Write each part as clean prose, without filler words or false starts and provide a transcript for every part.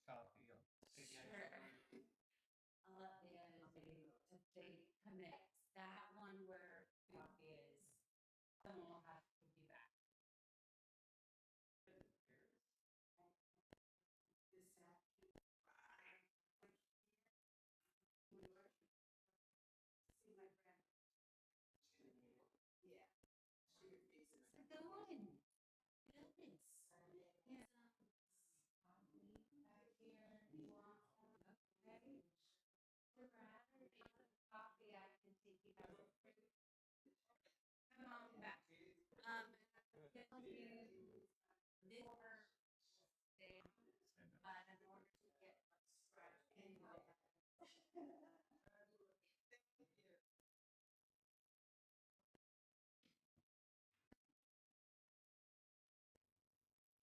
coffee. Sure. I'll let the others do if they commit. That one where coffee is, someone will have to be back. See my friend. Yeah. Going. Good. Yeah. Coffee back here. You want some? Okay. Coffee, I can take you back. Come on back. Tell you this thing, but in order to get in.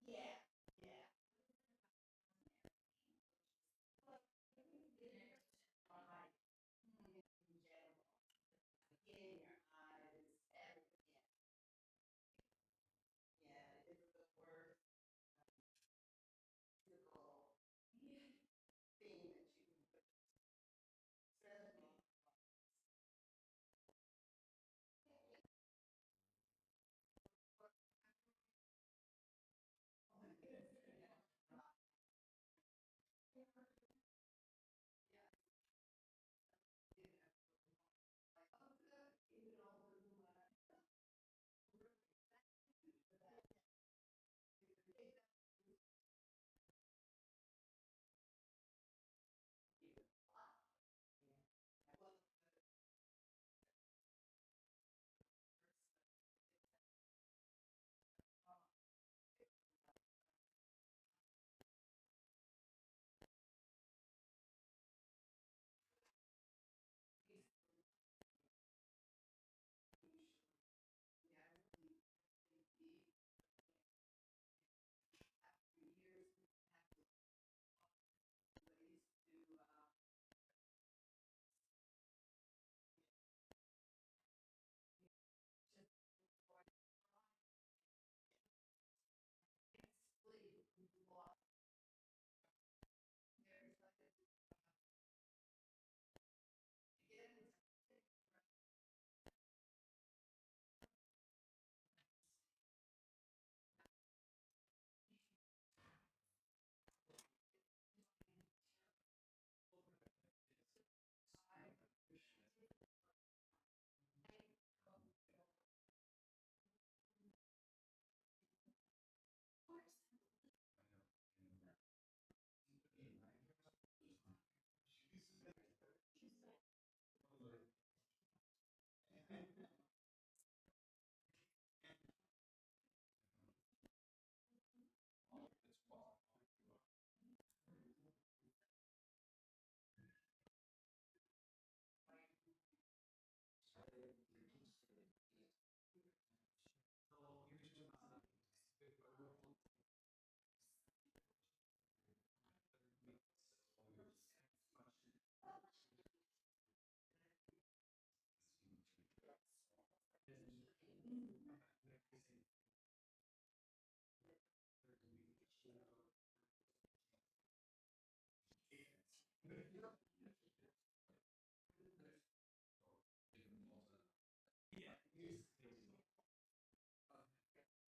Yeah, yeah. Like in general, in your eyes, everything. Yeah, it was the worst physical thing that you can put. Certainly.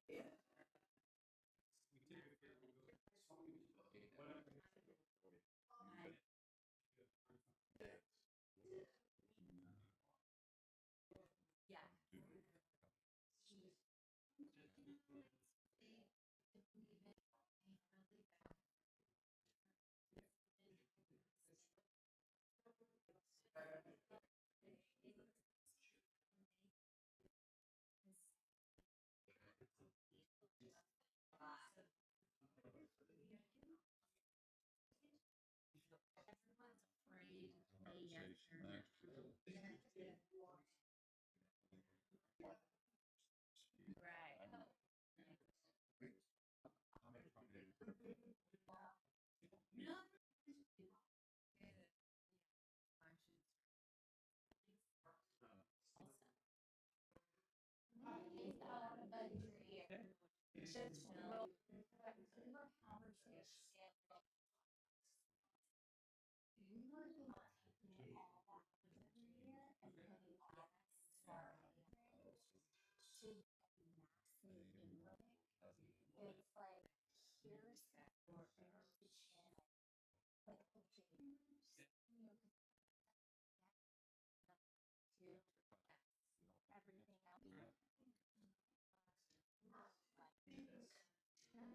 Yeah. Everyone's afraid to say yes or no. Right. No. He's out of your ear. Just know conversation.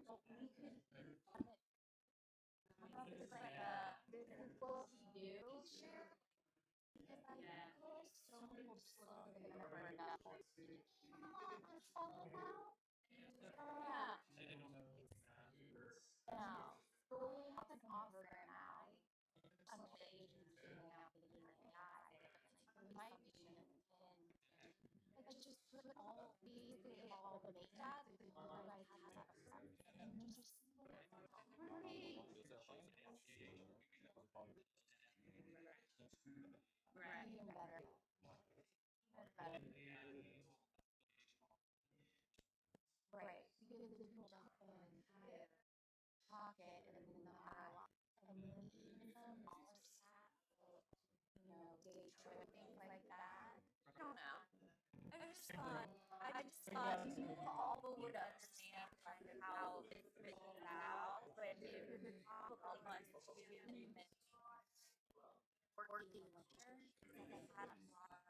what we do share is that so many people just look at the number and go, yeah, no. But when we have an offer now, the agency going out to the AI, we might be and like just put all basically all the data that you guys have and then just right. Right. Even better. Even better. Right. Because the people don't pocket and then the hour and then even some smaller staff, day trip things like that. I don't know. I just thought people all would understand kind of how it's written out, but it would probably much too many working winter because I've had a lot of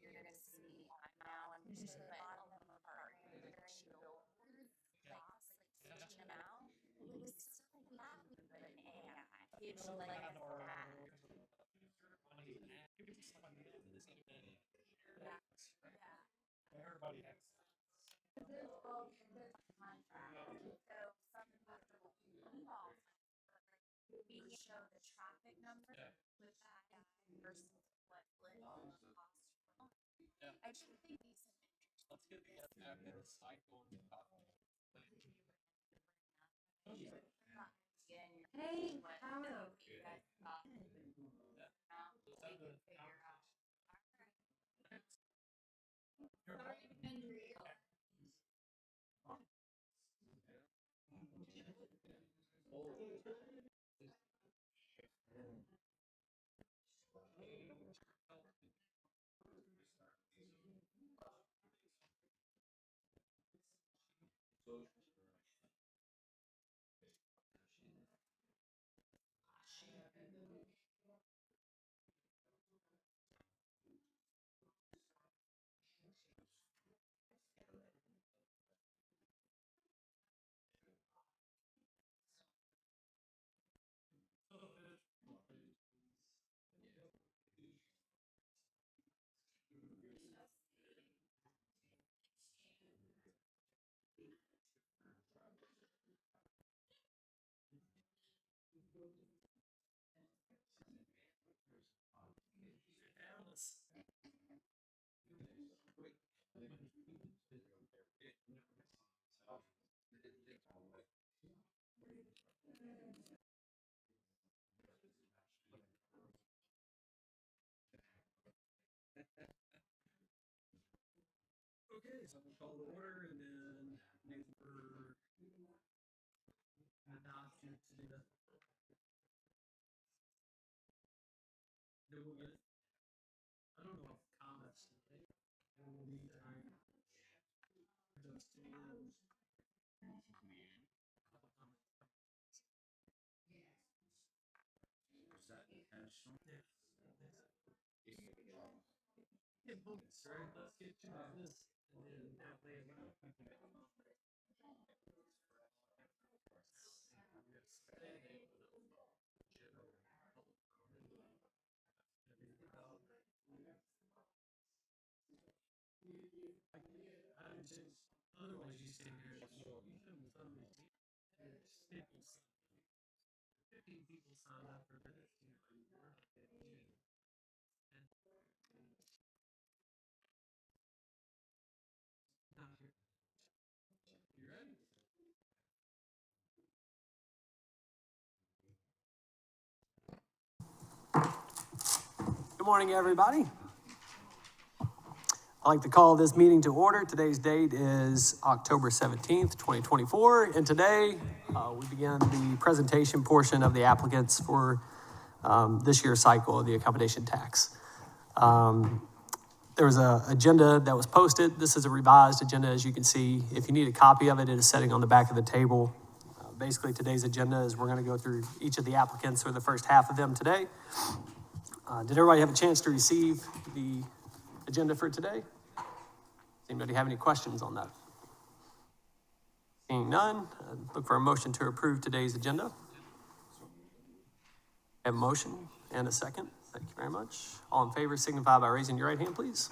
you're gonna see now and just a lot of them are during billboards, like switching them out. But we still have to put an AI. Usually like that. Yeah. Yeah. Well, there's a contract. So some people involved we show the traffic number with that versus what would cost. I just think these hey, how are you guys? Okay, so we'll call the order and then for adoption to do the. Then we'll get, I don't know if comments tonight. And we'll need to those two in. Yeah. Yeah, focus, right? Let's get to this and then that way we can. Otherwise, you sit here and you have some of these meetings, 15 people sign up for this. You ready? Good morning, everybody. I'd like to call this meeting to order. Today's date is October 17th, 2024, and today we begin the presentation portion of the applicants for this year's cycle of the accommodation tax. There was an agenda that was posted. This is a revised agenda, as you can see. If you need a copy of it, it is sitting on the back of the table. Basically, today's agenda is we're going to go through each of the applicants or the first half of them today. Did everybody have a chance to receive the agenda for today? Does anybody have any questions on that? Seeing none, look for a motion to approve today's agenda. Have a motion and a second. Thank you very much. All in favor signify by raising your right hand, please.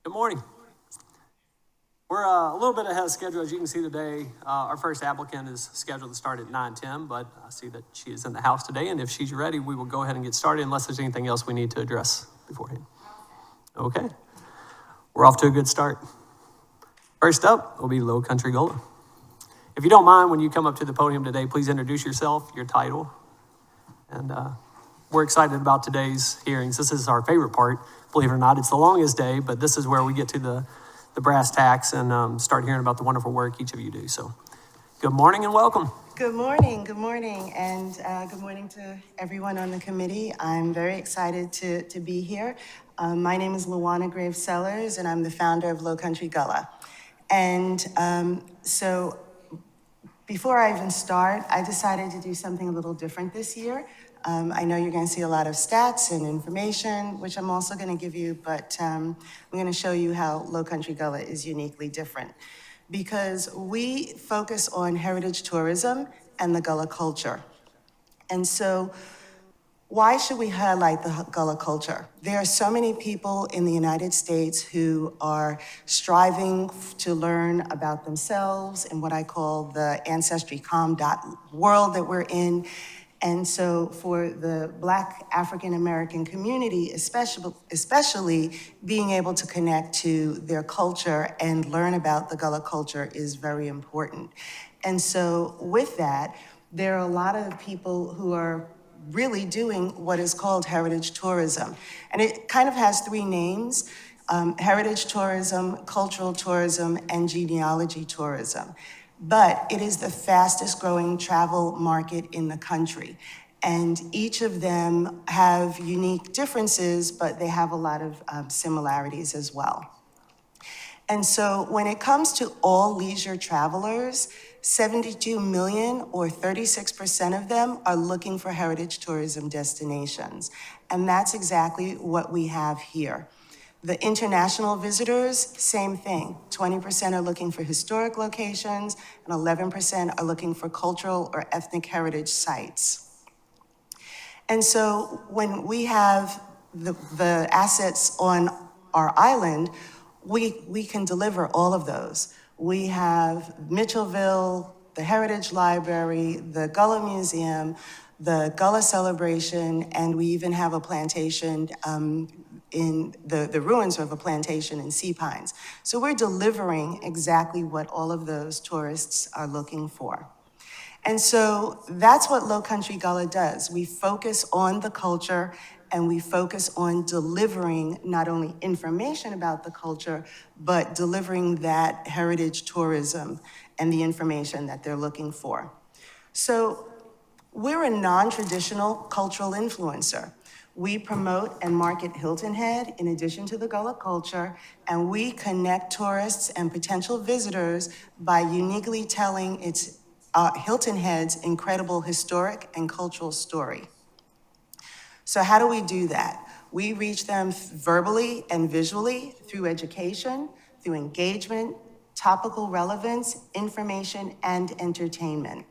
Good morning. We're a little bit ahead of schedule. As you can see today, our first applicant is scheduled to start at 9:10, but I see that she is in the house today, and if she's ready, we will go ahead and get started unless there's anything else we need to address beforehand. Okay. We're off to a good start. First up will be Low Country Gullah. If you don't mind, when you come up to the podium today, please introduce yourself, your title, and we're excited about today's hearings. This is our favorite part, believe it or not. It's the longest day, but this is where we get to the brass tacks and start hearing about the wonderful work each of you do. So good morning and welcome. Good morning, and good morning to everyone on the committee. I'm very excited to be here. My name is Luana Graves Sellers, and I'm the founder of Low Country Gullah. And so before I even start, I decided to do something a little different this year. I know you're going to see a lot of stats and information, which I'm also going to give you, but I'm going to show you how Low Country Gullah is uniquely different. Because we focus on heritage tourism and the Gullah culture. And so why should we highlight the Gullah culture? There are so many people in the United States who are striving to learn about themselves in what I call the ancestry.com world that we're in. And so for the Black African American community, especially being able to connect to their culture and learn about the Gullah culture is very important. And so with that, there are a lot of people who are really doing what is called heritage tourism. And it kind of has three names: heritage tourism, cultural tourism, and genealogy tourism. But it is the fastest growing travel market in the country. And each of them have unique differences, but they have a lot of similarities as well. And so when it comes to all leisure travelers, 72 million, or 36% of them, are looking for heritage tourism destinations. And that's exactly what we have here. The international visitors, same thing. 20% are looking for historic locations, and 11% are looking for cultural or ethnic heritage sites. And so when we have the assets on our island, we can deliver all of those. We have Mitchellville, the Heritage Library, the Gullah Museum, the Gullah Celebration, and we even have a plantation in the ruins of a plantation in Sea Pines. So we're delivering exactly what all of those tourists are looking for. And so that's what Low Country Gullah does. We focus on the culture, and we focus on delivering not only information about the culture, but delivering that heritage tourism and the information that they're looking for. So we're a non-traditional cultural influencer. We promote and market Hilton Head in addition to the Gullah culture, and we connect tourists and potential visitors by uniquely telling Hilton Head's incredible historic and cultural story. So how do we do that? We reach them verbally and visually through education, through engagement, topical relevance, information, and entertainment.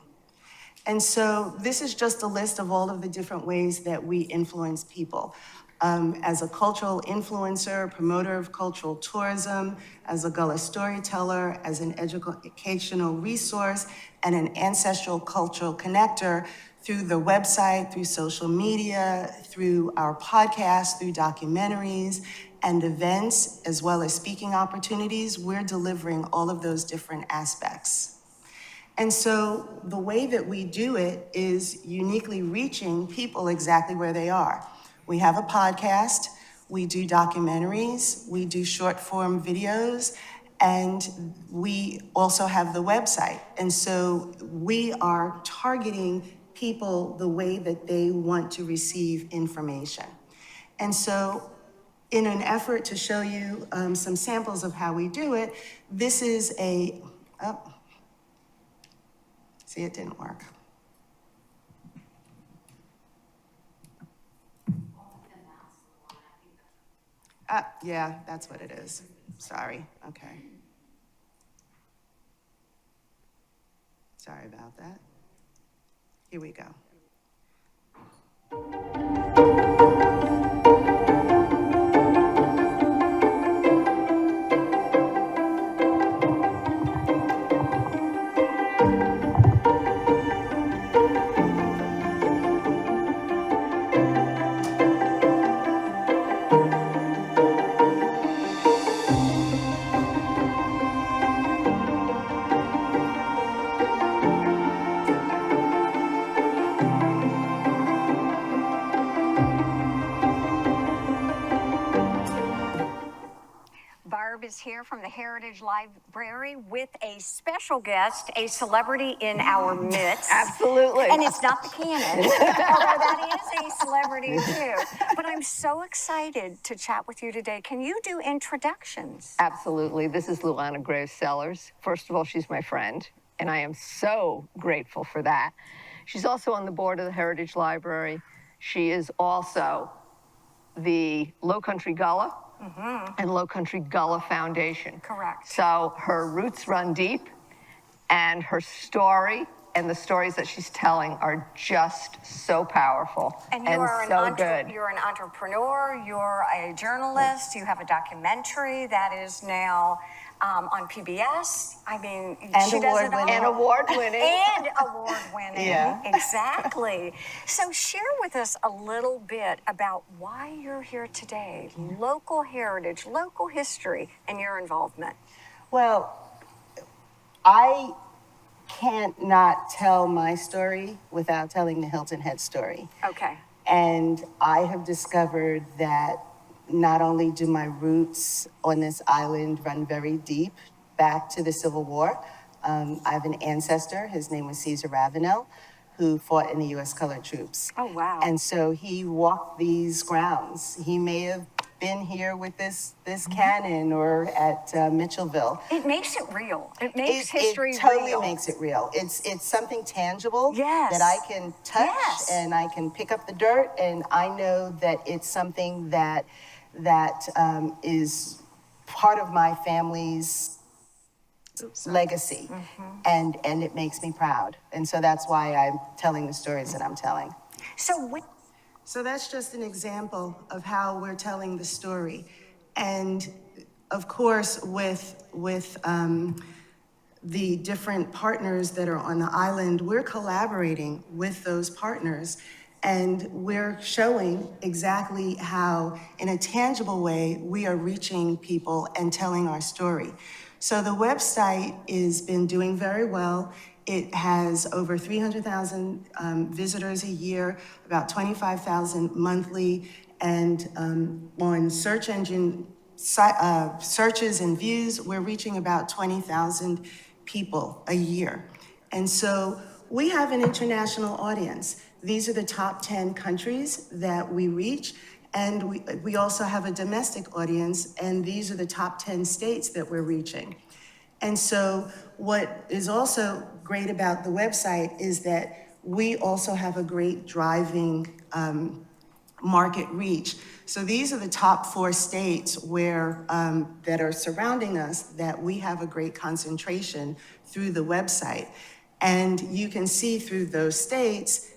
And so this is just a list of all of the different ways that we influence people. As a cultural influencer, promoter of cultural tourism, as a Gullah storyteller, as an educational resource, and an ancestral cultural connector through the website, through social media, through our podcast, through documentaries and events, as well as speaking opportunities. We're delivering all of those different aspects. And so the way that we do it is uniquely reaching people exactly where they are. We have a podcast, we do documentaries, we do short form videos, and we also have the website. And so we are targeting people the way that they want to receive information. And so in an effort to show you some samples of how we do it, this is see, it didn't work. Yeah, that's what it is. Sorry, okay. Sorry about that. Here we go. Barb is here from the Heritage Library with a special guest, a celebrity in our midst. Absolutely. And it's not the canon, although that is a celebrity too. But I'm so excited to chat with you today. Can you do introductions? Absolutely. This is Luana Graves Sellers. First of all, she's my friend, and I am so grateful for that. She's also on the board of the Heritage Library. She is also the Low Country Gullah and Low Country Gullah Foundation. Correct. So her roots run deep, and her story and the stories that she's telling are just so powerful And you are so good. You're an entrepreneur, you're a journalist, you have a documentary that is now on PBS. I mean, And she does it all. award-winning. And award-winning. And award-winning. Yeah. Exactly. So share with us a little bit about why you're here today, local heritage, local history, and your involvement. Well, I can't not tell my story without telling the Hilton Head story. Okay. And I have discovered that not only do my roots on this island run very deep back to the Civil War, I have an ancestor, his name was Caesar Ravenel, who fought in the U.S. Colored Troops. Oh, wow. And so he walked these grounds. He may have been here with this cannon or at Mitchellville. It makes it real. It makes history It totally real. makes it real. It's something tangible Yes. that I can touch Yes. and I can pick up the dirt, and I know that it's something that is part of my family's legacy, and it makes me proud. And so that's why I'm telling the stories that I'm telling. So that's just an example of how we're telling the story. And of course, with the different partners that are on the island, we're collaborating with those partners, and we're showing exactly how, in a tangible way, we are reaching people and telling our story. So the website has been doing very well. It has over 300,000 visitors a year, about 25,000 monthly, and on search engine searches and views, we're reaching about 20,000 people a year. And so we have an international audience. These are the top 10 countries that we reach, and we also have a domestic audience, and these are the top 10 states that we're reaching. And so what is also great about the website is that we also have a great driving market reach. So these are the top 4 states where that are surrounding us that we have a great concentration through the website. And you can see through those states,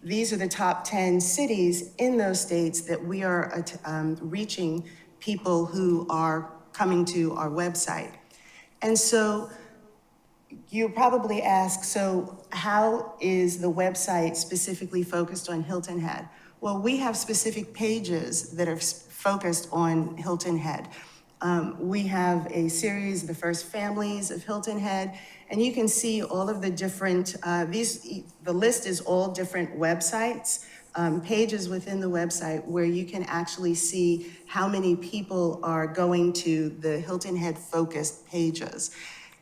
these are the top 10 cities in those states that we are reaching people who are coming to our website. And so you probably ask, so how is the website specifically focused on Hilton Head? Well, we have specific pages that are focused on Hilton Head. We have a series, The First Families of Hilton Head, and you can see all of the different, the list is all different websites, pages within the website where you can actually see how many people are going to the Hilton Head focused pages,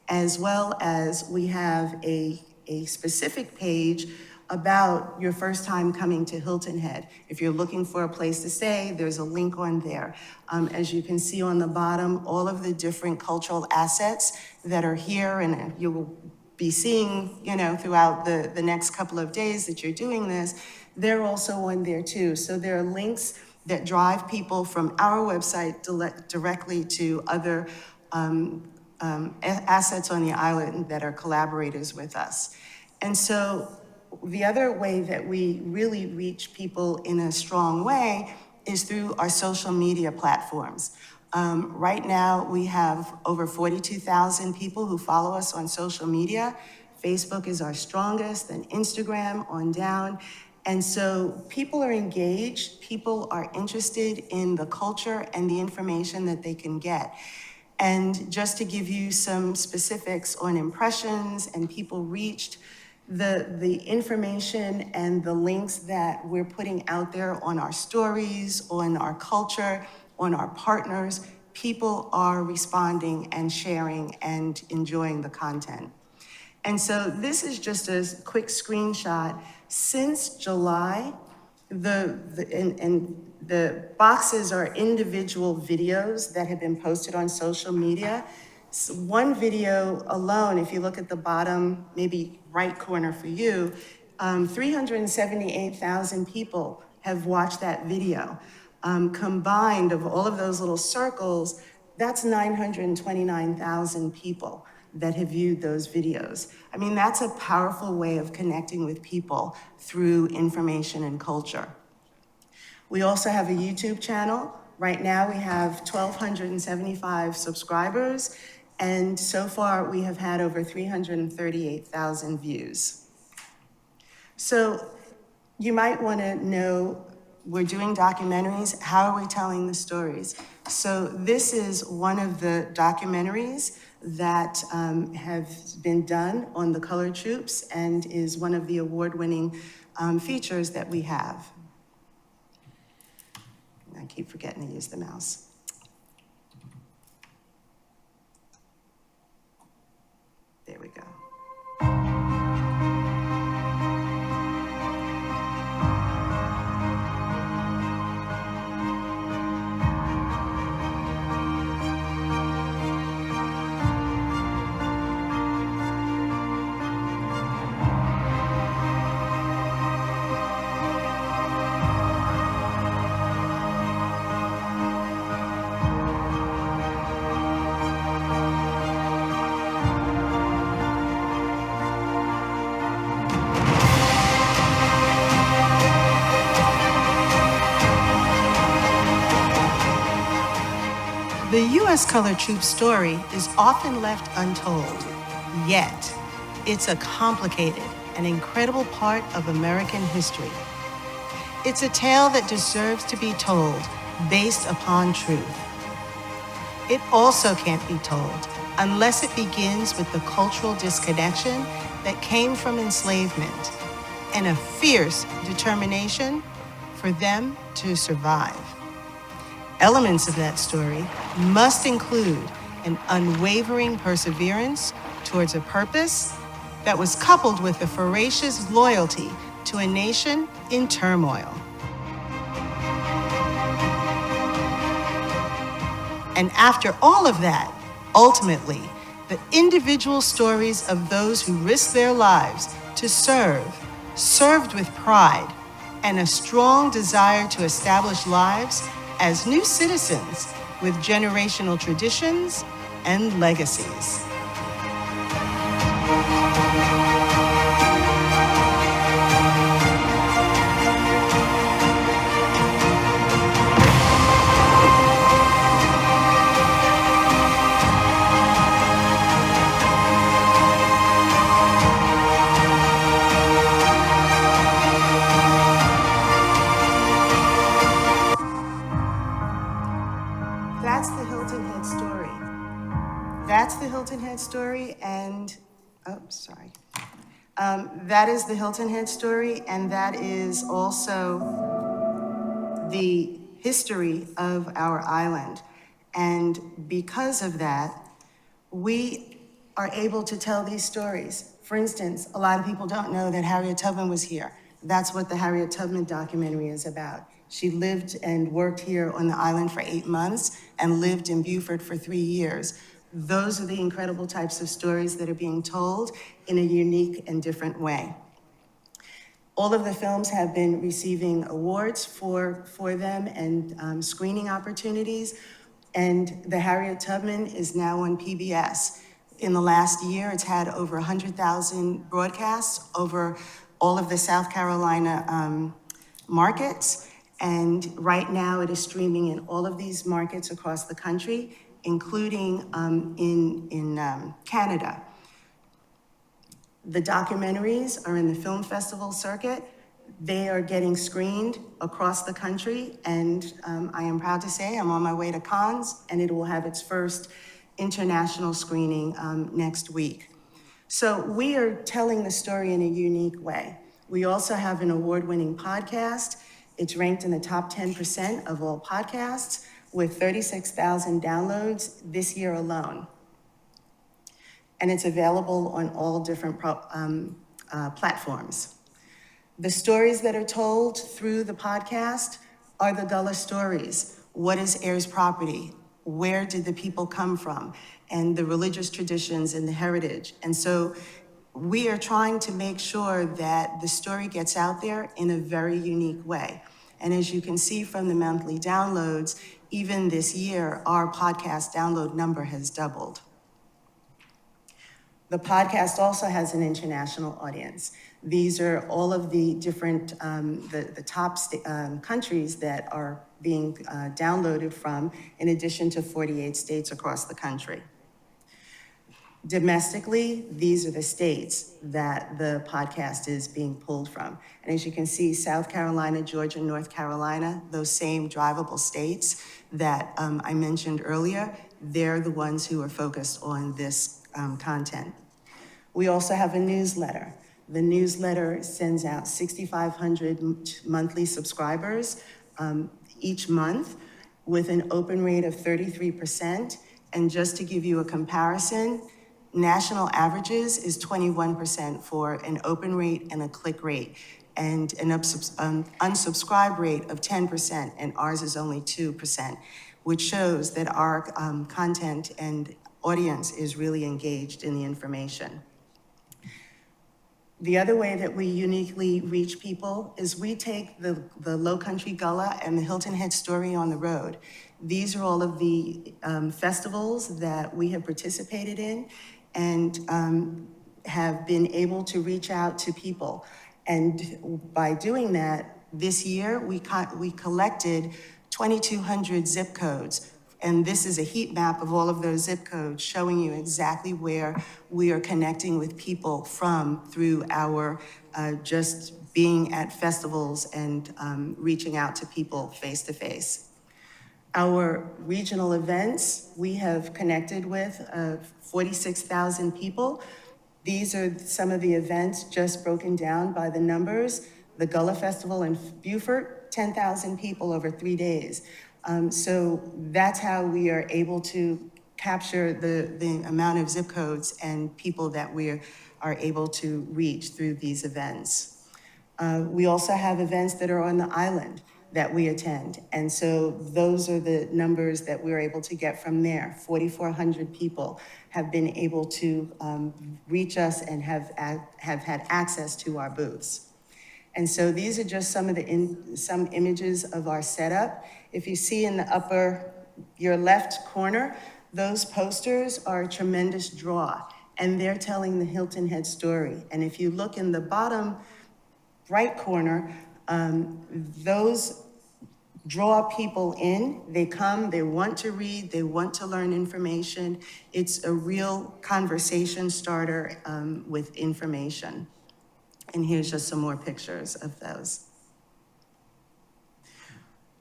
as well as we have a specific page about your first time coming to Hilton Head. If you're looking for a place to stay, there's a link on there. As you can see on the bottom, all of the different cultural assets that are here, and you will be seeing, throughout the next couple of days that you're doing this, they're also on there too. So there are links that drive people from our website directly to other assets on the island that are collaborators with us. And so the other way that we really reach people in a strong way is through our social media platforms. Right now, we have over 42,000 people who follow us on social media. Facebook is our strongest, then Instagram on down. And so people are engaged, people are interested in the culture and the information that they can get. And just to give you some specifics on impressions and people reached, the information and the links that we're putting out there on our stories, on our culture, on our partners, people are responding and sharing and enjoying the content. And so this is just a quick screenshot. Since July, the boxes are individual videos that have been posted on social media. So one video alone, if you look at the bottom, maybe right corner for you, 378,000 people have watched that video. Combined of all of those little circles, that's 929,000 people that have viewed those videos. I mean, that's a powerful way of connecting with people through information and culture. We also have a YouTube channel. Right now we have 1,275 subscribers, and so far we have had over 338,000 views. So you might want to know, we're doing documentaries. How are we telling the stories? So this is one of the documentaries that have been done on the Colored Troops and is one of the award-winning features that we have. I keep forgetting to use the mouse. There we go. The U.S. Colored Troop story is often left untold, yet it's a complicated and incredible part of American history. It's a tale that deserves to be told based upon truth. It also can't be told unless it begins with the cultural disconnection that came from enslavement and a fierce determination for them to survive. Elements of that story must include an unwavering perseverance towards a purpose that was coupled with a voracious loyalty to a nation in turmoil. And after all of that, ultimately, the individual stories of those who risked their lives to serve, served with pride, and a strong desire to establish lives as new citizens with generational traditions and legacies. That's the Hilton Head story. That's the Hilton Head story, and, that is the Hilton Head story, and that is also the history of our island. And because of that, we are able to tell these stories. For instance, a lot of people don't know that Harriet Tubman was here. That's what the Harriet Tubman documentary is about. She lived and worked here on the island for 8 months and lived in Beaufort for 3 years. Those are the incredible types of stories that are being told in a unique and different way. All of the films have been receiving awards for them and screening opportunities. And the Harriet Tubman is now on PBS. In the last year, it's had over 100,000 broadcasts over all of the South Carolina markets. And right now, it is streaming in all of these markets across the country, including in Canada. The documentaries are in the film festival circuit. They are getting screened across the country, and I am proud to say I'm on my way to Cannes, and it will have its first international screening next week. So we are telling the story in a unique way. We also have an award-winning podcast. It's ranked in the top 10% of all podcasts with 36,000 downloads this year alone. And it's available on all different platforms. The stories that are told through the podcast are the Gullah stories. What is Ayers property? Where did the people come from? And the religious traditions and the heritage. And so we are trying to make sure that the story gets out there in a very unique way. And as you can see from the monthly downloads, even this year, our podcast download number has doubled. The podcast also has an international audience. These are all of the different, the top countries that are being downloaded from, in addition to 48 states across the country. Domestically, these are the states that the podcast is being pulled from. And as you can see, South Carolina, Georgia, North Carolina, those same drivable states that I mentioned earlier, they're the ones who are focused on this content. We also have a newsletter. The newsletter sends out 6,500 monthly subscribers each month with an open rate of 33%. And just to give you a comparison, national averages is 21% for an open rate and a click rate, and an unsubscribe rate of 10%, and ours is only 2%, which shows that our content and audience is really engaged in the information. The other way that we uniquely reach people is we take the Low Country Gullah and the Hilton Head story on the road. These are all of the festivals that we have participated in and have been able to reach out to people. And by doing that, this year we collected 2,200 zip codes. And this is a heat map of all of those zip codes showing you exactly where we are connecting with people from through our just being at festivals and reaching out to people face to face. Our regional events, we have connected with 46,000 people. These are some of the events just broken down by the numbers. The Gullah Festival in Beaufort, 10,000 people over 3 days. So that's how we are able to capture the amount of zip codes and people that we are able to reach through these events. We also have events that are on the island that we attend. And so those are the numbers that we're able to get from there. 4,400 people have been able to reach us and have had access to our booths. And so these are just some of some images of our setup. If you see in the your left corner, those posters are a tremendous draw, and they're telling the Hilton Head story. And if you look in the bottom right corner, those draw people in. They come, they want to read, they want to learn information. It's a real conversation starter with information. And here's just some more pictures of those.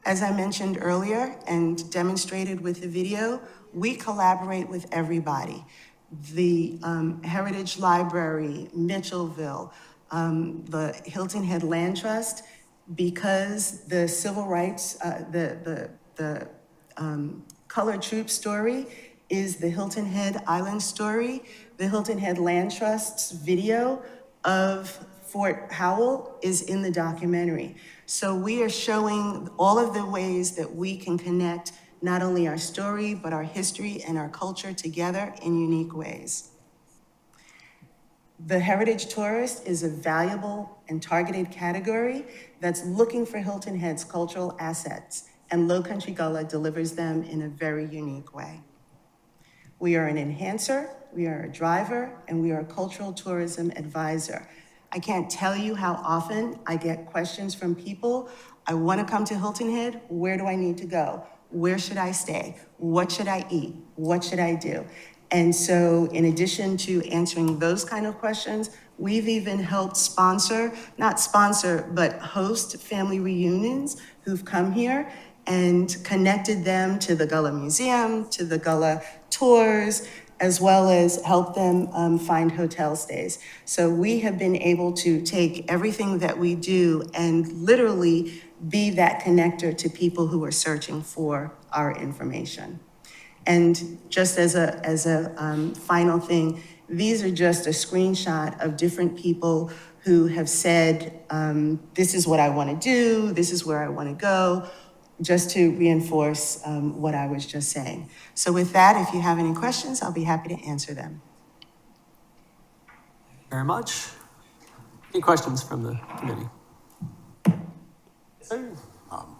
As I mentioned earlier and demonstrated with the video, we collaborate with everybody. The Heritage Library, Mitchellville, the Hilton Head Land Trust, because the civil rights, the colored troop story is the Hilton Head Island story. The Hilton Head Land Trust's video of Fort Howell is in the documentary. So we are showing all of the ways that we can connect not only our story, but our history and our culture together in unique ways. The heritage tourist is a valuable and targeted category that's looking for Hilton Head's cultural assets and Low Country Gullah delivers them in a very unique way. We are an enhancer, we are a driver, and we are a cultural tourism advisor. I can't tell you how often I get questions from people. I want to come to Hilton Head. Where do I need to go? Where should I stay? What should I eat? What should I do? And so in addition to answering those kind of questions, we've even helped not sponsor, but host family reunions who've come here and connected them to the Gullah Museum, to the Gullah tours, as well as help them find hotel stays. So we have been able to take everything that we do and literally be that connector to people who are searching for our information. And just as a final thing, these are just a screenshot of different people who have said, this is what I want to do, this is where I want to go, just to reinforce what I was just saying. So with that, if you have any questions, I'll be happy to answer them. Very much. Any questions from the committee? Yes, sir.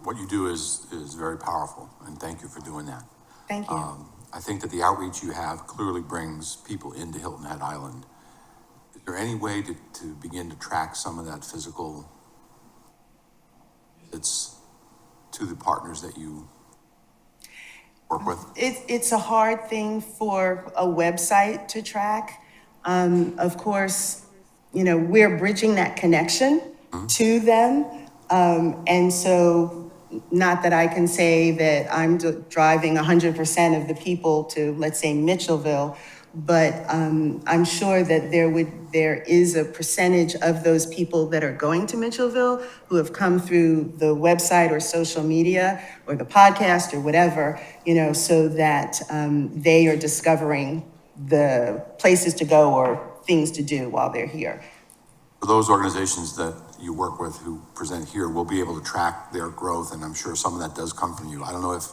What you do is very powerful, and thank you for doing that. Thank you. I think that the outreach you have clearly brings people into Hilton Head Island. Is there any way to begin to track some of that physical visits to the partners that you work with? It's a hard thing for a website to track. Of course, you know, we're bridging that connection to them. And so, not that I can say that I'm driving 100% of the people to, let's say, Mitchellville, but I'm sure that there is a percentage of those people that are going to Mitchellville who have come through the website or social media or the podcast or whatever, you know, so that they are discovering the places to go or things to do while they're here. For those organizations that you work with who present here, we'll be able to track their growth, and I'm sure some of that does come from you. I don't know if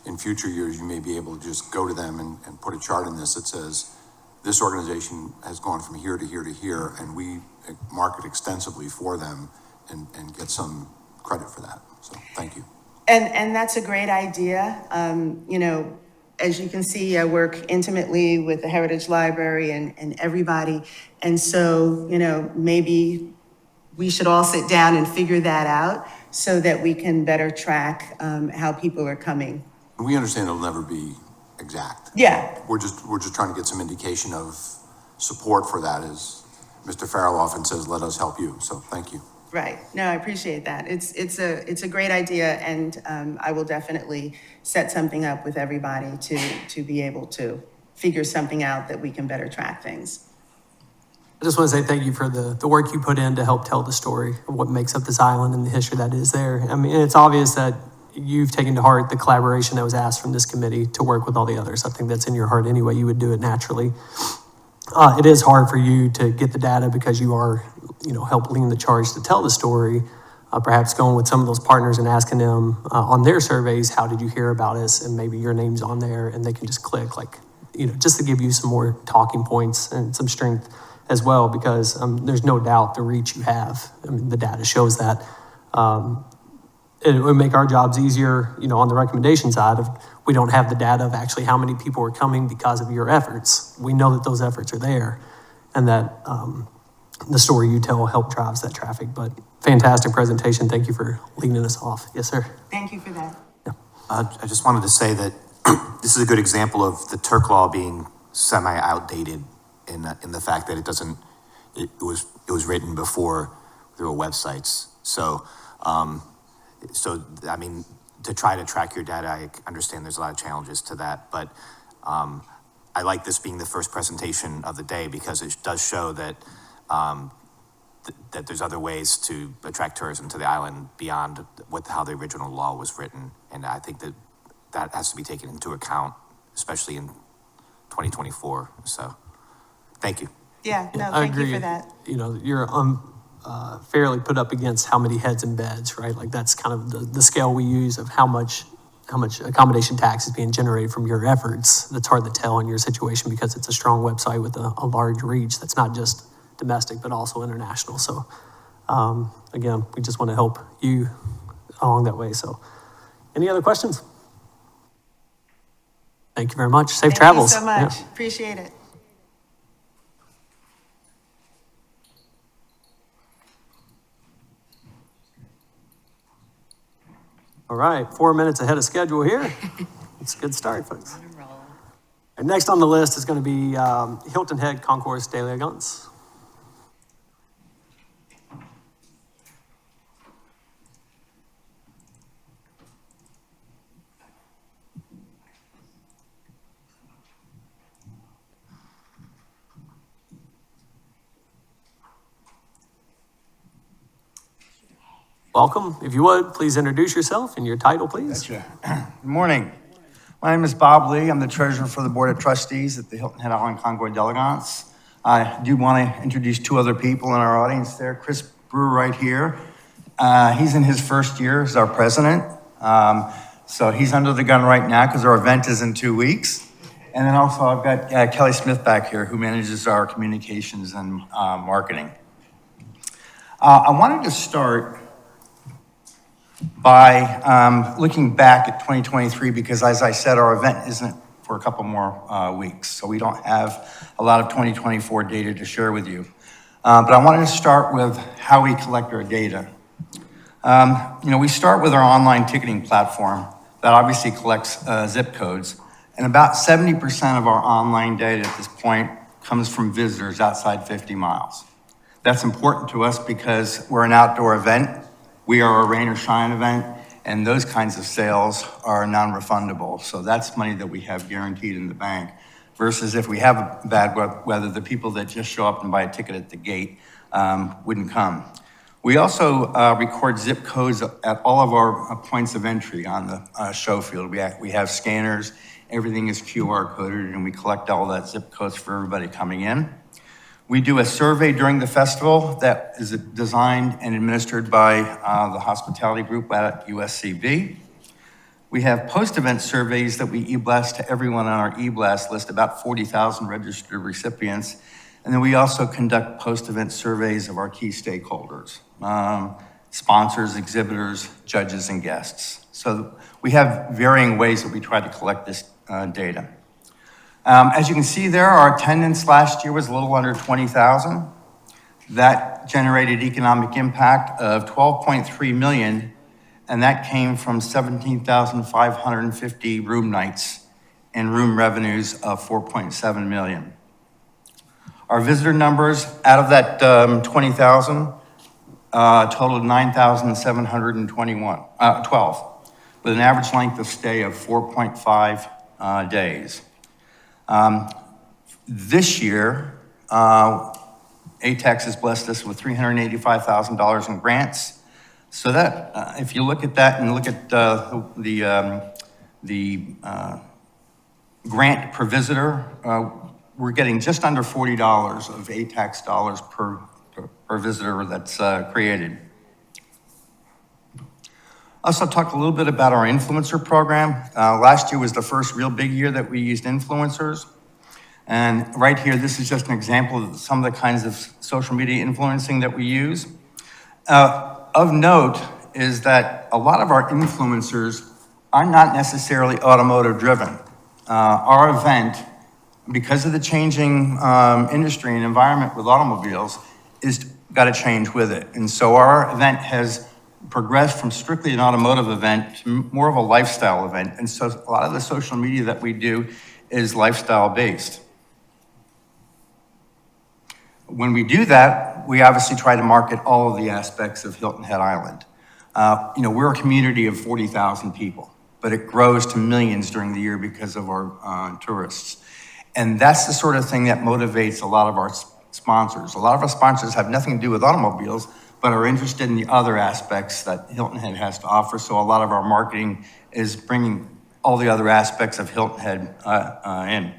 in future years you may be able to just go to them and put a chart in this that says, this organization has gone from here to here to here, and we market extensively for them and get some credit for that. So thank you. And that's a great idea. You know, as you can see, I work intimately with the Heritage Library and everybody. And so, you know, maybe we should all sit down and figure that out so that we can better track how people are coming. We understand it'll never be exact. Yeah. We're just trying to get some indication of support for that, as Mr. Farrell often says, let us help you. So thank you. Right. No, I appreciate that. It's a great idea, and I will definitely set something up with everybody to be able to figure something out that we can better track things. I just want to say thank you for the work you put in to help tell the story of what makes up this island and the history that is there. I mean, it's obvious that you've taken to heart the collaboration that was asked from this committee to work with all the others. I think that's in your heart anyway. You would do it naturally. It is hard for you to get the data because you are, you know, help leading the charge to tell the story. Perhaps going with some of those partners and asking them on their surveys, how did you hear about us? And maybe your name's on there and they can just click, like, you know, just to give you some more talking points and some strength as well, because there's no doubt the reach you have. I mean, the data shows that. It would make our jobs easier, you know, on the recommendation side if we don't have the data of actually how many people are coming because of your efforts. We know that those efforts are there and that the story you tell help drives that traffic. But fantastic presentation. Thank you for leading us off. Yes, sir. Thank you for that. Yeah. I just wanted to say that this is a good example of the Turk law being semi-outdated in the fact that it was written before there were websites. So I mean, to try to track your data, I understand there's a lot of challenges to that, but I like this being the first presentation of the day because it does show that that there's other ways to attract tourism to the island beyond how the original law was written, and I think that has to be taken into account, especially in 2024. So, thank you. Yeah, no, I thank agree. you for that. You know, you're fairly put up against how many heads and beds, right? Like that's kind of the scale we use of how much accommodation tax is being generated from your efforts. That's hard to tell in your situation because it's a strong website with a large reach that's not just domestic, but also international. So again, we just want to help you along that way. So Any other questions? Thank you very much. Safe Thank travels. you so much. Yeah. Appreciate it. All right, 4 minutes ahead of schedule here. It's a good start, folks. And next on the list is going to be Hilton Head Concourse d'Elegance. Welcome. If you would, please introduce yourself and your title, please. Gotcha. Good morning. My name is Bob Lee. I'm the treasurer for the Board of Trustees at the Hilton Head Island Concours d'Elegance. I do want to introduce two other people in our audience there. Chris Brewer right here. He's in his first year as our president. So he's under the gun right now because our event is in 2 weeks. And then also I've got Kelly Smith back here who manages our communications and marketing. I wanted to start by looking back at 2023 because, as I said, our event isn't for a couple more weeks, so we don't have a lot of 2024 data to share with you. But I wanted to start with how we collect our data. We start with our online ticketing platform that obviously collects zip codes, and about 70% of our online data at this point comes from visitors outside 50 miles. That's important to us because we're an outdoor event. We are a rain or shine event, and those kinds of sales are non-refundable. So that's money that we have guaranteed in the bank. Versus if we have bad weather, the people that just show up and buy a ticket at the gate wouldn't come. We also record zip codes at all of our points of entry on the show field. We have scanners, everything is QR coded, and we collect all that zip codes for everybody coming in. We do a survey during the festival that is designed and administered by the hospitality group at USCB. We have post-event surveys that we e-blast to everyone on our e-blast list, about 40,000 registered recipients. And then we also conduct post-event surveys of our key stakeholders, sponsors, exhibitors, judges, and guests. So we have varying ways that we try to collect this data. As you can see there, our attendance last year was a little under 20,000. That generated economic impact of 12.3 million, and that came from 17,550 room nights and room revenues of 4.7 million. Our visitor numbers out of that 20,000 totaled 9,712, with an average length of stay of 4.5 days. This year, ATAX has blessed us with $385,000 in grants. So that, if you look at that and look at the grant per visitor, we're getting just under $40 of ATAX dollars per visitor that's created. Also talk a little bit about our influencer program. Last year was the first real big year that we used influencers. And right here, this is just an example of some of the kinds of social media influencing that we use. Of note is that a lot of our influencers are not necessarily automotive driven. Our event, because of the changing industry and environment with automobiles, is got to change with it. And so our event has progressed from strictly an automotive event to more of a lifestyle event. And so a lot of the social media that we do is lifestyle based. When we do that, we obviously try to market all of the aspects of Hilton Head Island. We're a community of 40,000 people, but it grows to millions during the year because of our tourists. And that's the sort of thing that motivates a lot of our sponsors. A lot of our sponsors have nothing to do with automobiles, but are interested in the other aspects that Hilton Head has to offer. So a lot of our marketing is bringing all the other aspects of Hilton Head in.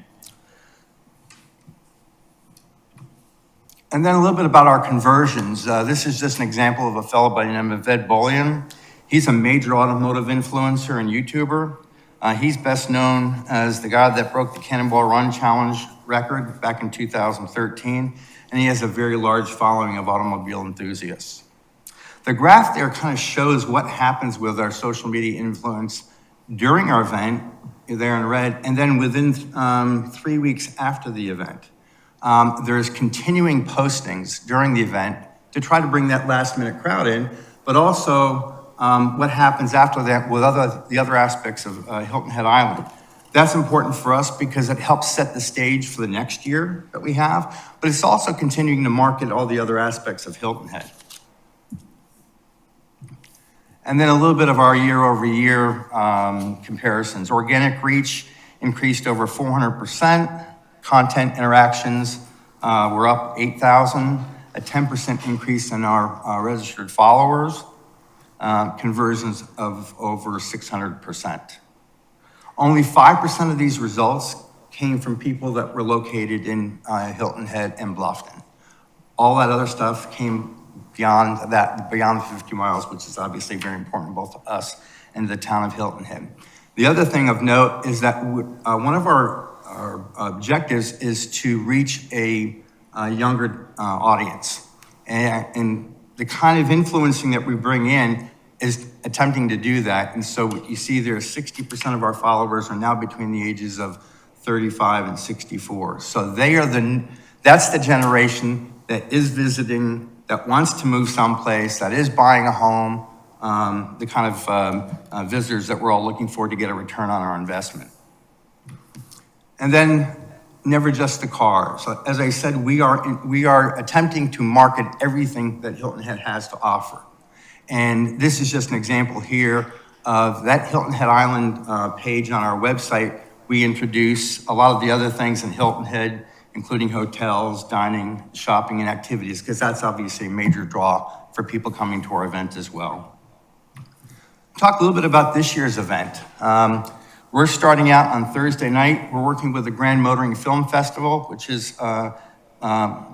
And then a little bit about our conversions. This is just an example of a fellow by the name of Ed Bolian. He's a major automotive influencer and YouTuber. He's best known as the guy that broke the Cannonball Run Challenge record back in 2013. And he has a very large following of automobile enthusiasts. The graph there kind of shows what happens with our social media influence during our event, there in red, and then within 3 weeks after the event. There's continuing postings during the event to try to bring that last minute crowd in, but also what happens after that with the other aspects of Hilton Head Island. That's important for us because it helps set the stage for the next year that we have, but it's also continuing to market all the other aspects of Hilton Head. And then a little bit of our year-over-year comparisons. Organic reach increased over 400%. Content interactions were up 8,000. A 10% increase in our registered followers. Conversions of over 600%. Only 5% of these results came from people that were located in Hilton Head and Bluffton. All that other stuff came beyond that, beyond 50 miles, which is obviously very important both to us and the town of Hilton Head. The other thing of note is that one of our objectives is to reach a younger audience. And the kind of influencing that we bring in is attempting to do that. And so what you see there, 60% of our followers are now between the ages of 35 and 64. So that's the generation that is visiting, that wants to move someplace, that is buying a home, the kind of visitors that we're all looking for to get a return on our investment. And then never just the car. So as I said, we are attempting to market everything that Hilton Head has to offer. And this is just an example here of that Hilton Head Island page on our website. We introduce a lot of the other things in Hilton Head, including hotels, dining, shopping, and activities, because that's obviously a major draw for people coming to our event as well. Talk a little bit about this year's event. We're starting out on Thursday night. We're working with the Grand Motoring Film Festival, which is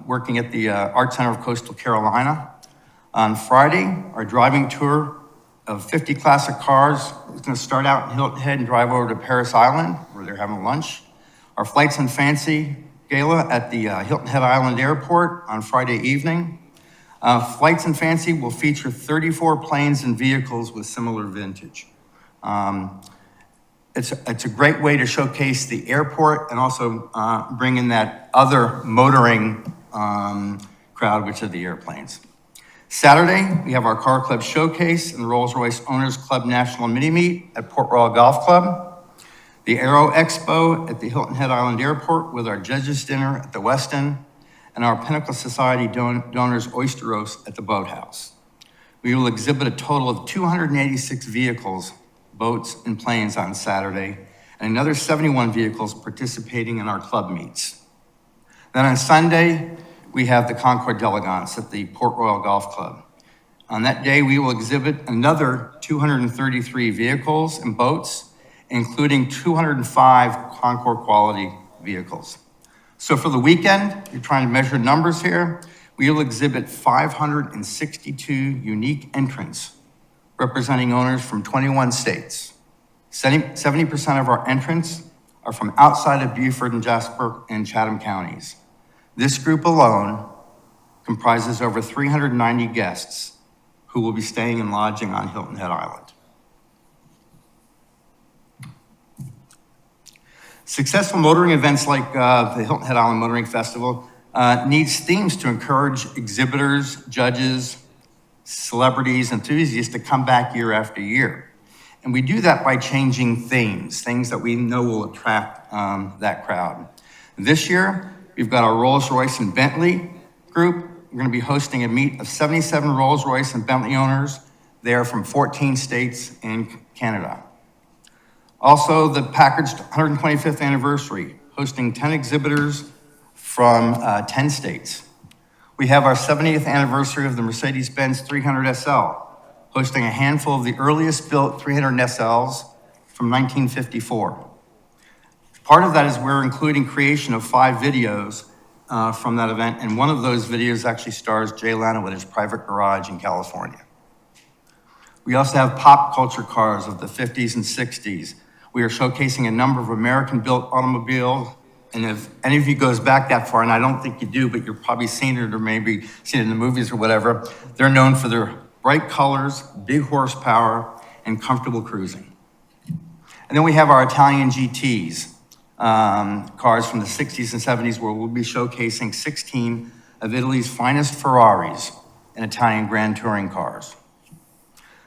working at the Art Center of Coastal Carolina. On Friday, our driving tour of 50 classic cars is going to start out in Hilton Head and drive over to Paris Island, where they're having lunch. Our Flights and Fancy Gala at the Hilton Head Island Airport on Friday evening. Flights and Fancy will feature 34 planes and vehicles with similar vintage. It's a great way to showcase the airport and also bring in that other motoring crowd, which are the airplanes. Saturday, we have our Car Club Showcase and the Rolls-Royce Owners Club National Mini Meet at Port Royal Golf Club. The Aero Expo at the Hilton Head Island Airport with our Judges Dinner at the Westin, and our Pinnacle Society Donors Oyster Roast at the Boathouse. We will exhibit a total of 286 vehicles, boats, and planes on Saturday, and another 71 vehicles participating in our club meets. Then on Sunday, we have the Concord D'Elegance at the Port Royal Golf Club. On that day, we will exhibit another 233 vehicles and boats, including 205 Concord quality vehicles. So for the weekend, you're trying to measure numbers here, we will exhibit 562 unique entrants representing owners from 21 states. 70% of our entrants are from outside of Beaufort and Jasper and Chatham counties. This group alone comprises over 390 guests who will be staying and lodging on Hilton Head Island. Successful motoring events like the Hilton Head Island Motoring Festival needs themes to encourage exhibitors, judges, celebrities, enthusiasts to come back year after year. And we do that by changing themes, things that we know will attract that crowd. This year, we've got our Rolls-Royce and Bentley group. We're going to be hosting a meet of 77 Rolls-Royce and Bentley owners. They are from 14 states and Canada. Also, the Packard's 125th anniversary, hosting 10 exhibitors from 10 states. We have our 70th anniversary of the Mercedes-Benz 300 SL, hosting a handful of the earliest built 300 SLs from 1954. Part of that is we're including creation of 5 videos from that event, and one of those videos actually stars Jay Leno at his private garage in California. We also have pop culture cars of the 50s and 60s. We are showcasing a number of American-built automobiles, and if any of you goes back that far, and I don't think you do, but you're probably seen it or maybe seen it in the movies or whatever, they're known for their bright colors, big horsepower, and comfortable cruising. And then we have our Italian GTs, cars from the 60s and 70s, where we'll be showcasing 16 of Italy's finest Ferraris and Italian Grand Touring cars.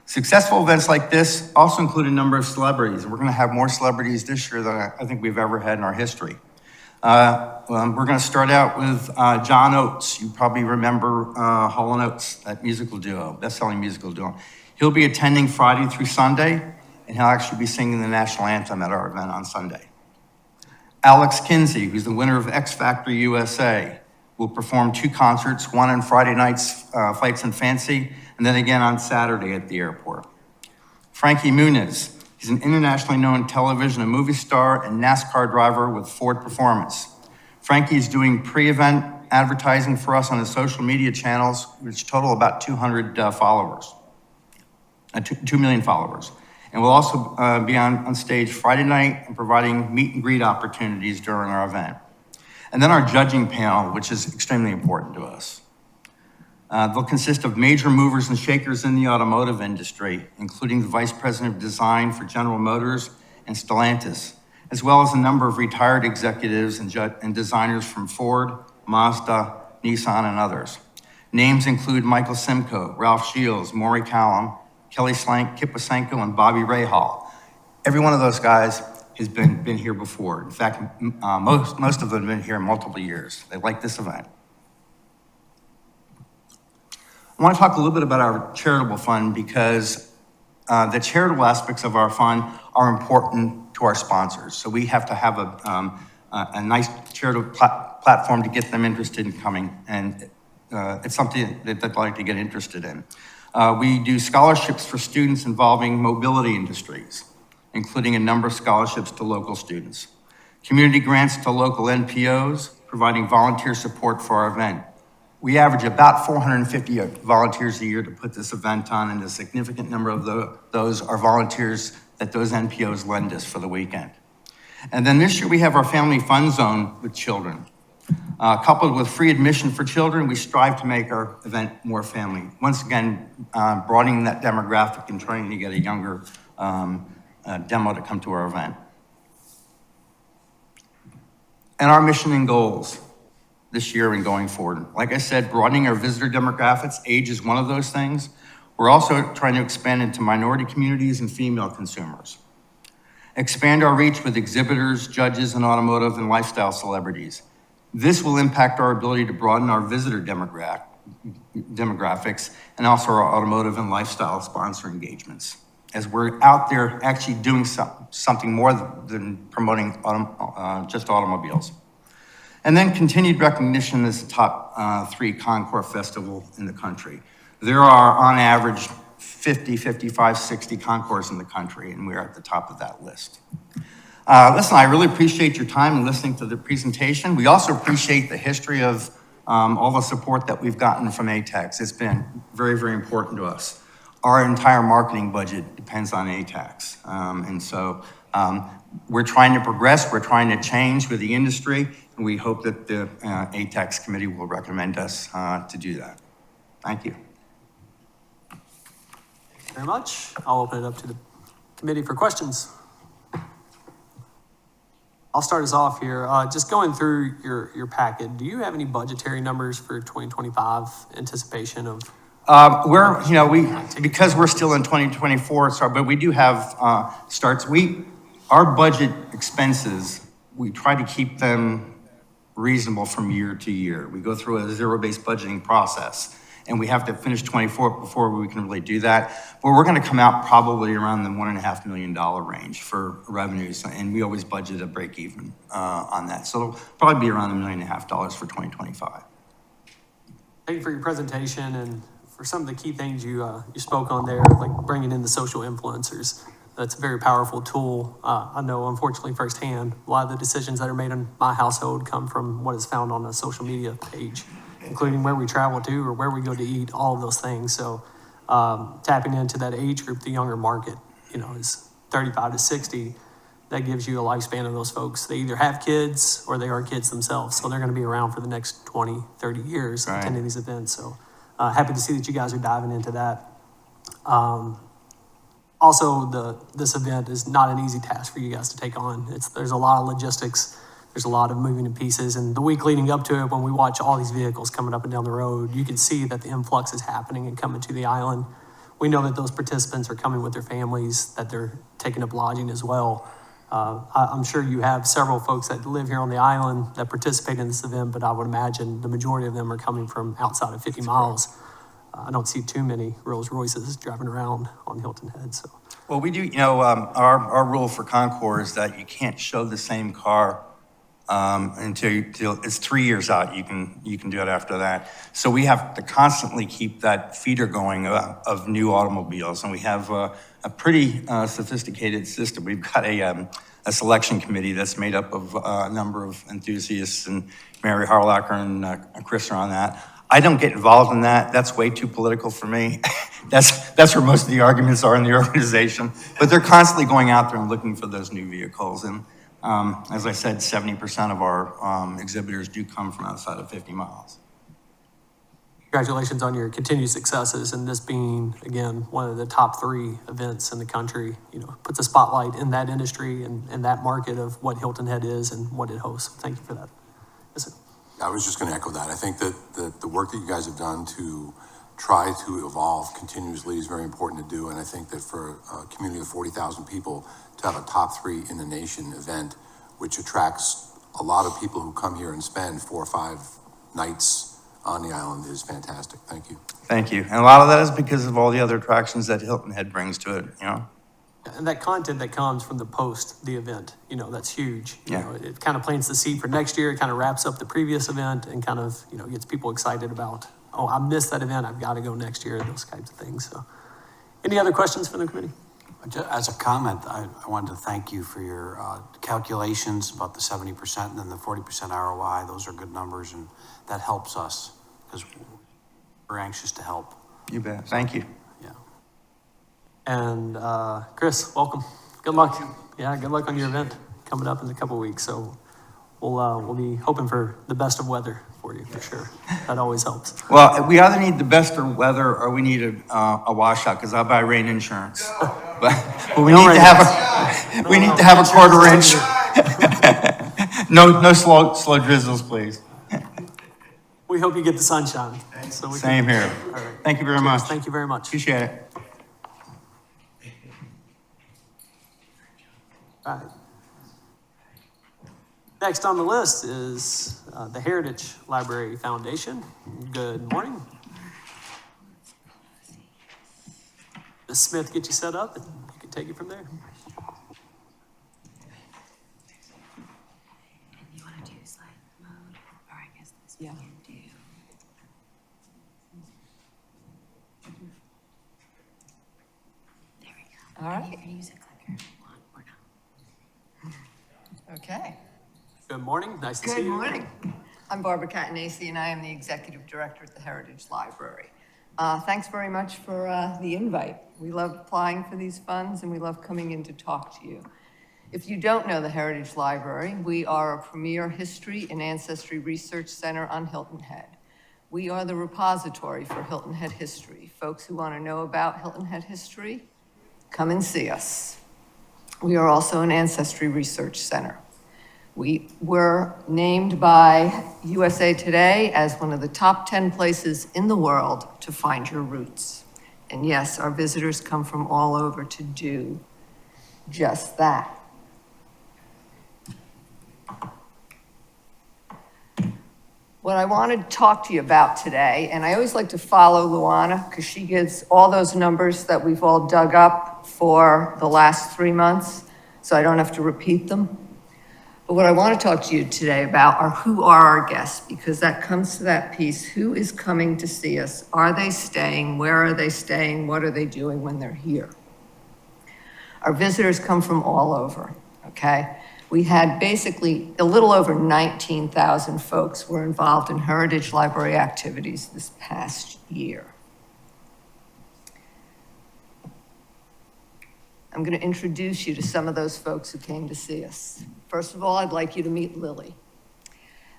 Successful events like this also include a number of celebrities, and we're going to have more celebrities this year than I think we've ever had in our history. We're going to start out with John Oates. You probably remember Hall & Oates, that musical duo, best-selling musical duo. He'll be attending Friday through Sunday, and he'll actually be singing the national anthem at our event on Sunday. Alex Kinsey, who's the winner of X Factor USA, will perform 2 concerts, one on Friday night's Fights and Fancy, and then again on Saturday at the airport. Frankie Muniz, he's an internationally known television and movie star and NASCAR driver with Ford Performance. Frankie's doing pre-event advertising for us on his social media channels, which total about 200 followers, 2 million followers. And we'll also be on stage Friday night and providing meet and greet opportunities during our event. And then our judging panel, which is extremely important to us. They'll consist of major movers and shakers in the automotive industry, including the Vice President of Design for General Motors and Stellantis, as well as a number of retired executives and designers from Ford, Mazda, Nissan, and others. Names include Michael Simcoe, Ralph Shields, Maury Callum, Kelly Slank, Kip Wasenko, and Bobby Rahal. Every one of those guys has been here before. In fact, most of them have been here multiple years. They like this event. I want to talk a little bit about our charitable fund because the charitable aspects of our fund are important to our sponsors. So we have to have a nice charitable platform to get them interested in coming, and it's something that they'd like to get interested in. We do scholarships for students involving mobility industries, including a number of scholarships to local students. Community grants to local NPOs, providing volunteer support for our event. We average about 450 volunteers a year to put this event on, and a significant number of those are volunteers that those NPOs lend us for the weekend. And then this year we have our family fun zone with children. Coupled with free admission for children, we strive to make our event more family. Once again, broadening that demographic and trying to get a younger demo to come to our event. And our mission and goals this year and going forward. Like I said, broadening our visitor demographics, age is one of those things. We're also trying to expand into minority communities and female consumers. Expand our reach with exhibitors, judges, and automotive and lifestyle celebrities. This will impact our ability to broaden our visitor demographics and also our automotive and lifestyle sponsor engagements, as we're out there actually doing something more than promoting just automobiles. And then continued recognition as the top 3 Concours festival in the country. There are, on average, 50, 55, 60 concours in the country, and we're at the top of that list. Listen, I really appreciate your time and listening to the presentation. We also appreciate the history of all the support that we've gotten from ATAX. It's been very, very important to us. Our entire marketing budget depends on ATAX. And so we're trying to progress, we're trying to change with the industry, and we hope that the ATAX committee will recommend us to do that. Thank you. Thank you very much. I'll open it up to the committee for questions. I'll start us off here. Just going through your packet, do you have any budgetary numbers for 2025 anticipation of? Because we're still in 2024, but we do have starts. Our budget expenses, we try to keep them reasonable from year to year. We go through a zero-based budgeting process, and we have to finish 24 before we can really do that. But we're going to come out probably around the $1.5 million range for revenues, and we always budget a break even on that. So it'll probably be around $1.5 million for 2025. Thank you for your presentation and for some of the key things you spoke on there, like bringing in the social influencers. That's a very powerful tool. I know, unfortunately, firsthand, a lot of the decisions that are made in my household come from what is found on a social media page, including where we travel to or where we go to eat, all of those things. So tapping into that age group, the younger market, is 35 to 60. That gives you a lifespan of those folks. They either have kids or they are kids themselves. So they're going to be around for the next 20, 30 years attending these events. So happy to see that you guys are diving into that. Also, this event is not an easy task for you guys to take on. There's a lot of logistics, there's a lot of moving pieces, and the week leading up to it, when we watch all these vehicles coming up and down the road, you can see that the influx is happening and coming to the island. We know that those participants are coming with their families, that they're taking up lodging as well. I'm sure you have several folks that live here on the island that participate in this event, but I would imagine the majority of them are coming from outside of 50 miles. I don't see too many Rolls Royces driving around on Hilton Head, so. Well, we do, our rule for Concours is that you can't show the same car until it's 3 years out. You can do it after that. So we have to constantly keep that feeder going of new automobiles, and we have a pretty sophisticated system. We've got a selection committee that's made up of a number of enthusiasts, and Mary Harlacher and Chris are on that. I don't get involved in that. That's way too political for me. That's where most of the arguments are in the organization. But they're constantly going out there and looking for those new vehicles. And as I said, 70% of our exhibitors do come from outside of 50 miles. Congratulations on your continued successes, and this being, again, one of the top 3 events in the country, puts a spotlight in that industry and that market of what Hilton Head is and what it hosts. Thank you for that. Yes, sir. I was just going to echo that. I think that the work that you guys have done to try to evolve continuously is very important to do. And I think that for a community of 40,000 people to have a top 3 in the nation event, which attracts a lot of people who come here and spend 4 or 5 nights on the island, is fantastic. Thank you. Thank you. And a lot of that is because of all the other attractions that Hilton Head brings to it, And that content that comes from the event, that's huge. Yeah. It kind of plants the seed for next year. It kind of wraps up the previous event and kind of, gets people excited about, oh, I missed that event. I've got to go next year, those kinds of things. So any other questions for the committee? As a comment, I wanted to thank you for your calculations about the 70% and then the 40% ROI. Those are good numbers, and that helps us because we're anxious to help. You bet. Thank you. Yeah. And Chris, welcome. Good luck. Yeah, good luck on your event coming up in a couple of weeks. So we'll be hoping for the best of weather for you, for sure. That always helps. Well, we either need the best of weather or we need a washout, because I'll buy rain insurance. But we need to have a quarter inch. No slow drizzles, please. We hope you get the sunshine. So Same here. All right. Thank you very Cheers. much. Thank you very much. Appreciate it. All right. Next on the list is the Heritage Library Foundation. Good morning. Ms. Smith, get you set up, and you can take it from there. You want to do slide mode, or I guess this we can do. There we go. All right. And use a clicker if you want, or not. Okay. Good morning. Nice to see you. Good morning. I'm Barbara Catanese, and I am the Executive Director at the Heritage Library. Thanks very much for the invite. We love applying for these funds, and we love coming in to talk to you. If you don't know the Heritage Library, we are a premier history and ancestry research center on Hilton Head. We are the repository for Hilton Head history. Folks who want to know about Hilton Head history, come and see us. We are also an ancestry research center. We were named by USA Today as one of the top 10 places in the world to find your roots. And yes, our visitors come from all over to do just that. What I want to talk to you about today, and I always like to follow Luana because she gives all those numbers that we've all dug up for the last 3 months, so I don't have to repeat them. But what I want to talk to you today about are who are our guests, because that comes to that piece. Who is coming to see us? Are they staying? Where are they staying? What are they doing when they're here? Our visitors come from all over, okay? We had basically a little over 19,000 folks were involved in Heritage Library activities this past year. I'm going to introduce you to some of those folks who came to see us. First of all, I'd like you to meet Lily.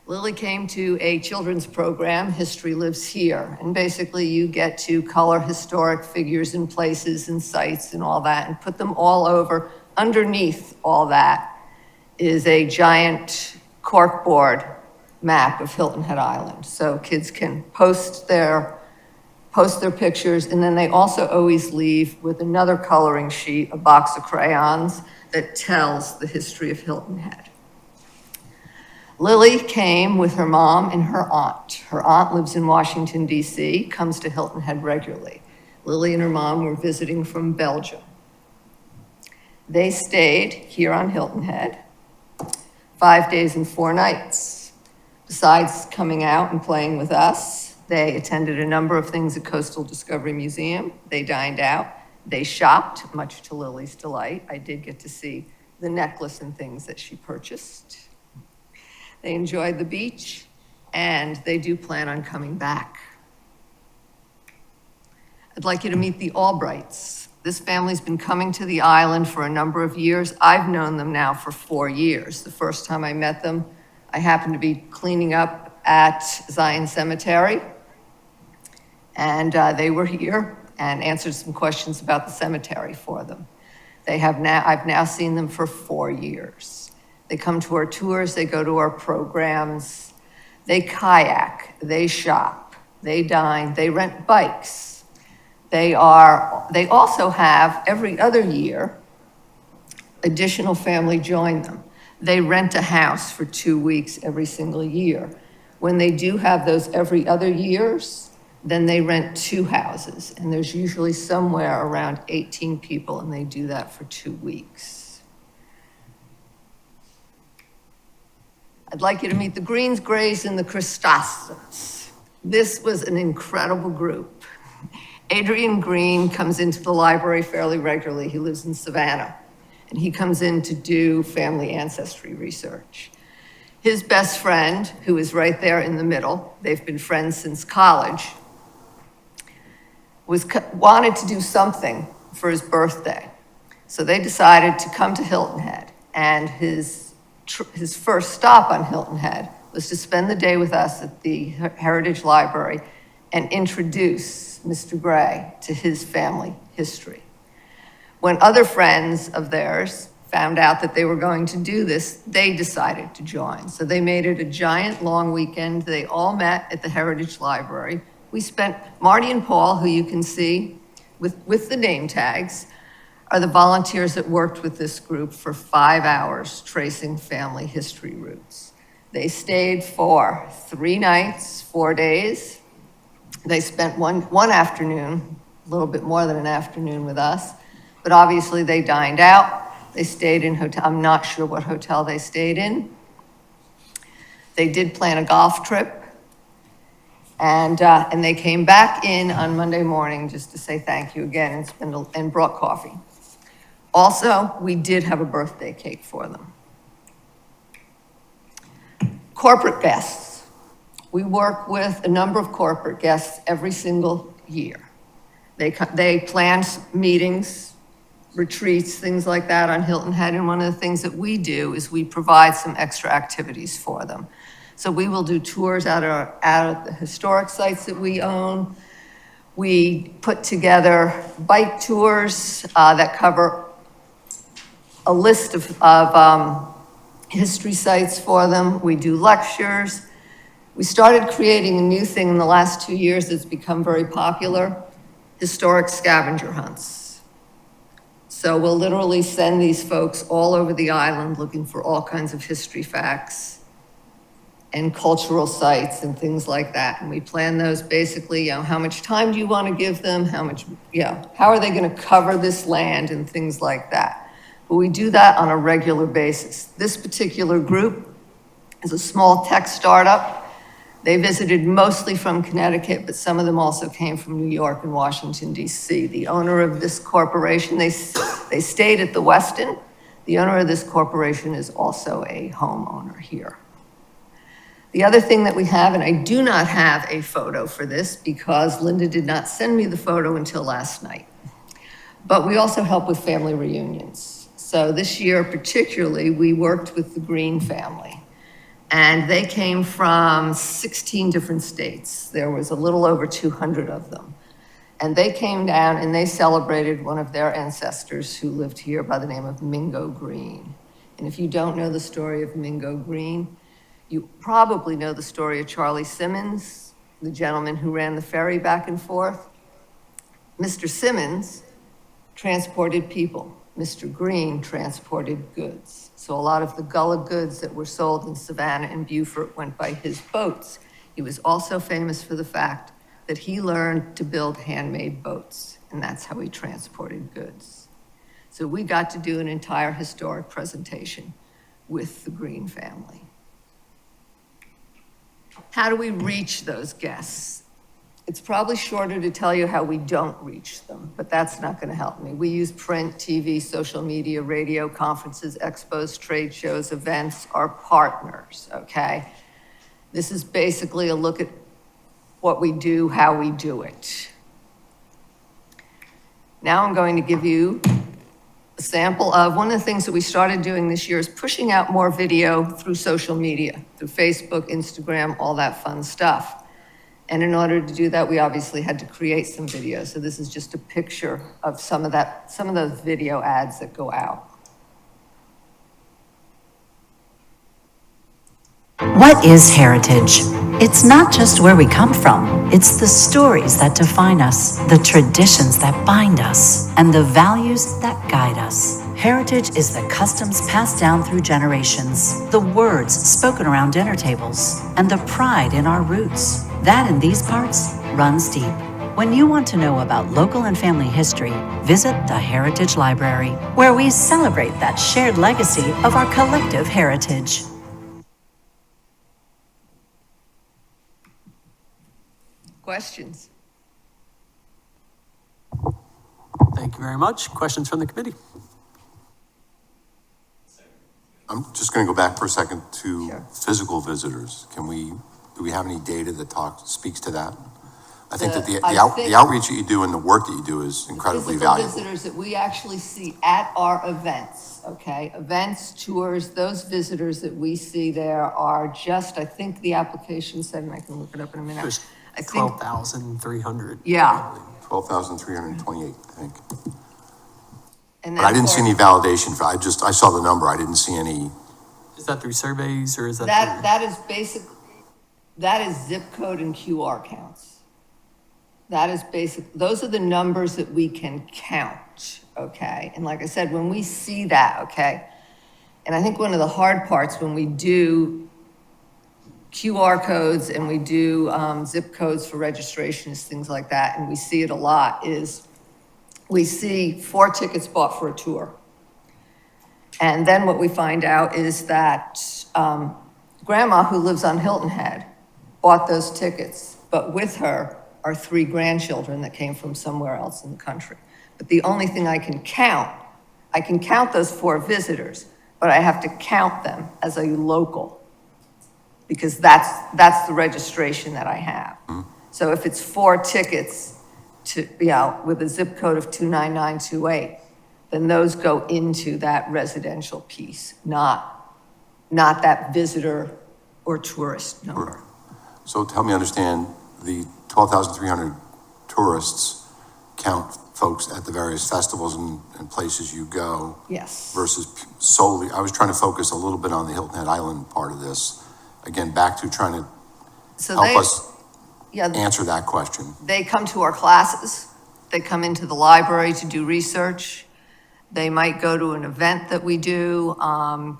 Lily came to a children's program, History Lives Here, and basically you get to color historic figures and places and sites and all that and put them all over. Underneath all that is a giant corkboard map of Hilton Head Island. So kids can post their pictures, and then they also always leave with another coloring sheet, a box of crayons that tells the history of Hilton Head. Lily came with her mom and her aunt. Her aunt lives in Washington, D.C., comes to Hilton Head regularly. Lily and her mom were visiting from Belgium. They stayed here on Hilton Head 5 days and 4 nights. Besides coming out and playing with us, they attended a number of things at Coastal Discovery Museum. They dined out. They shopped, much to Lily's delight. I did get to see the necklace and things that she purchased. They enjoyed the beach, and they do plan on coming back. I'd like you to meet the Albrights. This family's been coming to the island for a number of years. I've known them now for 4 years. The first time I met them, I happened to be cleaning up at Zion Cemetery, and they were here and answered some questions about the cemetery for them. I've now seen them for 4 years. They come to our tours, they go to our programs, they kayak, they shop, they dine, they rent bikes. They also have, every other year, additional family join them. They rent a house for 2 weeks every single year. When they do have those every other years, then they rent 2 houses, and there's usually somewhere around 18 people, and they do that for 2 weeks. I'd like you to meet the Greens, Grays, and the Christosons. This was an incredible group. Adrian Green comes into the library fairly regularly. He lives in Savannah, and he comes in to do family ancestry research. His best friend, who is right there in the middle, they've been friends since college, wanted to do something for his birthday. So they decided to come to Hilton Head, and his first stop on Hilton Head was to spend the day with us at the Heritage Library and introduce Mr. Gray to his family history. When other friends of theirs found out that they were going to do this, they decided to join. So they made it a giant long weekend. They all met at the Heritage Library. We spent, Marty and Paul, who you can see with the name tags, are the volunteers that worked with this group for 5 hours tracing family history roots. They stayed for 3 nights, 4 days. They spent one afternoon, a little bit more than an afternoon with us, but obviously they dined out. They stayed in hotel. I'm not sure what hotel they stayed in. They did plan a golf trip, and they came back in on Monday morning just to say thank you again and brought coffee. Also, we did have a birthday cake for them. Corporate guests. We work with a number of corporate guests every single year. They plan meetings, retreats, things like that on Hilton Head, and one of the things that we do is we provide some extra activities for them. So we will do tours out of the historic sites that we own. We put together bike tours that cover a list of history sites for them. We do lectures. We started creating a new thing in the last 2 years that's become very popular, historic scavenger hunts. So we'll literally send these folks all over the island looking for all kinds of history facts and cultural sites and things like that. And we plan those basically, how much time do you want to give them? How are they going to cover this land and things like that. But we do that on a regular basis. This particular group is a small tech startup. They visited mostly from Connecticut, but some of them also came from New York and Washington, D.C. The owner of this corporation, they stayed at the Westin. The owner of this corporation is also a homeowner here. The other thing that we have, and I do not have a photo for this because Linda did not send me the photo until last night, but we also help with family reunions. So this year particularly, we worked with the Green family. And they came from 16 different states. There was a little over 200 of them. And they came down and they celebrated one of their ancestors who lived here by the name of Mingo Green. And if you don't know the story of Mingo Green, you probably know the story of Charlie Simmons, the gentleman who ran the ferry back and forth. Mr. Simmons transported people. Mr. Green transported goods. So a lot of the Gullah goods that were sold in Savannah and Beaufort went by his boats. He was also famous for the fact that he learned to build handmade boats, and that's how he transported goods. So we got to do an entire historic presentation with the Green family. How do we reach those guests? It's probably shorter to tell you how we don't reach them, but that's not going to help me. We use print, TV, social media, radio, conferences, expos, trade shows, events, our partners, okay? This is basically a look at what we do, how we do it. Now I'm going to give you a sample of one of the things that we started doing this year is pushing out more video through social media, through Facebook, Instagram, all that fun stuff. And in order to do that, we obviously had to create some video. So this is just a picture of some of those video ads that go out. What is heritage? It's not just where we come from. It's the stories that define us, the traditions that bind us, and the values that guide us. Heritage is the customs passed down through generations, the words spoken around dinner tables, and the pride in our roots. That in these parts runs deep. When you want to know about local and family history, visit the Heritage Library, where we celebrate that shared legacy of our collective heritage. Questions? Thank you very much. Questions from the committee? I'm just going to go back for a second to Sure. physical visitors. Do we have any data that speaks to that? I think that the think- outreach that you do and the work that you do is incredibly Physical valuable. visitors that we actually see at our events, okay? Events, tours, those visitors that we see there are just, I think the application said, and I can look it up in a minute. There's I think, 12,300. yeah. 12,328, I think. And But I didn't that's see any validation for, I saw the number. I didn't see any. Is that through surveys or is that? that is basic, that is zip code and QR counts. That is basic, those are the numbers that we can count, okay? And like I said, when we see that, okay? And I think one of the hard parts when we do QR codes and we do zip codes for registrations, things like that, and we see it a lot, is we see 4 tickets bought for a tour. And then what we find out is that grandma who lives on Hilton Head bought those tickets, but with her are 3 grandchildren that came from somewhere else in the country. But the only thing I can count those 4 visitors, but I have to count them as a local because that's the registration that I have. So if it's 4 tickets to, with a zip code of 29928, then those go into that residential piece, not that visitor or tourist number. So to help me understand, the 12,300 tourists count folks at the various festivals and places you go. Yes. Versus solely, I was trying to focus a little bit on the Hilton Head Island part of this. Again, back to trying to help us answer that question. They come to our classes. They come into the library to do research. They might go to an event that we do.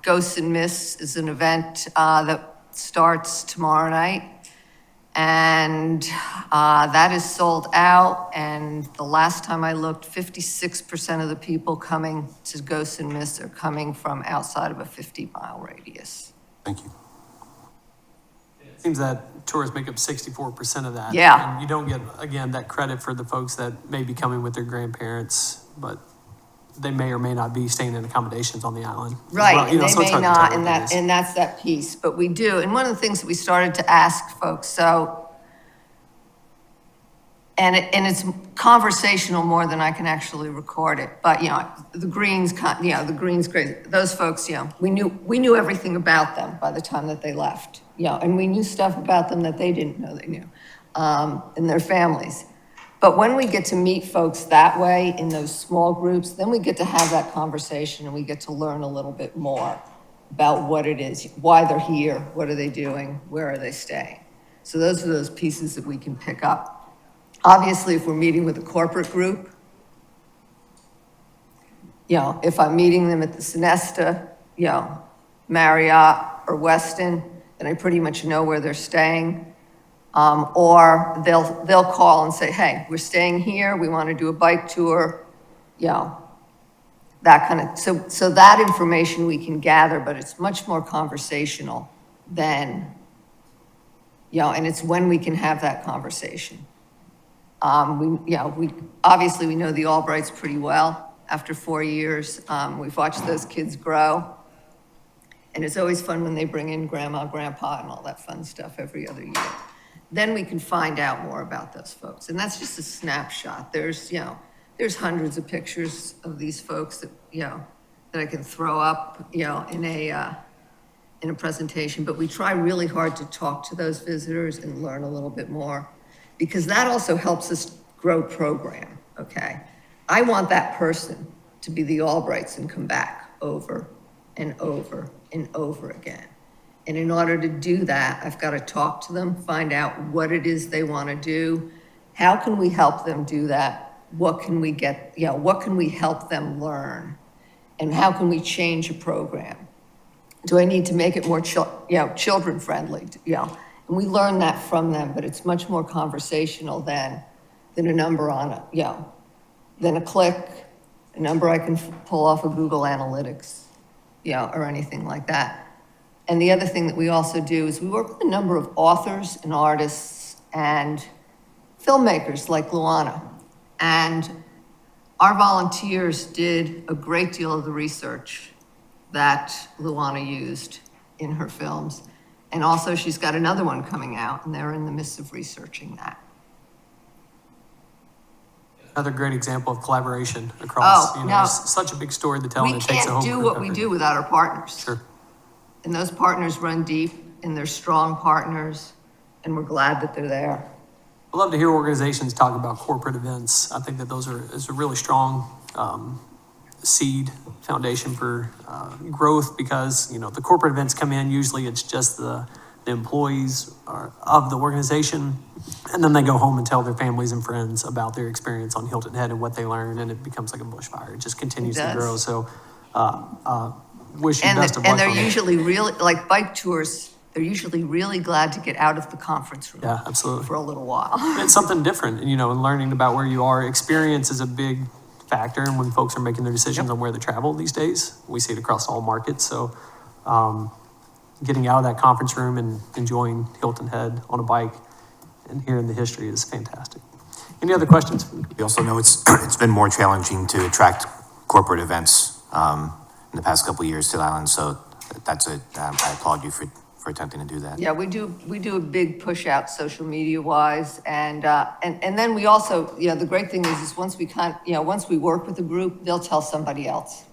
Ghosts and Myths is an event that starts tomorrow night. And that is sold out. And the last time I looked, 56% of the people coming to Ghosts and Myths are coming from outside of a 50-mile radius. Thank you. It seems that tourists make up 64% of that. Yeah. And you don't get, again, that credit for the folks that may be coming with their grandparents, but they may or may not be staying in accommodations on the island. Right, Well, and they so it's may hard to tell not, what that is. and that's that piece, but we do. And one of the things that we started to ask folks, so And it's conversational more than I can actually record it. But, the Greens, the Greens, great. Those folks, we knew everything about them by the time that they left. And we knew stuff about them that they didn't know they knew, and their families. But when we get to meet folks that way in those small groups, then we get to have that conversation and we get to learn a little bit more about what it is, why they're here, what are they doing, where are they staying. So those are those pieces that we can pick up. Obviously, if we're meeting with a corporate group, if I'm meeting them at the Sonesta, Marriott or Westin, then I pretty much know where they're staying. Or they'll call and say, hey, we're staying here, we want to do a bike tour, that kind of, so that information we can gather, but it's much more conversational than, and it's when we can have that conversation. We obviously we know the Albrights pretty well after 4 years. We've watched those kids grow. And it's always fun when they bring in grandma, grandpa, and all that fun stuff every other year. Then we can find out more about those folks. And that's just a snapshot. There's hundreds of pictures of these folks that, that I can throw up, in a presentation. But we try really hard to talk to those visitors and learn a little bit more, because that also helps us grow program, okay? I want that person to be the Albrights and come back over and over and over again. And in order to do that, I've got to talk to them, find out what it is they want to do. How can we help them do that? What can we get, what can we help them learn? And how can we change a program? Do I need to make it more children friendly? And we learn that from them, but it's much more conversational than a number on it, than a click, a number I can pull off of Google Analytics, or anything like that. And the other thing that we also do is we work with a number of authors and artists and filmmakers like Luana. And our volunteers did a great deal of the research that Luana used in her films. And also she's got another one coming out, and they're in the midst of researching that. Another great example of collaboration across, no. it's such a big story to tell, We and it takes a whole can't do group what we effort. do without our partners. Sure. And those partners run deep, and they're strong partners, and we're glad that they're there. I love to hear organizations talk about corporate events. I think that is a really strong seed foundation for growth, because the corporate events come in, usually it's just the employees of the organization, and then they go home and tell their families and friends about their experience on Hilton Head and what they learned, and it becomes like a bushfire. It just continues to grow. So wish you best of luck. And they're on it. usually really, like bike tours, they're usually really glad to get out of the conference room. Yeah, absolutely. For a little while. It's something different, and learning about where you are. Experience is a big factor, and when folks are making their decisions on where to travel these days, we see it across all markets. So getting out of that conference room and enjoying Hilton Head on a bike and hearing the history is fantastic. Any other questions? We also know it's been more challenging to attract corporate events in the past couple of years to the island. So I applaud you for attempting to do that. Yeah, we do a big push out social media wise, and then we also, the great thing is once we work with a group, they'll tell somebody else.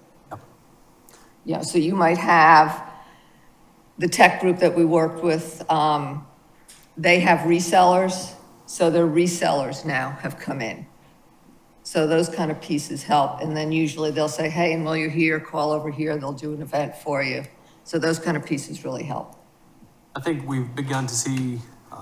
Yep. So you might have the tech group that we worked with, they have resellers, so their resellers now have come in. So those kind of pieces help, and then usually they'll say, hey, and while you're here, call over here, they'll do an event for you. So those kind of pieces really help. I think we've begun to see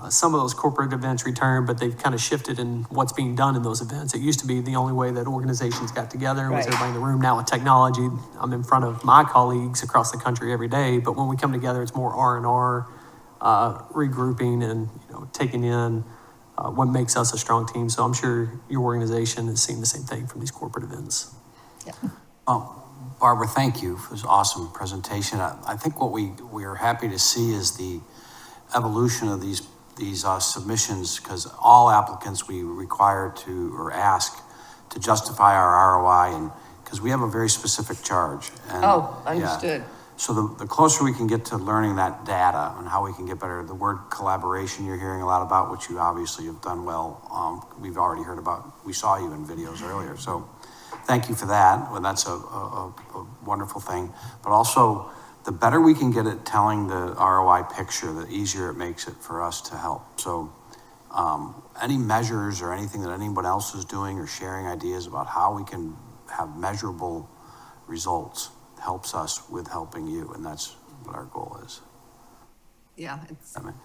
some of those corporate events return, but they've kind of shifted in what's being done in those events. It used to be the only way that organizations got together was everybody in the room. Now with technology, I'm in front of my colleagues across the country every day, but when we come together, it's more R&R, regrouping and taking in what makes us a strong team. So I'm sure your organization has seen the same thing from these corporate events. Yeah. Barbara, thank you for this awesome presentation. I think what we are happy to see is the evolution of these submissions, because all applicants we require to or ask to justify our ROI, and because we have a very specific charge. And, Oh, understood. So the closer we can get to learning that data and how we can get better, the word collaboration you're hearing a lot about, which you obviously have done well. We've already heard about, we saw you in videos earlier. So thank you for that. Well, that's a wonderful thing. But also, the better we can get at telling the ROI picture, the easier it makes it for us to help. So any measures or anything that anyone else is doing or sharing ideas about how we can have measurable results helps us with helping you, and that's what our goal is. Yeah,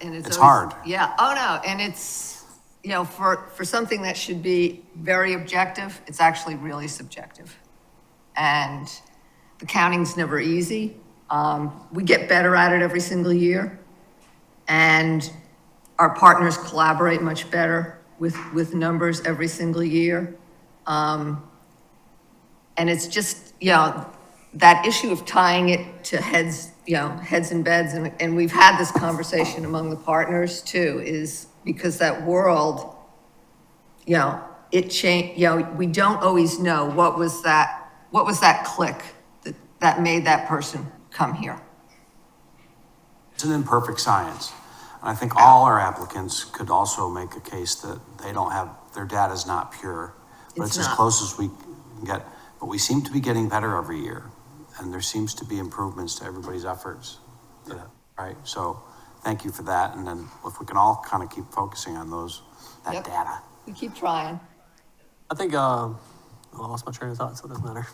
It's hard. Yeah, oh no, and it's, you know, for something that should be very objective, it's actually really subjective. And the counting's never easy. We get better at it every single year. And our partners collaborate much better with numbers every single year. And it's just, you know, that issue of tying it to heads, you know, heads and beds, and we've had this conversation among the partners too, is because that world, you know, it changed, you know, we don't always know what was that click that made that person come here. It's an imperfect science. And I think all our applicants could also make a case that they don't have, their data is not pure, but it's as close as we can get. But we seem to be getting better every year, and there seems to be improvements to everybody's efforts. Yeah. Right, so thank you for that. And then if we can all kind of keep focusing on that data. We keep trying. I think, I lost my train of thought, so it doesn't matter.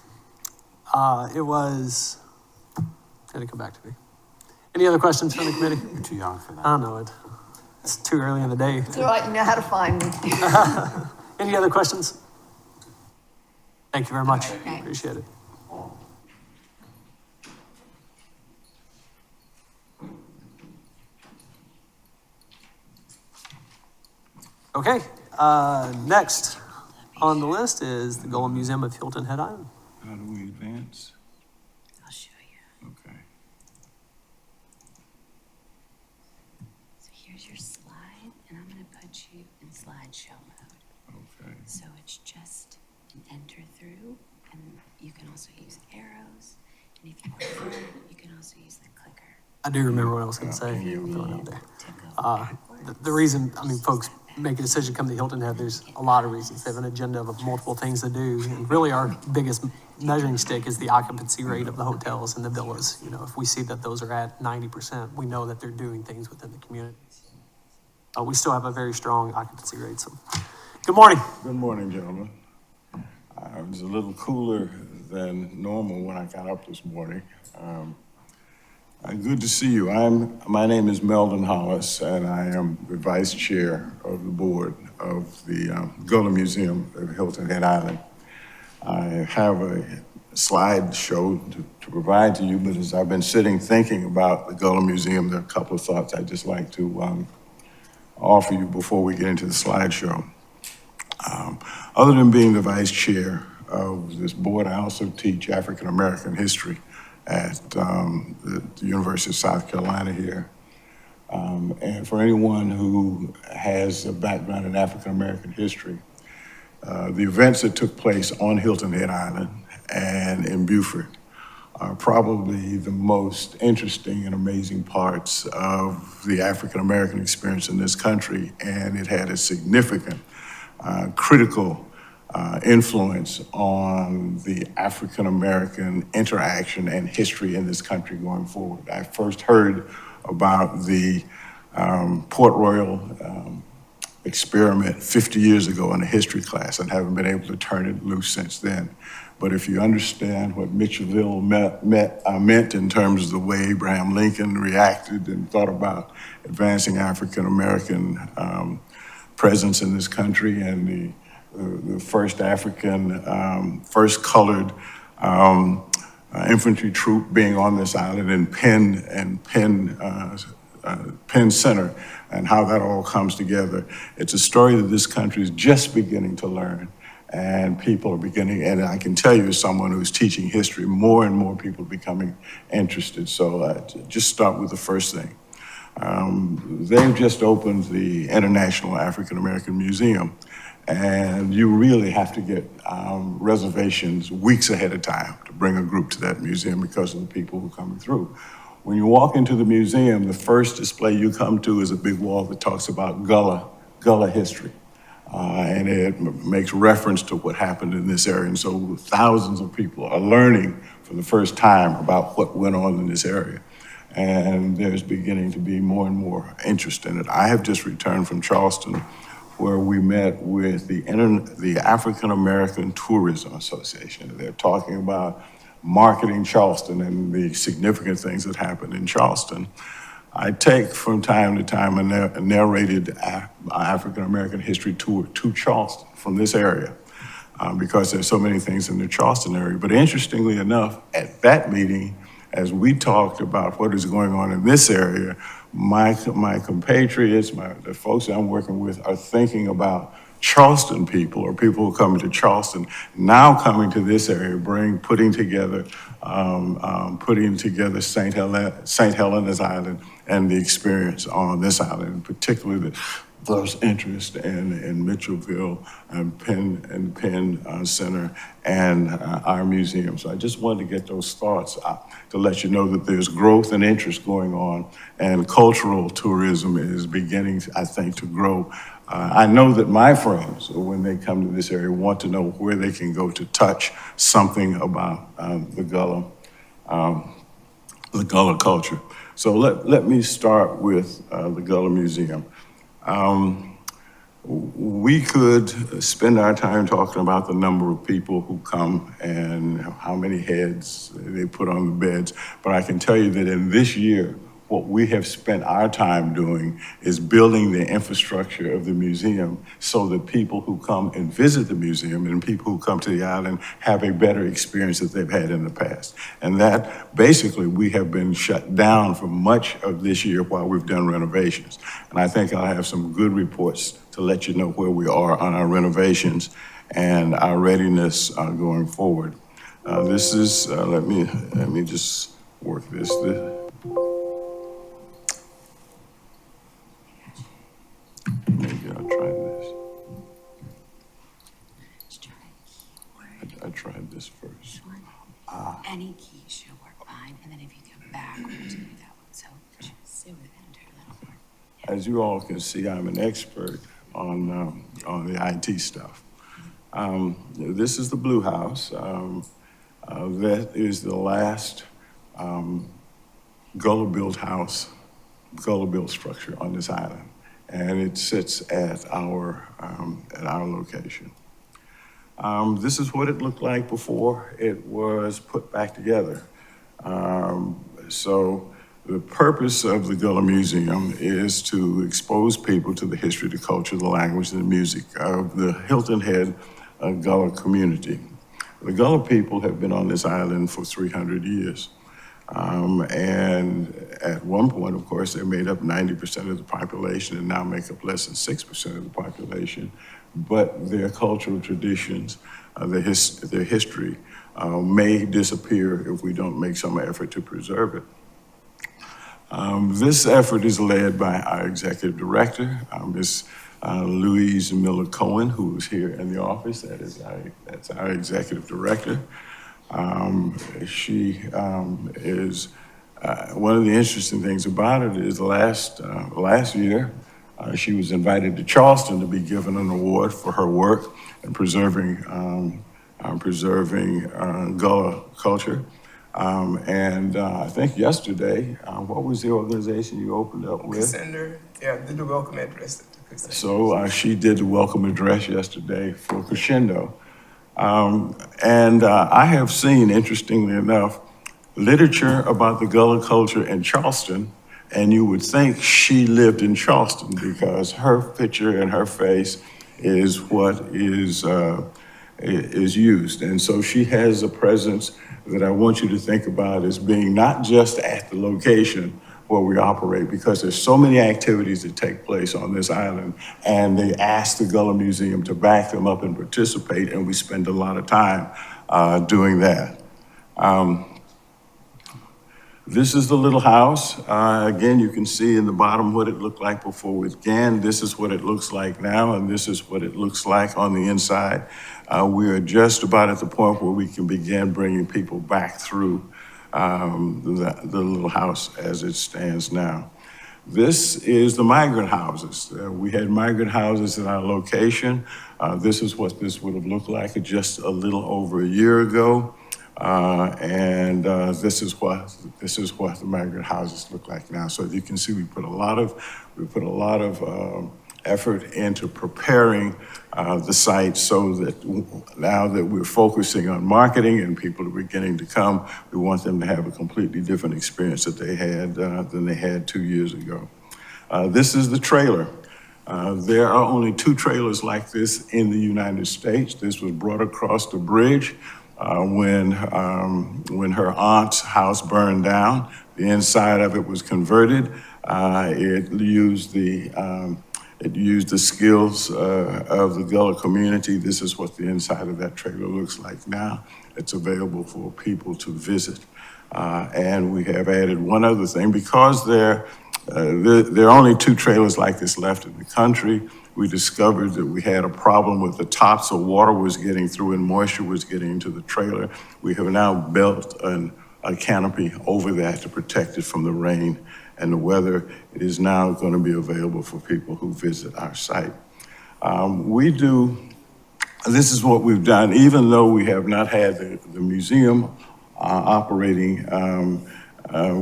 It was, gonna come back to me. Any other questions from the committee? You're too young for that. I know it. It's too early in the day. It's all right, you know how to find me. Any other questions? Thank you very much. Okay. Appreciate it. Okay, next on the list is the Golem Museum of Hilton Head Island. How do we advance? I'll show you. Okay. So here's your slide, and I'm going to put you in slideshow mode. Okay. So it's just an enter through, and you can also use arrows. And if you prefer, you can also use the clicker. I do remember what I was going to say. You Throwing need out there. to go backwards. The reason, I mean, folks make a decision to come to Hilton Head, there's a lot of reasons. They have an agenda of multiple things to do. And really our biggest measuring stick is the occupancy rate of the hotels and the villas. You know, if we see that those are at 90%, we know that they're doing things within the community. We still have a very strong occupancy rate, so. Good morning. Good morning, gentlemen. It was a little cooler than normal when I got up this morning. Good to see you. My name is Meldon Hollis, and I am the vice chair of the board of the Golem Museum of Hilton Head Island. I have a slideshow to provide to you, but as I've been sitting thinking about the Golem Museum, there are a couple of thoughts I'd just like to offer you before we get into the slideshow. Other than being the vice chair of this board, I also teach African American history at the University of South Carolina here. And for anyone who has a background in African American history, the events that took place on Hilton Head Island and in Beaufort are probably the most interesting and amazing parts of the African American experience in this country, and it had a significant critical influence on the African American interaction and history in this country going forward. I first heard about the Port Royal experiment 50 years ago in a history class and haven't been able to turn it loose since then. But if you understand what Mitchellville meant in terms of the way Abraham Lincoln reacted and thought about advancing African American presence in this country, and the first African, first colored infantry troop being on this island in Penn Center, and how that all comes together. It's a story that this country is just beginning to learn, and people are beginning, and I can tell you as someone who's teaching history, more and more people are becoming interested. So just start with the first thing. They've just opened the International African American Museum, And you really have to get reservations weeks ahead of time to bring a group to that museum because of the people who are coming through. When you walk into the museum, the first display you come to is a big wall that talks about Gullah history. And it makes reference to what happened in this area. And so thousands of people are learning for the first time about what went on in this area. And there's beginning to be more and more interest in it. I have just returned from Charleston, where we met with the African American Tourism Association. They're talking about marketing Charleston and the significant things that happened in Charleston. I take from time to time a narrated African American history tour to Charleston from this area because there's so many things in the Charleston area. But interestingly enough, at that meeting, as we talked about what is going on in this area, my compatriots, the folks that I'm working with are thinking about Charleston people or people who are coming to Charleston now coming to this area, putting together St. Helena's Island and the experience on this island, particularly those interests in Mitchellville and Penn Center and our museum. So I just wanted to get those thoughts to let you know that there's growth and interest going on, and cultural tourism is beginning, I think, to grow. I know that my friends, when they come to this area, want to know where they can go to touch something about the Gullah culture. So let me start with the Gullah Museum. We could spend our time talking about the number of people who come and how many heads they put on the beds, but I can tell you that in this year, what we have spent our time doing is building the infrastructure of the museum so that people who come and visit the museum and people who come to the island have a better experience that they've had in the past. And that basically we have been shut down for much of this year while we've done renovations. And I think I'll have some good reports to let you know where we are on our renovations and our readiness going forward. This is, let me just work this. Maybe I'll try this. I tried this first. Any key should work fine, and then if you come back, we'll do that one. So just sit with enter a little more. As you all can see, I'm an expert on the IT stuff. This is the Blue House. That is the last Gullah-built house, Gullah-built structure on this island. And it sits at our location. This is what it looked like before it was put back together. So the purpose of the Gullah Museum is to expose people to the history, the culture, the language, and the music of the Hilton Head Gullah community. The Gullah people have been on this island for 300 years. And at one point, of course, they made up 90% of the population and now make up less than 6% of the population. But their cultural traditions, their history may disappear if we don't make some effort to preserve it. This effort is led by our executive director, Ms. Louise Miller Cohen, who is here in the office. That's our executive director. She is, one of the interesting things about it is last year, she was invited to Charleston to be given an award for her work in preserving Gullah culture. And I think yesterday, what was the organization you opened up with? Crescendo, yeah, did the welcome address. So she did the welcome address yesterday for Crescendo. And I have seen, interestingly enough, literature about the Gullah culture in Charleston, and you would think she lived in Charleston because her picture and her face is what is used. And so she has a presence that I want you to think about as being not just at the location where we operate, because there's so many activities that take place on this island, and they ask the Gullah Museum to back them up and participate, and we spend a lot of time doing that. This is the little house. Again, you can see in the bottom what it looked like before we began. This is what it looks like now, and this is what it looks like on the inside. We are just about at the point where we can begin bringing people back through the little house as it stands now. This is the migrant houses. We had migrant houses in our location. This is what this would have looked like just a little over a year ago. This is what the migrant houses look like now. So you can see, we put a lot of effort into preparing the site so that now that we're focusing on marketing and people are beginning to come, we want them to have a completely different experience that they had than they had 2 years ago. This is the trailer. There are only 2 trailers like this in the United States. This was brought across the bridge when her aunt's house burned down. The inside of it was converted. It used the skills of the Gullah community. This is what the inside of that trailer looks like now. It's available for people to visit. And we have added one other thing. Because there are only 2 trailers like this left in the country, we discovered that we had a problem with the top, so water was getting through and moisture was getting into the trailer. We have now built a canopy over that to protect it from the rain and the weather. It is now going to be available for people who visit our site. This is what we've done. Even though we have not had the museum operating,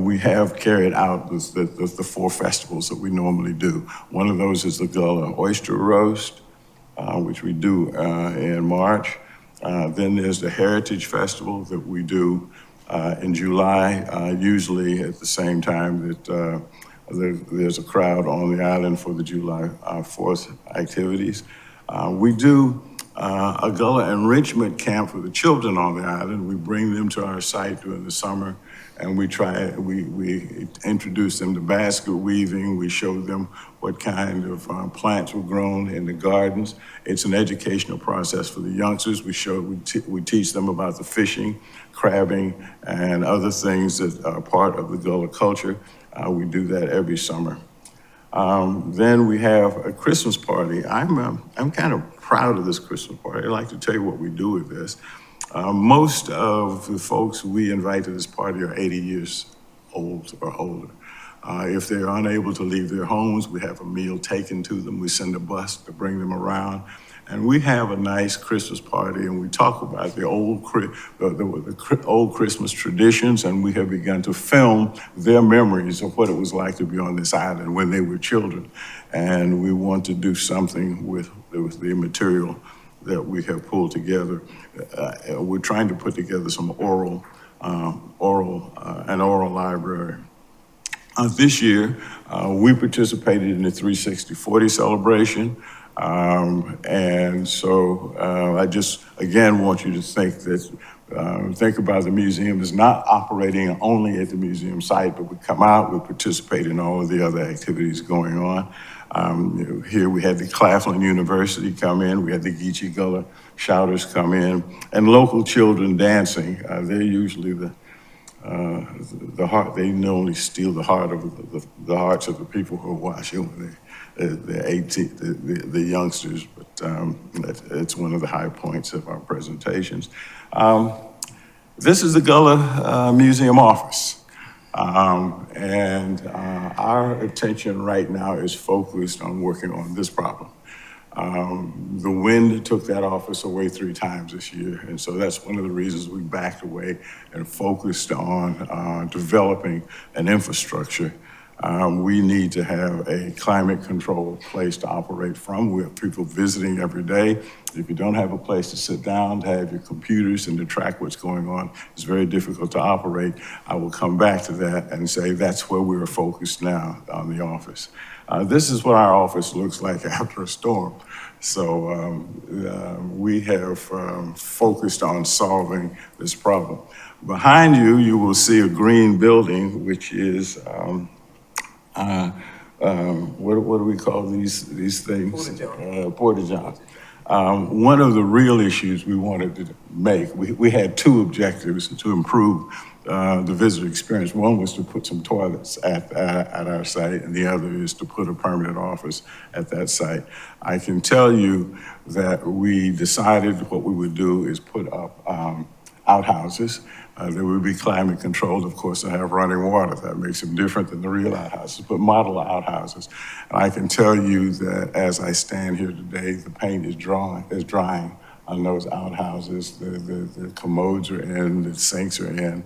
we have carried out the 4 festivals that we normally do. One of those is the Gullah Oyster Roast, which we do in March. Then there's the Heritage Festival that we do in July, usually at the same time that there's a crowd on the island for the July 4th activities. We do a Gullah enrichment camp for the children on the island. We bring them to our site during the summer, and we introduce them to basket weaving. We show them what kind of plants were grown in the gardens. It's an educational process for the youngsters. We teach them about the fishing, crabbing, and other things that are part of the Gullah culture. We do that every summer. Then we have a Christmas party. I'm kind of proud of this Christmas party. I'd like to tell you what we do with this. Most of the folks we invite to this party are 80 years old or older. If they're unable to leave their homes, we have a meal taken to them. We send a bus to bring them around. And we have a nice Christmas party, and we talk about the old Christmas traditions, and we have begun to film their memories of what it was like to be on this island when they were children. And we want to do something with the material that we have pulled together. We're trying to put together some oral library. This year, we participated in the 360/40 celebration. And so I just, again, want you to think about the museum as not operating only at the museum site, but we come out, we participate in all of the other activities going on. Here we had the Claflin University come in, we had the Geechee Gullah Shouters come in, and local children dancing. They're usually the heart. They normally steal the hearts of the people who are watching when the youngsters. But it's one of the high points of our presentations. This is the Gullah Museum office. Our attention right now is focused on working on this problem. The wind took that office away 3 times this year, and so that's one of the reasons we backed away and focused on developing an infrastructure. We need to have a climate-controlled place to operate from. We have people visiting every day. If you don't have a place to sit down, to have your computers and to track what's going on, it's very difficult to operate. I will come back to that and say that's where we're focused now on the office. This is what our office looks like after a storm. So we have focused on solving this problem. Behind you, you will see a green building, which is what do we call these things? Porta-john. One of the real issues we wanted to make, we had 2 objectives to improve the visitor experience. One was to put some toilets at our site, and the other is to put a permanent office at that site. I can tell you that we decided what we would do is put up outhouses. They would be climate controlled. Of course, they have running water. That makes them different than the real outhouses, but model outhouses. And I can tell you that as I stand here today, the paint is drying on those outhouses. The commodes are in, the sinks are in.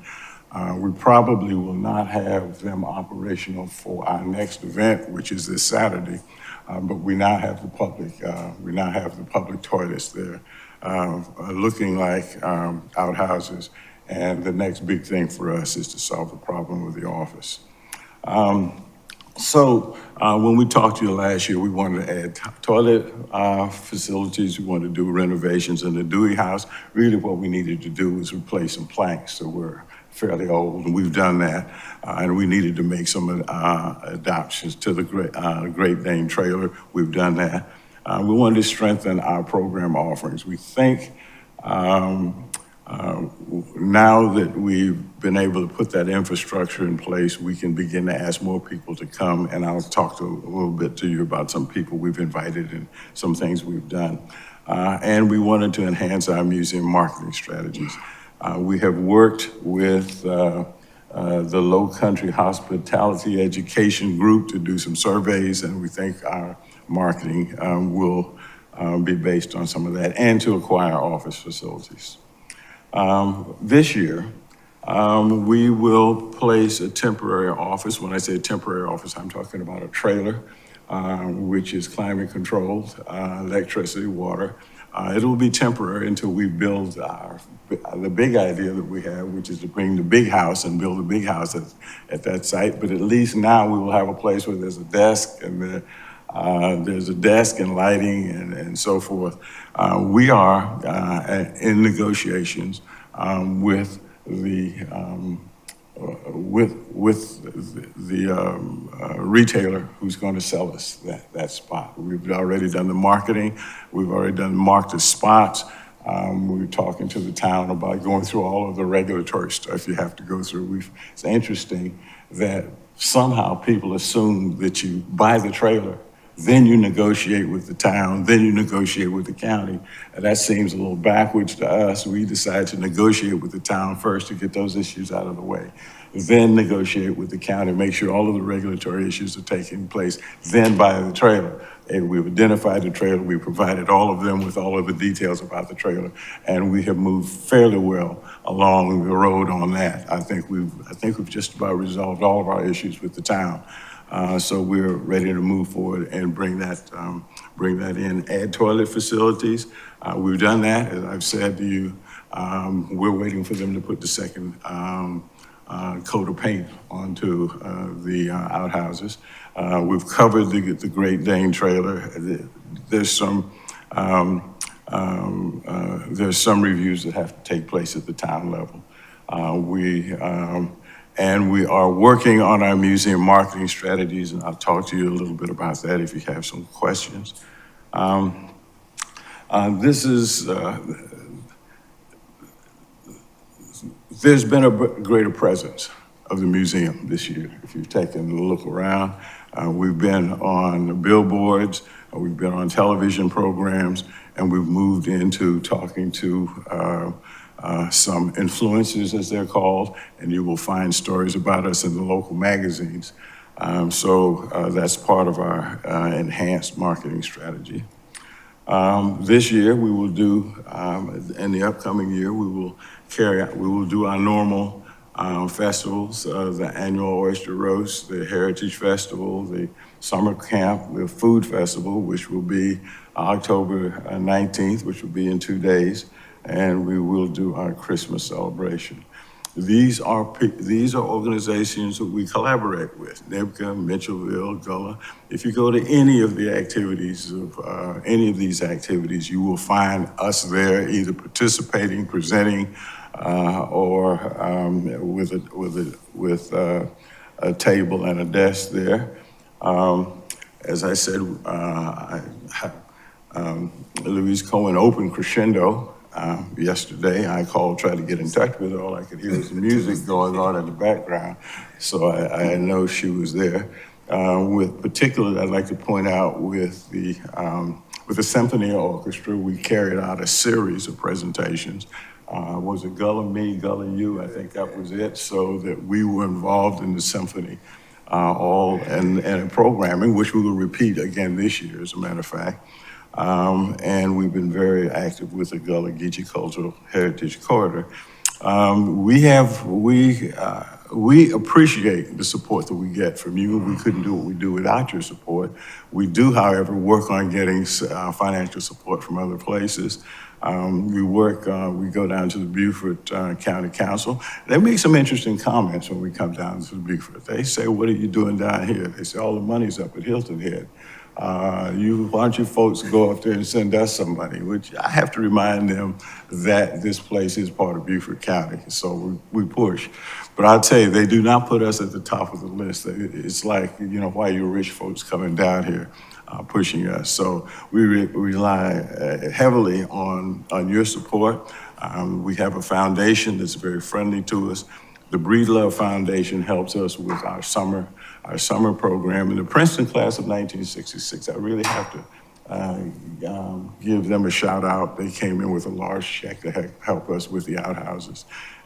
We probably will not have them operational for our next event, which is this Saturday, but we now have the public toilets there, looking like outhouses. And the next big thing for us is to solve the problem with the office. When we talked to you last year, we wanted to add toilet facilities. We wanted to do renovations in the Dewey House. Really what we needed to do was replace some planks, so we're fairly old, and we've done that. And we needed to make some adoptions to the Great Dane trailer. We've done that. We wanted to strengthen our program offerings. We think now that we've been able to put that infrastructure in place, we can begin to ask more people to come, and I'll talk a little bit to you about some people we've invited and some things we've done. And we wanted to enhance our museum marketing strategies. We have worked with the Low Country Hospitality Education Group to do some surveys, and we think our marketing will be based on some of that, and to acquire office facilities. This year, we will place a temporary office. When I say temporary office, I'm talking about a trailer, which is climate controlled, electricity, water. It will be temporary until we build the big idea that we have, which is to bring the big house and build a big house at that site. But at least now we will have a place where there's a desk and there's a desk and lighting and so forth. We are in negotiations with the retailer who's going to sell us that spot. We've already done the marketing. We've already marked the spots. We're talking to the town about going through all of the regulatory stuff you have to go through. It's interesting that somehow people assume that you buy the trailer, then you negotiate with the town, then you negotiate with the county. And that seems a little backwards to us. We decided to negotiate with the town first to get those issues out of the way. Then negotiate with the county, make sure all of the regulatory issues are taking place, then buy the trailer. And we've identified the trailer, we provided all of them with all of the details about the trailer, and we have moved fairly well along the road on that. I think we've just about resolved all of our issues with the town. So we're ready to move forward and bring that in. Add toilet facilities. We've done that, as I've said to you. We're waiting for them to put the second coat of paint onto the outhouses. We've covered the Great Dane trailer. There's some reviews that have to take place at the town level. And we are working on our museum marketing strategies, and I'll talk to you a little bit about that if you have some questions. There's been a greater presence of the museum this year. If you've taken a look around, we've been on the billboards, we've been on television programs, and we've moved into talking to some influencers, as they're called, and you will find stories about us in the local magazines. So that's part of our enhanced marketing strategy. This year, we will do, in the upcoming year, we will do our normal festivals, the annual Oyster Roast, the Heritage Festival, the Summer Camp, the Food Festival, which will be October 19th, which will be in 2 days, and we will do our Christmas celebration. These are organizations that we collaborate with, NIBCA, Mitchellville, Gullah. If you go to any of the activities of any of these activities, you will find us there either participating, presenting, or with a table and a desk there. As I said, Louise Cohen opened Crescendo Yesterday, I called, tried to get in touch with her. All I could hear was the music going on in the background. So I know she was there. With particularly, I'd like to point out with the symphony orchestra, we carried out a series of presentations. Was it Gullah Me, Gullah You? I think that was it. So that we were involved in the symphony, and programming, which we will repeat again this year, as a matter of fact. And we've been very active with the Gullah Geechee Cultural Heritage Corridor. We appreciate the support that we get from you. We couldn't do what we do without your support. We do, however, work on getting financial support from other places. We go down to the Beaufort County Council. They make some interesting comments when we come down to the Beaufort. They say, what are you doing down here? They say, all the money's up at Hilton Head. Why don't you folks go up there and send us some money? Which I have to remind them that this place is part of Beaufort County, so we push. But I'll tell you, they do not put us at the top of the list. It's like, why you rich folks coming down here pushing us. So we rely heavily on your support. We have a foundation that's very friendly to us. The Breed Love Foundation helps us with our summer program. In the Princeton class of 1966, I really have to give them a shout out. They came in with a large check to help us with the outhouses.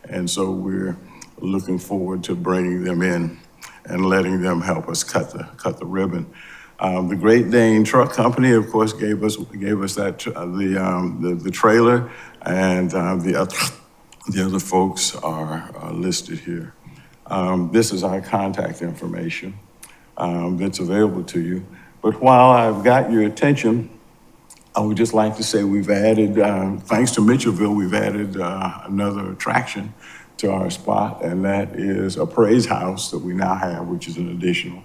And so we're looking forward to bringing them in and letting them help us cut the ribbon. The Great Dane Truck Company, of course, gave us that the trailer, and the other folks are listed here. This is our contact information that's available to you. But while I've got your attention, I would just like to say we've added, thanks to Mitchellville, we've added another attraction to our spot, and that is a praise house that we now have, which is an additional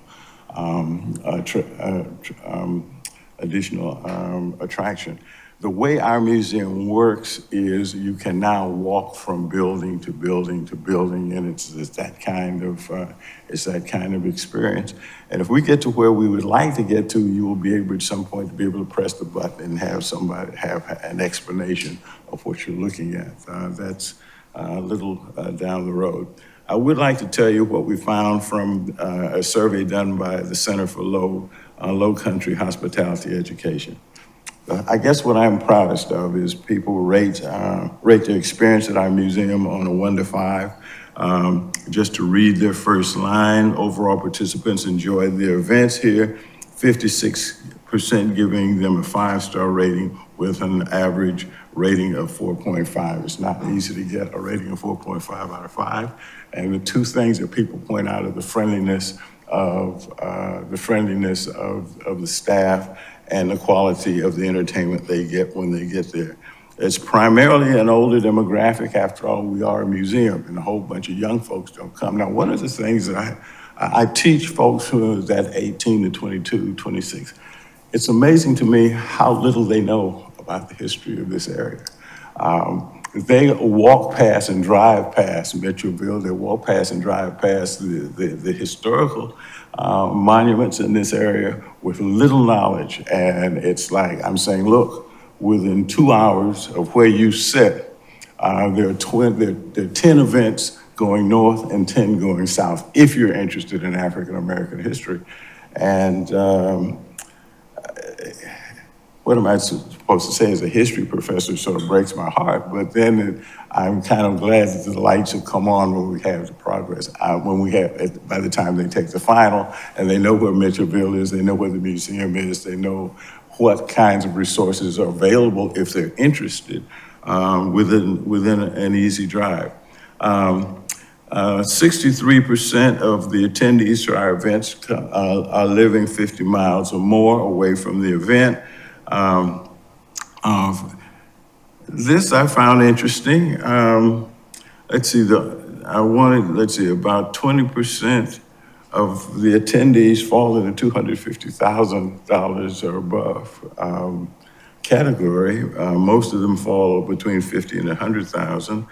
attraction. The way our museum works is you can now walk from building to building to building, and it's that kind of experience. And if we get to where we would like to get to, you will be able at some point to be able to press the button and have somebody have an explanation of what you're looking at. That's a little down the road. I would like to tell you what we found from a survey done by the Center for Low Country Hospitality Education. I guess what I'm proudest of is people rate their experience at our museum on a 1 to 5. Just to read their first line, overall participants enjoyed their events here, 56% giving them a 5-star rating with an average rating of 4.5. It's not easy to get a rating of 4.5 out of 5. And the two things that people point out are the friendliness of the staff and the quality of the entertainment they get when they get there. It's primarily an older demographic. After all, we are a museum, and a whole bunch of young folks don't come. Now, one of the things that I teach folks who are that 18 to 22, 26, it's amazing to me how little they know about the history of this area. They walk past and drive past Mitchellville. They walk past and drive past the historical monuments in this area with little knowledge. And it's like I'm saying, look, within 2 hours of where you sit, there are 10 events going north and 10 going south, if you're interested in African American history. And what am I supposed to say as a history professor? Sort of breaks my heart, but then I'm kind of glad that the lights have come on when we have the progress. By the time they take the final, and they know where Mitchellville is, they know where the museum is, they know what kinds of resources are available if they're interested within an easy drive. 63% of the attendees to our events are living 50 miles or more away from the event. This I found interesting. Let's see, about 20% of the attendees fall in the $250,000 or above category. Most of them fall between 50 and 100,000.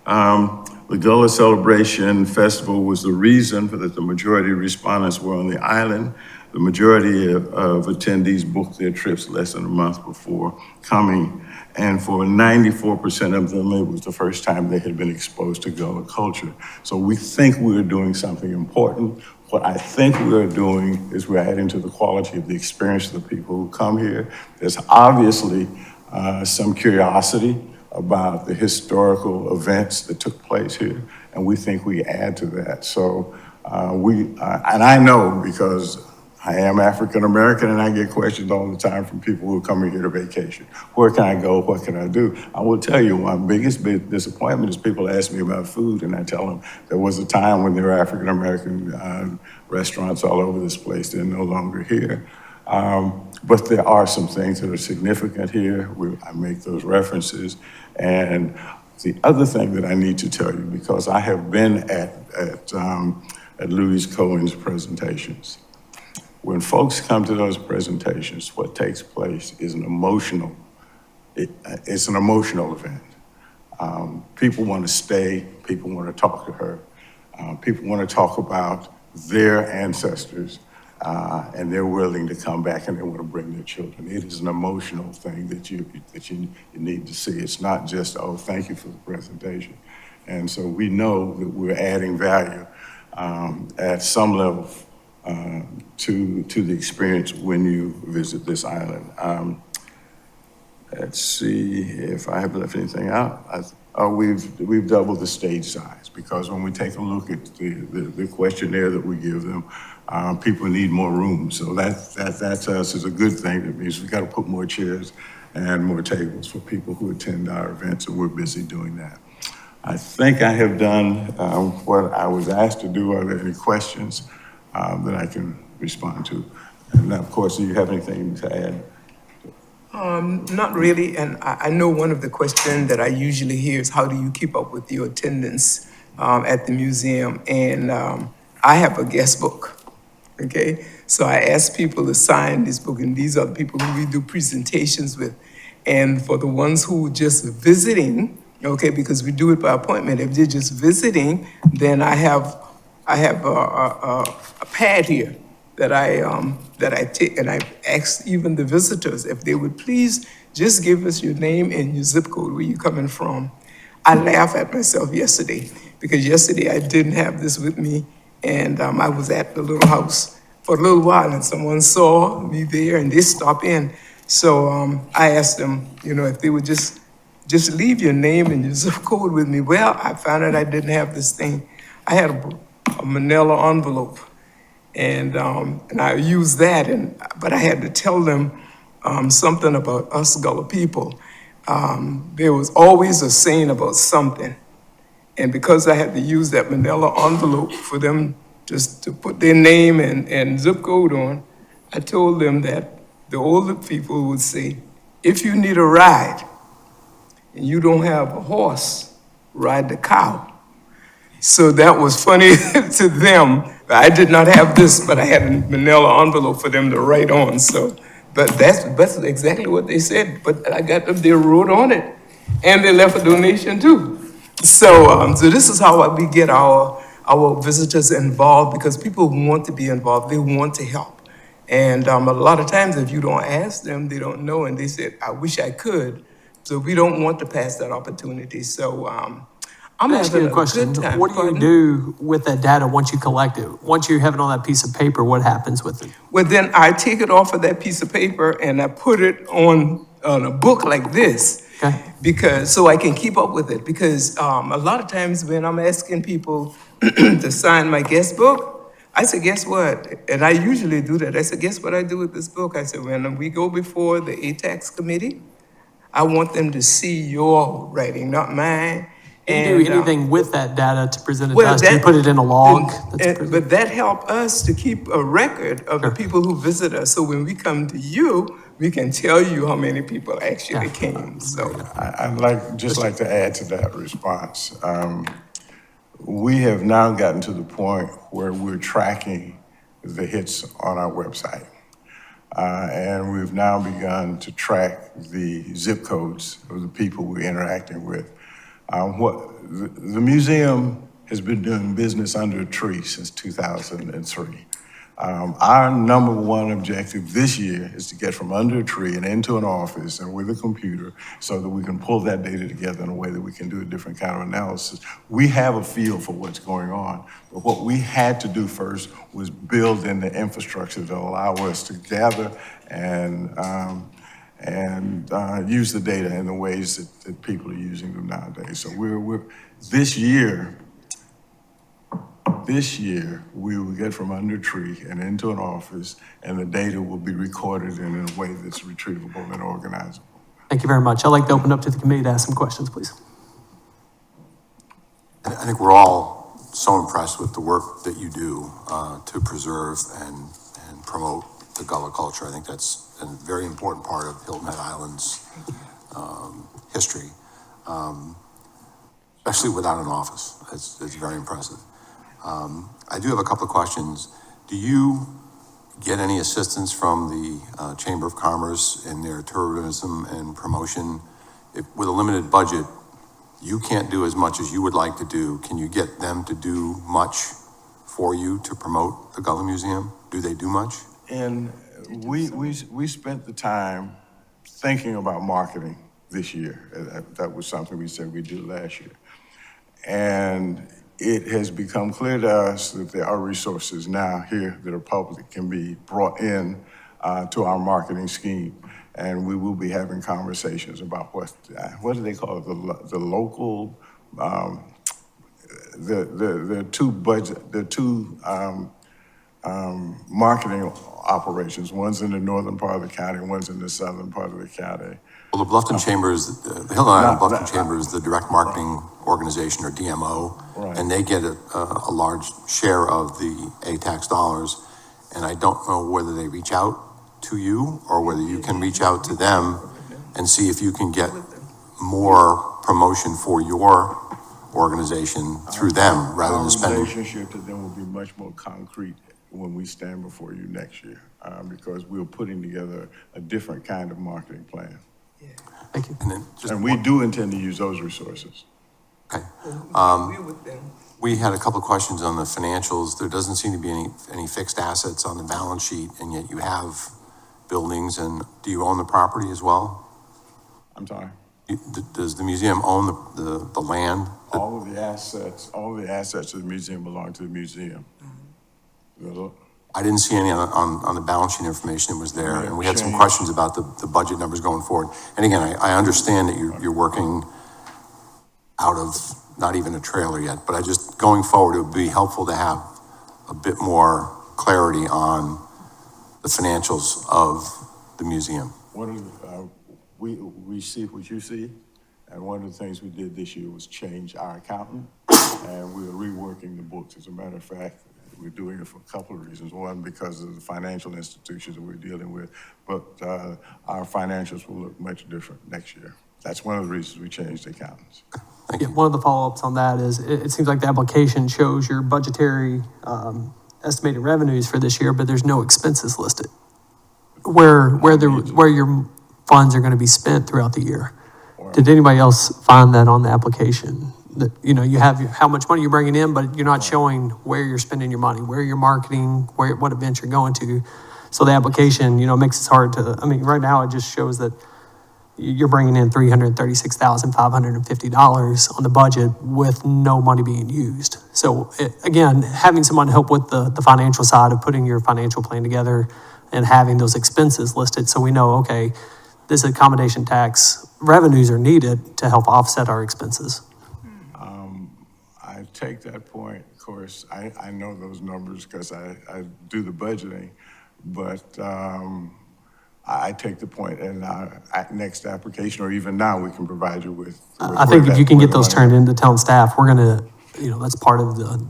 The Gullah Celebration Festival was the reason for that the majority of respondents were on the island. The majority of attendees booked their trips less than a month before coming. And for 94% of them, it was the first time they had been exposed to Gullah culture. So we think we're doing something important. What I think we're doing is we're adding to the quality of the experience of the people who come here. There's obviously some curiosity about the historical events that took place here, and we think we add to that. So and I know because I am African American and I get questions all the time from people who are coming here to vacation. Where can I go? What can I do? I will tell you, my biggest disappointment is people ask me about food and I tell them there was a time when there were African American restaurants all over this place. They're no longer here. But there are some things that are significant here. I make those references. And the other thing that I need to tell you, because I have been at Louis Cohen's presentations, when folks come to those presentations, what takes place is it's an emotional event. People want to stay, people want to talk to her, people want to talk about their ancestors, and they're willing to come back and they want to bring their children. It is an emotional thing that you need to see. It's not just, oh, thank you for the presentation. And so we know that we're adding value at some level to the experience when you visit this island. Let's see if I have left anything out. We've doubled the stage size because when we take a look at the questionnaire that we give them, people need more room. So that to us is a good thing. That means we've got to put more chairs and more tables for people who attend our events, and we're busy doing that. I think I have done what I was asked to do. Are there any questions that I can respond to? And of course, do you have anything to add? Not really, and I know one of the questions that I usually hear is how do you keep up with your attendance at the museum? And I have a guest book, okay? So I ask people to sign this book, and these are the people who we do presentations with. And for the ones who are just visiting, okay, because we do it by appointment, if they're just visiting, then I have a pad here that I take, and I asked even the visitors if they would please just give us your name and your zip code, where you're coming from. I laughed at myself yesterday, because yesterday I didn't have this with me, and I was at the little house for a little while, and someone saw me there, and they stopped in. So I asked them, if they would just leave your name and your zip code with me. Well, I found out I didn't have this thing. I had a manila envelope. And I used that, but I had to tell them something about us Gullah people. There was always a saying about something. And because I had to use that manila envelope for them just to put their name and zip code on, I told them that the older people would say, if you need a ride and you don't have a horse, ride the cow. So that was funny to them. I did not have this, but I had a manila envelope for them to write on. So, but that's exactly what they said. But I got them, they wrote on it, and they left a donation too. So, so this is how we get our visitors involved, because people want to be involved, they want to help. And a lot of times, if you don't ask them, they don't know, and they said, "I wish I could." So we don't want to pass that opportunity. So. I'm Let me ask you a question. What do you do with that data once you collect it? Once you have it on that piece of paper, what happens with it? Well, then I take it off of that piece of paper and I put it on a book like this, because so I can keep up with it. Because a lot of times when I'm asking people to sign my guest book, I say, guess what? And I usually do that. I said, guess what I do with this book? I said, when we go before the ATAX committee, I want them to see your writing, not mine. Do you do anything with that data to present it to us? Do you put it in a log? But that helps us to keep a record of the people who visit us. So when we come to you, we can tell you how many people actually came. So I'd like to add to that response. We have now gotten to the point where we're tracking the hits on our website. And we've now begun to track the zip codes of the people we're interacting with. The museum has been doing business under a tree since 2003. Our number one objective this year is to get from under a tree and into an office and with a computer so that we can pull that data together in a way that we can do a different kind of analysis. We have a feel for what's going on, but what we had to do first was build in the infrastructure to allow us to gather and use the data in the ways that people are using them nowadays. So this year, we will get from under a tree and into an office, and the data will be recorded in a way that's retrievable and organizable. Thank you very much. I'd like to open up to the committee to ask some questions, please. I think we're all so impressed with the work that you do to preserve and promote the Gullah culture. I think that's a very important part of Hilton Head Island's history, especially without an office. It's very impressive. I do have a couple of questions. Do you get any assistance from the Chamber of Commerce in their tourism and promotion? If, with a limited budget, you can't do as much as you would like to do, can you get them to do much for you to promote the Gullah Museum? Do they do much? And we spent the time thinking about marketing this year. That was something we said we'd do last year. And it has become clear to us that there are resources now here that are public, can be brought in to our marketing scheme. And we will be having conversations about what do they call it? The local, the two marketing operations. One's in the northern part of the county, and one's in the southern part of the county. Well, the Bluffton Chambers, the Hilton Island Bluffton Chamber is the direct marketing organization, or DMO, right. And they get a large share of the ATAX dollars. And I don't know whether they reach out to you or whether you can reach out to them and see if you can get more promotion for your organization through them rather than spending. Our relationship to them will be much more concrete when we stand before you next year, because we're putting together a different kind of marketing plan. Thank you. And then And we do intend to use those resources. Okay. We had a couple of questions on the financials. There doesn't seem to be any fixed assets on the balance sheet, and yet you have buildings. And do you own the property as well? I'm sorry? Does the museum own the land? All of the assets of the museum belong to the museum. I didn't see any on the balance sheet information that was there, and we had some questions about the budget numbers going forward. And again, I understand that you're working out of not even a trailer yet, but going forward, it would be helpful to have a bit more clarity on the financials of the museum. We see what you see, and one of the things we did this year was change our accountant, and we're reworking the books. As a matter of fact, we're doing it for a couple of reasons. One, because of the financial institutions that we're dealing with, but our financials will look much different next year. That's one of the reasons we changed accountants. Yeah, one of the follow-ups on that is it seems like the application shows your budgetary estimated revenues for this year, but there's no expenses listed. Where your funds are going to be spent throughout the year. Did anybody else find that on the application? That, you have how much money you're bringing in, but you're not showing where you're spending your money, where you're marketing, what events you're going to. So the application, makes it hard to, right now it just shows that you're bringing in $336,550 on the budget with no money being used. So again, having someone help with the financial side of putting your financial plan together and having those expenses listed so we know, okay, this accommodation tax revenues are needed to help offset our expenses. I take that point. Of course, I know those numbers because I do the budgeting, but I take the point, and our next application, or even now, we can provide you with. I think if you can get those turned into town staff, we're gonna, that's part of the.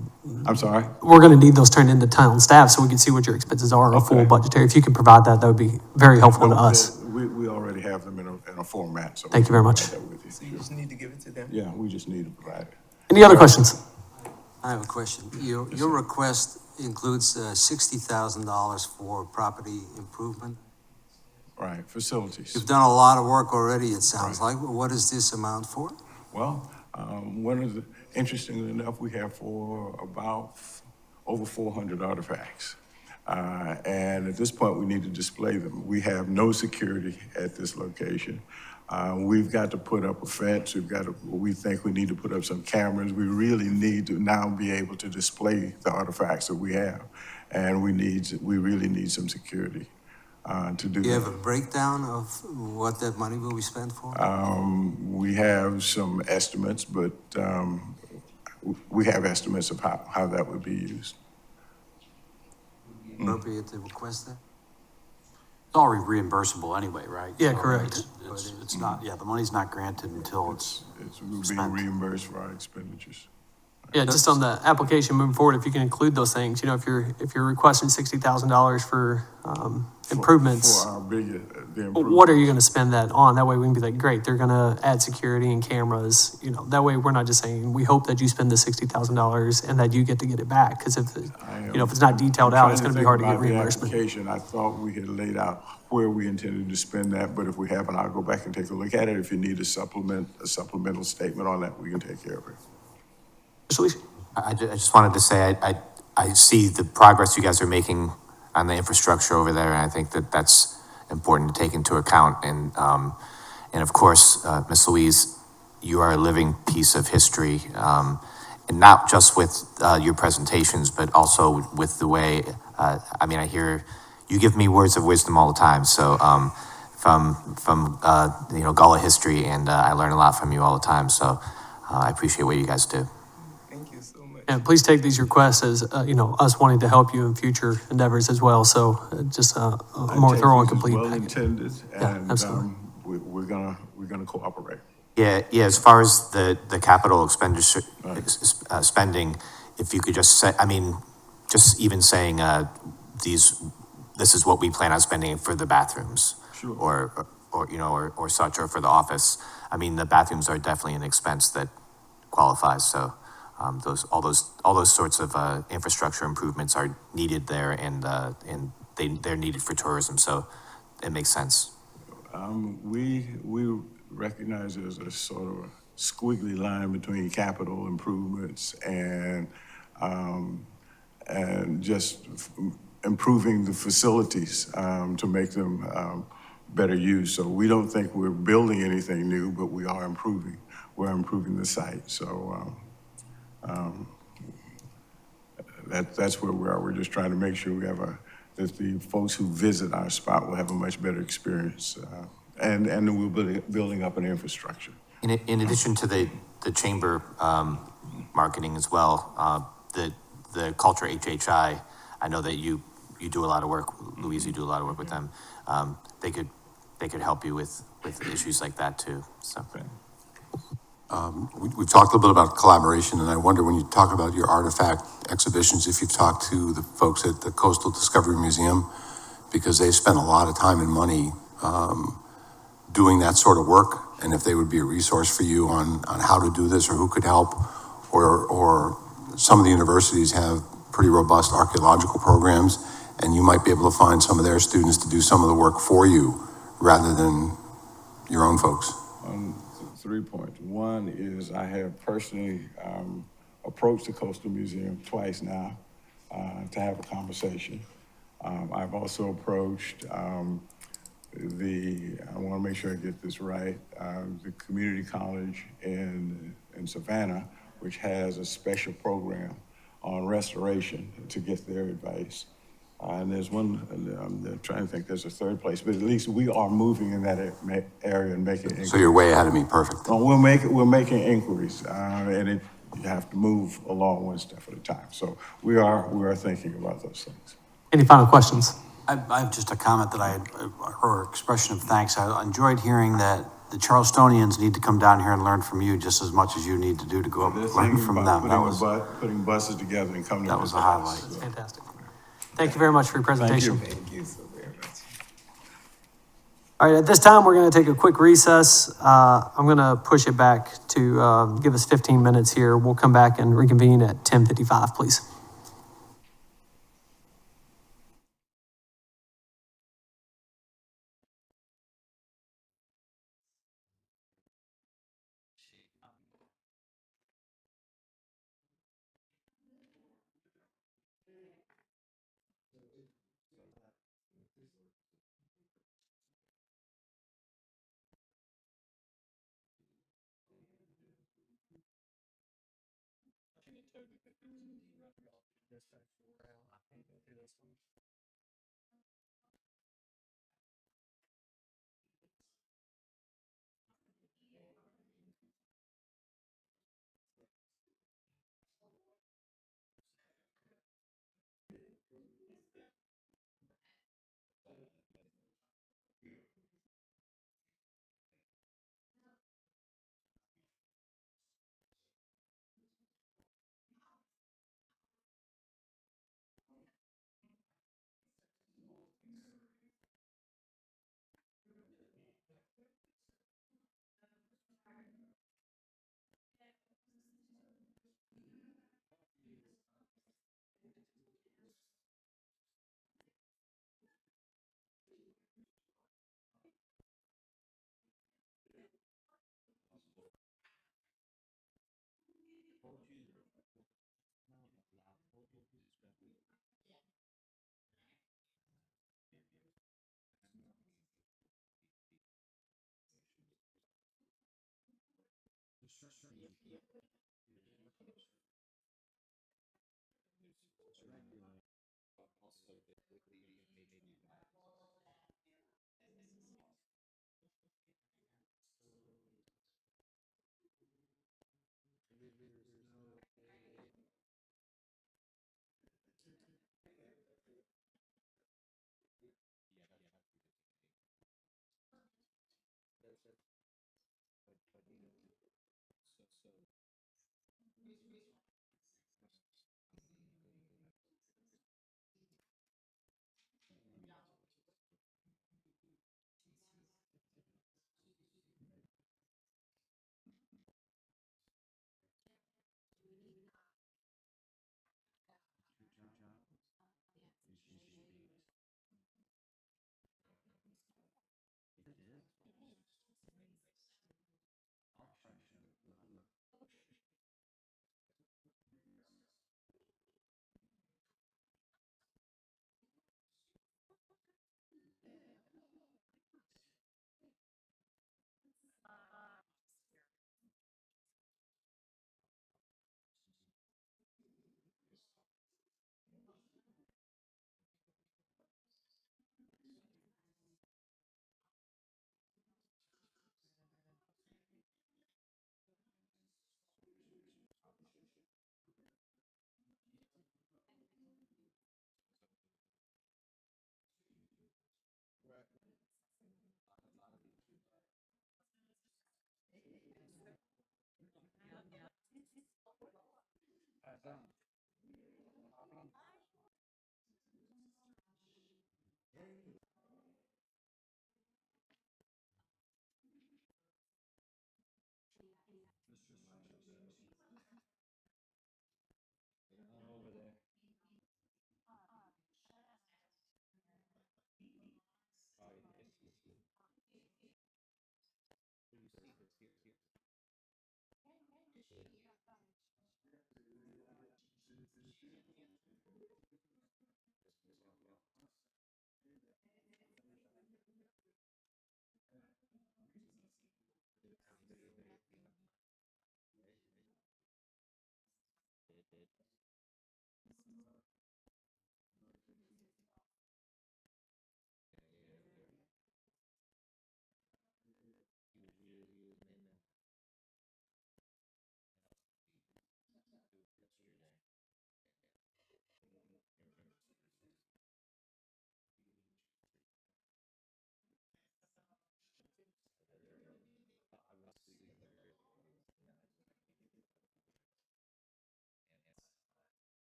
I'm sorry? We're gonna need those turned into town staff so we can see what your expenses are, a full budgetary. If you can provide that, that would be very helpful to us. We already have them in a format, so. Thank you very much. So you just need to give it to them? Yeah, we just need to provide it. Any other questions? I have a question. Your request includes $60,000 for property improvement. Right, facilities. You've done a lot of work already, it sounds like. What is this amount for? Well, One of the, interestingly enough, we have over 400 artifacts. And at this point, we need to display them. We have no security at this location. We've got to put up a fence. We think we need to put up some cameras. We really need to now be able to display the artifacts that we have. And we really need some security to do Do you have a that. breakdown of what that money will be spent for? We have some estimates, but we have estimates of how that would be used. Appropriate to request that? It's all reimbursable anyway, right? Yeah, So correct. It's not, yeah, the money's not granted until it's We're being spent. reimbursed for our expenditures. Yeah, just on the application moving forward, if you can include those things, you know, if you're requesting $60,000 for improvements, For our bigger, the what are improvements. you going to spend that on? That way we can be like, great, they're going to add security and cameras. You know, that way we're not just saying, we hope that you spend the $60,000 and that you get to get it back. Because if it's not detailed out, it's going to be hard to get reimbursement. I thought we had laid out where we intended to spend that, but if we haven't, I'll go back and take a look at it. If you need a supplemental statement on that, we can take care of it. I just wanted to say, I see the progress you guys are making on the infrastructure over there, and I think that that's important to take into account. And of course, Ms. Louise, you are a living piece of history, and not just with your presentations, but also with the way, I hear you give me words of wisdom all the time. So from Gullah history, and I learn a lot from you all the time. So I appreciate what you guys do. Thank you so much. And please take these requests as, us wanting to help you in future endeavors as well. So just a more thorough and complete Well package. intended, Yeah, and absolutely. we're gonna cooperate. Yeah. As far as the capital expenditure spending, if you could just say, just even saying this is what we plan on spending for the bathrooms, Sure. or such, or for the office. The bathrooms are definitely an expense that qualifies. So all those sorts of infrastructure improvements are needed there, and they're needed for tourism. So it makes sense. We recognize there's a sort of squiggly line between capital improvements and just improving the facilities to make them better used. So we don't think we're building anything new, but we are improving. We're improving the site. So that's where we are. We're just trying to make sure that the folks who visit our spot will have a much better experience. And we're building up an infrastructure. In addition to the chamber marketing as well, the Culture HHI, I know that you do a lot of work, Louise, you do a lot of work with them. They could help you with issues like that too. So. We've talked a little bit about collaboration, and I wonder, when you talk about your artifact exhibitions, if you've talked to the folks at the Coastal Discovery Museum, because they spent a lot of time and money doing that sort of work, and if they would be a resource for you on how to do this, or who could help, or some of the universities have pretty robust archaeological programs, and you might be able to find some of their students to do some of the work for you rather than your own folks. 3 points. One is I have personally approached the Coastal Museum twice now to have a conversation. I've also approached I want to make sure I get this right, the community college in Savannah, which has a special program on restoration, to get their advice. And there's one, I'm trying to think, there's a third place, but at least we are moving in that area and making inquiries. So you're way ahead of me, perfect. We're making inquiries, and you have to move along one step at a time. So we are thinking about those things. Any final questions? I have just a comment or expression of thanks. I enjoyed hearing that the Charlestonians need to come down here and learn from you just as much as you need to do to go up and learn from them. Putting buses together and coming to That was a visit highlight. us. Fantastic. Thank you very much for your presentation. Thank you. So very much. All right, at this time, we're going to take a quick recess. I'm going to push it back to give us 15 minutes here. We'll come back and reconvene at 10:55, please.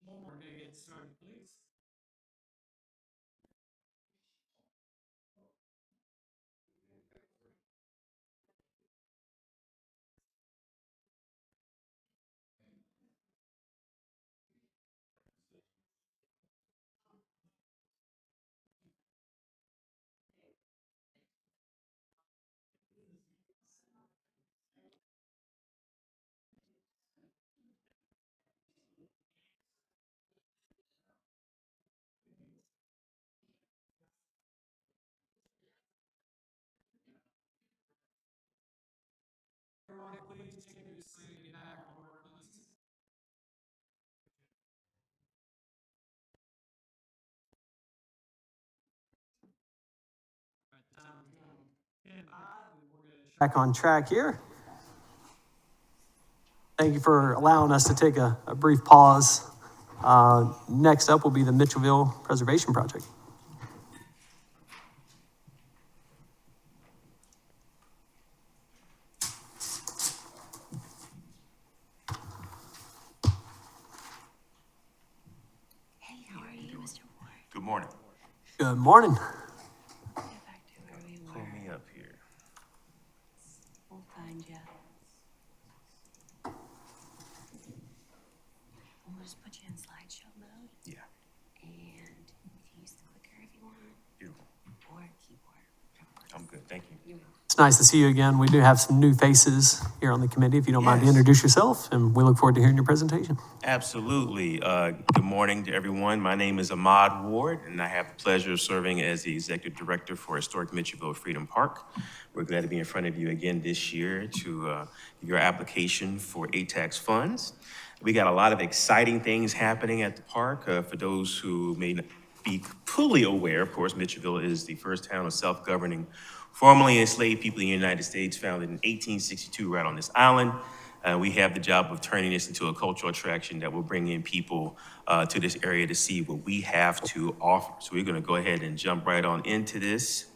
We're gonna get started, please. Everyone, please take your seat back on board, please. Back on track here. Thank you for allowing us to take a brief pause. Next up will be the Mitchellville Preservation Project. Hey, how are you, Mr. Ward? Good morning. Good morning. Get back to where we were. Pull me up here. We'll find you. We'll just put you in slideshow mode. Yeah. And you can use the clicker if you want. Beautiful. Or keyboard. Whichever works. I'm good. good. Thank you. It's nice to see you again. We do have some new faces here on the committee. If you don't mind to Yes. introduce yourself, and we look forward to hearing your presentation. Absolutely. Good morning to everyone. My name is Ahmad Ward, and I have the pleasure of serving as the Executive Director for Historic Mitchellville Freedom Park. We're glad to be in front of you again this year to give your application for ATAX funds. We got a lot of exciting things happening at the park. For those who may not be fully aware, of course, Mitchellville is the first town of self-governing formerly enslaved people in the United States, founded in 1862 right on this island. We have the job of turning this into a cultural attraction that will bring in people to this area to see what we have to offer. So we're gonna go ahead and jump right on into this.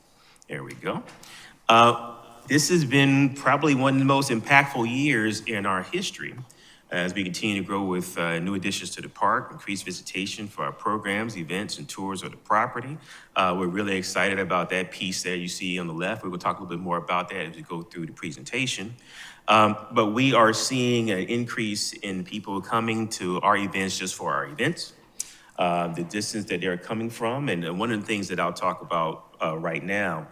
There we go. This has been probably one of the most impactful years in our history as we continue to grow with new additions to the park, increased visitation for our programs, events, and tours of the property. We're really excited about that piece there you see on the left. We will talk a little bit more about that as we go through the presentation. But we are seeing an increase in people coming to our events just for our events, the distance that they're coming from. And one of the things that I'll talk about right now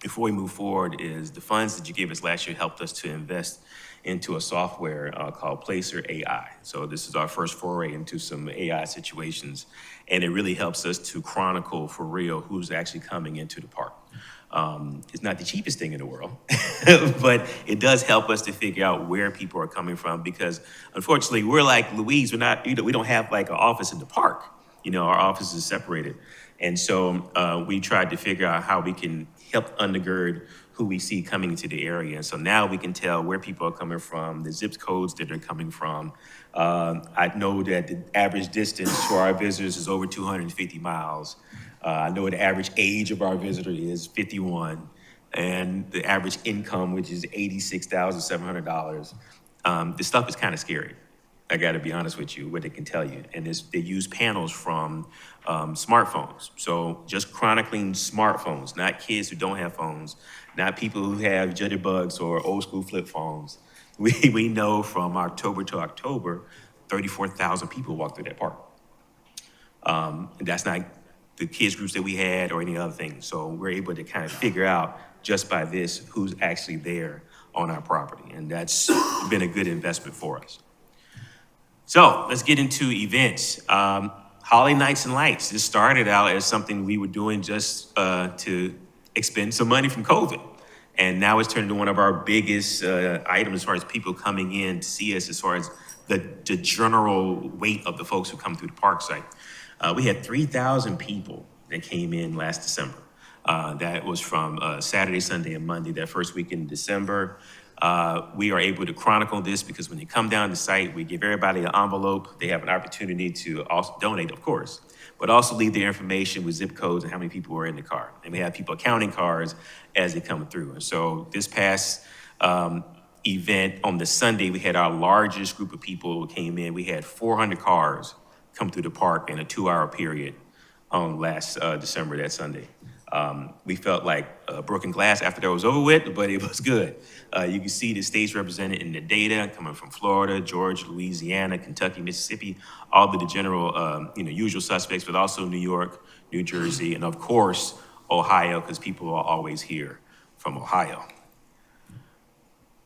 before we move forward is the funds that you gave us last year helped us to invest into a software called Placer AI. So this is our first foray into some AI situations, and it really helps us to chronicle for real who's actually coming into the park. It's not the cheapest thing in the world, but it does help us to figure out where people are coming from, because unfortunately we're like Louise, we don't have like an office in the park. Our office is separated. And so we tried to figure out how we can help undergird who we see coming into the area. And so now we can tell where people are coming from, the zip codes that they're coming from. I know that the average distance for our visitors is over 250 miles. I know the average age of our visitor is 51, and the average income, which is $86,700. This stuff is kind of scary. I got to be honest with you, what they can tell you. And they use panels from smartphones. So just chronicling smartphones, not kids who don't have phones, not people who have jitterbugs or old school flip phones. We know from October to October, 34,000 people walked through that park. And that's not the kids groups that we had or any other thing. So we're able to kind of figure out just by this who's actually there on our property. And that's been a good investment for us. So let's get into events. Holiday Nights and Lights. This started out as something we were doing just to expend some money from COVID. And now it's turned into one of our biggest items as far as people coming in to see us, as far as the general weight of the folks who come through the park site. We had 3,000 people that came in last December. That was from Saturday, Sunday, and Monday, that first week in December. We are able to chronicle this because when they come down the site, we give everybody an envelope. They have an opportunity to also donate, of course, but also leave their information with zip codes and how many people were in the car. And we have people counting cars as they come through. And so this past event on the Sunday, we had our largest group of people who came in. We had 400 cars come through the park in a 2-hour period on last December, that Sunday. We felt like broken glass after that was over with, but it was good. You can see the states represented in the data coming from Florida, Georgia, Louisiana, Kentucky, Mississippi, all the general, usual suspects, but also New York, New Jersey, and of course, Ohio, because people are always here from Ohio.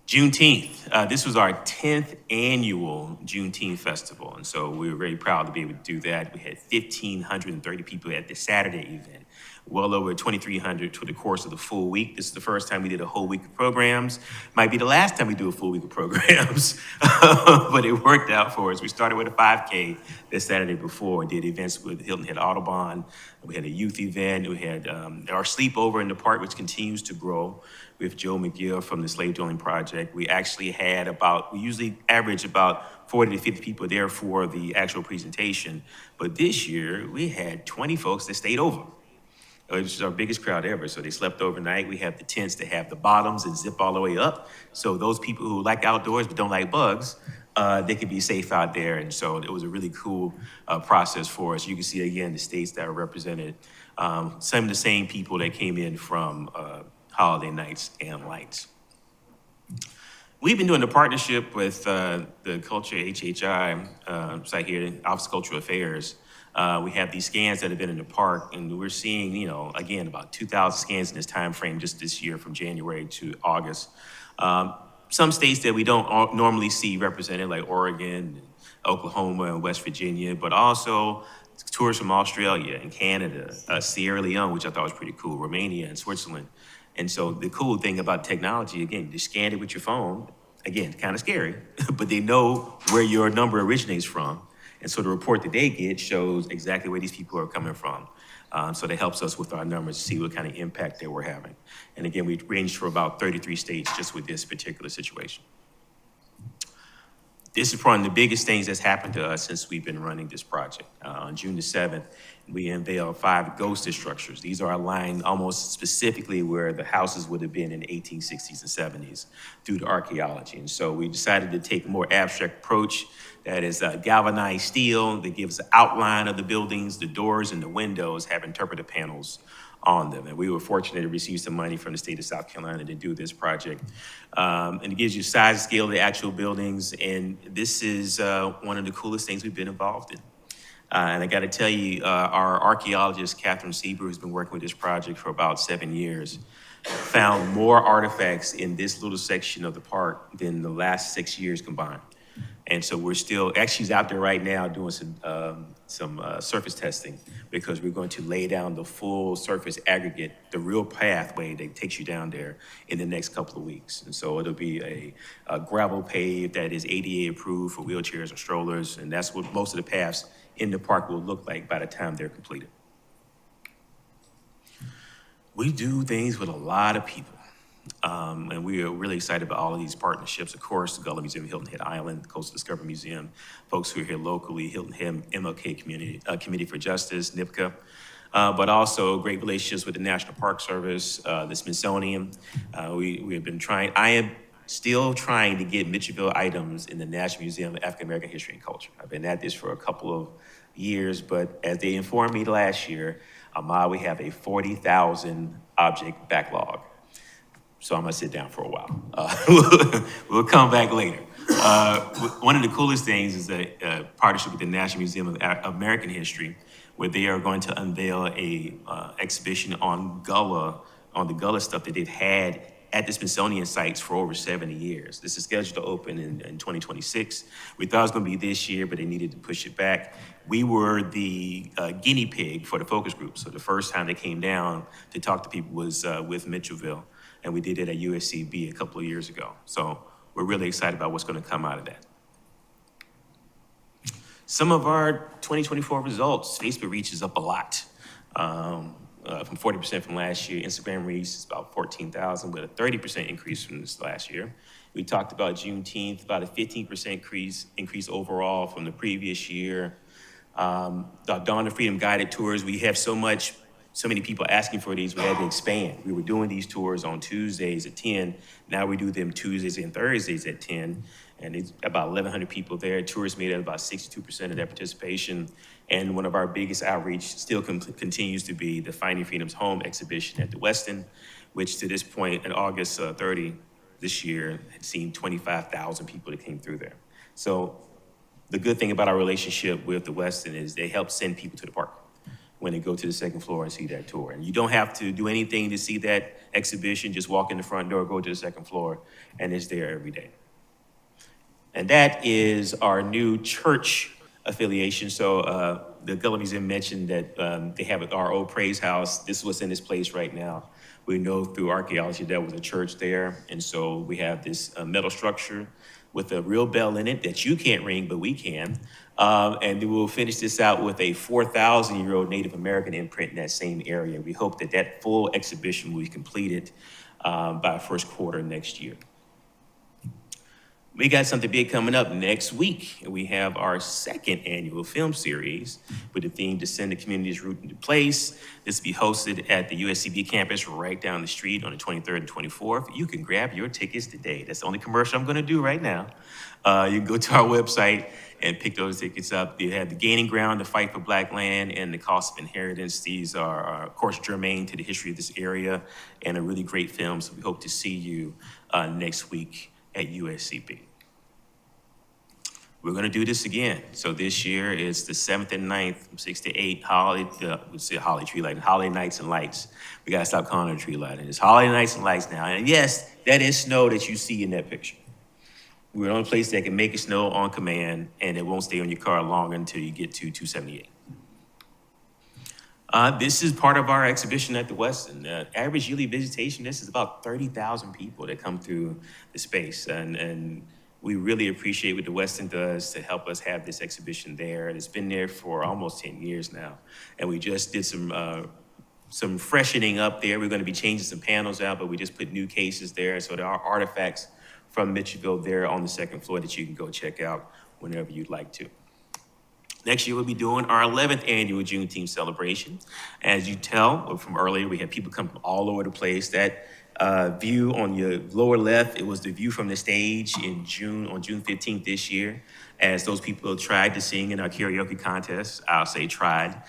Juneteenth. This was our 10th annual Juneteenth festival, and so we were very proud to be able to do that. We had 1,530 people at the Saturday event, well over 2,300 for the course of the full week. This is the first time we did a whole week of programs. Might be the last time we do a full week of programs, but it worked out for us. We started with a 5K the Saturday before, did events with Hilton, had Audubon, we had a youth event, we had our sleepover in the park, which continues to grow, with Joe McGill from the Slave Dwelling Project. We actually had we usually average about 40 to 50 people there for the actual presentation. But this year, we had 20 folks that stayed over. Which is our biggest crowd ever. So they slept overnight. We have the tents that have the bottoms and zip all the way up. So those people who like outdoors but don't like bugs, they can be safe out there. And so it was a really cool process for us. You can see, again, the states that are represented. Some of the same people that came in from Holiday Nights and Lights. We've been doing a partnership with the Culture HHI site here, Office of Cultural Affairs, We have these scans that have been in the park, and we're seeing, again, about 2,000 scans in this time frame just this year from January to August. Some states that we don't normally see represented, like Oregon, Oklahoma, and West Virginia, but also tours from Australia and Canada, Sierra Leone, which I thought was pretty cool, Romania and Switzerland. And so the cool thing about technology, again, you scan it with your phone, again, kind of scary, but they know where your number originates from. And so the report that they get shows exactly where these people are coming from. So that helps us with our numbers to see what kind of impact that we're having. And again, we ranged for about 33 states just with this particular situation. This is probably the biggest things that's happened to us since we've been running this project. On June the 7th, we unveiled 5 ghosted structures. These are aligned almost specifically where the houses would have been in the 1860s and 70s due to archaeology. And so we decided to take a more abstract approach that is galvanized steel that gives an outline of the buildings. The doors and the windows have interpretive panels on them. And we were fortunate to receive some money from the state of South Carolina to do this project. And it gives you size and scale of the actual buildings. And this is one of the coolest things we've been involved in. And I got to tell you, our archaeologist, Catherine Sieber, who's been working with this project for about 7 years, found more artifacts in this little section of the park than the last 6 years combined. And so we're still, actually she's out there right now doing some surface testing because we're going to lay down the full surface aggregate, the real pathway that takes you down there in the next couple of weeks. And so it'll be a gravel pave that is ADA approved for wheelchairs and strollers. And that's what most of the paths in the park will look like by the time they're completed. We do things with a lot of people. And we are really excited about all of these partnerships. Of course, the Gullah Museum, Hilton Head Island, the Coastal Discovery Museum, folks who are here locally, Hilton Head MLK Committee for Justice, NIPCA, but also great relationships with the National Park Service, the Smithsonian. We have been trying, I am still trying to get Mitchellville items in the National Museum of African American History and Culture. I've been at this for a couple of years, but as they informed me last year, we have a 40,000 object backlog. So I'm gonna sit down for a while. We'll come back later. One of the coolest things is a partnership with the National Museum of American History, where they are going to unveil a exhibition on the Gullah stuff that they've had at the Smithsonian sites for over 70 years. This is scheduled to open in 2026. We thought it was gonna be this year, but they needed to push it back. We were the guinea pig for the focus group. So the first time they came down to talk to people was with Mitchellville. And we did it at USCB a couple of years ago. So we're really excited about what's going to come out of that. Some of our 2024 results, Facebook reach is up a lot. From 40% from last year. Instagram reach is about 14,000 with a 30% increase from this last year. We talked about Juneteenth, about a 15% increase overall from the previous year. The Dawn of Freedom guided tours, we have so many people asking for these, we had to expand. We were doing these tours on Tuesdays at 10. Now we do them Tuesdays and Thursdays at 10. And it's about 1,100 people there. Tours made up about 62% of their participation. And one of our biggest outreach still continues to be the Finding Freedom's Home exhibition at the Westin, which to this point, in August 30 this year, had seen 25,000 people that came through there. So the good thing about our relationship with the Westin is they help send people to the park when they go to the second floor and see that tour. And you don't have to do anything to see that exhibition, just walk in the front door, go to the second floor, and it's there every day. And that is our new church affiliation. So the Gullah Museum mentioned that they have our old praise house. This is what's in this place right now. We know through archaeology there was a church there. And so we have this metal structure with a real bell in it that you can't ring, but we can. And then we'll finish this out with a 4,000-year-old Native American imprint in that same area. We hope that that full exhibition will be completed by first quarter next year. We got something big coming up next week. We have our second annual film series with the theme Descend the Community's Root into Place. This will be hosted at the USCB campus right down the street on the 23rd and 24th. You can grab your tickets today. That's the only commercial I'm gonna do right now. You can go to our website and pick those tickets up. You have the Gaining Ground, the Fight for Black Land, and the Cost of Inheritance. These are, of course, germane to the history of this area and a really great film. So we hope to see you next week at USCB. We're gonna do this again. So this year is the 7th and 9th, from 6 to 8, holiday nights and lights. We gotta stop calling it tree lighting. It's holiday nights and lights now. And yes, that is snow that you see in that picture. We're the only place that can make it snow on command, and it won't stay on your car long until you get to 278. This is part of our exhibition at the Westin. Average yearly visitation, this is about 30,000 people that come through the space. And we really appreciate what the Westin does to help us have this exhibition there. It's been there for almost 10 years now. And we just did some freshening up there. We're gonna be changing some panels out, but we just put new cases there. So there are artifacts from Mitchellville there on the 2nd floor that you can go check out whenever you'd like to. Next year, we'll be doing our 11th annual Juneteenth celebration. As you tell from earlier, we had people come from all over the place. That view on your lower left, it was the view from the stage on June 15th this year, as those people tried to sing in our karaoke contest. I'll say tried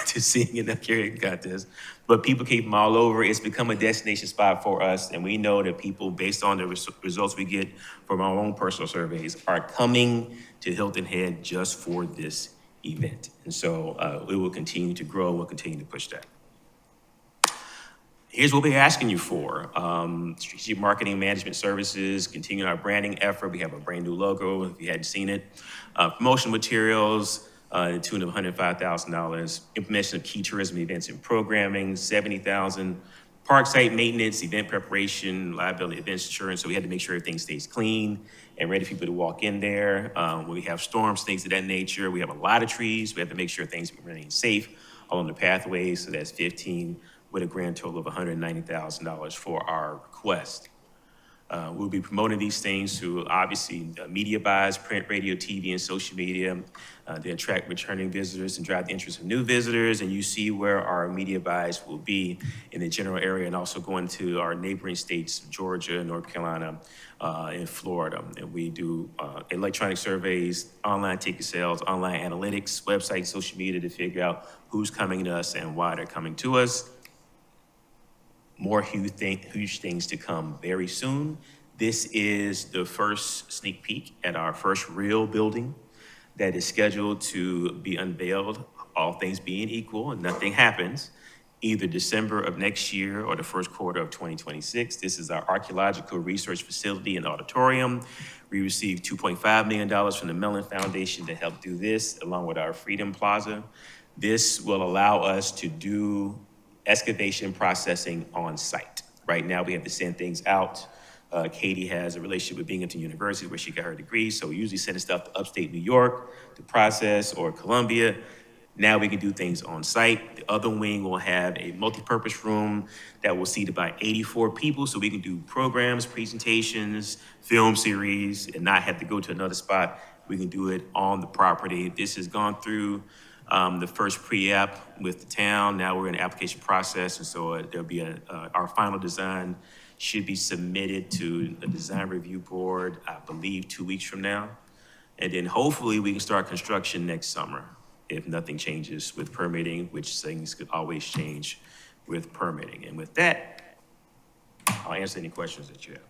to sing in the karaoke contest. But people came from all over. It's become a destination spot for us, and we know that people, based on the results we get from our own personal surveys, are coming to Hilton Head just for this event. And so it will continue to grow. We'll continue to push that. Here's what we're asking you for. Strategic marketing management services, continuing our branding effort. We have a brand new logo, if you hadn't seen it. Promotional materials, to the tune of $105,000. Implementation of key tourism events and programming, $70,000. Park site maintenance, event preparation, liability, events insurance. So we had to make sure everything stays clean and ready for people to walk in there. When we have storms, things of that nature. We have a lot of trees. We have to make sure things remain safe along the pathways. So that's 15 with a grand total of $190,000 for our request. We'll be promoting these things through, obviously, media buys, print, radio, TV, and social media to attract returning visitors and drive the interest of new visitors. And you see where our media buys will be in the general area, and also going to our neighboring states, Georgia, North Carolina, and Florida. And we do electronic surveys, online ticket sales, online analytics, website, social media to figure out who's coming to us and why they're coming to us. More huge things to come very soon. This is the first sneak peek at our first real building that is scheduled to be unveiled, all things being equal and nothing happens, either December of next year or the first quarter of 2026. This is our archaeological research facility and auditorium. We received $2.5 million from the Mellon Foundation to help do this, along with our Freedom Plaza. This will allow us to do excavation processing on site. Right now, we have to send things out. Katie has a relationship with Binghamton University where she got her degree, so we usually send stuff to upstate New York to process, or Columbia. Now we can do things on site. The other wing will have a multi-purpose room that will seat about 84 people, so we can do programs, presentations, film series, and not have to go to another spot. We can do it on the property. This has gone through the first pre-app with the town. Now we're in the application process, and so there'll be our final design should be submitted to a design review board, I believe 2 weeks from now. And then hopefully we can start construction next summer if nothing changes with permitting, which things could always change with permitting. And with that, I'll answer any questions that you have.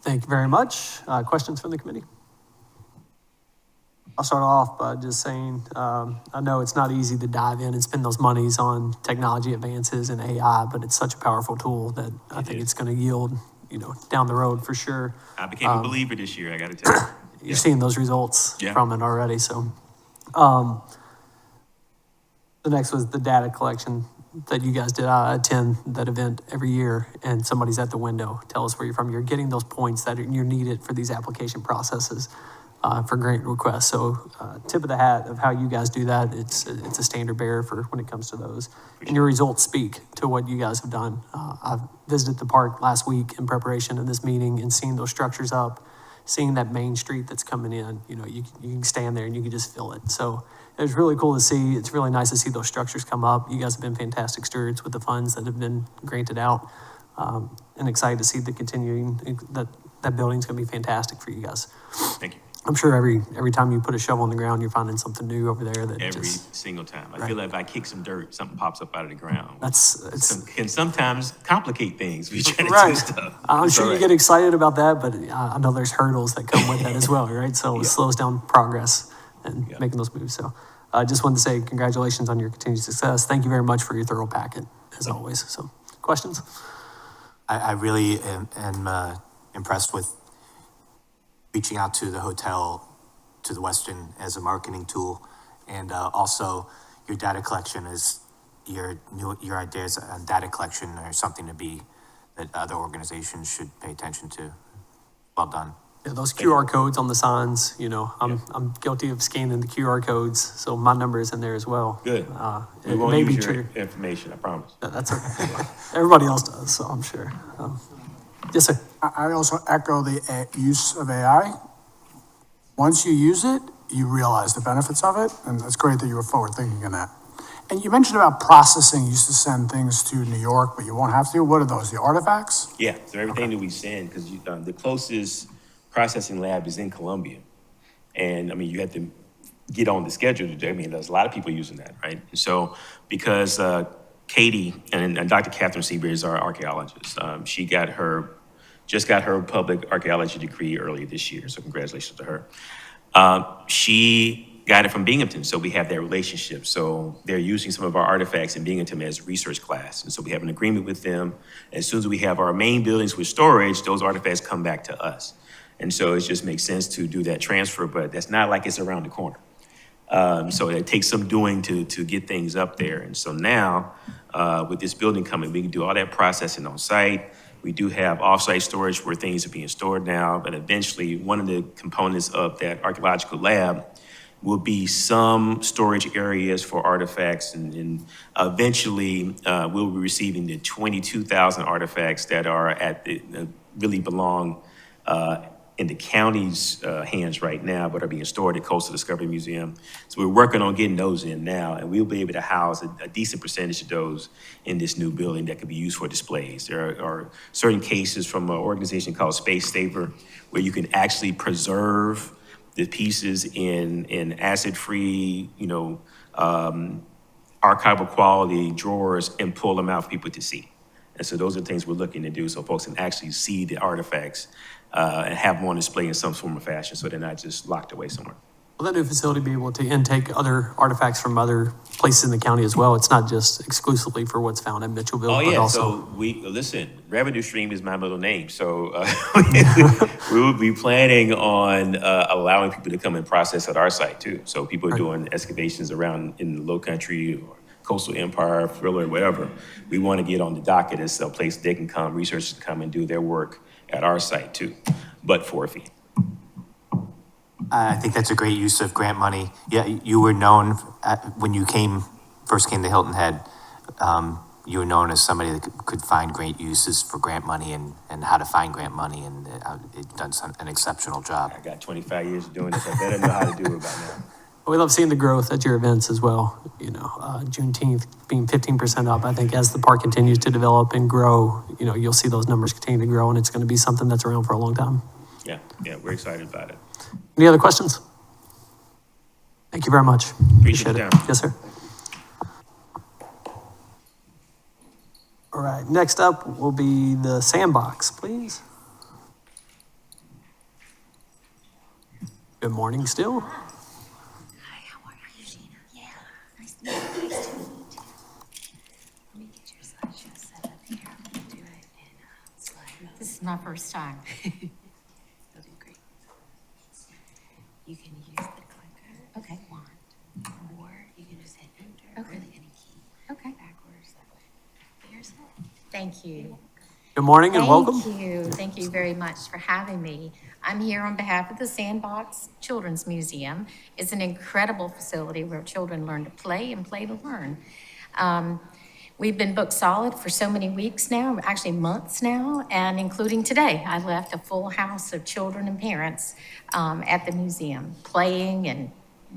Thank you very much. Questions from the committee? I'll start off by just saying, I know it's not easy to dive in and spend those monies on technology advances and AI, but it's such a powerful tool that I think it's going to yield, down the road for sure. I became a believer this year, I got to tell you. You're seeing those results from it already. So, the next was the data collection that you guys did. I attend that event every year, and somebody's at the window. Tell us where you're from. You're getting those points that you're needed for these application processes. For grant requests. So tip of the hat of how you guys do that. It's a standard bearer for when it comes to those. And your results speak to what you guys have done. I've visited the park last week in preparation of this meeting and seeing those structures up, seeing that main street that's coming in. You can stand there and you can just feel it. So it was really cool to see. It's really nice to see those structures come up. You guys have been fantastic stewards with the funds that have been granted out. And excited to see the continuing, that building's gonna be fantastic for you guys. Thank you. I'm sure every time you put a shovel on the ground, you're finding something new over there that Every just, single time. I Right. feel like if I kick some dirt, something pops up out of the ground. it's, Can sometimes complicate things. We try to do right. stuff. I'm It's sure all you right. get excited about that, but I know there's hurdles that come with that as well, right? So it Yeah. slows down progress and Yeah. making those moves. So I just wanted to say congratulations on your continued success. Thank you very much for your thorough packet, as always. So, questions? I really am impressed with reaching out to the hotel, to the Westin as a marketing tool. And also your data collection is, your ideas on data collection are something to be, that other organizations should pay attention to. Well done. Yeah, those QR codes on the signs, I'm guilty of scanning the QR codes, so my number is in there as well. Good. We It won't may be use your true. information, I promise. That's okay. Everybody else does, so I'm sure. Yes, sir. I also echo the use of AI. Once you use it, you realize the benefits of it, and it's great that you were forward thinking in that. And you mentioned about processing, you used to send things to New York, but you won't have to. What are those, the artifacts? Yeah, so everything that we send, because the closest processing lab is in Colombia. And I mean, you have to get on the schedule to do. I mean, there's a lot of people using that, right? And so because Katie and Dr. Catherine Seabury is our archaeologist, she just got her public archaeology degree earlier this year. So congratulations to her. She got it from Binghamton, so we have that relationship. So they're using some of our artifacts in Binghamton as a research class. And so we have an agreement with them. As soon as we have our main buildings with storage, those artifacts come back to us. And so it just makes sense to do that transfer, but that's not like it's around the corner. So it takes some doing to get things up there. And so now, with this building coming, we can do all that processing on site. We do have off-site storage where things are being stored now, but eventually one of the components of that archaeological lab will be some storage areas for artifacts, and eventually we'll be receiving the 22,000 artifacts that are at the really belong in the county's hands right now, but are being stored at Coastal Discovery Museum. So we're working on getting those in now, and we'll be able to house a decent percentage of those in this new building that could be used for displays. There are certain cases from an organization called Space Saver where you can actually preserve the pieces in acid-free, archival quality drawers and pull them out for people to see. And so those are things we're looking to do so folks can actually see the artifacts and have them on display in some form or fashion so they're not just locked away somewhere. Will that new facility be able to intake other artifacts from other places in the county as well? It's not just exclusively for what's found in Mitchellville, Oh, but yeah, also. so listen, revenue stream is my middle name. So we will be planning on allowing people to come and process at our site too. So people are doing excavations around in the Low Country or Coastal Empire, Thriller, whatever. We want to get on the docket as a place they can come, researchers can come and do their work at our site too, but for a fee. I think that's a great use of grant money. Yeah, you were known, when you first came to Hilton Head, you were known as somebody that could find great uses for grant money and how to find grant money, and it done an exceptional job. I got 25 years of doing this. I better know how to do it by now. We love seeing the growth at your events as well. Juneteenth being 15% up. I think as the park continues to develop and grow, you'll see those numbers continue to grow, and it's going to be something that's around for a long time. Yeah, we're excited about it. Any other questions? Thank you very much. Appreciate it. it. Yes, sir. All right, next up will be the sandbox, please. Good morning still. Hi, how are you, Gina? Yeah, nice to meet you. Nice to meet you. Let me get your slideshow set up here. I'm gonna do it in slide mode. This is my first time. You'll do great. You can use the clicker if you want, or you can just hit enter, or the any key. Backwards, that way. Here's it. Thank you. Good morning and welcome. Thank you. Thank you very much for having me. I'm here on behalf of the Sandbox Children's Museum. It's an incredible facility where children learn to play and play to learn. We've been booked solid for so many weeks now, actually months now, and including today. I left a full house of children and parents at the museum, playing and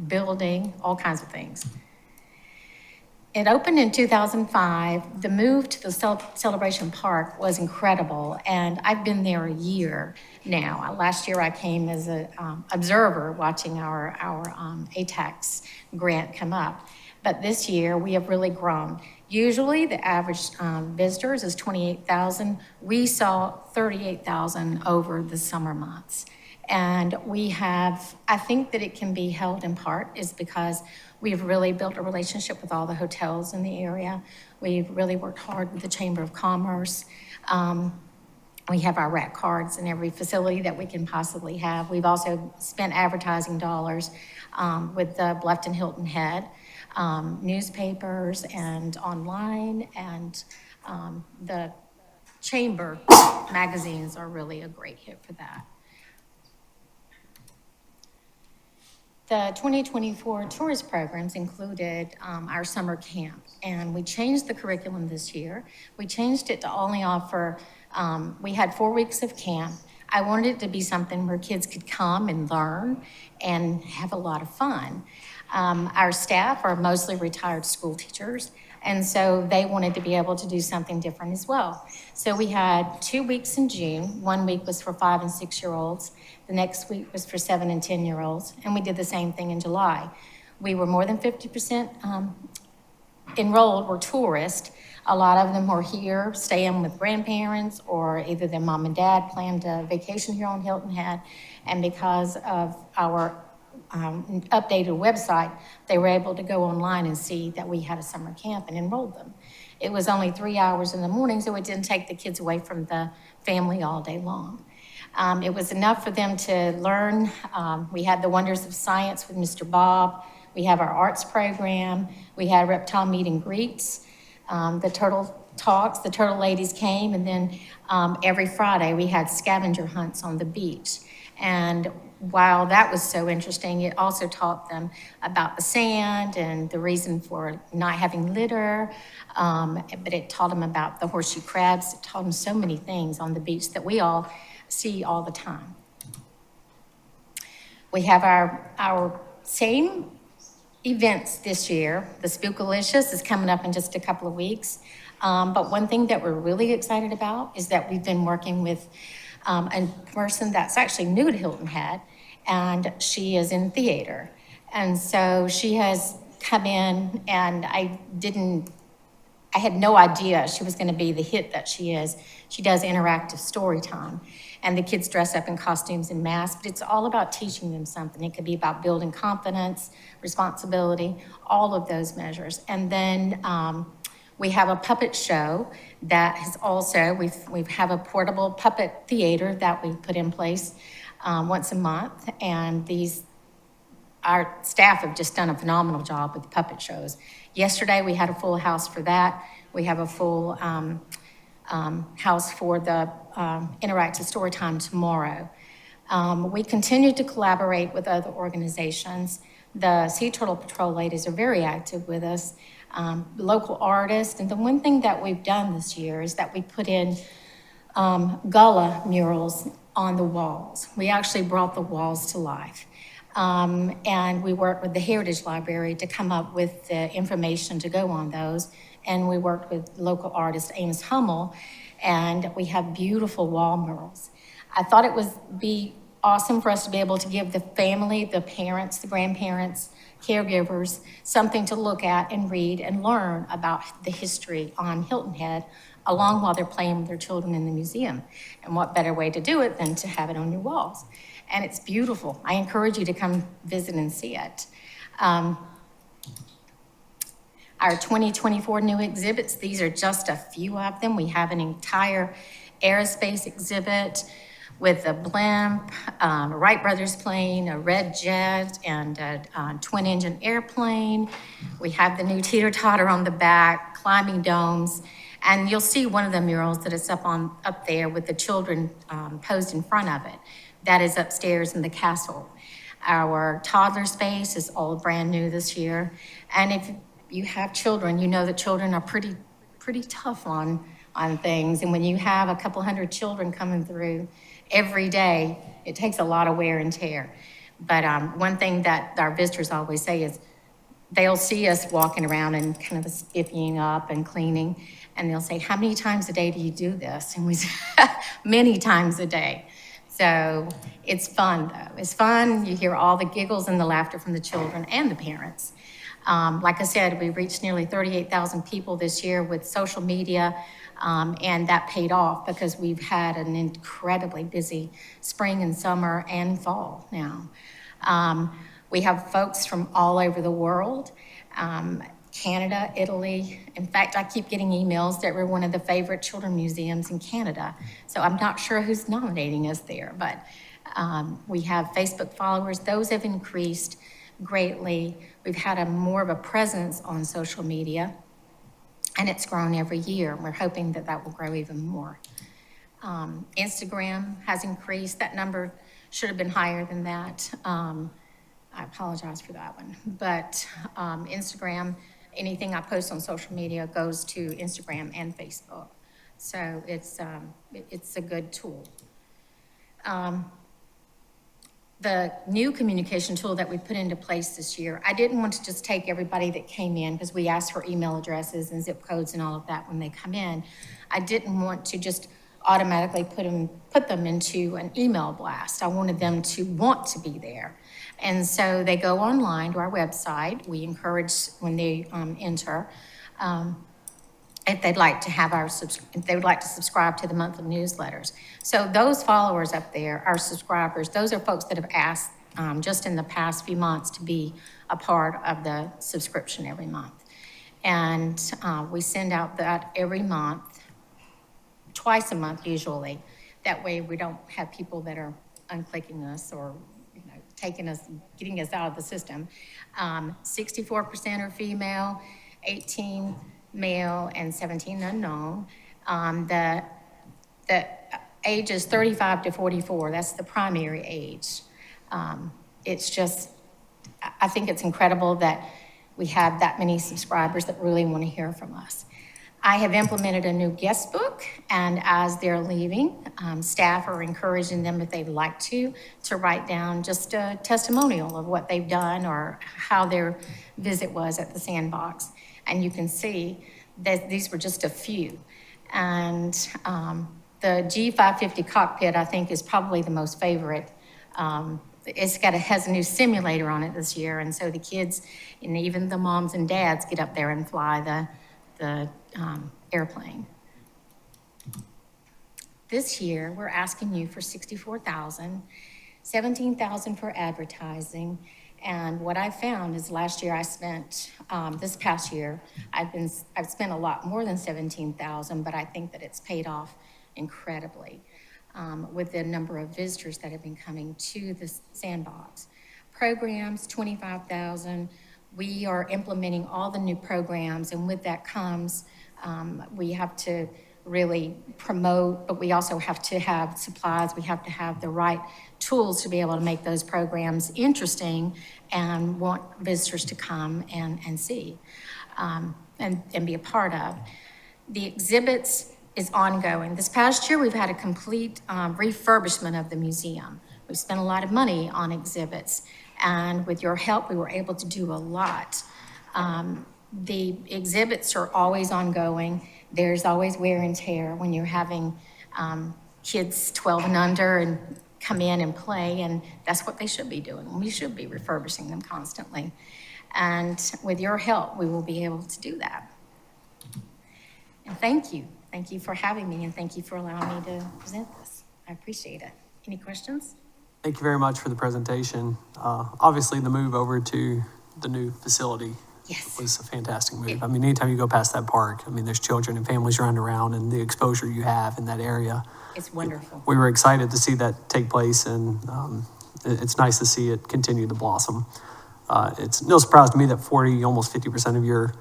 building, all kinds of things. It opened in 2005. The move to the Celebration Park was incredible, and I've been there a year now. Last year I came as an observer watching our ATAX grant come up. But this year we have really grown. Usually the average visitors is 28,000. We saw 38,000 over the summer months. And we have, I think that it can be held in part is because we've really built a relationship with all the hotels in the area. We've really worked hard with the Chamber of Commerce. We have our RAC cards in every facility that we can possibly have. We've also spent advertising dollars with the Bluffton Hilton Head, newspapers and online, and the Chamber magazines are really a great hit for that. The 2024 tourist programs included our summer camp, and we changed the curriculum this year. We changed it to only offer, we had 4 weeks of camp. I wanted it to be something where kids could come and learn and have a lot of fun. Our staff are mostly retired school teachers, and so they wanted to be able to do something different as well. So we had 2 weeks in June. 1 week was for 5 and 6 year olds. The next week was for 7 and 10 year olds. And we did the same thing in July. We were more than 50% enrolled were tourists. A lot of them were here staying with grandparents, or either their mom and dad planned a vacation here on Hilton Head. And because of our updated website, they were able to go online and see that we had a summer camp and enrolled them. It was only 3 hours in the morning, so it didn't take the kids away from the family all day long. It was enough for them to learn. We had the Wonders of Science with Mr. Bob. We have our arts program. We had reptile meet and greets. The turtle talks, the turtle ladies came, and then every Friday we had scavenger hunts on the beach. And while that was so interesting, it also taught them about the sand and the reason for not having litter. But it taught them about the horseshoe crabs. It taught them so many things on the beach that we all see all the time. We have our same events this year. The Spookalicious is coming up in just a couple of weeks. But one thing that we're really excited about is that we've been working with a person that's actually new to Hilton Head, and she is in theater. And so she has come in, and I had no idea she was going to be the hit that she is. She does interactive story time, and the kids dress up in costumes and masks, but it's all about teaching them something. It could be about building confidence, responsibility, all of those measures. And then we have a puppet show that has also, we have a portable puppet theater that we put in place once a month, and our staff have just done a phenomenal job with the puppet shows. Yesterday, we had a full house for that. We have a full house for the interactive story time tomorrow. We continue to collaborate with other organizations. The Sea Turtle Patrol ladies are very active with us, local artists. And the one thing that we've done this year is that we put in gullah murals on the walls. We actually brought the walls to life. And we worked with the Heritage Library to come up with the information to go on those. And we worked with local artist Amos Hummel, and we have beautiful wall murals. I thought it would be awesome for us to be able to give the family, the parents, the grandparents, caregivers, something to look at and read and learn about the history on Hilton Head, along while they're playing with their children in the museum. And what better way to do it than to have it on your walls? And it's beautiful. I encourage you to come visit and see it. Our 2024 new exhibits, these are just a few of them. We have an entire aerospace exhibit with a blimp, a Wright Brothers plane, a red jet, and a twin-engine airplane. We have the new teeter-totter on the back, climbing domes, and you'll see one of the murals that is up there with the children posed in front of it. That is upstairs in the castle. Our toddler space is all brand new this year. And if you have children, you know that children are pretty tough on things. And when you have a couple hundred children coming through every day, it takes a lot of wear and tear. But one thing that our visitors always say is, they'll see us walking around and kind of spiffying up and cleaning, and they'll say, "How many times a day do you do this?" And we say, "Many times a day." So it's fun, though. It's fun. You hear all the giggles and the laughter from the children and the parents. Like I said, we reached nearly 38,000 people this year with social media, and that paid off because we've had an incredibly busy spring and summer and fall now. We have folks from all over the world, Canada, Italy. In fact, I keep getting emails that we're one of the favorite children museums in Canada. So I'm not sure who's nominating us there, but we have Facebook followers. Those have increased greatly. We've had more of a presence on social media, and it's grown every year. We're hoping that that will grow even more. Instagram has increased. That number should have been higher than that. I apologize for that one. But Instagram, anything I post on social media goes to Instagram and Facebook. So it's a good tool. The new communication tool that we put into place this year, I didn't want to just take everybody that came in, because we asked for email addresses and zip codes and all of that when they come in. I didn't want to just automatically put them into an email blast. I wanted them to want to be there. And so they go online to our website. We encourage when they enter, if they'd like to have if they would like to subscribe to the monthly newsletters. So those followers up there, our subscribers, those are folks that have asked just in the past few months to be a part of the subscription every month. And we send out that every month, twice a month usually. That way we don't have people that are unclicking us or getting us out of the system. 64% are female, 18 male, and 17 unknown. The age is 35 to 44. That's the primary age. It's just, I think it's incredible that we have that many subscribers that really want to hear from us. I have implemented a new guest book, and as they're leaving, staff are encouraging them, if they'd like to write down just a testimonial of what they've done or how their visit was at the sandbox. And you can see that these were just a few. And the G550 cockpit, I think, is probably the most favorite. Has a new simulator on it this year, and so the kids and even the moms and dads get up there and fly the airplane. This year, we're asking you for $64,000, $17,000 for advertising. And what I found is last year I spent, this past year, I've spent a lot more than $17,000, but I think that it's paid off incredibly with the number of visitors that have been coming to the sandbox. Programs, $25,000. We are implementing all the new programs, and with that comes, we have to really promote, but we also have to have supplies. We have to have the right tools to be able to make those programs interesting and want visitors to come and see and be a part of. The exhibits is ongoing. This past year, we've had a complete refurbishment of the museum. We've spent a lot of money on exhibits, and with your help, we were able to do a lot. The exhibits are always ongoing. There's always wear and tear when you're having kids 12 and under and come in and play, and that's what they should be doing. We should be refurbishing them constantly. And with your help, we will be able to do that. And thank you. Thank you for having me, and thank you for allowing me to present this. I appreciate it. Any questions? Thank you very much for the presentation. Obviously, the move over to the new facility was a fantastic move. I mean, anytime you go past that park, I mean, there's children and families running around, and the exposure you have in that area. It's wonderful. We were excited to see that take place, and it's nice to see it continue to blossom. It's no surprise to me that almost 50% of your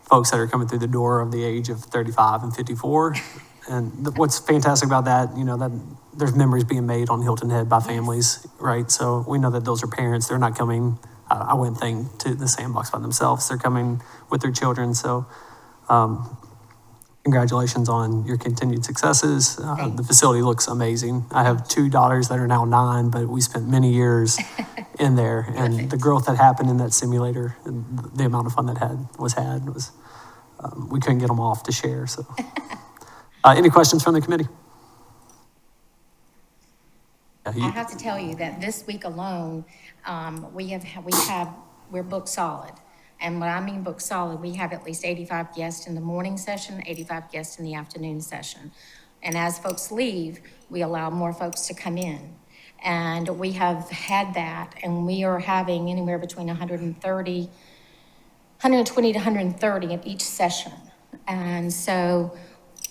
folks that are coming through the door of the age of 35 and 54. And what's fantastic about that, that there's memories being made on Hilton Head by families, right? So we know that those are parents. They're not coming, I wouldn't think, to the sandbox by themselves. They're coming with their children. So congratulations on your continued successes. The facility looks amazing. I have 2 daughters that are now 9, but we spent many years in there, and the growth that happened in that simulator and the amount of fun that was we couldn't get them off to share. So, any questions from the committee? I have to tell you that this week alone, we're booked solid. And when I mean booked solid, we have at least 85 guests in the morning session, 85 guests in the afternoon session. And as folks leave, we allow more folks to come in. And we have had that, and we are having anywhere between 120 to 130 at each session. And so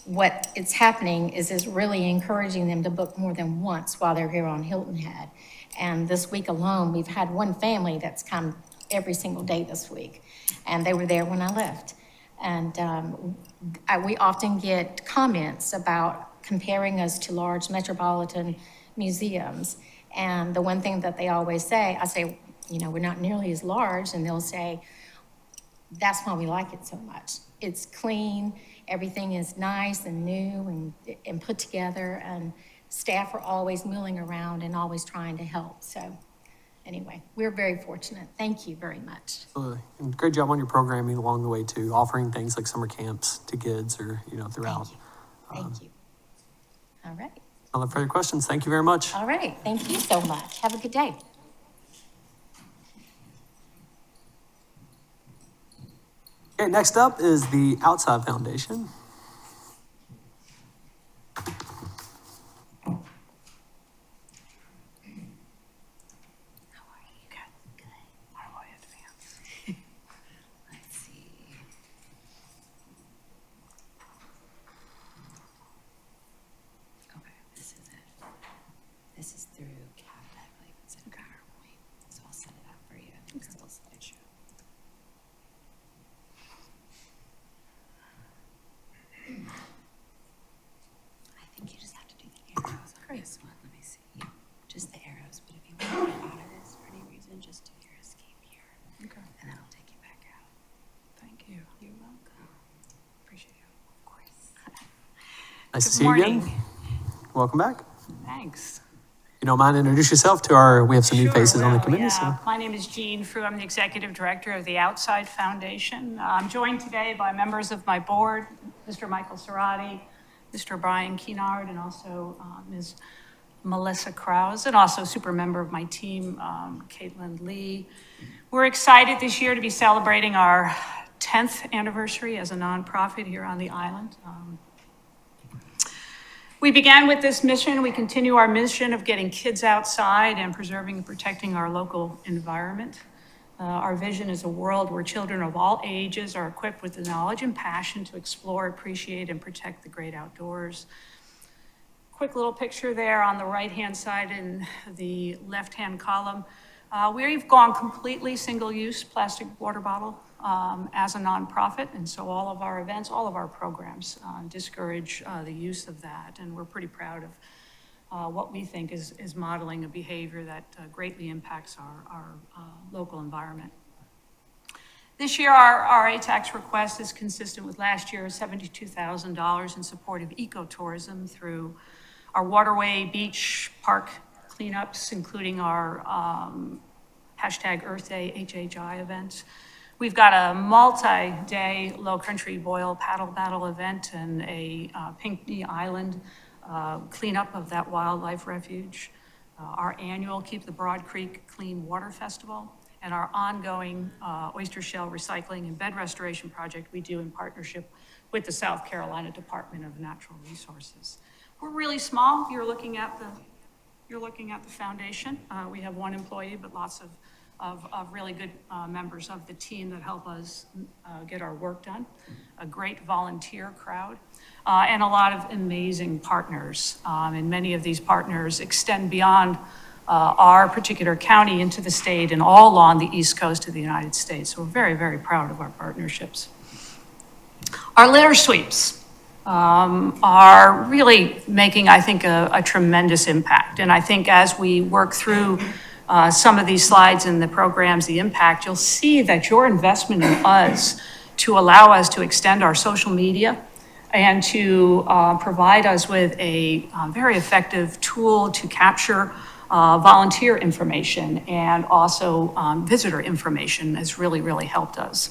what it's happening is really encouraging them to book more than once while they're here on Hilton Head. And this week alone, we've had one family that's come every single day this week, and they were there when I left. And we often get comments about comparing us to large metropolitan museums. And the one thing that they always say, I say, we're not nearly as large, and they'll say, that's why we like it so much. It's clean, everything is nice and new and put together, and staff are always milling around and always trying to help. So anyway, we're very fortunate. Thank you very much. Absolutely. And great job on your programming along the way too, offering things like summer camps to kids or, throughout. Thank you. All right. No further questions. Thank you very much. All right. Thank you so much. Have a good day. Okay, next up is the Outside Foundation. This is through CAPTEC, like it's in PowerPoint, so I'll set it up for you. It's still slideshow. I think you just have to do the arrows on this one. Let me see. Just the arrows, but if you want to get out of this for any reason, just do your escape here. Okay. And then I'll take you back out. Thank you. You're welcome. Appreciate it. Of course. Nice to see you again. Welcome back. Thanks. You don't mind introduce yourself to we have some new faces on the committee. Yeah. My name is Jean Fu. I'm the executive director of the Outside Foundation. I'm joined today by members of my board, Mr. Michael Cerati, Mr. Brian Keenard, and also Ms. Melissa Krause, and also super member of my team, Caitlin Lee. We're excited this year to be celebrating our 10th anniversary as a nonprofit here on the island. We began with this mission. We continue our mission of getting kids outside and preserving and protecting our local environment. Our vision is a world where children of all ages are equipped with the knowledge and passion to explore, appreciate, and protect the great outdoors. Quick little picture there on the right-hand side in the left-hand column. We've gone completely single-use plastic water bottle as a nonprofit, and so all of our events, all of our programs discourage the use of that, and we're pretty proud of what we think is modeling a behavior that greatly impacts our local environment. This year, our ATAX request is consistent with last year, $72,000 in support of ecotourism through our waterway, beach, park cleanups, including our hashtag Earth Day HHI event. We've got a multi-day low country boil paddle battle event and a Pinckney Island cleanup of that wildlife refuge. Our annual Keep the Broad Creek Clean Water Festival, and our ongoing oyster shell recycling and bed restoration project we do in partnership with the South Carolina Department of Natural Resources. We're really small. You're looking at the foundation. We have 1 employee, but lots of really good members of the team that help us get our work done. A great volunteer crowd, and a lot of amazing partners. And many of these partners extend beyond our particular county into the state and all along the East Coast of the United States. So we're very, very proud of our partnerships. Our litter sweeps are really making, I think, a tremendous impact. And I think as we work through some of these slides in the programs, the impact, you'll see that your investment in us to allow us to extend our social media and to provide us with a very effective tool to capture volunteer information and also visitor information has really, really helped us.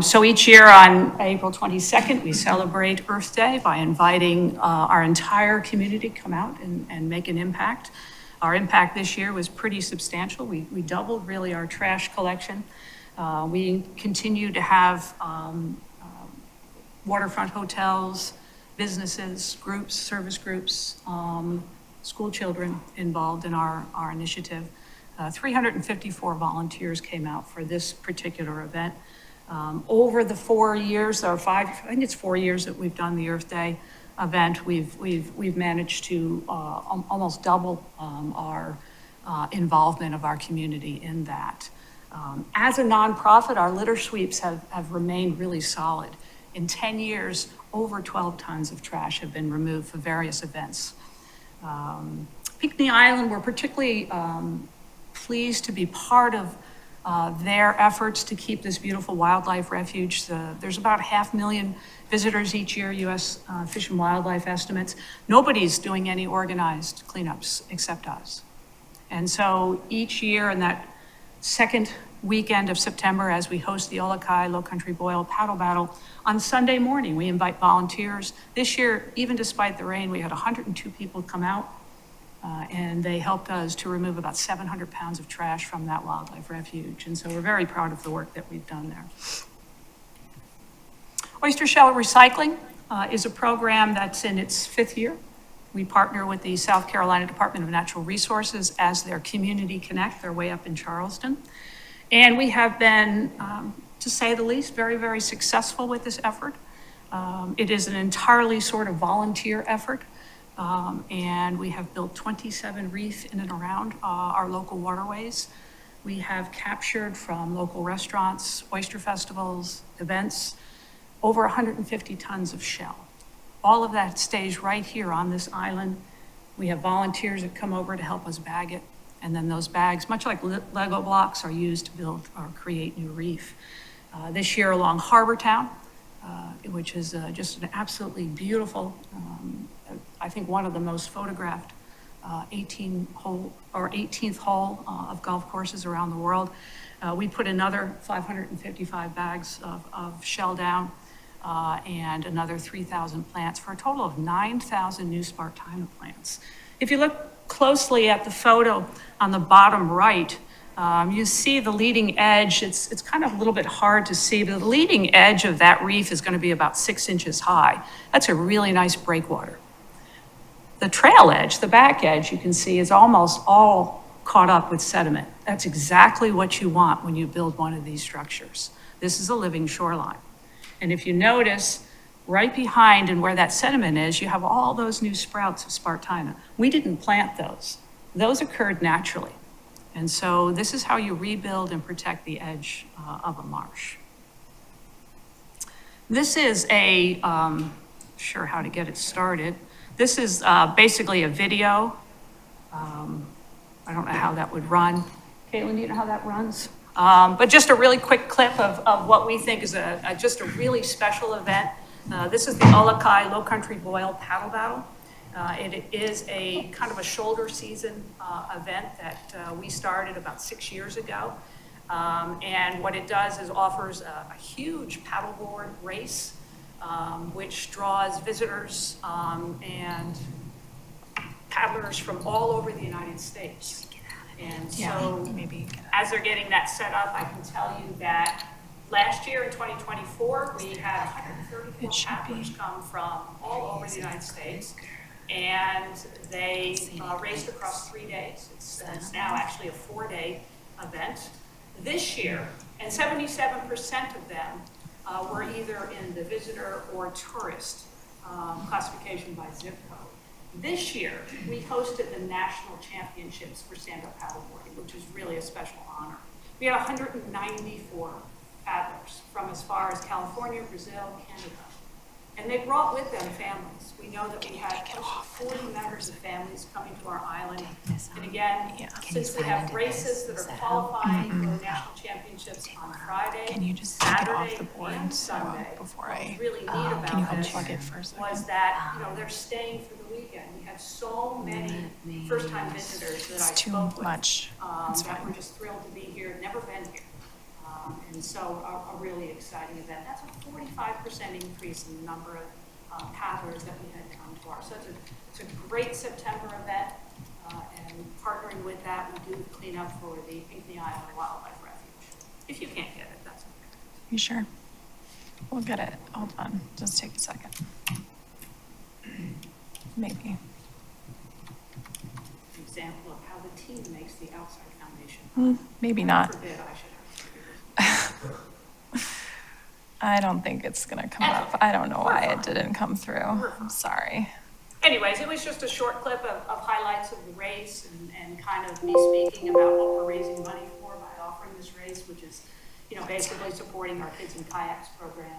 So each year on April 22nd, we celebrate Earth Day by inviting our entire community to come out and make an impact. Our impact this year was pretty substantial. We doubled really our trash collection. We continue to have waterfront hotels, businesses, groups, service groups, school children involved in our initiative. 354 volunteers came out for this particular event. Over the 4 years, or 5, I think it's 4 years that we've done the Earth Day event, we've managed to almost double our involvement of our community in that. As a nonprofit, our litter sweeps have remained really solid. In 10 years, over 12 tons of trash have been removed for various events. Pinckney Island, we're particularly pleased to be part of their efforts to keep this beautiful wildlife refuge. There's about 500,000 visitors each year, U.S. Fish and Wildlife estimates. Nobody's doing any organized cleanups except us. And so each year in that second weekend of September, as we host the Olokai Low Country Boil Paddle Battle, on Sunday morning, we invite volunteers. This year, even despite the rain, we had 102 people come out, and they helped us to remove about 700 pounds of trash from that wildlife refuge. And so we're very proud of the work that we've done there. Oyster Shell Recycling is a program that's in its 5th year. We partner with the South Carolina Department of Natural Resources as their Community Connect. They're way up in Charleston. And we have been, to say the least, very, very successful with this effort. It is an entirely sort of volunteer effort. And we have built 27 reefs in and around our local waterways. We have captured from local restaurants, oyster festivals, events, over 150 tons of shell. All of that stays right here on this island. We have volunteers that come over to help us bag it. And then those bags, much like Lego blocks, are used to build or create new reef. This year along Harbor Town, which is just an absolutely beautiful, I think one of the most photographed 18th hole of golf courses around the world. We put another 555 bags of shell down and another 3,000 plants for a total of 9,000 new Spartina plants. If you look closely at the photo on the bottom right, you see the leading edge. It's kind of a little bit hard to see, but the leading edge of that reef is going to be about 6 inches high. That's a really nice breakwater. The trail edge, the back edge, you can see is almost all caught up with sediment. That's exactly what you want when you build one of these structures. This is a living shoreline. And if you notice, right behind and where that sediment is, you have all those new sprouts of Spartina. We didn't plant those. Those occurred naturally. And so this is how you rebuild and protect the edge of a marsh. This is sure how to get it started. This is basically a video. I don't know how that would run. Caitlin, do you know how that runs? But just a really quick clip of what we think is just a really special event. This is the Olokai Low Country Boil Paddle Battle. It is a kind of a shoulder season event that we started about 6 years ago. And what it does is offers a huge paddleboard race, which draws visitors and paddlers from all over the United States. And so as they're getting that set up, I can tell you that last year in 2024, we had 134 paddlers come from all over the United States. And they raced across 3 days. It's now actually a 4-day event. This year, and 77% of them were either in the visitor or tourist classification by zip code. This year, we hosted the national championships for stand-up paddleboarding, which is really a special honor. We had 194 paddlers from as far as California, Brazil, Canada. And they brought with them families. We know that we had close to 40 members of families coming to our island And again, since we have races that are qualifying for national championships on Friday, Can you just take it off Saturday, the board and so Sunday, before what I, was really neat about can you this unplug it first? was that, they're staying for the weekend. We had so many first-time visitors that I It's too spoke with, much. It's that fine. were just thrilled to be here, never been here. And so a really exciting event. That's a 45% increase in the number of paddlers that we had come to our. So it's a great September event. And partnering with that, we do clean up for the Pinckney Island Wildlife Refuge. If you can't get it, that's okay. You sure? We'll get it. Hold on. Just take a second. Maybe. An example of how the team makes the outside foundation. Maybe not. God forbid I should have. I don't think it's gonna come up. I don't know why it didn't come through. I'm sorry. Anyways, it was just a short clip of highlights of the race and kind of me speaking about what we're raising money for by offering this race, which is, basically supporting our Kids in Kayaks program.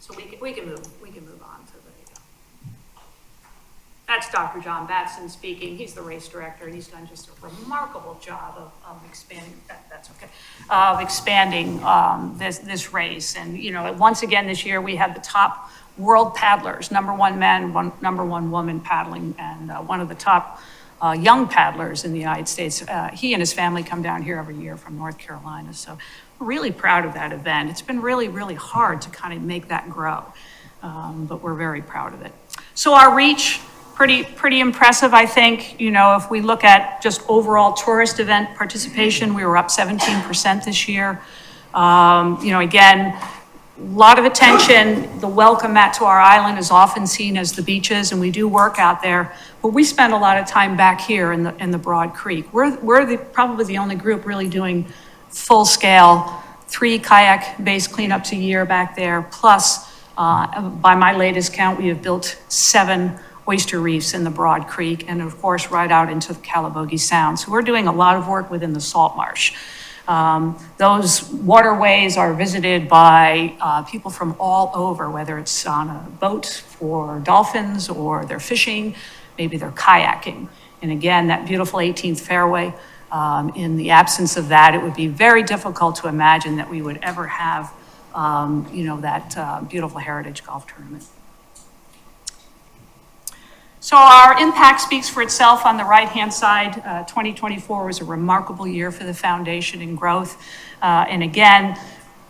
So we can move on to that's Dr. John Batson speaking. He's the race director, and he's done just a remarkable job of expanding, this race. And, once again this year, we had the top world paddlers, number one man, number one woman paddling, and one of the top young paddlers in the United States. He and his family come down here every year from North Carolina. So we're really proud of that event. It's been really, really hard to kind of make that grow, but we're very proud of it. So our reach, pretty impressive, I think. If we look at just overall tourist event participation, we were up 17% this year. Again, a lot of attention. The welcome mat to our island is often seen as the beaches, and we do work out there, but we spend a lot of time back here in the Broad Creek. We're probably the only group really doing full-scale 3 kayak-based cleanups a year back there, plus, by my latest count, we have built 7 oyster reefs in the Broad Creek, and of course, right out into the Calabogie Sound. So we're doing a lot of work within the salt marsh. Those waterways are visited by people from all over, whether it's on a boat for dolphins or they're fishing, maybe they're kayaking. And again, that beautiful 18th fairway, in the absence of that, it would be very difficult to imagine that we would ever have, that beautiful heritage golf tournament. So our impact speaks for itself on the right-hand side. 2024 was a remarkable year for the foundation in growth. And again,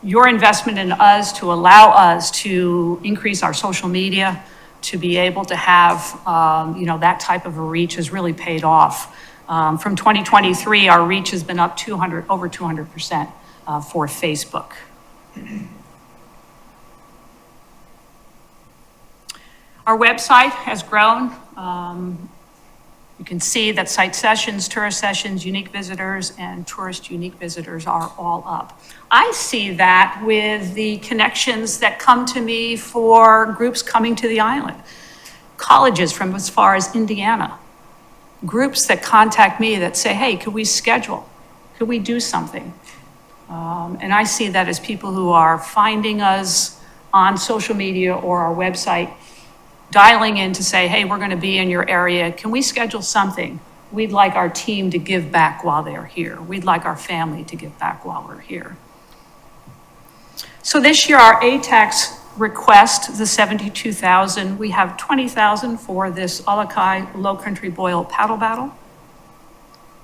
your investment in us to allow us to increase our social media, to be able to have, that type of a reach has really paid off. From 2023, our reach has been up over 200% for Facebook. Our website has grown. You can see that site sessions, tourist sessions, unique visitors, and tourist unique visitors are all up. I see that with the connections that come to me for groups coming to the island. Colleges from as far as Indiana. Groups that contact me that say, hey, could we schedule? Could we do something? And I see that as people who are finding us on social media or our website, dialing in to say, hey, we're going to be in your area. Can we schedule something? We'd like our team to give back while they're here. We'd like our family to give back while we're here. So this year, our ATAX request, the $72,000, we have $20,000 for this Alakai Low Country Boil Paddle Battle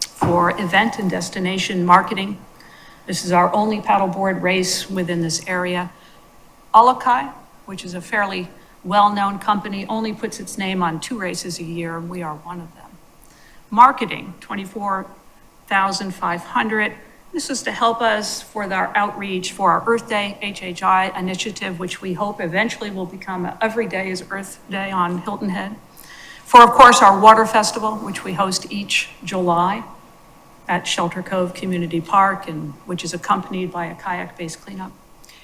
for event and destination marketing. This is our only paddleboard race within this area. Alakai, which is a fairly well-known company, only puts its name on 2 races a year, and we are one of them. Marketing, $24,500. This is to help us for our outreach for our Earth Day HHI initiative, which we hope eventually will become every day is Earth Day on Hilton Head. For, of course, our water festival, which we host each July at Shelter Cove Community Park, and which is accompanied by a kayak-based cleanup.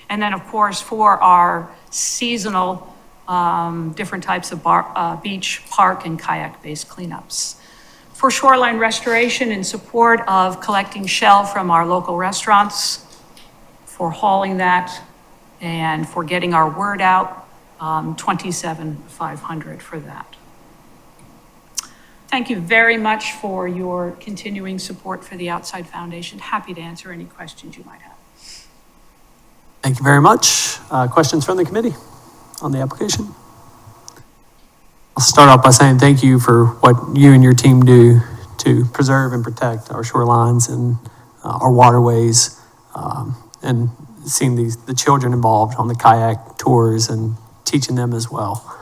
And then, of course, for our seasonal different types of beach, park, and kayak-based cleanups. For shoreline restoration in support of collecting shell from our local restaurants, for hauling that, and for getting our word out, $27,500 for that. Thank you very much for your continuing support for the Outside Foundation. Happy to answer any questions you might have. Thank you very much. Questions from the committee on the application? I'll start off by saying thank you for what you and your team do to preserve and protect our shorelines and our waterways, and seeing the children involved on the kayak tours and teaching them as well.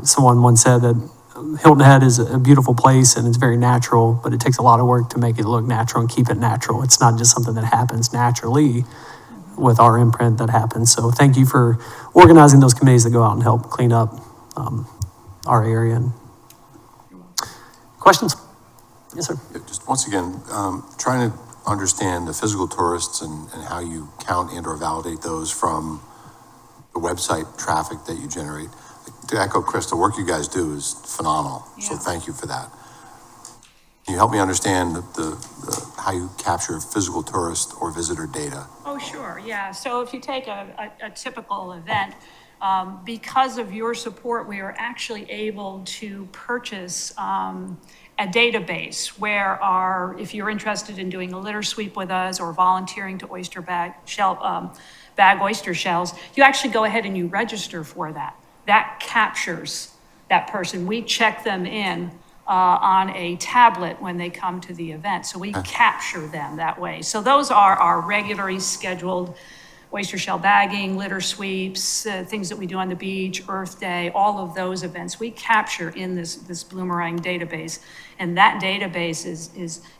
Someone once said that Hilton Head is a beautiful place and it's very natural, but it takes a lot of work to make it look natural and keep it natural. It's not just something that happens naturally with our imprint that happens. So thank you for organizing those committees that go out and help clean up our area. And questions? Yes, sir. Yeah, just once again, trying to understand the physical tourists and how you count and or validate those from the website traffic that you generate. To echo Chris, the work you guys do is phenomenal. So thank you for that. Can you help me understand how you capture physical tourist or visitor data? Oh, sure, yeah. So if you take a typical event, because of your support, we are actually able to purchase a database where if you're interested in doing a litter sweep with us or volunteering to bag oyster shells, you actually go ahead and you register for that. That captures that person. We check them in on a tablet when they come to the event. So we capture them that way. So those are our regularly scheduled oyster shell bagging, litter sweeps, things that we do on the beach, Earth Day, all of those events we capture in this Bloomerang database. And that database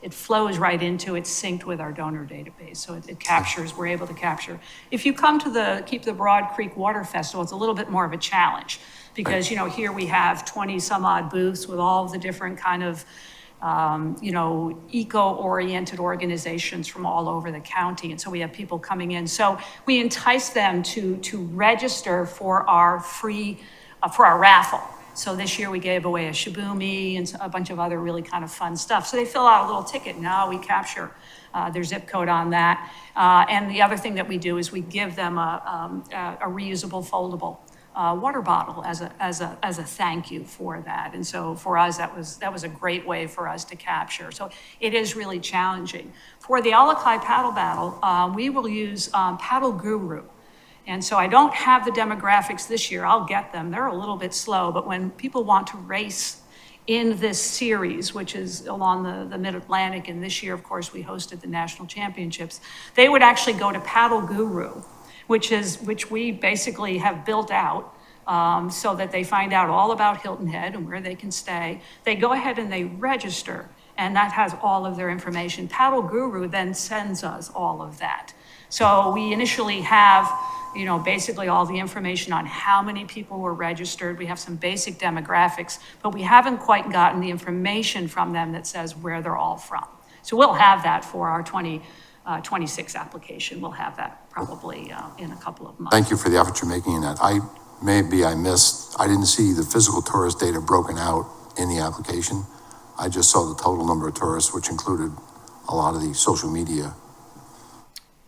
it flows right into, it's synced with our donor database. So it captures, we're able to capture. If you come to Keep the Broad Creek Water Festival, it's a little bit more of a challenge because, here we have 20 some odd booths with all of the different kind of eco-oriented organizations from all over the county. And so we have people coming in. So we entice them to register for our raffle. So this year we gave away a Shibumi and a bunch of other really kind of fun stuff. So they fill out a little ticket. Now we capture their zip code on that. And the other thing that we do is we give them a reusable, foldable water bottle as a thank you for that. And so for us, that was a great way for us to capture. So it is really challenging. For the Alakai Paddle Battle, we will use Paddle Guru. And so I don't have the demographics this year. I'll get them. They're a little bit slow, but when people want to race in this series, which is along the Mid-Atlantic, and this year, of course, we hosted the national championships, they would actually go to Paddle Guru, which we basically have built out so that they find out all about Hilton Head and where they can stay. They go ahead and they register, and that has all of their information. Paddle Guru then sends us all of that. So we initially have, basically all the information on how many people were registered. We have some basic demographics, but we haven't quite gotten the information from them that says where they're all from. So we'll have that for our 2026 application. We'll have that probably in a couple of months. Thank you for the effort you're making in that. I didn't see the physical tourist data broken out in the application. I just saw the total number of tourists, which included a lot of the social media.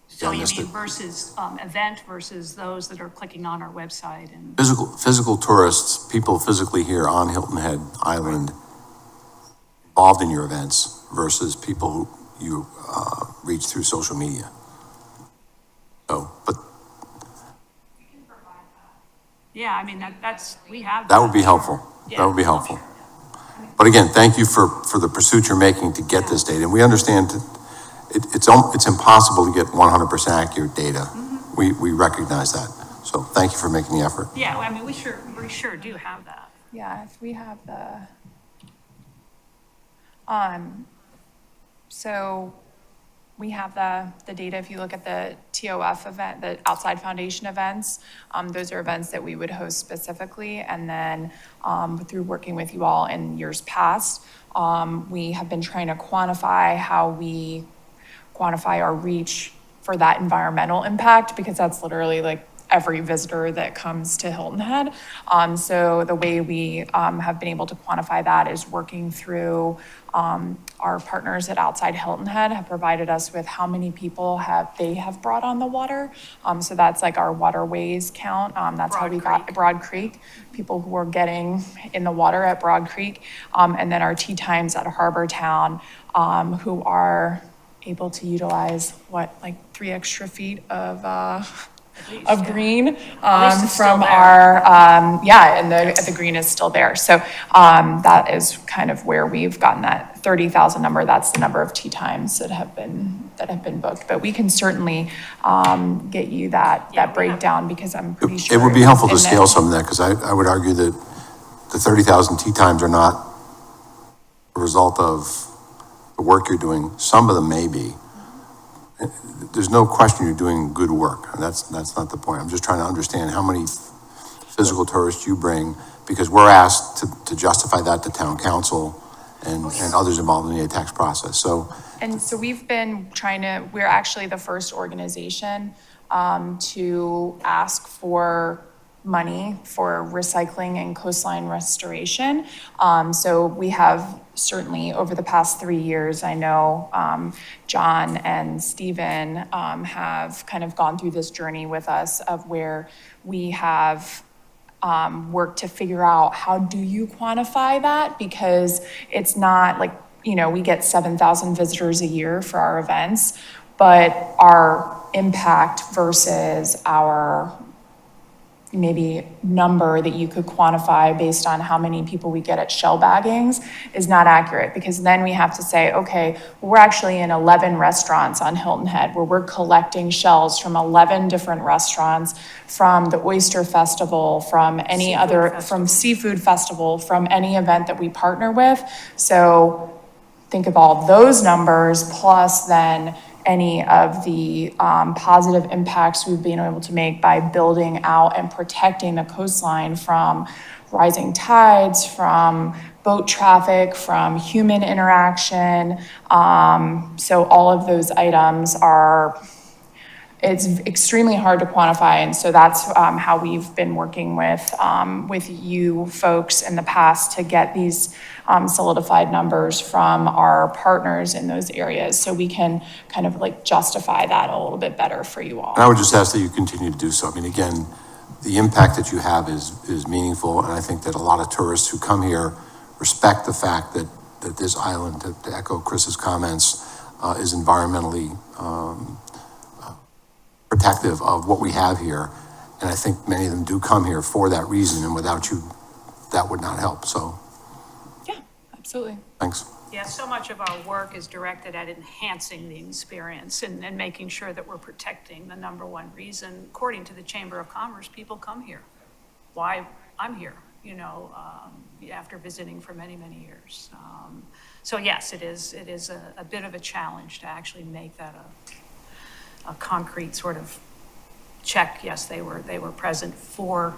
So you mean versus event versus those that are clicking on our website and Physical tourists, people physically here on Hilton Head Island involved in your events versus people who you reach through social media. So, but yeah, I mean we have that would be helpful. Yeah. That would be helpful. But again, thank you for the pursuit you're making to get this data. And we understand it's impossible to get 100% accurate data. Mm-hmm. We recognize that. So thank you for making the effort. Yeah, I mean, we sure do have that. Yeah, if we have so we have the data. If you look at the TOF event, the Outside Foundation events, those are events that we would host specifically. And then through working with you all in years past, we have been trying to quantify how we quantify our reach for that environmental impact, because that's literally like every visitor that comes to Hilton Head. So the way we have been able to quantify that is working through our partners at Outside Hilton Head have provided us with how many people they have brought on the water. So that's like our waterways count. That's how we got Broad Creek, people who are getting in the water at Broad Creek. And then our tea times at Harbor Town, who are able to utilize like 3 extra feet of green from our and the green is still there. So that is kind of where we've gotten that 30,000 number. That's the number of tea times that have been booked. But we can certainly get you that breakdown, because I'm pretty sure It would be helpful to scale some of that, because I would argue that the 30,000 tea times are not a result of the work you're doing. Some of them may be. There's no question you're doing good work. That's not the point. I'm just trying to understand how many physical tourists you bring, because we're asked to justify that to town council and others involved in the tax process. So we've been we're actually the first organization to ask for money for recycling and coastline restoration. So we have certainly over the past 3 years, I know John and Stephen have kind of gone through this journey with us of where we have worked to figure out how do you quantify that, because it's not like, we get 7,000 visitors a year for our events, but our impact versus our maybe number that you could quantify based on how many people we get at shell baggings is not accurate, because then we have to say, okay, we're actually in 11 restaurants on Hilton Head where we're collecting shells from 11 different restaurants, from the Oyster Festival, from Seafood Festival, from any event that we partner with. So think of all those numbers, plus then any of the positive impacts we've been able to make by building out and protecting the coastline from rising tides, from boat traffic, from human interaction. So all of those items it's extremely hard to quantify. And so that's how we've been working with you folks in the past to get these solidified numbers from our partners in those areas, so we can kind of like justify that a little bit better for you all. And I would just ask that you continue to do so. I mean, again, the impact that you have is meaningful, and I think that a lot of tourists who come here respect the fact that this island, to echo Chris's comments, is environmentally protective of what we have here. And I think many of them do come here for that reason, and without you, that would not help. So, yeah, absolutely. Thanks. Yeah, so much of our work is directed at enhancing the experience and making sure that we're protecting the number one reason, according to the Chamber of Commerce, people come here. Why I'm here, after visiting for many, many years. So yes, it is a bit of a challenge to actually make that a concrete sort of check. Yes, they were present for,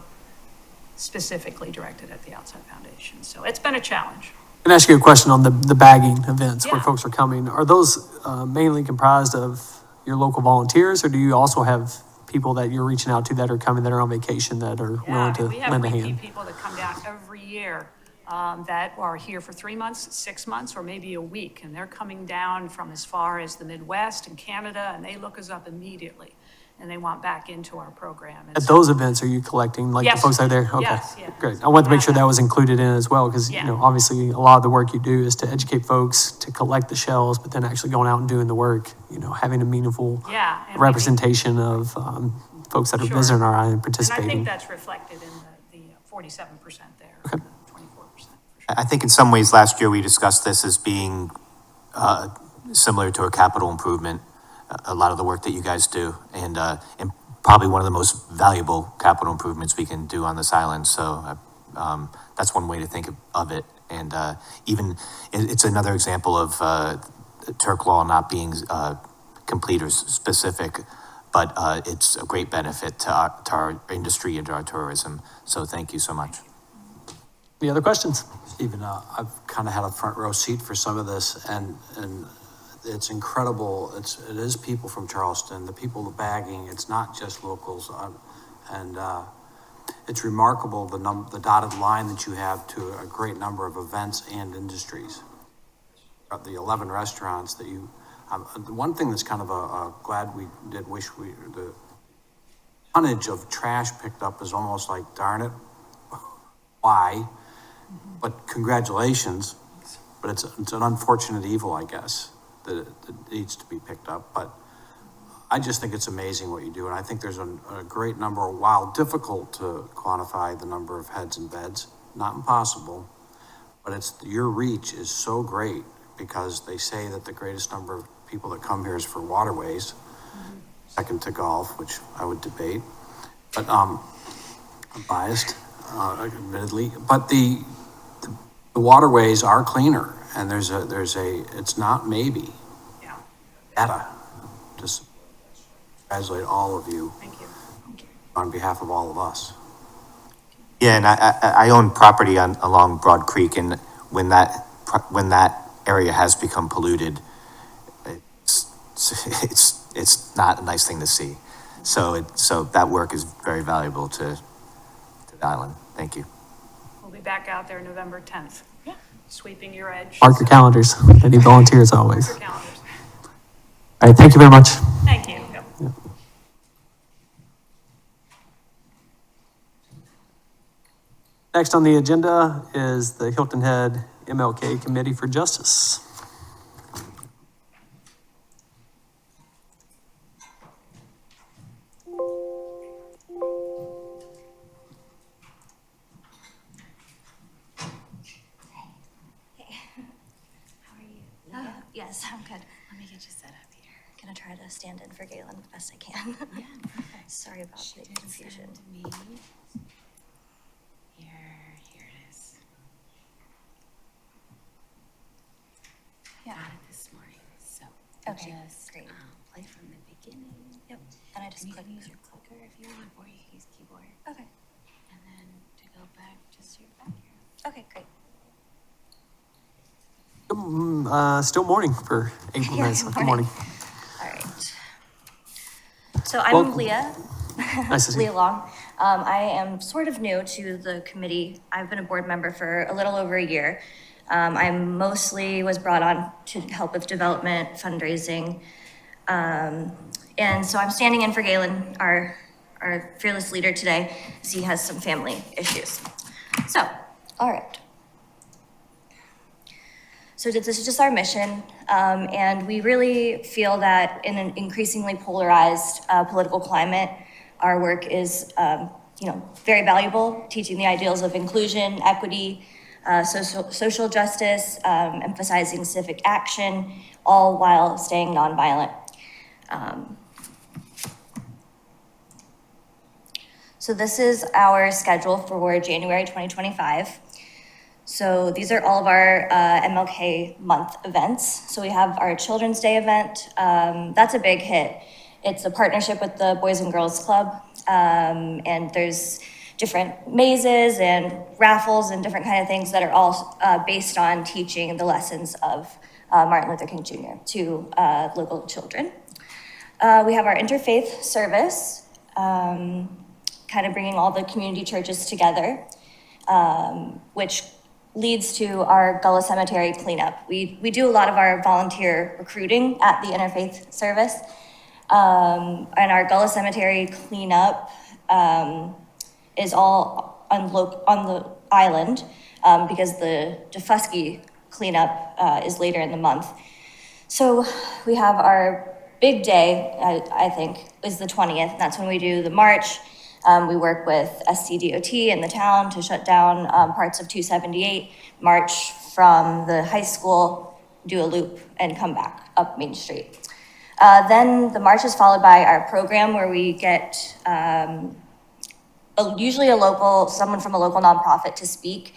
specifically directed at the Outside Foundation. So it's been a challenge. Can I ask you a question on the bagging events where folks are coming? Are those mainly comprised of your local volunteers, or do you also have people that you're reaching out to that are coming, that are on vacation, that are willing to lend a hand? We have repeat people that come down every year that are here for 3 months, 6 months, or maybe a week. And they're coming down from as far as the Midwest and Canada, and they look us up immediately. And they want back into our program. And At those events, are you collecting the folks out there? Okay, yes. great. I wanted to make sure that was included in as well, because obviously a lot of the work you do is to educate folks to collect the shells, but then actually going out and doing the work. Having a meaningful representation of folks that are visiting our island and participating. And I think that's reflected in the 47% there. Okay. 24%. I think in some ways last year we discussed this as being similar to a capital improvement. A lot of the work that you guys do, and probably one of the most valuable capital improvements we can do on this island. So that's one way to think of it. And even it's another example of Turk law not being complete or specific, but it's a great benefit to our industry and to our tourism. So thank you so much. Any other questions? Stephen, I've kind of had a front row seat for some of this, and it's incredible. It is people from Charleston, the people bagging. It's not just locals. And it's remarkable the dotted line that you have to a great number of events and industries. The 11 restaurants that you, the one thing that's kind of glad we did wish the tonnage of trash picked up is almost like, darn it, why? But congratulations, but it's an unfortunate evil, I guess, that it needs to be picked up. But I just think it's amazing what you do, and I think there's a great number, while difficult to quantify the number of heads and beds, not impossible, but your reach is so great, because they say that the greatest number of people that come here is for waterways, second to golf, which I would debate, but I'm biased, admittedly, but the waterways are cleaner, and it's not maybe. Yeah. Data. Just congratulate all of you. Thank you. On behalf of all of us. Yeah, and I own property along Broad Creek, and when that area has become polluted, it's not a nice thing to see. So that work is very valuable to the island. Thank you. We'll be back out there November 10th. Yeah. Sweeping your edge. Mark your calendars. I need volunteers always. Mark your calendars. All right, thank you very much. Thank you. Yep. Next on the agenda is the Hilton Head MLK Committee for Justice. Yes, I'm good. Let me get you set up here. Gonna try to stand in for Galen the best I can. Yeah, perfect. Sorry about the confusion. Me. Here it is. Yeah. Got it this morning. So Okay, just great. play from the beginning. Yep. And I just You click. can use your clicker if you want, or you can use keyboard. Okay. And then to go back, just your back here. Okay, great. Still morning for April Yeah, Mesa. good Good morning. All right. So I'm Well, Leah. nice to see you. Leah Long. I am sort of new to the committee. I've been a board member for a little over a year. I mostly was brought on to help with development, fundraising. And so I'm standing in for Galen, our fearless leader today, as he has some family issues. So, all right. So this is just our mission, and we really feel that in an increasingly polarized political climate, our work is, very valuable, teaching the ideals of inclusion, equity, social justice, emphasizing civic action, all while staying nonviolent. So this is our schedule for January 2025. So these are all of our MLK month events. So we have our Children's Day event. That's a big hit. It's a partnership with the Boys and Girls Club. And there's different mazes and raffles and different kind of things that are all based on teaching the lessons of Martin Luther King Jr. to local children. We have our interfaith service, kind of bringing all the community churches together, which leads to our Gullah Cemetery cleanup. We do a lot of our volunteer recruiting at the interfaith service. And our Gullah Cemetery cleanup is all on the island because the Defusky cleanup is later in the month. So we have our big day, I think, is the 20th. That's when we do the march. We work with SCDOT in the town to shut down parts of 278, march from the high school, do a loop, and come back up Main Street. Then the march is followed by our program where we get usually someone from a local nonprofit to speak.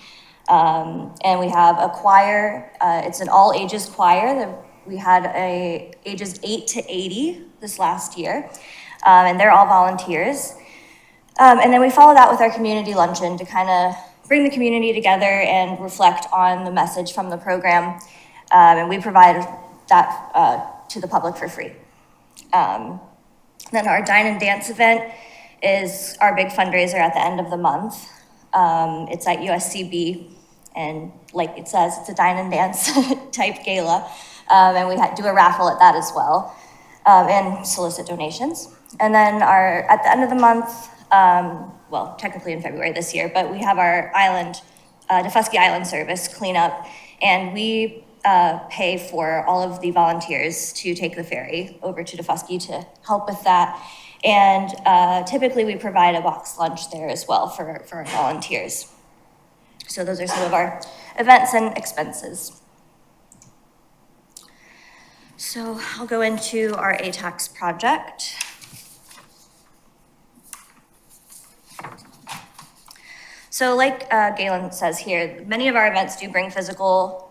And we have a choir. It's an all ages choir. We had ages 8 to 80 this last year. And they're all volunteers. And then we follow that with our community luncheon to kind of bring the community together and reflect on the message from the program. And we provide that to the public for free. Then our dine and dance event is our big fundraiser at the end of the month. It's at USCB, and like it says, it's a dine and dance type gala. And we do a raffle at that as well, and solicit donations. And then at the end of the month, well, technically in February this year, but we have our island, Defusky Island service cleanup, and we pay for all of the volunteers to take the ferry over to Defusky to help with that. And typically we provide a box lunch there as well for our volunteers. So those are some of our events and expenses. So I'll go into our ATAX project. So like Galen says here, many of our events do bring physical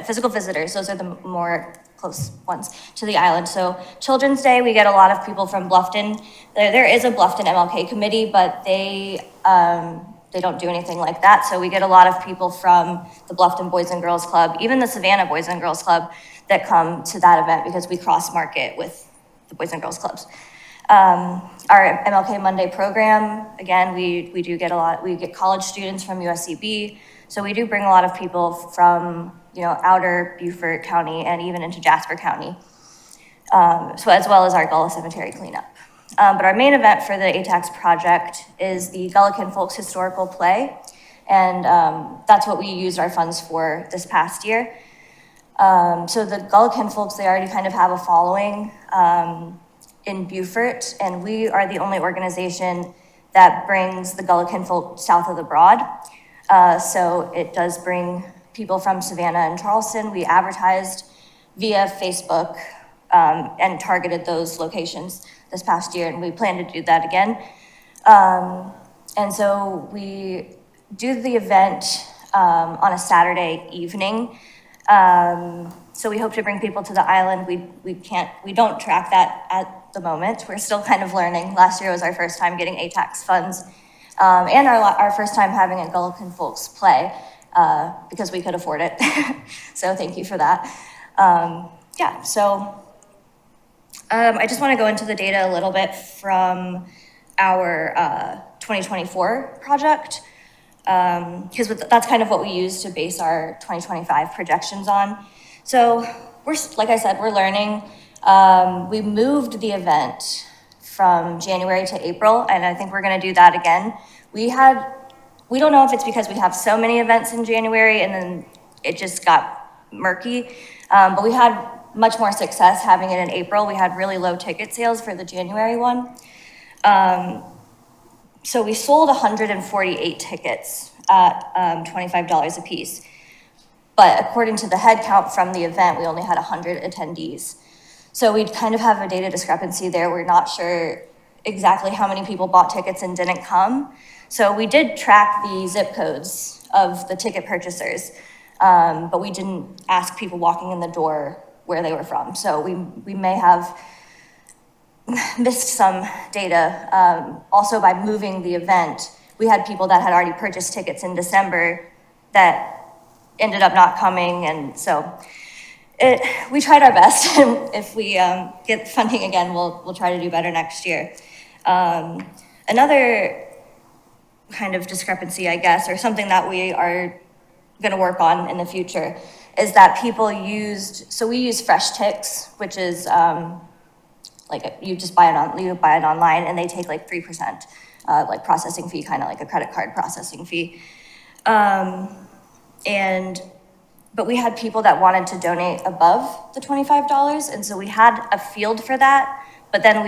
physical visitors. Those are the more close ones to the island. So Children's Day, we get a lot of people from Bluffton. There is a Bluffton MLK committee, but they don't do anything like that. So we get a lot of people from the Bluffton Boys and Girls Club, even the Savannah Boys and Girls Club, that come to that event because we cross market with the Boys and Girls Clubs. Our MLK Monday program, again, we do get we get college students from USCB. So we do bring a lot of people from, outer Beaufort County and even into Jasper County. So as well as our Gullah Cemetery cleanup. But our main event for the ATAX project is the Gullah Folks Historical Play. And that's what we used our funds for this past year. So the Gullah folks, they already kind of have a following in Beaufort, and we are the only organization that brings the Gullah folk south of the Broad. So it does bring people from Savannah and Charleston. We advertised via Facebook and targeted those locations this past year, and we plan to do that again. And so we do the event on a Saturday evening. So we hope to bring people to the island. We don't track that at the moment. We're still kind of learning. Last year was our first time getting ATAX funds, and our first time having a Gullah folks play, because we could afford it. So thank you for that. So I just want to go into the data a little bit from our 2024 project, because that's kind of what we use to base our 2025 projections on. So like I said, we're learning. We moved the event from January to April, and I think we're going to do that again. We don't know if it's because we have so many events in January and then it just got murky, but we had much more success having it in April. We had really low ticket sales for the January one. So we sold 148 tickets at $25 a piece. But according to the head count from the event, we only had 100 attendees. So we kind of have a data discrepancy there. We're not sure exactly how many people bought tickets and didn't come. So we did track the zip codes of the ticket purchasers, but we didn't ask people walking in the door where they were from. So we may have missed some data. Also, by moving the event, we had people that had already purchased tickets in December that ended up not coming, and so we tried our best. If we get funding again, we'll try to do better next year. Another kind of discrepancy, I guess, or something that we are going to work on in the future, is that people we use Fresh Ticks, which is like you buy it online, and they take like 3% like processing fee, kind of like a credit card processing fee. But we had people that wanted to donate above the $25, and so we had a field for that, but then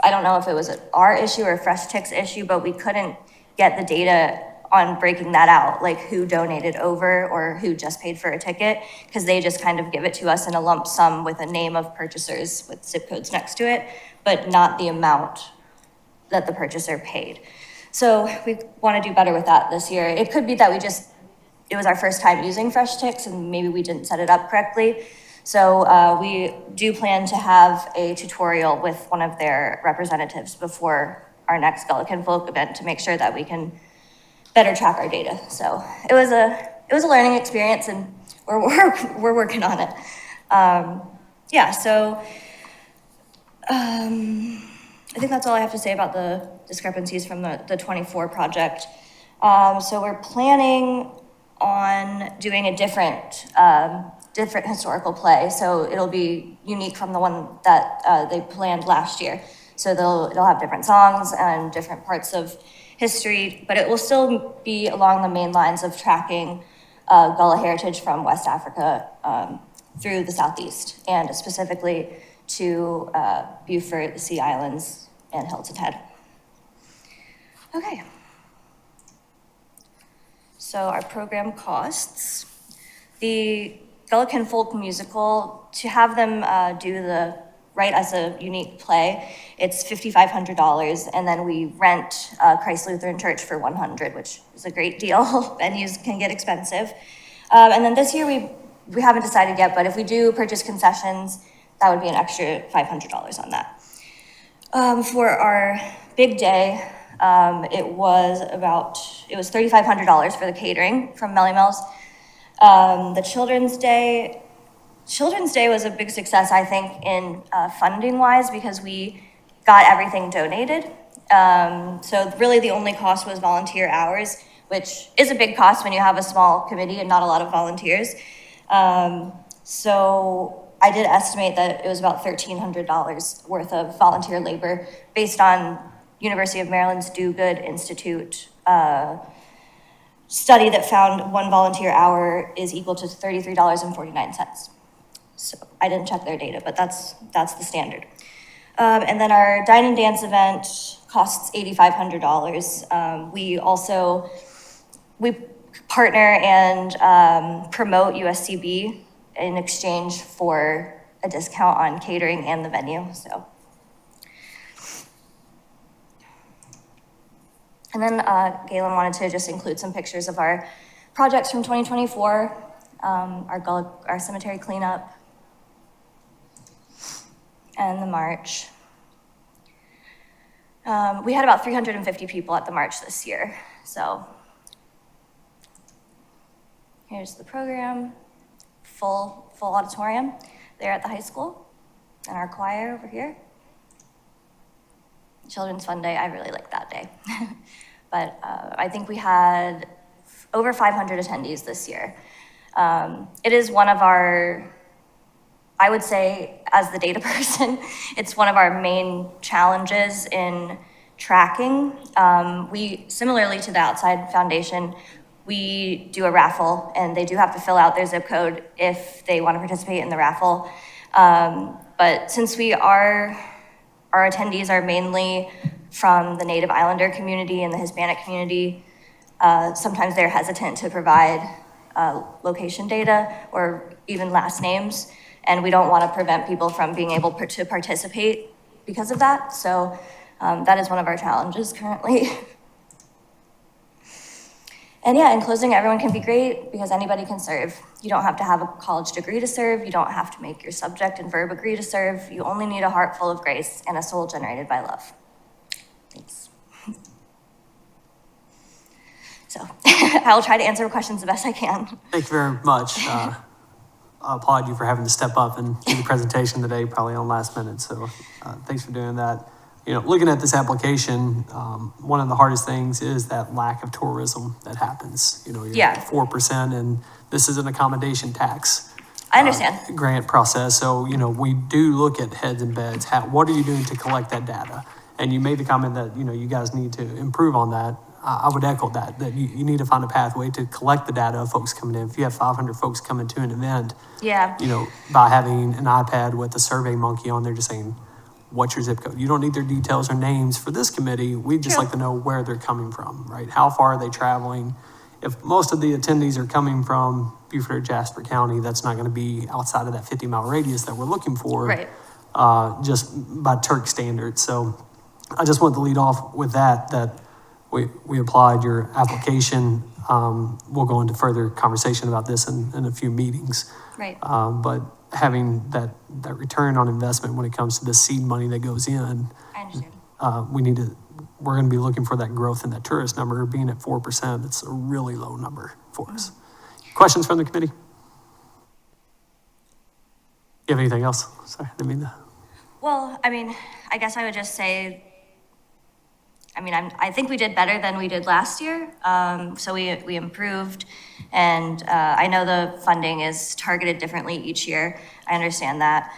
I don't know if it was our issue or Fresh Ticks issue, but we couldn't get the data on breaking that out, like who donated over or who just paid for a ticket, because they just kind of give it to us in a lump sum with a name of purchasers with zip codes next to it, but not the amount that the purchaser paid. So we want to do better with that this year. It could be that it was our first time using Fresh Ticks and maybe we didn't set it up correctly. So we do plan to have a tutorial with one of their representatives before our next Gullah Folk event to make sure that we can better track our data. So it was a learning experience, and we're working on it. So I think that's all I have to say about the discrepancies from the 24 project. So we're planning on doing a different historical play. So it'll be unique from the one that they planned last year. So it'll have different songs and different parts of history, but it will still be along the main lines of tracking Gullah heritage from West Africa through the Southeast, and specifically to Beaufort, the Sea Islands, and Hilton Head. Okay. So our program costs. The Gullah Folk musical, to have them write as a unique play, it's $5,500, and then we rent Christ Lutheran Church for $100, which is a great deal. Venues can get expensive. And then this year we haven't decided yet, but if we do purchase concessions, that would be an extra $500 on that. For our big day, it was $3,500 for the catering from Melly Mel's. The Children's Day was a big success, I think, in funding wise, because we got everything donated. So really the only cost was volunteer hours, which is a big cost when you have a small committee and not a lot of volunteers. So I did estimate that it was about $1,300 worth of volunteer labor based on University of Maryland's Do Good Institute study that found one volunteer hour is equal to $33.49. So I didn't check their data, but that's the standard. And then our dining dance event costs $8,500. We partner and promote USCB in exchange for a discount on catering and the venue. So, and then Galen wanted to just include some pictures of our projects from 2024, our cemetery cleanup, and the march. We had about 350 people at the march this year. So here's the program, full auditorium there at the high school, and our choir over here. Children's Fun Day, I really liked that day. But I think we had over 500 attendees this year. It is one of our, I would say, as the data person, it's one of our main challenges in tracking. We, similarly to the Outside Foundation, we do a raffle, and they do have to fill out their zip code if they want to participate in the raffle. But since our attendees are mainly from the Native Islander community and the Hispanic community, sometimes they're hesitant to provide location data or even last names, and we don't want to prevent people from being able to participate because of that. So that is one of our challenges currently. And yeah, in closing, everyone can be great because anybody can serve. You don't have to have a college degree to serve. You don't have to make your subject and verb agree to serve. You only need a heart full of grace and a soul generated by love. Thanks. So I will try to answer questions the best I can. Thank you very much. I applaud you for having to step up and do the presentation today, probably on last minute. So thanks for doing that. You know, looking at this application, one of the hardest things is that lack of tourism that happens. You know, you're at 4%, and this is an accommodation tax. I understand. Grant process. So, you know, we do look at heads and beds. What are you doing to collect that data? And you made the comment that, you know, you guys need to improve on that. I would echo that you need to find a pathway to collect the data of folks coming in. If you have 500 folks coming to an event, you know, by having an iPad with a Survey Monkey on there just saying, what's your zip code? You don't need their details or names for this committee. We'd just like to know where they're coming from, right? How far are they traveling? If most of the attendees are coming from Beaufort or Jasper County, that's not going to be outside of that 50-mile radius that we're looking for, just by Turk standards. So I just wanted to lead off with that we applied your application. We'll go into further conversation about this in a few meetings. Right. But having that return on investment when it comes to the seed money that goes in, I understand. we're going to be looking for that growth in that tourist number. Being at 4%, it's a really low number for us. Questions from the committee? You have anything else? Sorry, I didn't mean to. Well, I mean, I guess I would just say, I think we did better than we did last year. So we improved, and I know the funding is targeted differently each year. I understand that.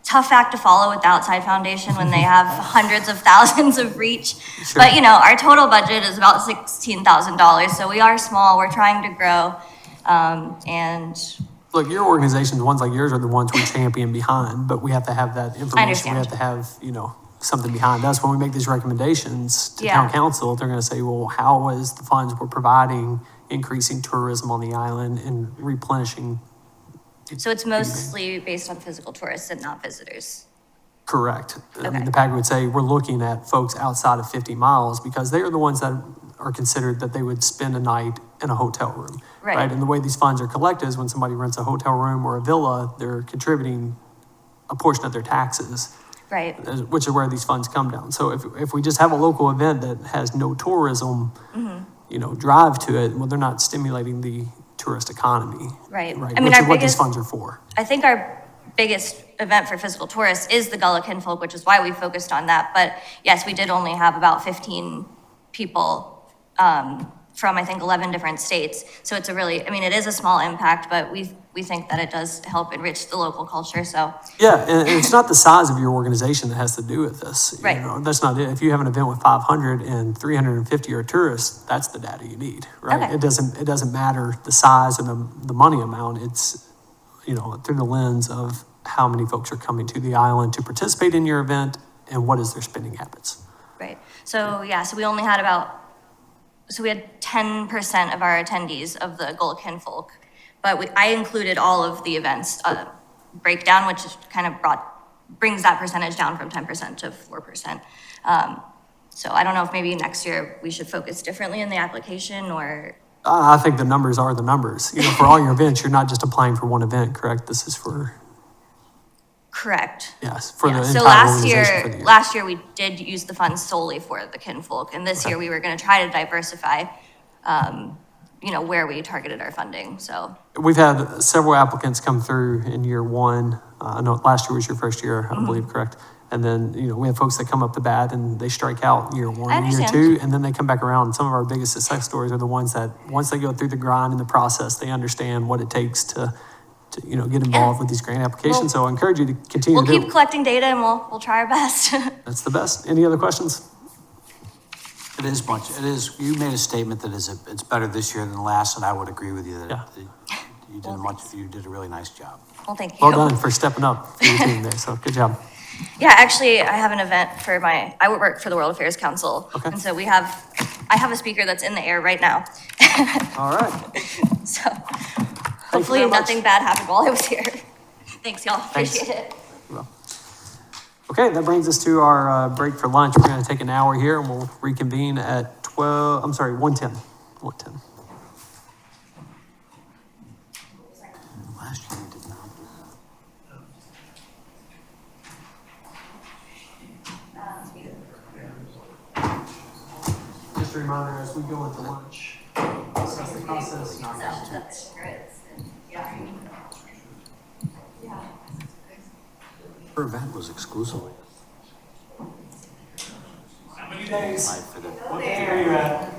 Tough act to follow with the outside foundation when they have hundreds of thousands of reach. Sure. But our total budget is about $16,000, so we are small. We're trying to grow, and Look, your organizations, ones like yours, are the ones we champion behind, but we have to have that information. understand. We have to have, something behind us. When we make these recommendations to Yeah. town council, they're gonna say, well, how is the funds we're providing increasing tourism on the island and replenishing? so it's mostly based on physical tourists and not visitors. Correct. I mean, Okay. the package would say, we're looking at folks outside of 50 miles because they are the ones that are considered that they would spend a night in a hotel room. Right. And the way these funds are collected is when somebody rents a hotel room or a villa, they're contributing a portion of their taxes, Right. which is where these funds come down. So if we just have a local event that has no tourism, drive to it, well, they're not stimulating the tourist economy. Right. Right, I mean, which our is what these biggest, funds are for. I think our biggest event for physical tourists is the Gullah Kinfolk, which is why we focused on that. But yes, we did only have about 15 people from, I think, 11 different states. So it's it is a small impact, but we think that it does help enrich the local culture, so. Yeah, and it's not the size of your organization that has to do with this. Right. That's not it. If you have an event with 500 and 350 are tourists, that's the data you need, right? Okay. It doesn't matter the size and the money amount. It's, through the lens of how many folks are coming to the island to participate in your event and what is their spending habits. Right. So we only had we had 10% of our attendees of the Gullah Kinfolk, but I included all of the events breakdown, which is kind of brings that percentage down from 10% to 4%. So I don't know if maybe next year we should focus differently in the application or. I think the numbers are the numbers. For all your events, you're not just applying for one event, correct? This is for. Correct. Yes, for the So entire organization for the year. last year we did use the funds solely for the Kinfolk, and this year we were going to try to diversify, where we targeted our funding. So. We've had several applicants come through in year one. I know last year was your first year, I believe, correct? And then, we have folks that come up the bat and they strike out year one, I and year understand. two, and then they come back around. Some of our biggest success stories are the ones that, once they go through the grind and the process, they understand what it takes to get involved with these grant applications. So I encourage you to continue We'll to do keep it. collecting data and we'll try our best. That's the best. Any other questions? It is, you made a statement that it's better this year than last, and I would agree with you that you did a really nice job. Well, thank you. Well done for stepping up for your team there. So good job. Yeah, actually, I have an event for I work for the World Affairs Council. Okay. And so I have a speaker that's in the air right now. All right. So Thank you hopefully very much. nothing bad happened while I was here. Thanks, y'all. Thanks. Appreciate it. Well. Okay, that brings us to our break for lunch. We're going to take an hour here and we'll reconvene at 1:10. 1:10. Last year you did not. Just a reminder, as we go into lunch, discuss the process, not Her event was exclusively. How many days? For the- What day are you at?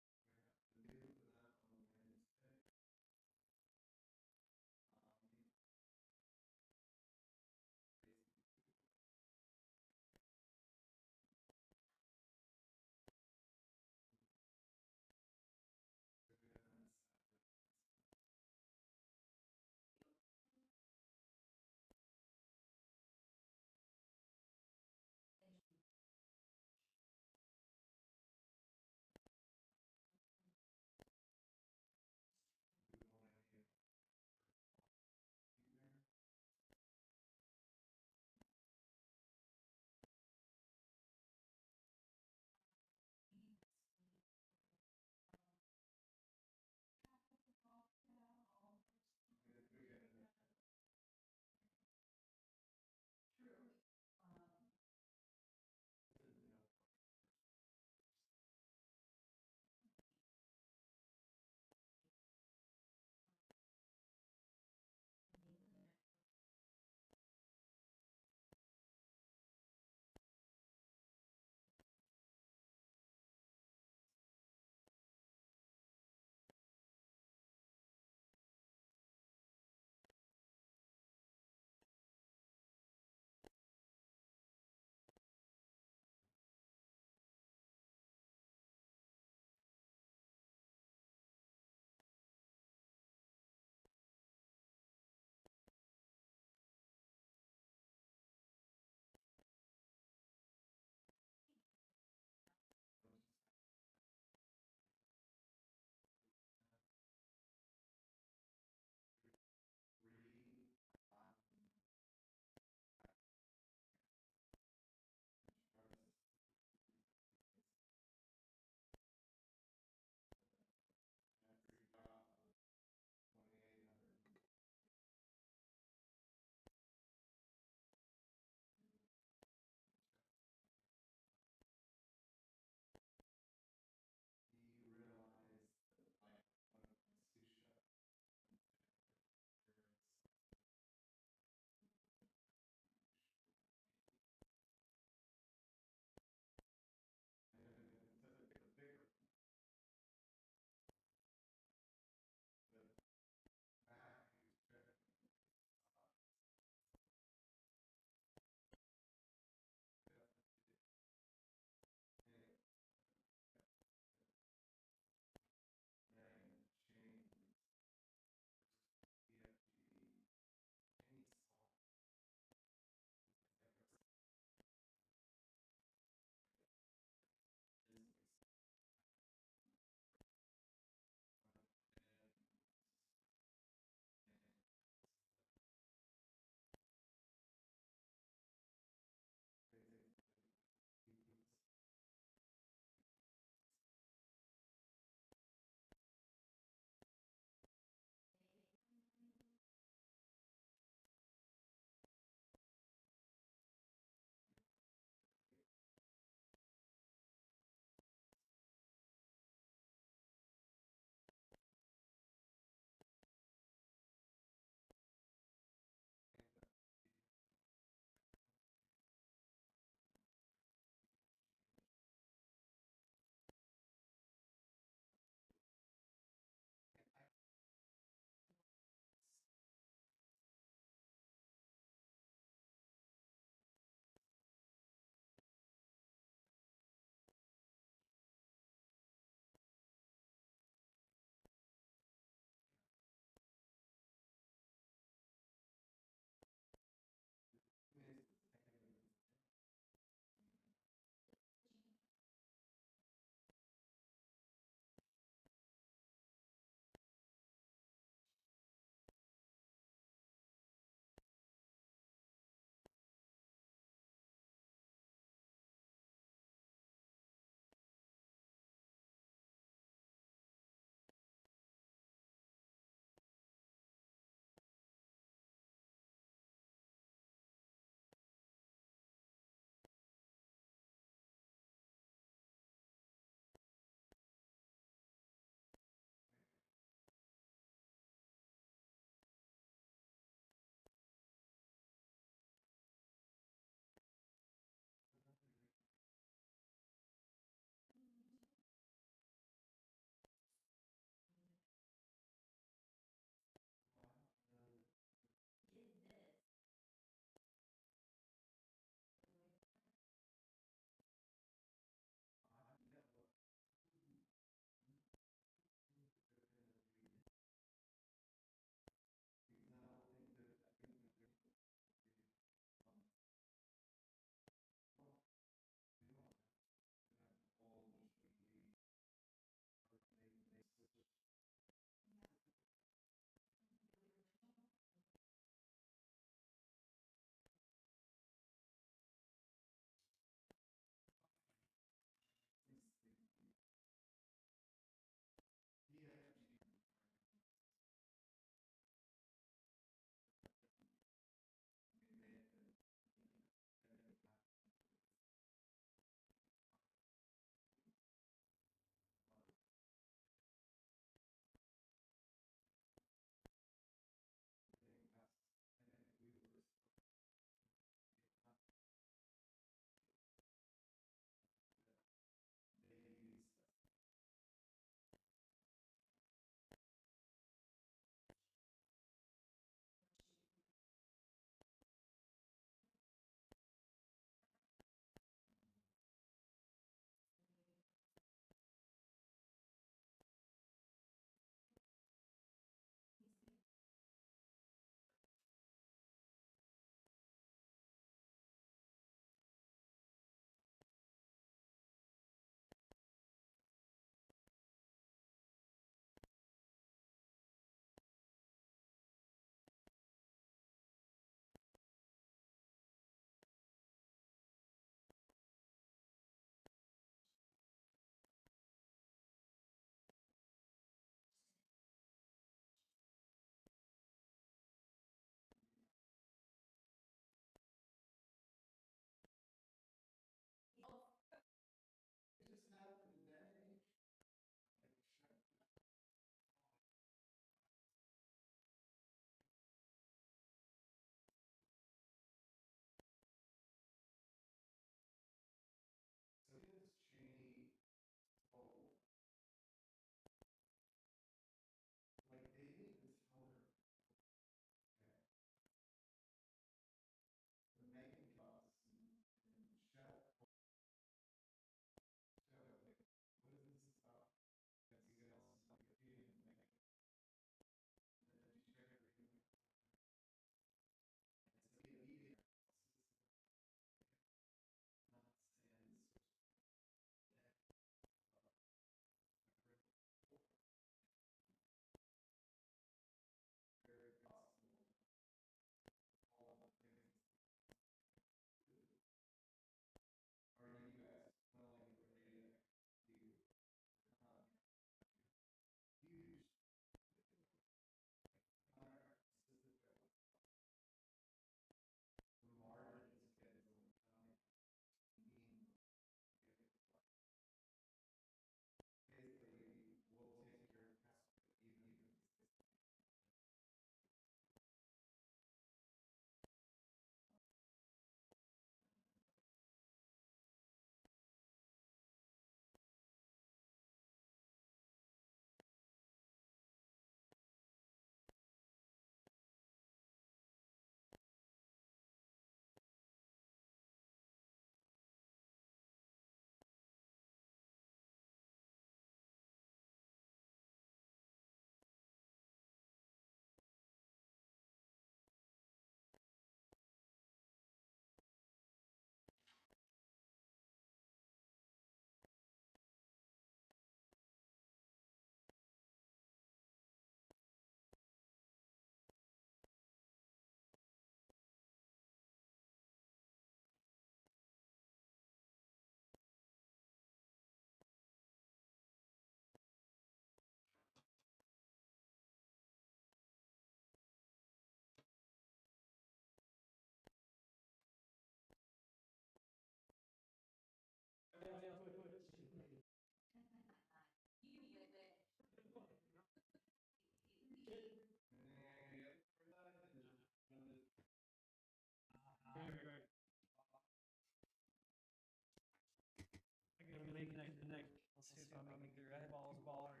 see if I'm making clear. I have all those bars.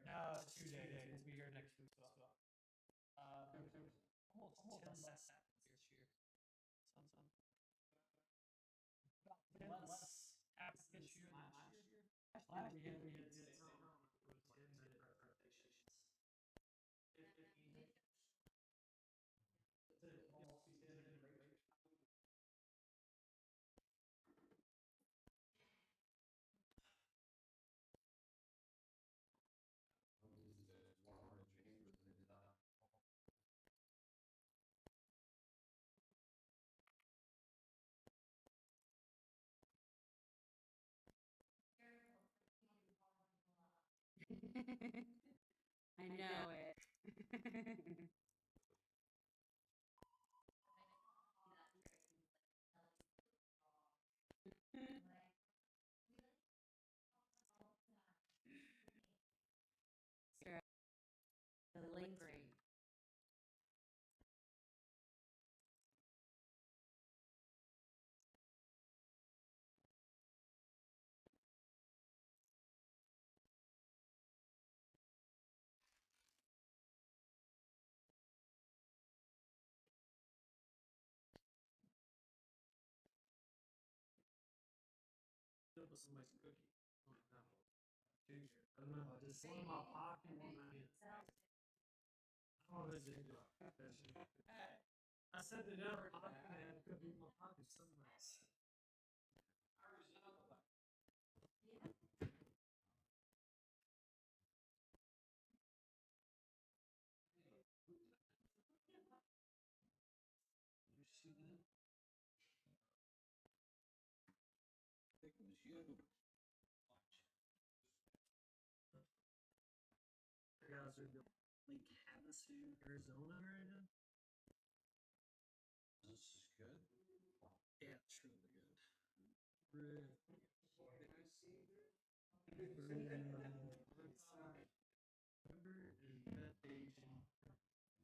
No, it's 2 days. We'll be here next week as well. There was almost 10 less applicants this year. Some. About 10 less applicants this year than last year. Last year we had 6. It was 10 applications. It's almost 10 rate. I know it. Sarah, the link grade. It was somebody's cookie. I don't know. I just one in my pocket, one in my hand. Oh, this is good. I said it never pocket, man. It could be in my pocket somewhere. You see that? I think it was you. Guys are building Lake Havasu, Arizona right now. This is good. Yeah, it's really good. Really. Did I see it?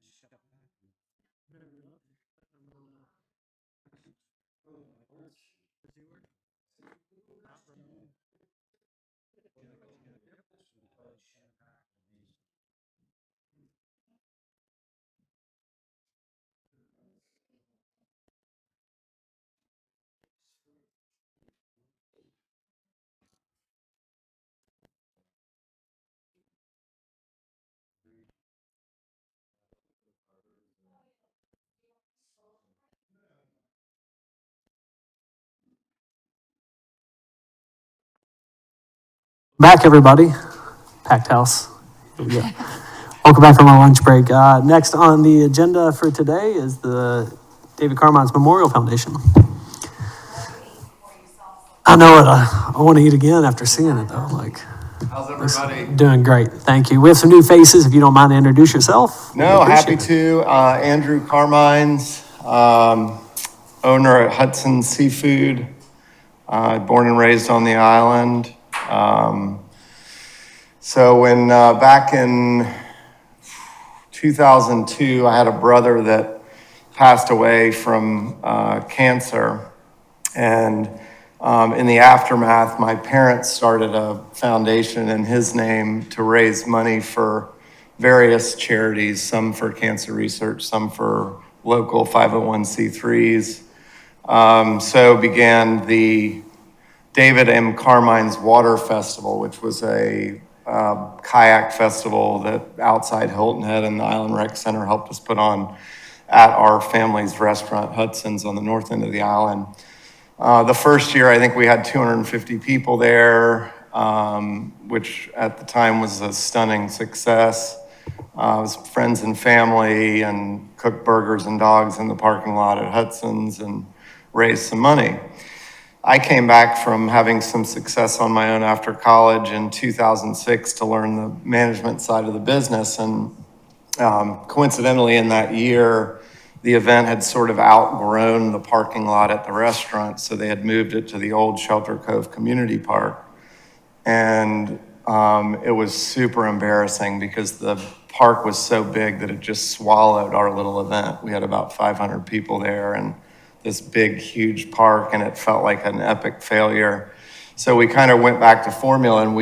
Shut up. Never up. Oh, my gosh. Does he work? Not from me. Back, everybody. Packed house. Here we go. Welcome back from our lunch break. Next on the agenda for today is the David Carmine's Memorial Foundation. I know it. I want to eat again after seeing it, though. Like, How's everybody? doing great. Thank you. We have some new faces. If you don't mind to introduce yourself. No, happy to. Andrew Carmines, owner at Hudson Seafood, born and raised on the island. So when back in 2002, I had a brother that passed away from cancer. And in the aftermath, my parents started a foundation in his name to raise money for various charities, some for cancer research, some for local 501c3s. So began the David M. Carmine's Water Festival, which was a kayak festival that Outside Hilton Head and the Island Rec Center helped us put on at our family's restaurant, Hudson's, on the north end of the island. The first year, I think we had 250 people there, which at the time was a stunning success. It was friends and family and cooked burgers and dogs in the parking lot at Hudson's and raised some money. I came back from having some success on my own after college in 2006 to learn the management side of the business. And coincidentally, in that year, the event had sort of outgrown the parking lot at the restaurant, so they had moved it to the old Shelter Cove Community Park. And it was super embarrassing because the park was so big that it just swallowed our little event. We had about 500 people there and this big, huge park, and it felt like an epic failure. So we kind of went back to formula, and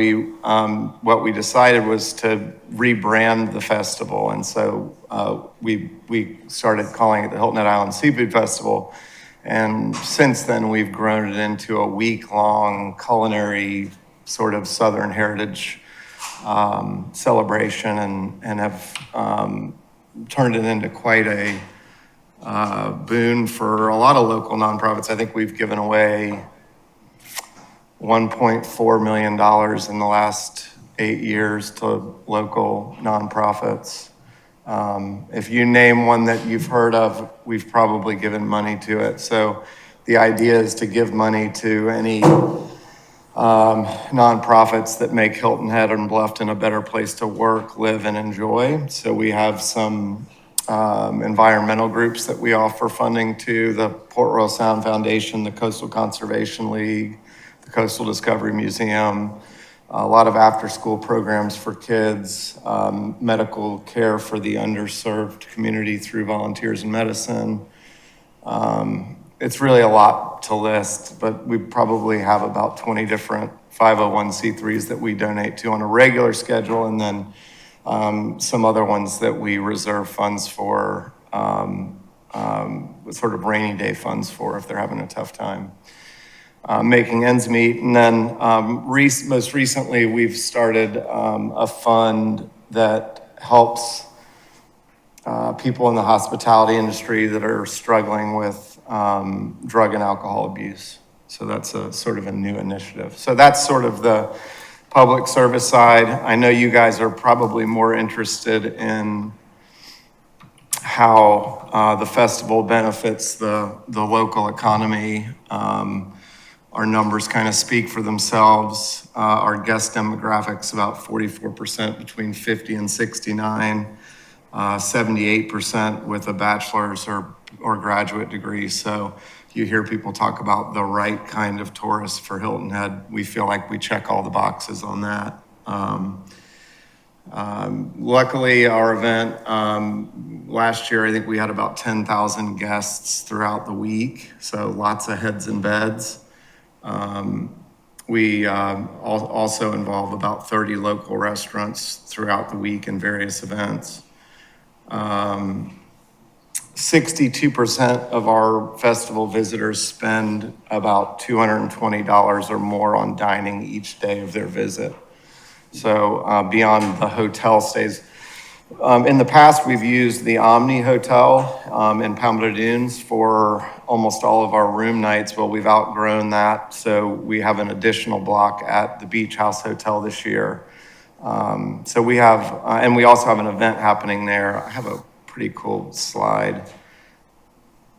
what we decided was to rebrand the festival. And so we started calling it the Hilton Head Island Seafood Festival. And since then, we've grown it into a week-long culinary sort of Southern heritage celebration, and have turned it into quite a boon for a lot of local nonprofits. I think we've given away $1.4 million in the last 8 years to local nonprofits. If you name one that you've heard of, we've probably given money to it. So the idea is to give money to any nonprofits that make Hilton Head and Bluffton a better place to work, live, and enjoy. So we have some environmental groups that we offer funding to: the Port Royal Sound Foundation, the Coastal Conservation League, the Coastal Discovery Museum, a lot of after-school programs for kids, medical care for the underserved community through Volunteers in Medicine. It's really a lot to list, but we probably have about 20 different 501c3s that we donate to on a regular schedule, and then some other ones that we reserve funds for, sort of rainy day funds for if they're having a tough time making ends meet. And then most recently, we've started a fund that helps people in the hospitality industry that are struggling with drug and alcohol abuse. So that's a sort of a new initiative. So that's sort of the public service side. I know you guys are probably more interested in how the festival benefits the local economy. Our numbers kind of speak for themselves. Our guest demographics about 44% between 50 and 69, 78% with a bachelor's or graduate degree. So you hear people talk about the right kind of tourist for Hilton Head. We feel like we check all the boxes on that. Luckily, our event last year, I think we had about 10,000 guests throughout the week. So lots of heads in beds. We also involve about 30 local restaurants throughout the week in various events. 62% of our festival visitors spend about $220 or more on dining each day of their visit. So beyond the hotel stays. In the past, we've used the Omni Hotel in Palmetto Dunes for almost all of our room nights. Well, we've outgrown that, so we have an additional block at the Beach House Hotel this year. So we have, and we also have an event happening there. I have a pretty cool slide.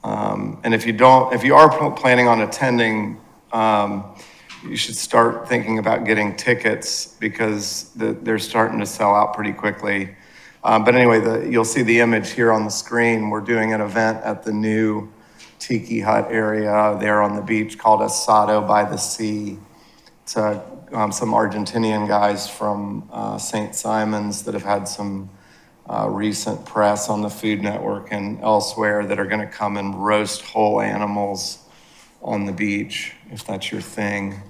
And if you are planning on attending, you should start thinking about getting tickets, because they're starting to sell out pretty quickly. But anyway, you'll see the image here on the screen. We're doing an event at the new Tiki Hut area there on the beach called Asado by the Sea. It's some Argentinian guys from St. Simon's that have had some recent press on the Food Network and elsewhere that are going to come and roast whole animals on the beach, if that's your thing.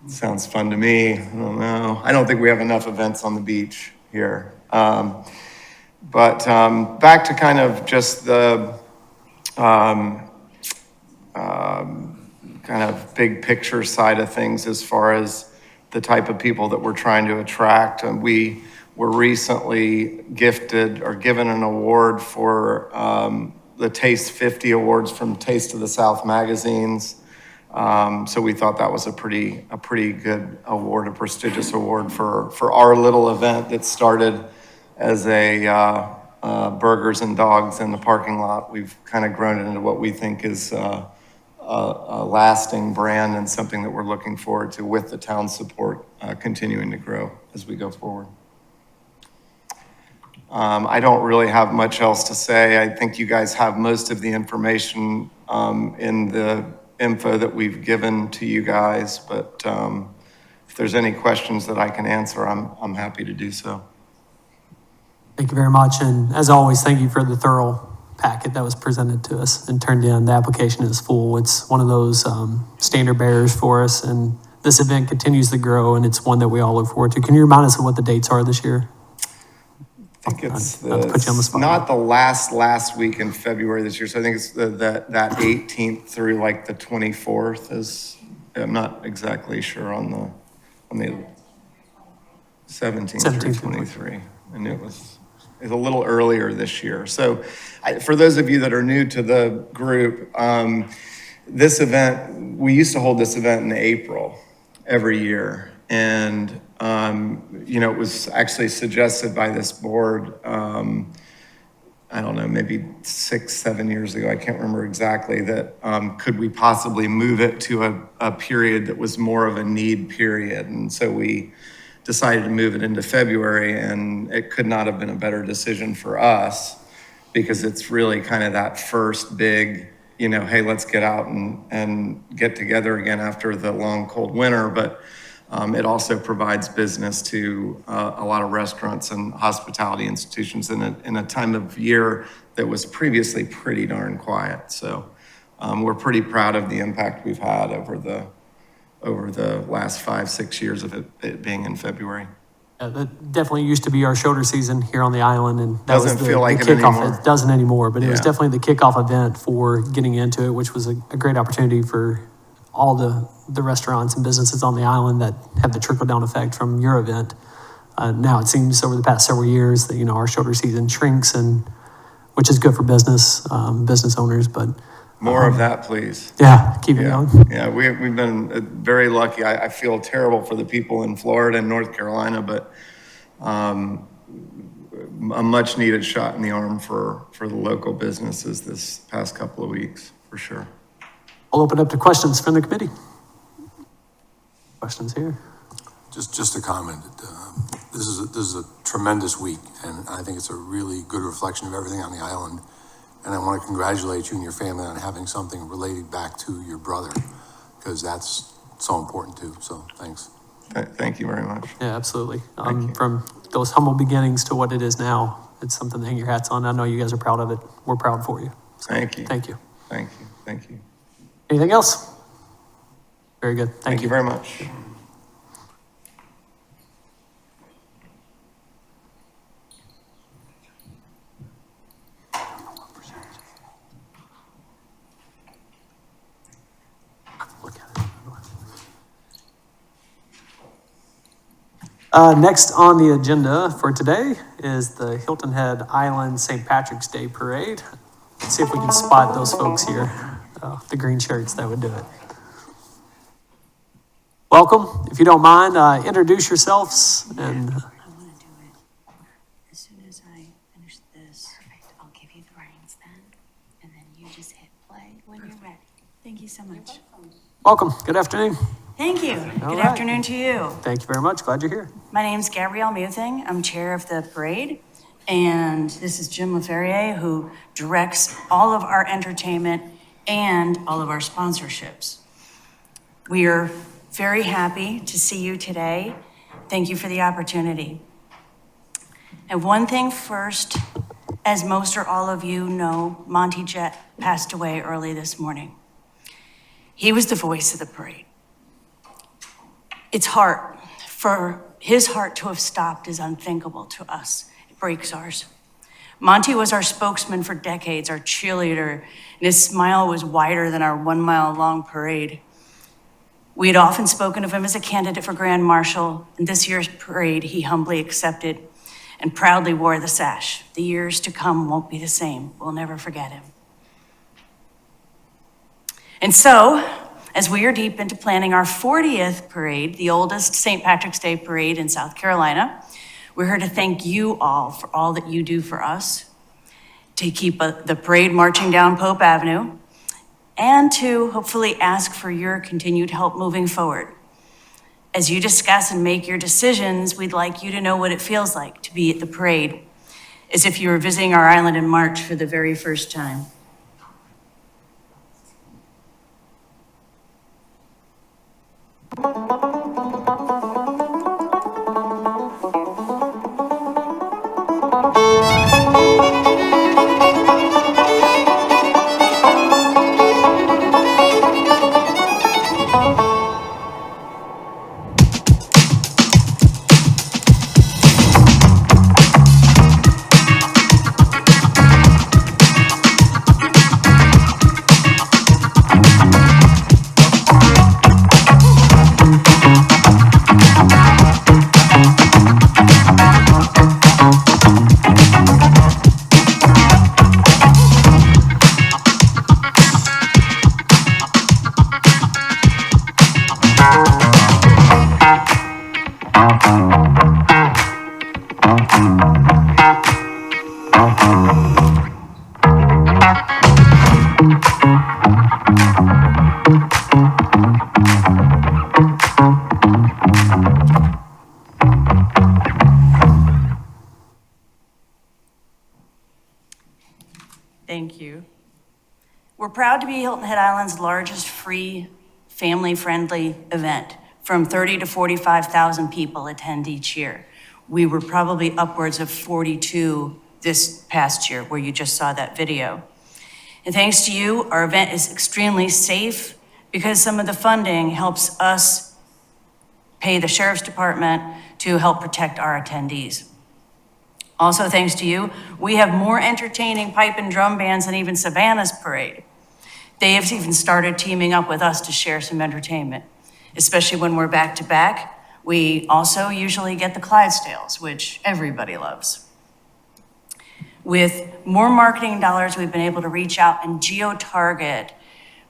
Sounds fun to me. I don't know. I don't think we have enough events on the beach here. But back to kind of just the kind of big picture side of things as far as the type of people that we're trying to attract. And we were recently gifted or given an award for the Taste 50 Awards from Taste of the South magazines. So we thought that was a pretty good award, a prestigious award for our little event that started as a burgers and dogs in the parking lot. We've kind of grown it into what we think is a lasting brand and something that we're looking forward to, with the town's support, continuing to grow as we go forward. I don't really have much else to say. I think you guys have most of the information in the info that we've given to you guys, but if there's any questions that I can answer, I'm happy to do so. Thank you very much. And as always, thank you for the thorough packet that was presented to us and turned in. The application is full. It's one of those standard bearers for us. And this event continues to grow, and it's one that we all look forward to. Can you remind us of what the dates are this year? I think it's Not to put you on the spot. not the last week in February this year. So I think it's that 18th through like the 24th is, I'm not exactly sure on the 17th through 23. And it's a little earlier this year. So for those of you that are new to the group, this event, we used to hold this event in April every year. And, it was actually suggested by this board, I don't know, maybe 6-7 years ago, I can't remember exactly, that could we possibly move it to a period that was more of a need period. And so we decided to move it into February, and it could not have been a better decision for us because it's really kind of that first big, hey, let's get out and get together again after the long, cold winter. But it also provides business to a lot of restaurants and hospitality institutions in a time of year that was previously pretty darn quiet. So we're pretty proud of the impact we've had over the last 5-6 years of it being in February. That definitely used to be our shoulder season here on the island, and that Doesn't was feel like the it kickoff. anymore. It doesn't anymore, but it was Yeah. definitely the kickoff event for getting into it, which was a great opportunity for all the restaurants and businesses on the island that have the trickle-down effect from your event. Now it seems over the past several years that, our shoulder season shrinks, and which is good for business owners, but More of that, please. yeah, keep it going. Yeah, we've been very lucky. I feel terrible for the people in Florida and North Carolina, but a much needed shot in the arm for the local businesses this past couple of weeks, for sure. I'll open up to questions from the committee. Questions here? Just a comment. This is a tremendous week, and I think it's a really good reflection of everything on the island. And I want to congratulate you and your family on having something related back to your brother, because that's so important too. So thanks. Thank you very much. Yeah, absolutely. From those humble beginnings to what it is now, it's something to hang your hats on. I know you guys are proud of it. We're proud for you. So, Thank you. Thank you. Thank you. Thank you. Anything else? Very good. Thank you very much. Next on the agenda for today is the Hilton Head Island St. Patrick's Day Parade. Let's see if we can spot those folks here. The green shirts, that would do it. Welcome. If you don't mind, introduce yourselves and I want to do it as soon as I finish this. Perfect. I'll give you the reins then, and then you just hit play when you're ready. Thank you so much. welcome. Good afternoon. Thank you. All Good right. afternoon to you. Thank you very much. Glad you're here. My name's Gabrielle Muthing. I'm chair of the parade. And this is Jim LaFerrier, who directs all of our entertainment and all of our sponsorships. We are very happy to see you today. Thank you for the opportunity. And one thing first, as most or all of you know, Monty Jett passed away early this morning. He was the voice of the parade. For his heart to have stopped is unthinkable to us. It breaks ours. Monty was our spokesman for decades, our cheerleader, and his smile was wider than our 1 mile long parade. We had often spoken of him as a candidate for Grand Marshal, and this year's parade he humbly accepted and proudly wore the sash. The years to come won't be the same. We'll never forget him. And so, as we are deep into planning our 40th parade, the oldest St. Patrick's Day parade in South Carolina, we're here to thank you all for all that you do for us, to keep the parade marching down Pope Avenue, and to hopefully ask for your continued help moving forward. As you discuss and make your decisions, we'd like you to know what it feels like to be at the parade, as if you were visiting our island in March for the very first time. Thank you. We're proud to be Hilton Head Island's largest free, family-friendly event. From 30 to 45,000 people attend each year. We were probably upwards of 42 this past year, where you just saw that video. And thanks to you, our event is extremely safe because some of the funding helps us pay the sheriff's department to help protect our attendees. Also, thanks to you, we have more entertaining pipe and drum bands than even Savannah's parade. They have even started teaming up with us to share some entertainment, especially when we're back to back. We also usually get the Clydesdales, which everybody loves. With more marketing dollars, we've been able to reach out and geo-target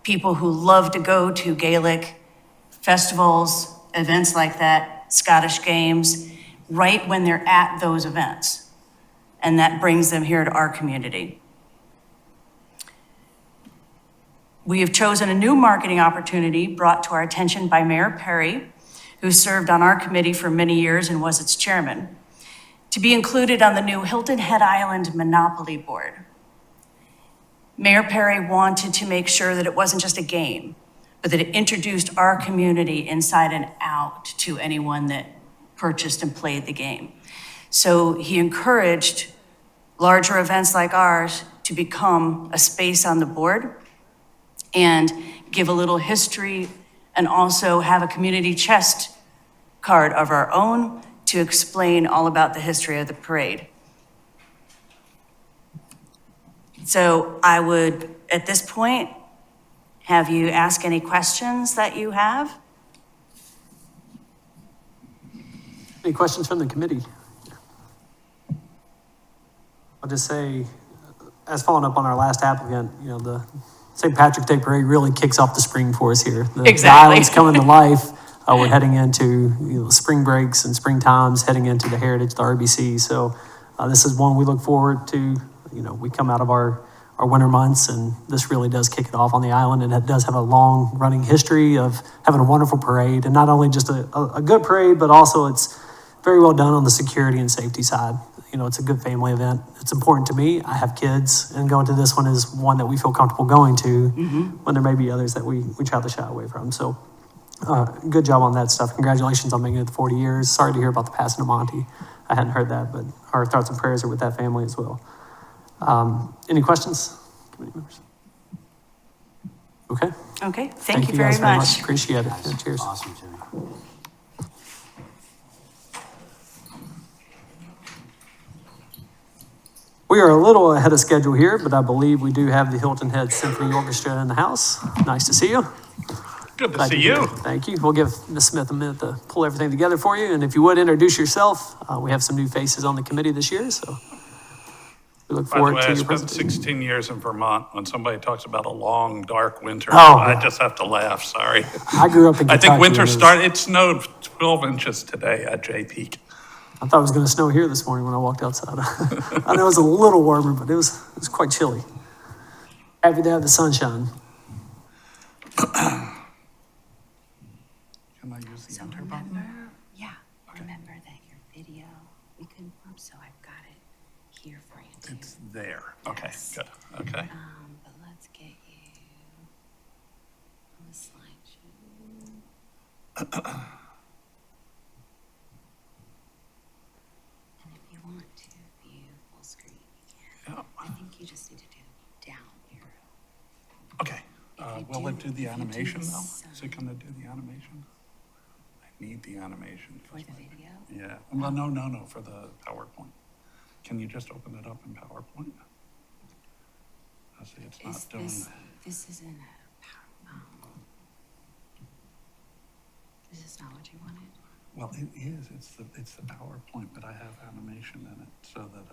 people who love to go to Gaelic festivals, events like that, Scottish games, right when they're at those events. And that brings them here to our community. We have chosen a new marketing opportunity brought to our attention by Mayor Perry, who served on our committee for many years and was its chairman, to be included on the new Hilton Head Island Monopoly Board. Mayor Perry wanted to make sure that it wasn't just a game, but that it introduced our community inside and out to anyone that purchased and played the game. So he encouraged larger events like ours to become a space on the board and give a little history and also have a community chest card of our own to explain all about the history of the parade. So I would, at this point, have you ask any questions that you have. Any questions from the committee? I'll just say, as following up on our last applicant, you know, the St. Patrick's Day Parade really kicks off the spring for us here. The island's coming to life. We're heading into spring breaks and spring times, heading into the Heritage, the RBC. So this is one we look forward to. You know, we come out of our winter months, and this really does kick it off on the island, and it does have a long running history of having a wonderful parade, and not only just a good parade, but also it's very well done on the security and safety side. You know, it's a good family event. It's important to me. I have kids, and going to this one is one that we feel comfortable going to when there may be others that we try to shy away from. So good job on that stuff. Congratulations on making it to 40 years. Sorry to hear about the passing of Monty. I hadn't heard that, but our thoughts and prayers are with that family as well. Any questions, committee members? Okay. Okay, thank you guys very much. Appreciate it. Yeah, cheers. Awesome, Jimmy. We are a little ahead of schedule here, but I believe we do have the Hilton Head Symphony Orchestra in the house. Nice to see you. Good to see you. Thank you. We'll give Ms. Smith a minute to pull everything together for you. And if you would introduce yourself, we have some new faces on the committee this year, so we look By the forward way, to I your spent presentation. 16 years in Vermont. When somebody talks about a long, dark winter, Oh. I just have to laugh, sorry. I grew up in I Kentucky. think winter and started, it snowed 12 inches today at J Peak. I thought it was going to snow here this morning when I walked outside. I know it was a little warmer, but it was quite chilly. Happy to have the sunshine. Can I use the enter button? Remember that your video, we confirmed, so I've got it here for you too. It's there. Okay, good. Okay. But let's get you on the slideshow. And if you want to view it do the animation though? Is it gonna do the animation? I need the animation. For the video? Yeah, well, no, for the PowerPoint. Can you just open it up in PowerPoint? I see it's not doing that. This isn't a this is not what you wanted? Well, it is, it's the PowerPoint, but I have animation in it so that,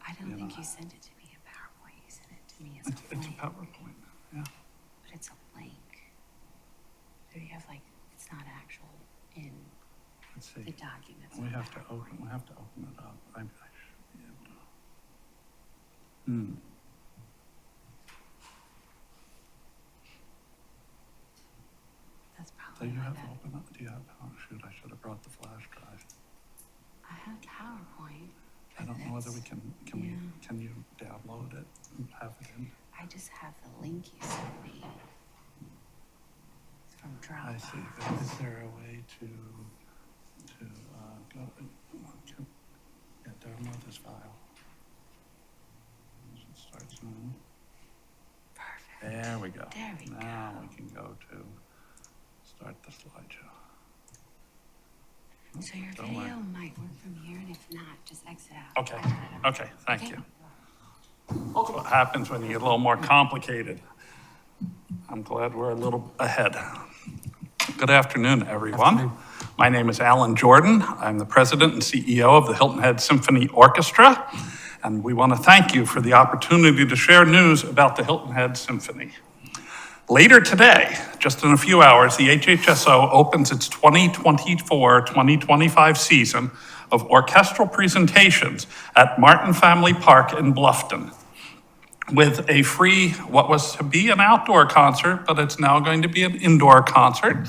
I don't think you sent it to me in PowerPoint, you sent it to me as a it's a link. PowerPoint, yeah. But it's a link. So you have like, it's not actual in Let's see. the documents. We have to open it up. I should be able to. That's Do probably you why have that, open up, do you have, oh shoot, I should have brought the flash drive. I have PowerPoint. I don't know whether we can Yeah. can you download it and have it in? I just have the link you sent me. It's from I Dropbox. see, but is there a way to go, download this file? It starts now. Perfect. There we go. There we Now we can go to start the slideshow. So your Don't video worry. might work from here, and if not, just exit out. Okay, thank you. That's what happens when you get a little more complicated. I'm glad we're a little ahead. Good afternoon, everyone. My name is Alan Jordan. I'm the president and CEO of the Hilton Head Symphony Orchestra, and we want to thank you for the opportunity to share news about the Hilton Head Symphony. Later today, just in a few hours, the HHSO opens its 2024-2025 season of orchestral presentations at Martin Family Park in Bluffton, with a free, what was to be an outdoor concert, but it's now going to be an indoor concert,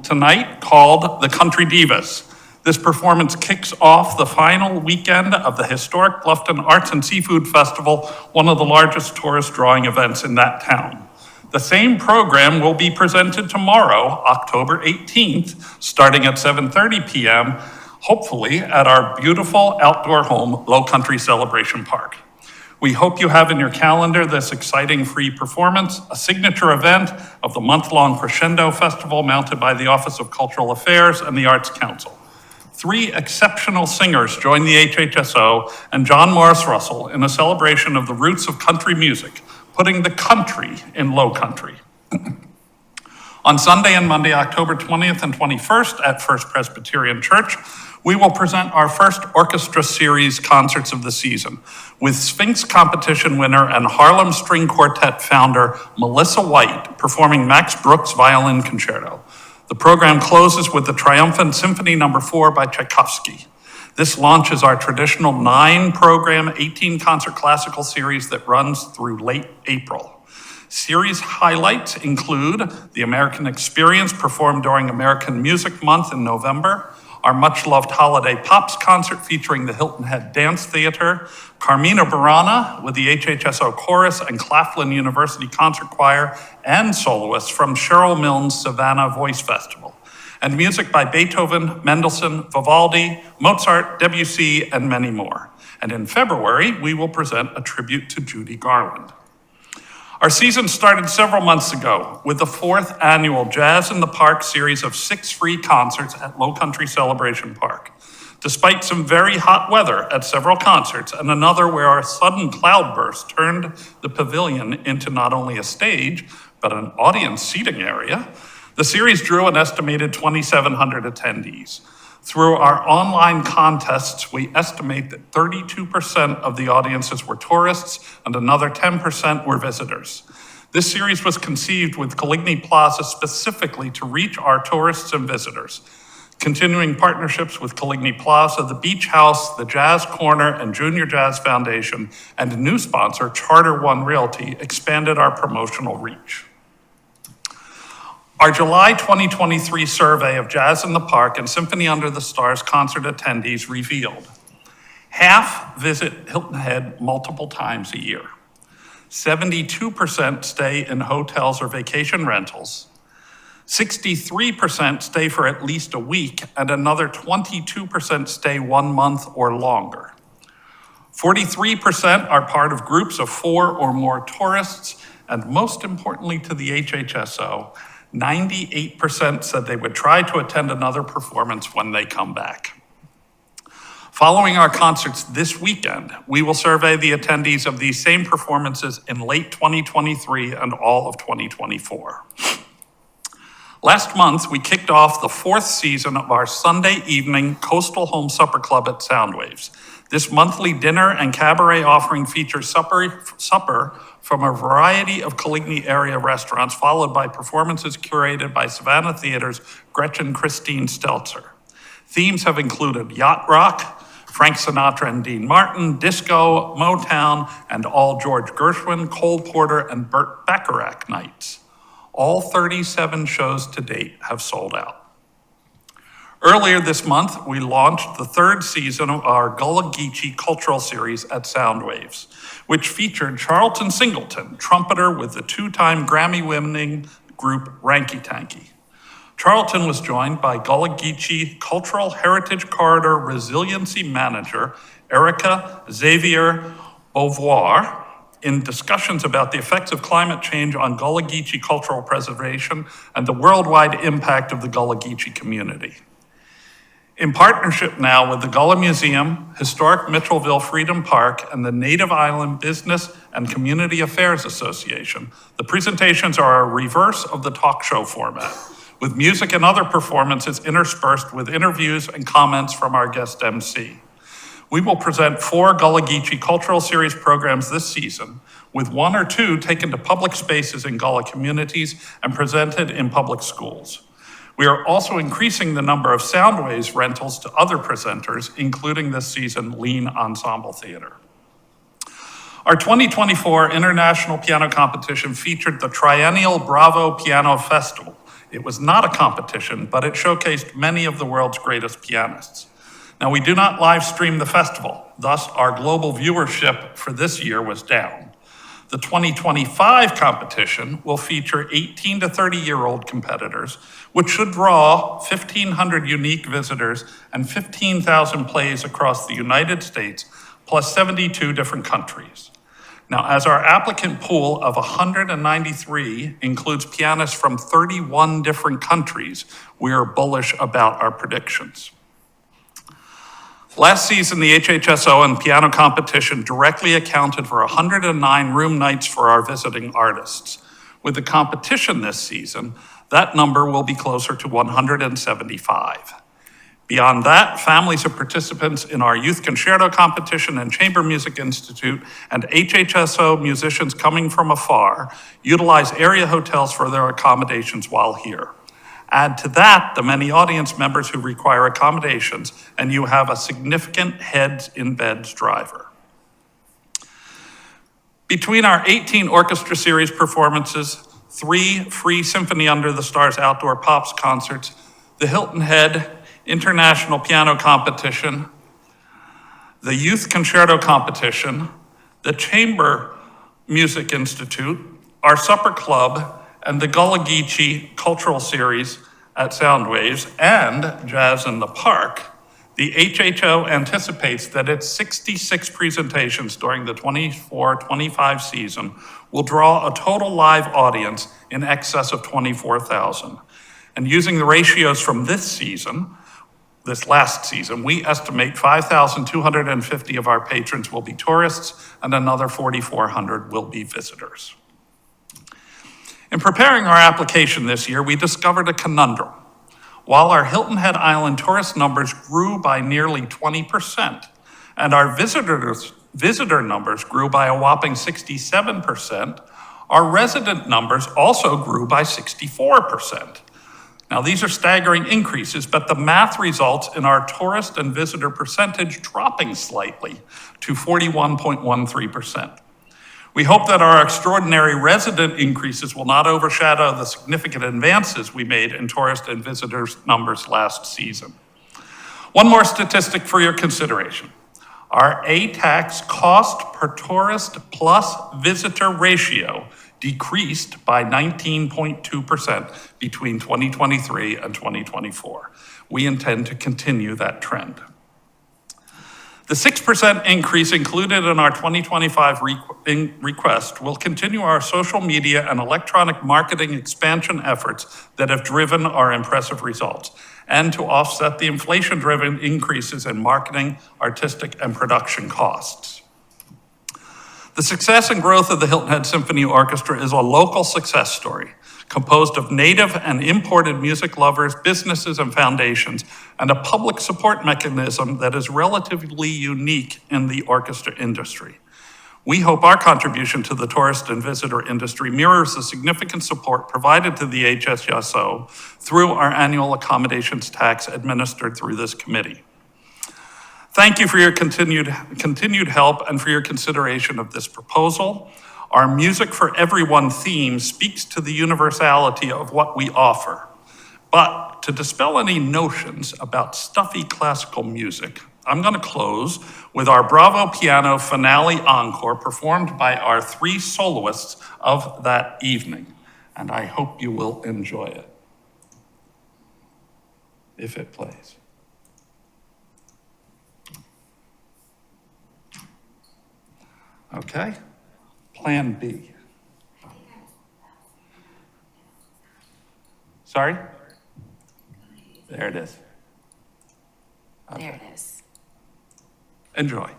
tonight called The Country Divas. This performance kicks off the final weekend of the historic Bluffton Arts and Seafood Festival, one of the largest tourist drawing events in that town. The same program will be presented tomorrow, October 18th, starting at 7:30 p.m., hopefully at our beautiful outdoor home, Low Country Celebration Park. We hope you have in your calendar this exciting free performance, a signature event of the month-long Crescendo Festival mounted by the Office of Cultural Affairs and the Arts Council. 3 exceptional singers join the HHSO and John Morris Russell in a celebration of the roots of country music, putting the country in Low Country. On Sunday and Monday, October 20th and 21st at First Presbyterian Church, we will present our first orchestra series concerts of the season with Sphinx competition winner and Harlem String Quartet founder Melissa White performing Max Brooks' Violin Concerto. The program closes with the triumphant Symphony No. 4 by Tchaikovsky. This launches our traditional 9-program, 18-concert classical series that runs through late April. Series highlights include the American Experience performed during American Music Month in November, our much-loved Holiday Pops concert featuring the Hilton Head Dance Theater, Carmina Burana with the HHSO Chorus and Claflin University Concert Choir, and soloists from Cheryl Milne's Savannah Voice Festival, and music by Beethoven, Mendelssohn, Vivaldi, Mozart, Debussy, and many more. And in February, we will present a tribute to Judy Garland. Our season started several months ago with the 4th annual Jazz in the Park series of 6 free concerts at Low Country Celebration Park. Despite some very hot weather at several concerts and another where our sudden cloudburst turned the pavilion into not only a stage, but an audience seating area, the series drew an estimated 2,700 attendees. Through our online contests, we estimate that 32% of the audiences were tourists and another 10% were visitors. This series was conceived with Coligny Plaza specifically to reach our tourists and visitors. Continuing partnerships with Coligny Plaza, the Beach House, the Jazz Corner, and Junior Jazz Foundation, and a new sponsor, Charter One Realty, expanded our promotional reach. Our July 2023 survey of Jazz in the Park and Symphony Under the Stars concert attendees revealed half visit Hilton Head multiple times a year. 72% stay in hotels or vacation rentals. 63% stay for at least a week, and another 22% stay 1 month or longer. 43% are part of groups of 4 or more tourists, and most importantly to the HHSO, 98% said they would try to attend another performance when they come back. Following our concerts this weekend, we will survey the attendees of these same performances in late 2023 and all of 2024. Last month, we kicked off the 4th season of our Sunday evening Coastal Home Supper Club at Soundwaves. This monthly dinner and cabaret offering features supper from a variety of Coligny area restaurants, followed by performances curated by Savannah Theater's Gretchen Christine Stelzer. Themes have included yacht rock, Frank Sinatra and Dean Martin, disco, Motown, and all George Gershwin, Cole Porter, and Burt Bacharach nights. All 37 shows to date have sold out. Earlier this month, we launched the 3rd season of our Gullah Geechee cultural series at Soundwaves, which featured Charlton Singleton, trumpeter with the 2-time Grammy-winning group Ranky Tanky. Charlton was joined by Gullah Geechee Cultural Heritage Corridor Resiliency Manager Erica Xavier Beauvoir in discussions about the effects of climate change on Gullah Geechee cultural preservation and the worldwide impact of the Gullah Geechee community. In partnership now with the Gullah Museum, Historic Mitchellville Freedom Park, and the Native Island Business and Community Affairs Association, the presentations are a reverse of the talk show format, with music and other performances interspersed with interviews and comments from our guest MC. We will present 4 Gullah Geechee Cultural Series programs this season, with 1 or 2 taken to public spaces in Gullah communities and presented in public schools. We are also increasing the number of Soundwaves rentals to other presenters, including this season Lean Ensemble Theater. Our 2024 International Piano Competition featured the Triennial Bravo Piano Festival. It was not a competition, but it showcased many of the world's greatest pianists. Now, we do not live stream the festival, thus our global viewership for this year was down. The 2025 competition will feature 18 to 30-year-old competitors, which should draw 1,500 unique visitors and 15,000 plays across the United States, plus 72 different countries. Now, as our applicant pool of 193 includes pianists from 31 different countries, we are bullish about our predictions. Last season, the HHSO and piano competition directly accounted for 109 room nights for our visiting artists. With the competition this season, that number will be closer to 175. Beyond that, families of participants in our Youth Concerto Competition and Chamber Music Institute and HHSO musicians coming from afar utilize area hotels for their accommodations while here. Add to that the many audience members who require accommodations, and you have a significant heads in beds driver. Between our 18 orchestra series performances, 3 free Symphony Under the Stars outdoor pops concerts, the Hilton Head International Piano Competition, the Youth Concerto Competition, the Chamber Music Institute, our Supper Club, and the Gullah Geechee Cultural Series at Soundwaves and Jazz in the Park, the HHO anticipates that its 66 presentations during the 24-25 season will draw a total live audience in excess of 24,000. And using the ratios from this last season, we estimate 5,250 of our patrons will be tourists and another 4,400 will be visitors. In preparing our application this year, we discovered a conundrum. While our Hilton Head Island tourist numbers grew by nearly 20%, and our visitor numbers grew by a whopping 67%, our resident numbers also grew by 64%. Now, these are staggering increases, but the math results in our tourist and visitor percentage dropping slightly to 41.13%. We hope that our extraordinary resident increases will not overshadow the significant advances we made in tourist and visitors numbers last season. One more statistic for your consideration. Our A-tax cost per tourist plus visitor ratio decreased by 19.2% between 2023 and 2024. We intend to continue that trend. The 6% increase included in our 2025 request will continue our social media and electronic marketing expansion efforts that have driven our impressive results, and to offset the inflation-driven increases in marketing, artistic, and production costs. The success and growth of the Hilton Head Symphony Orchestra is a local success story, composed of native and imported music lovers, businesses, and foundations, and a public support mechanism that is relatively unique in the orchestra industry. We hope our contribution to the tourist and visitor industry mirrors the significant support provided to the HSSO through our annual accommodations tax administered through this committee. Thank you for your continued help and for your consideration of this proposal. Our Music for Everyone theme speaks to the universality of what we offer. But to dispel any notions about stuffy classical music, I'm going to close with our Bravo Piano finale encore performed by our 3 soloists of that evening. And I hope you will enjoy it, if it plays. Okay, Plan B. Sorry? There it is. Okay. There it is. Enjoy.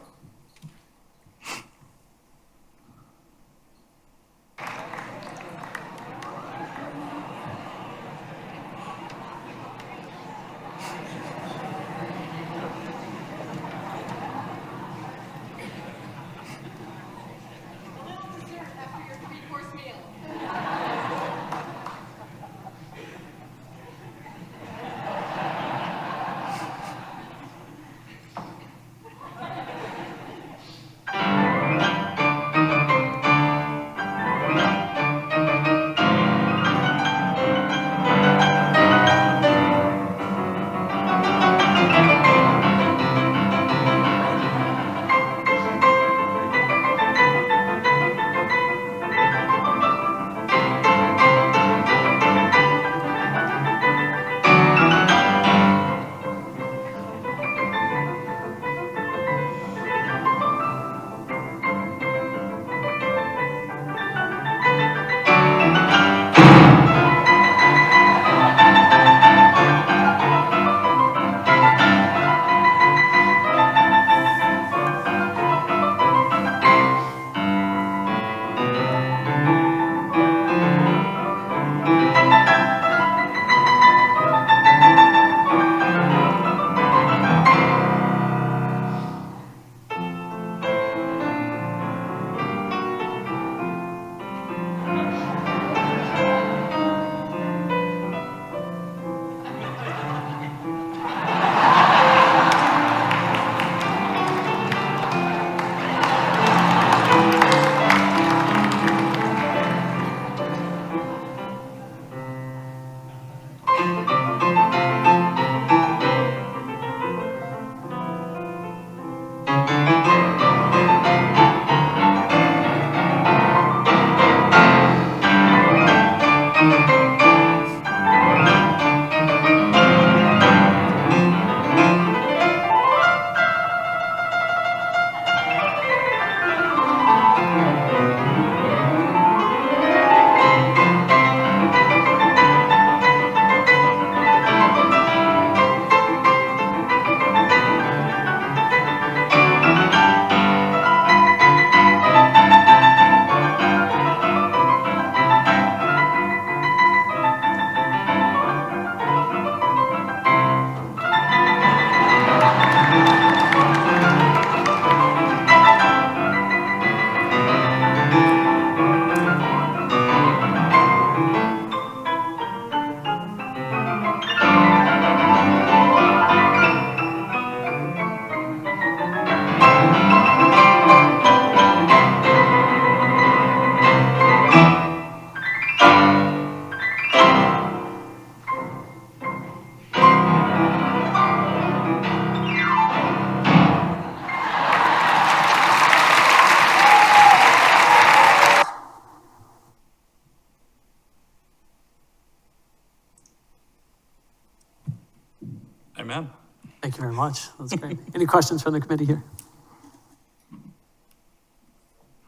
you very much. That's great. Any questions from the committee here?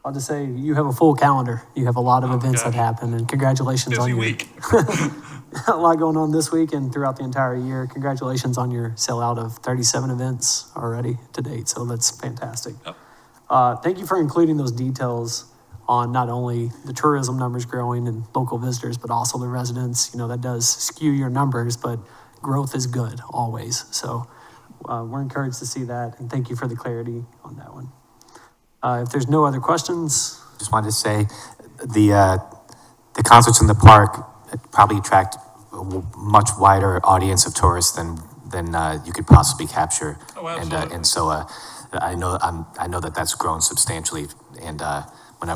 I'll just say you have a full calendar. You have a lot of events that happen, and congratulations on Busy your week. a lot going on this week and throughout the entire year. Congratulations on your sellout of 37 events already to date. So that's fantastic. Thank you for including those details on not only the tourism numbers growing and local visitors, but also the residents. You know, that does skew your numbers, but growth is good always. So we're encouraged to see that, and thank you for the clarity on that one. If there's no other questions. Just wanted to say the concerts in the park probably attract a much wider audience of tourists than you could possibly capture. Oh, absolutely. And so I know that that's grown substantially. And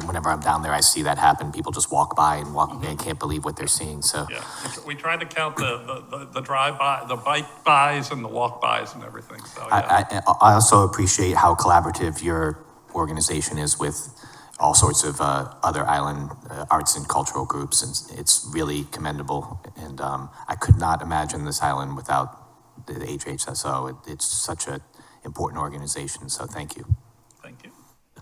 whenever I'm down there, I see that happen. People just walk by and can't believe what they're seeing. So Yeah, we try to count the drive-by, the bike-bys and the walk-bys and everything, so yeah. I also appreciate how collaborative your organization is with all sorts of other island arts and cultural groups, and it's really commendable. And I could not imagine this island without the HHSO. It's such an important organization, so thank you. Thank you.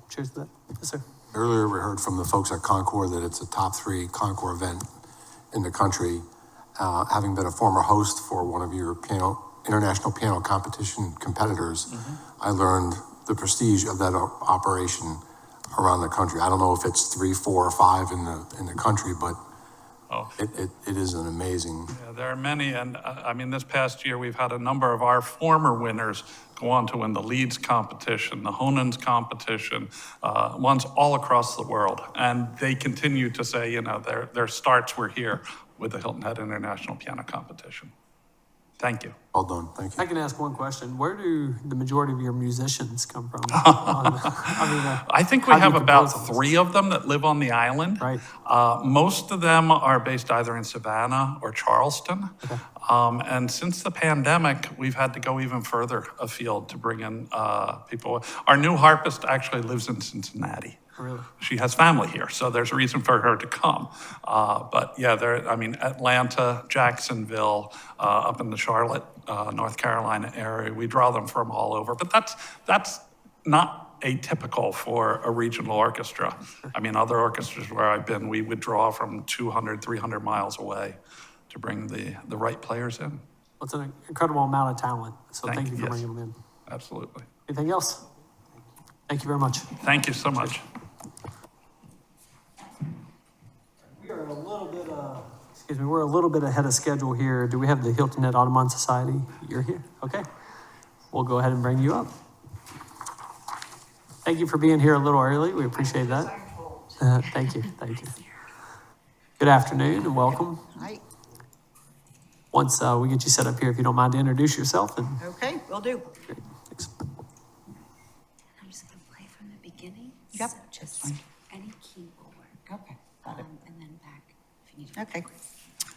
Cheers to that. Yes, sir. Earlier, we heard from the folks at Concord that it's a top 3 Concord event in the country. Having been a former host for one of your international piano competition competitors, I learned the prestige of that operation around the country. I don't know if it's 3, 4, or 5 in the country, but it is an amazing. Yeah, there are many, and I mean, this past year, we've had a number of our former winners go on to win the Leeds competition, the Honans competition, ones all across the world. And they continue to say, you know, their starts were here with the Hilton Head International Piano Competition. Thank you. Well done, thank you. I can ask one question. Where do the majority of your musicians come from? I think we have about 3 of them that live on the island. Right. Most of them are based either in Savannah or Charleston. Okay. And since the pandemic, we've had to go even further afield to bring in people. Our new harpist actually lives in Cincinnati. Really? She has family here, so there's a reason for her to come. But yeah, Atlanta, Jacksonville, up in the Charlotte, North Carolina area, we draw them from all over. But that's not atypical for a regional orchestra. I mean, other orchestras where I've been, we would draw from 200, 300 miles away to bring the right players in. Well, it's an incredible amount of talent, so thank you for bringing them in. Absolutely. Anything else? Thank you very much. Thank you so much. We are we're a little bit ahead of schedule here. Do we have the Hilton Head Audubon Society? You're here, okay. We'll go ahead and bring you up. Thank you for being here a little early. We appreciate that. Thank you. Good afternoon and welcome. Hi. Once we get you set up here, if you don't mind to introduce yourself. Okay, will do. Great, thanks. I'm just gonna play from the beginning. Yep, So just fine. any key will work. Okay, got it. And then back if you need to. Okay.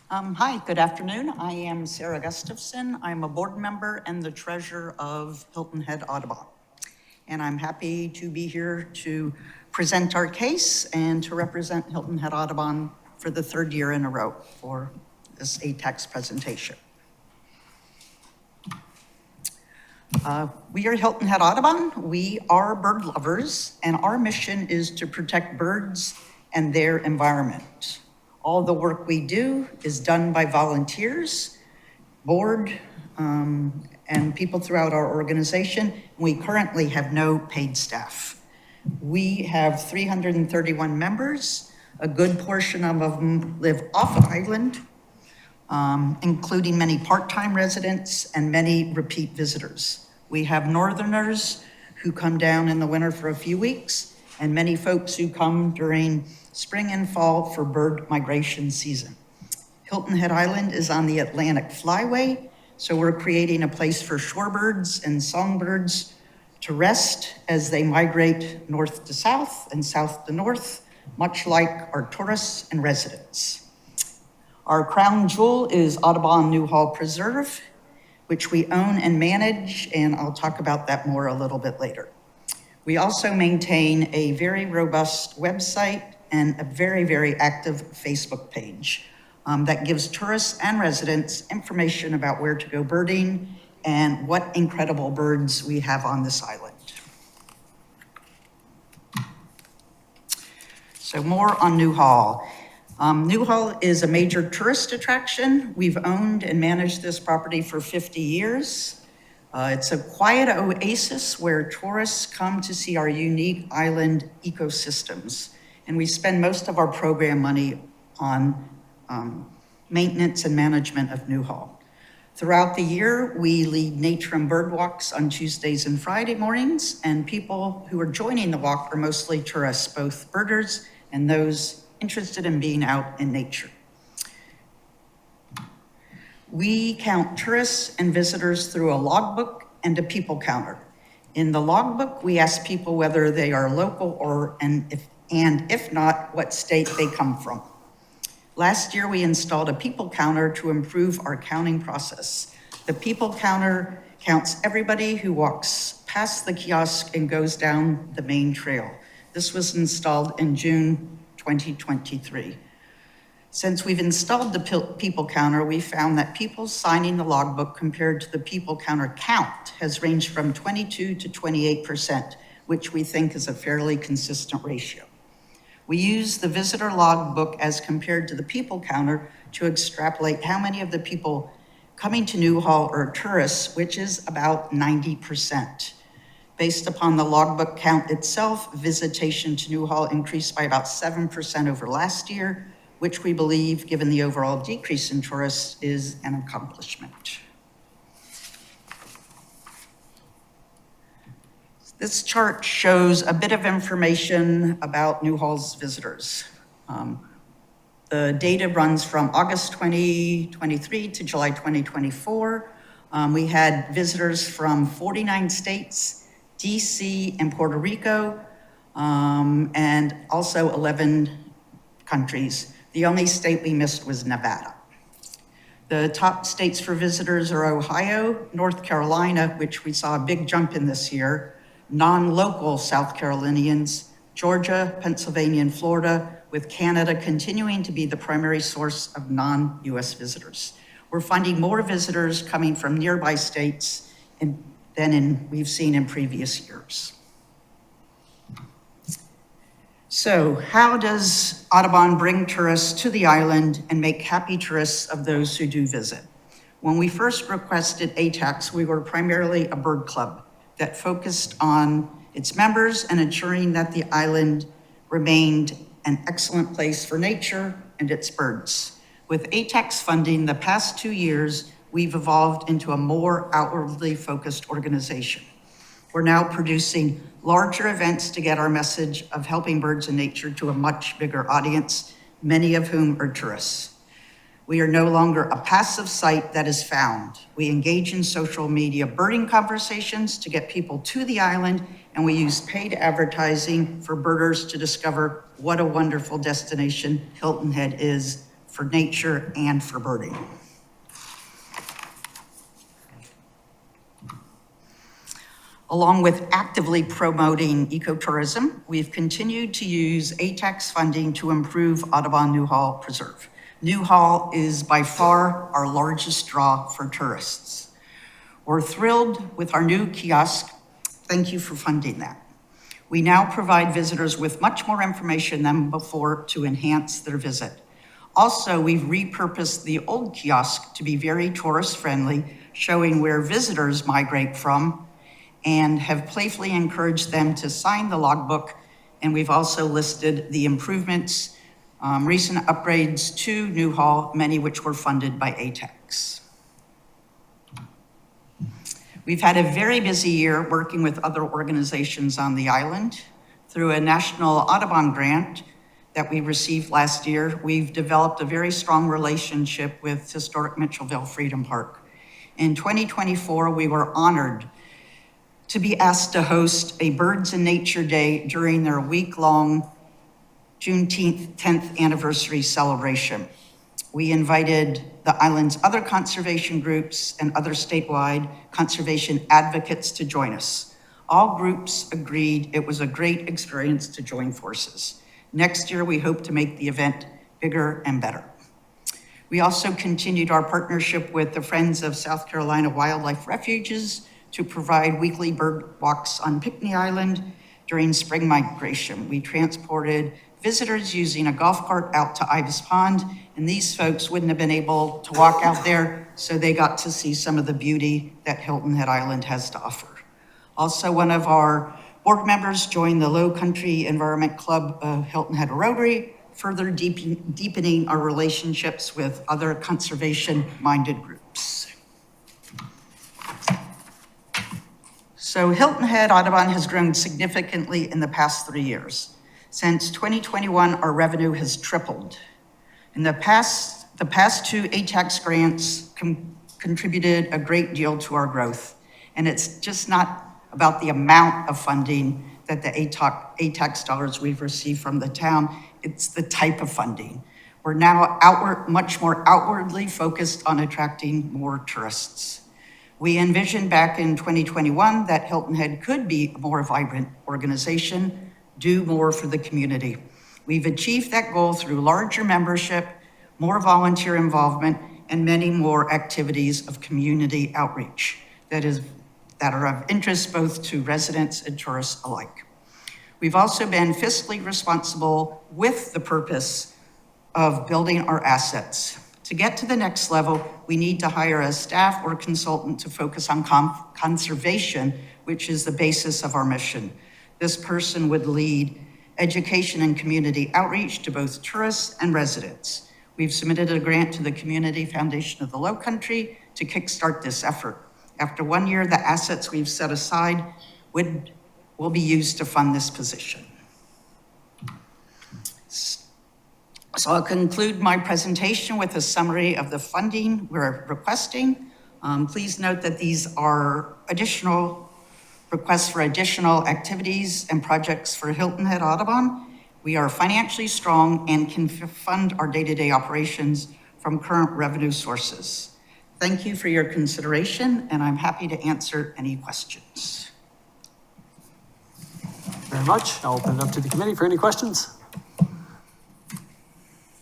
Hi, good afternoon. I am Sarah Gustafson. I'm a board member and the treasurer of Hilton Head Audubon. And I'm happy to be here to present our case and to represent Hilton Head Audubon for the 3rd year in a row for this ATAX presentation. We are Hilton Head Audubon. We are bird lovers, and our mission is to protect birds and their environment. All the work we do is done by volunteers, board, and people throughout our organization. We currently have no paid staff. We have 331 members. A good portion of them live off island, including many part-time residents and many repeat visitors. We have northerners who come down in the winter for a few weeks, and many folks who come during spring and fall for bird migration season. Hilton Head Island is on the Atlantic Flyway, so we're creating a place for shorebirds and songbirds to rest as they migrate north to south and south to north, much like our tourists and residents. Our crown jewel is Audubon Newhall Preserve, which we own and manage, and I'll talk about that more a little bit later. We also maintain a very robust website and a very, very active Facebook page that gives tourists and residents information about where to go birding and what incredible birds we have on this island. So more on Newhall. Newhall is a major tourist attraction. We've owned and managed this property for 50 years. It's a quiet oasis where tourists come to see our unique island ecosystems. And we spend most of our program money on maintenance and management of Newhall. Throughout the year, we lead nature and bird walks on Tuesdays and Friday mornings, and people who are joining the walk are mostly tourists, both birders and those interested in being out in nature. We count tourists and visitors through a logbook and a people counter. In the logbook, we ask people whether they are local and if not, what state they come from. Last year, we installed a people counter to improve our counting process. The people counter counts everybody who walks past the kiosk and goes down the main trail. This was installed in June 2023. Since we've installed the people counter, we found that people signing the logbook compared to the people counter count has ranged from 22 to 28%, which we think is a fairly consistent ratio. We use the visitor logbook as compared to the people counter to extrapolate how many of the people coming to Newhall are tourists, which is about 90%. Based upon the logbook count itself, visitation to Newhall increased by about 7% over last year, which we believe, given the overall decrease in tourists, is an accomplishment. This chart shows a bit of information about Newhall's visitors. The data runs from August 2023 to July 2024. We had visitors from 49 states, DC and Puerto Rico, and also 11 countries. The only state we missed was Nevada. The top states for visitors are Ohio, North Carolina, which we saw a big jump in this year, non-local South Carolinians, Georgia, Pennsylvania, and Florida, with Canada continuing to be the primary source of non-US visitors. We're finding more visitors coming from nearby states than we've seen in previous years. So how does Audubon bring tourists to the island and make happy tourists of those who do visit? When we first requested ATAX, we were primarily a bird club that focused on its members and ensuring that the island remained an excellent place for nature and its birds. With ATAX funding the past 2 years, we've evolved into a more outwardly focused organization. We're now producing larger events to get our message of helping birds and nature to a much bigger audience, many of whom are tourists. We are no longer a passive site that is found. We engage in social media birding conversations to get people to the island, and we use paid advertising for birders to discover what a wonderful destination Hilton Head is for nature and for birding. Along with actively promoting ecotourism, we've continued to use ATAX funding to improve Audubon Newhall Preserve. Newhall is by far our largest draw for tourists. We're thrilled with our new kiosk. Thank you for funding that. We now provide visitors with much more information than before to enhance their visit. Also, we've repurposed the old kiosk to be very tourist-friendly, showing where visitors migrate from, and have playfully encouraged them to sign the logbook. And we've also listed the improvements, recent upgrades to Newhall, many which were funded by ATAX. We've had a very busy year working with other organizations on the island. Through a national Audubon grant that we received last year, we've developed a very strong relationship with Historic Mitchellville Freedom Park. In 2024, we were honored to be asked to host a Birds and Nature Day during their week-long Juneteenth 10th anniversary celebration. We invited the island's other conservation groups and other statewide conservation advocates to join us. All groups agreed it was a great experience to join forces. Next year, we hope to make the event bigger and better. We also continued our partnership with the Friends of South Carolina Wildlife Refuges to provide weekly bird walks on Pinckney Island during spring migration. We transported visitors using a golf cart out to Ives Pond, and these folks wouldn't have been able to walk out there, so they got to see some of the beauty that Hilton Head Island has to offer. Also, one of our board members joined the Low Country Environment Club of Hilton Head Rotary, further deepening our relationships with other conservation-minded groups. So Hilton Head Audubon has grown significantly in the past 3 years. Since 2021, our revenue has tripled. In the past 2 ATAX grants contributed a great deal to our growth. And it's just not about the amount of funding that the ATAX dollars we've received from the town, it's the type of funding. We're now much more outwardly focused on attracting more tourists. We envisioned back in 2021 that Hilton Head could be a more vibrant organization, do more for the community. We've achieved that goal through larger membership, more volunteer involvement, and many more activities of community outreach that are of interest both to residents and tourists alike. We've also been fiscally responsible with the purpose of building our assets. To get to the next level, we need to hire a staff or consultant to focus on conservation, which is the basis of our mission. This person would lead education and community outreach to both tourists and residents. We've submitted a grant to the Community Foundation of the Low Country to kickstart this effort. After 1 year, the assets we've set aside will be used to fund this position. So I'll conclude my presentation with a summary of the funding we're requesting. Please note that these are additional requests for additional activities and projects for Hilton Head Audubon. We are financially strong and can fund our day-to-day operations from current revenue sources. Thank you for your consideration, and I'm happy to answer any questions. Very much. I'll open it up to the committee for any questions.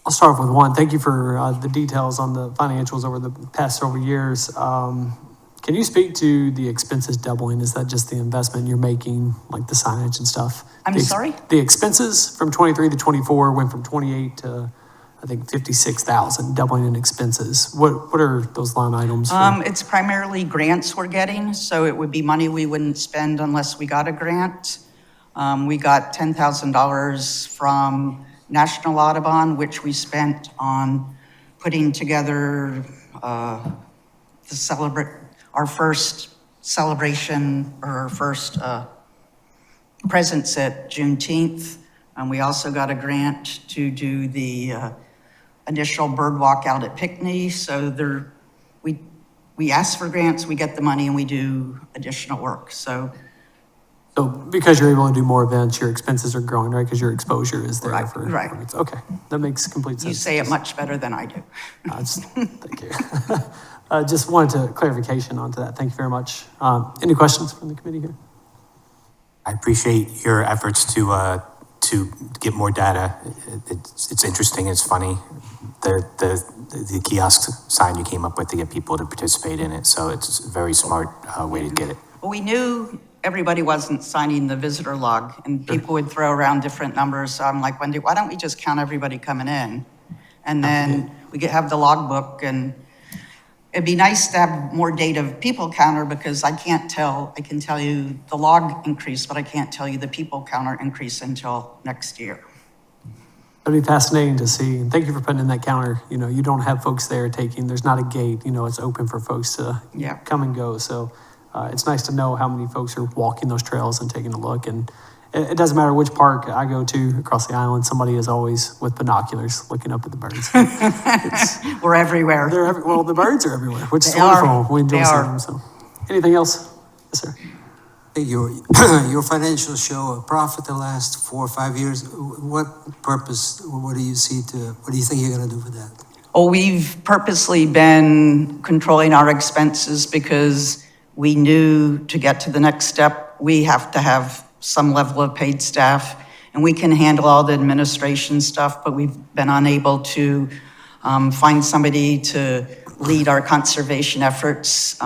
I'll start off with one. Thank you for the details on the financials over the past several years. Can you speak to the expenses doubling? Is that just the investment you're making, like the signage and stuff? I'm sorry? The expenses from 23 to 24 went from 28 to, I think, 56,000, doubling in expenses. What are those line items for? It's primarily grants we're getting, so it would be money we wouldn't spend unless we got a grant. We got $10,000 from National Audubon, which we spent on putting together our first celebration, or our first presence at Juneteenth. We also got a grant to do the initial bird walk out at Pinckney. So we ask for grants, we get the money, and we do additional work. So because you're able to do more events, your expenses are growing, right? Because your exposure is there right, for right. events. Okay, that makes complete sense. You say it much better than I do. Thank you. Just wanted clarification onto that. Thank you very much. Any questions from the committee here? I appreciate your efforts to get more data. It's interesting, it's funny. The kiosk sign you came up with to get people to participate in it, so it's a very smart way to get it. Well, we knew everybody wasn't signing the visitor log, and people would throw around different numbers. So I'm like, Wendy, why don't we just count everybody coming in? And then we could have the log book, and it'd be nice to have more data of people counter, because I can tell you the log increase, but I can't tell you the people counter increase until next year. That'd be fascinating to see. And thank you for putting in that counter. You know, you don't have folks there there's not a gate, it's open for folks to come and go. So it's nice to know how many folks are walking those trails and taking a look. And it doesn't matter which park I go to across the island, somebody is always with binoculars looking up at the birds. We're everywhere. Well, the birds are everywhere, which is They wonderful. are. We enjoy They seeing are. them. So, anything else? Yes, sir. Your financials show a profit the last 4 or 5 years. What purpose, what do you think you're going to do for that? Oh, we've purposely been controlling our expenses because we knew to get to the next step, we have to have some level of paid staff, and we can handle all the administration stuff, but we've been unable to find somebody to lead our conservation efforts,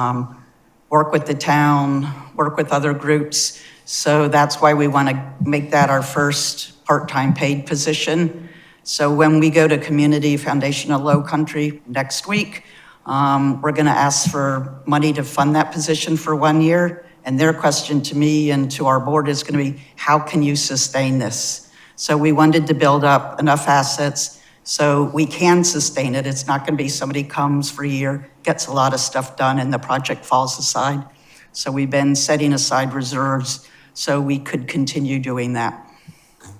work with the town, work with other groups. So that's why we want to make that our first part-time paid position. So when we go to Community Foundation of Low Country next week, we're going to ask for money to fund that position for 1 year. And their question to me and to our board is going to be, how can you sustain this? So we wanted to build up enough assets so we can sustain it. It's not going to be somebody comes for a year, gets a lot of stuff done, and the project falls aside. So we've been setting aside reserves so we could continue doing that.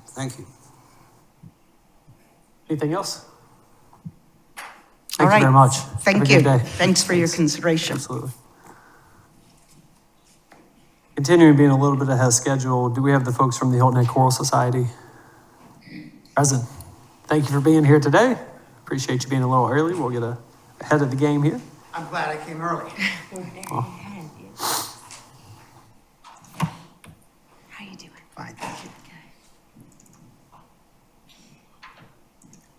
Thank you. Anything else? All Thank right. you very much. Thank Have a you. good day. Thanks for your consideration. Absolutely. Continuing being a little bit ahead of schedule, do we have the folks from the Hilton Head Choral Society present? Thank you for being here today. Appreciate you being a little early. We'll get ahead of the game here. I'm glad I came early. How you doing? Fine, thank you.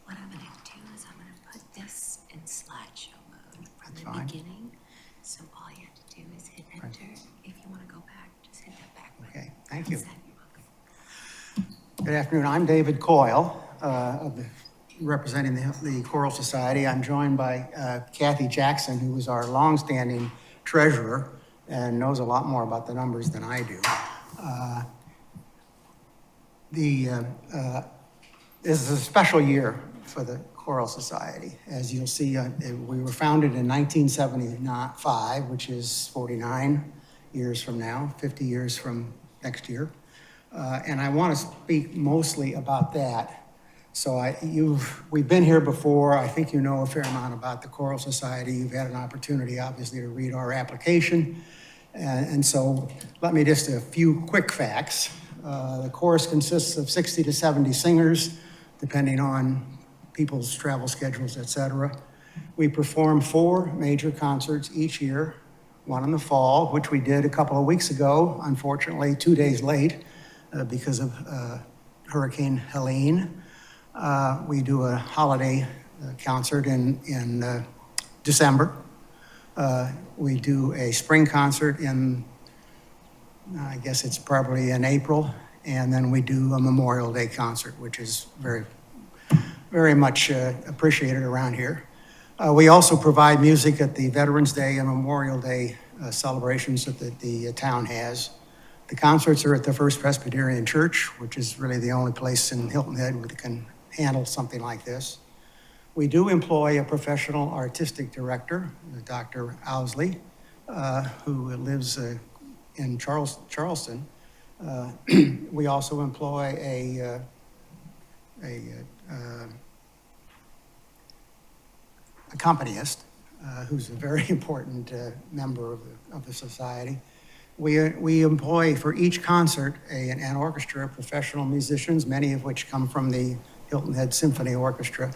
What I'm gonna do is I'm gonna put this in slideshow mode from That's the fine. beginning. So all you have to do is hit enter. If you wanna go back, just hit that back button. Okay, thank you. Set, you're welcome. Good afternoon, I'm David Coyle, representing the Choral Society. I'm joined by Kathy Jackson, who is our longstanding treasurer and knows a lot more about the numbers than I do. This is a special year for the Choral Society. As you'll see, we were founded in 1975, which is 49 years from now, 50 years from next year. And I want to speak mostly about that. So we've been here before. I think you know a fair amount about the Choral Society. You've had an opportunity, obviously, to read our application. And so let me just a few quick facts. The chorus consists of 60 to 70 singers, depending on people's travel schedules, et cetera. We perform 4 major concerts each year, one in the fall, which we did a couple of weeks ago, unfortunately 2 days late because of Hurricane Helene. We do a holiday concert in December. We do a spring concert in, I guess it's probably in April. And then we do a Memorial Day concert, which is very, very much appreciated around here. We also provide music at the Veterans Day and Memorial Day celebrations that the town has. The concerts are at the First Presbyterian Church, which is really the only place in Hilton Head that can handle something like this. We do employ a professional artistic director, Dr. Owsley, who lives in Charleston. We also employ a accompanist, who's a very important member of the society. We employ for each concert an orchestra of professional musicians, many of which come from the Hilton Head Symphony Orchestra.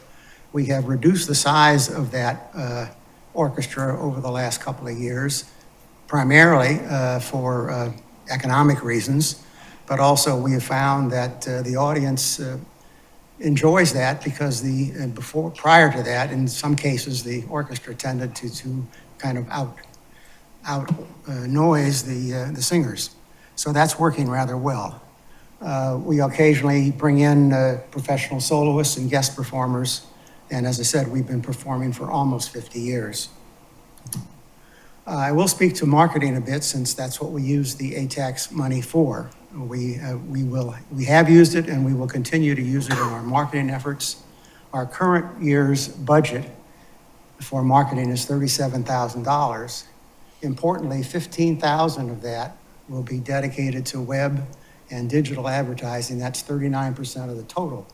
We have reduced the size of that orchestra over the last couple of years, primarily for economic reasons, but also we have found that the audience enjoys that because prior to that, in some cases, the orchestra tended to kind of out noise the singers. So that's working rather well. We occasionally bring in professional soloists and guest performers. And as I said, we've been performing for almost 50 years. I will speak to marketing a bit since that's what we use the ATAX money for. We have used it and we will continue to use it in our marketing efforts. Our current year's budget for marketing is $37,000. Importantly, $15,000 of that will be dedicated to web and digital advertising. That's 39% of the total.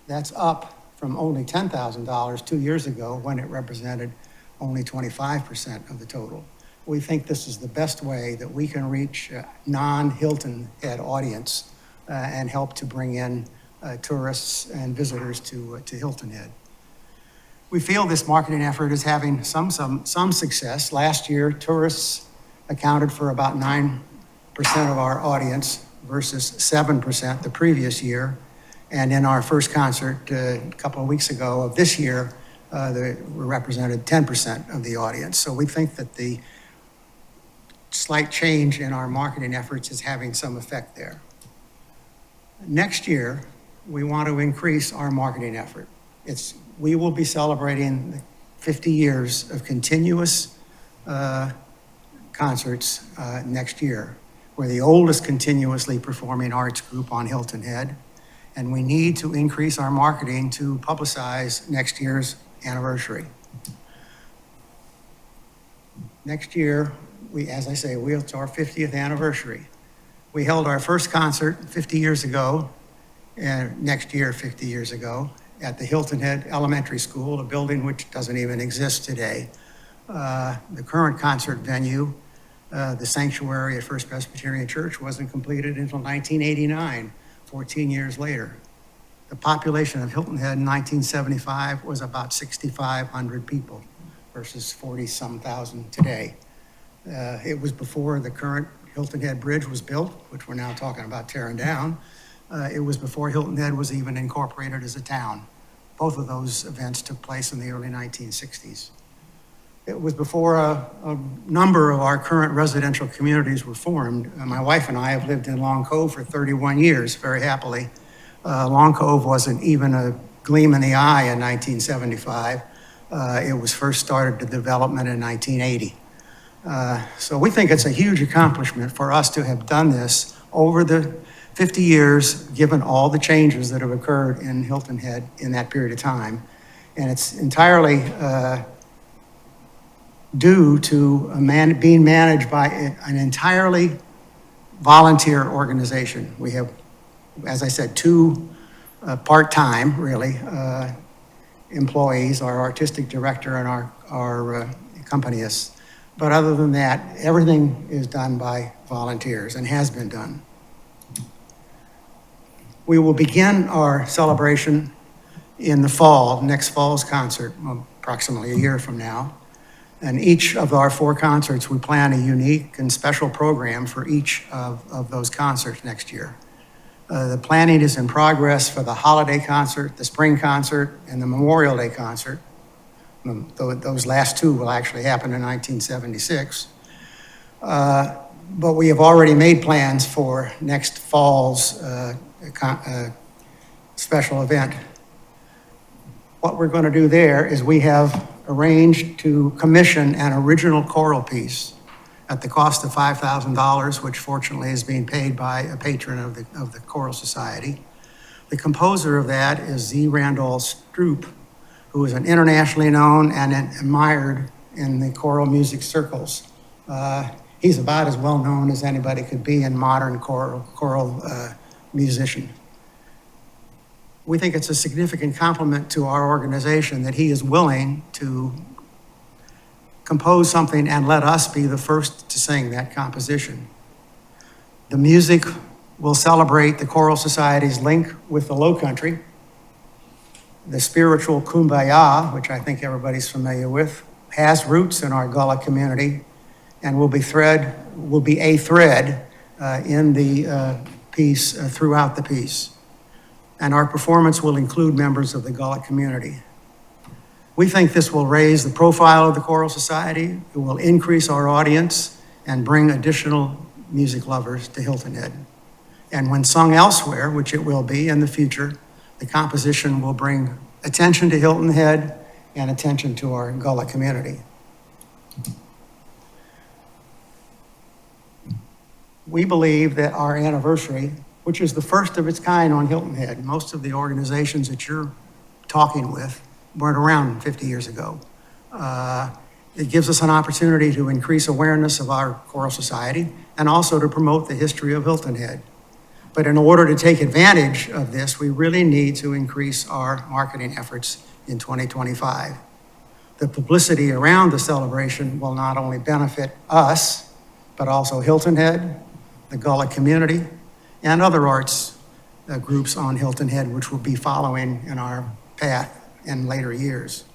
That's up from only $10,000 2 years ago when it represented only 25% of the total. We think this is the best way that we can reach non-Hilton Head audience and help to bring in tourists and visitors to Hilton Head. We feel this marketing effort is having some success. Last year, tourists accounted for about 9% of our audience versus 7% the previous year. And in our first concert a couple of weeks ago of this year, They represented 10% of the audience. So we think that the slight change in our marketing efforts is having some effect there. Next year, we want to increase our marketing effort. We will be celebrating 50 years of continuous concerts next year. We're the oldest continuously performing arts group on Hilton Head, and we need to increase our marketing to publicize next year's anniversary. Next year, as I say, it's our 50th anniversary. We held our first concert 50 years ago, and next year, 50 years ago, at the Hilton Head Elementary School, a building which doesn't even exist today. The current concert venue, the sanctuary at First Presbyterian Church, wasn't completed until 1989, 14 years later. The population of Hilton Head in 1975 was about 6,500 people versus 40-some thousand today. It was before the current Hilton Head Bridge was built, which we're now talking about tearing down. It was before Hilton Head was even incorporated as a town. Both of those events took place in the early 1960s. It was before a number of our current residential communities were formed. My wife and I have lived in Long Cove for 31 years, very happily. Long Cove wasn't even a gleam in the eye in 1975. It was first started to development in 1980. So we think it's a huge accomplishment for us to have done this over the 50 years, given all the changes that have occurred in Hilton Head in that period of time. And it's entirely due to being managed by an entirely volunteer organization. We have, as I said, two part-time, really, employees, our artistic director and our accompanists. But other than that, everything is done by volunteers and has been done. We will begin our celebration in the fall, next fall's concert, approximately a year from now. And each of our 4 concerts, we plan a unique and special program for each of those concerts next year. The planning is in progress for the holiday concert, the spring concert, and the Memorial Day concert. Those last 2 will actually happen in 1976. But we have already made plans for next fall's special event. What we're going to do there is we have arranged to commission an original choral piece at the cost of $5,000, which fortunately is being paid by a patron of the Choral Society. The composer of that is Z. Randall Stroop, who is an internationally known and admired in the choral music circles. He's about as well known as anybody could be in modern choral musician. We think it's a significant compliment to our organization that he is willing to compose something and let us be the first to sing that composition. The music will celebrate the Choral Society's link with the Low Country, the spiritual kumbaya, which I think everybody's familiar with, has roots in our Gullah community and will be a thread in the piece throughout the piece. And our performance will include members of the Gullah community. We think this will raise the profile of the Choral Society, it will increase our audience, and bring additional music lovers to Hilton Head. And when sung elsewhere, which it will be in the future, the composition will bring attention to Hilton Head and attention to our Gullah community. We believe that our anniversary, which is the first of its kind on Hilton Head, most of the organizations that you're talking with weren't around 50 years ago. It gives us an opportunity to increase awareness of our Choral Society and also to promote the history of Hilton Head. But in order to take advantage of this, we really need to increase our marketing efforts in 2025. The publicity around the celebration will not only benefit us, but also Hilton Head, the Gullah community, and other arts groups on Hilton Head, which will be following in our path in later years.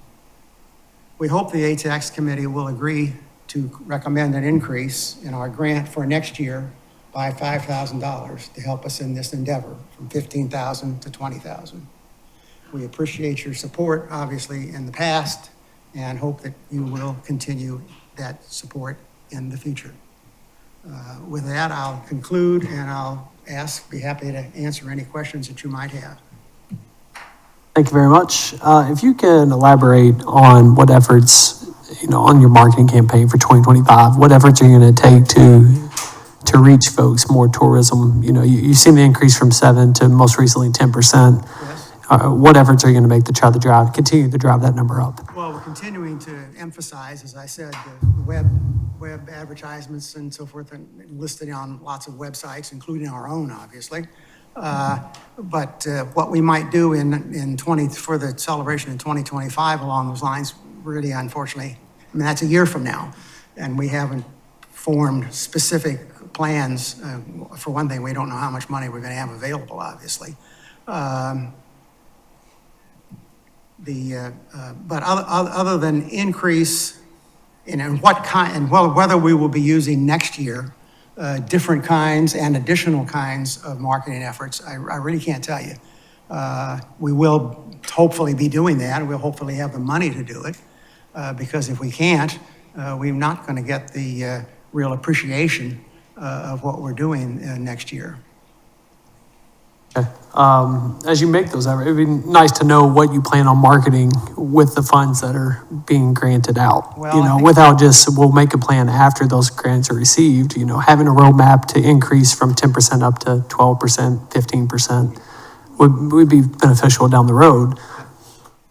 We hope the ATAX committee will agree to recommend an increase in our grant for next year by $5,000 to help us in this endeavor from $15,000 to $20,000. We appreciate your support, obviously, in the past, and hope that you will continue that support in the future. With that, I'll conclude, and I'll be happy to answer any questions that you might have. Thank you very much. If you can elaborate on what efforts, on your marketing campaign for 2025, what efforts are you going to take to reach folks more tourism? You've seen the increase from 7 to most recently 10%. Yes. What efforts are you going to make to try to continue to drive that number up? Well, we're continuing to emphasize, as I said, the web advertisements and so forth, and listed on lots of websites, including our own, obviously. But what we might do for the celebration in 2025 along those lines, really, unfortunately, that's a year from now, and we haven't formed specific plans. For one thing, we don't know how much money we're going to have available, obviously. But other than increase in what kind, and whether we will be using next year different kinds and additional kinds of marketing efforts, I really can't tell you. We will hopefully be doing that. We'll hopefully have the money to do it, because if we can't, we're not going to get the real appreciation of what we're doing next year. Okay. As you make those efforts, it'd be nice to know what you plan on marketing with the funds that are being granted out. Well, without just, we'll make a plan after those grants are received, having a roadmap to increase from 10% up to 12%, 15% would be beneficial down the road.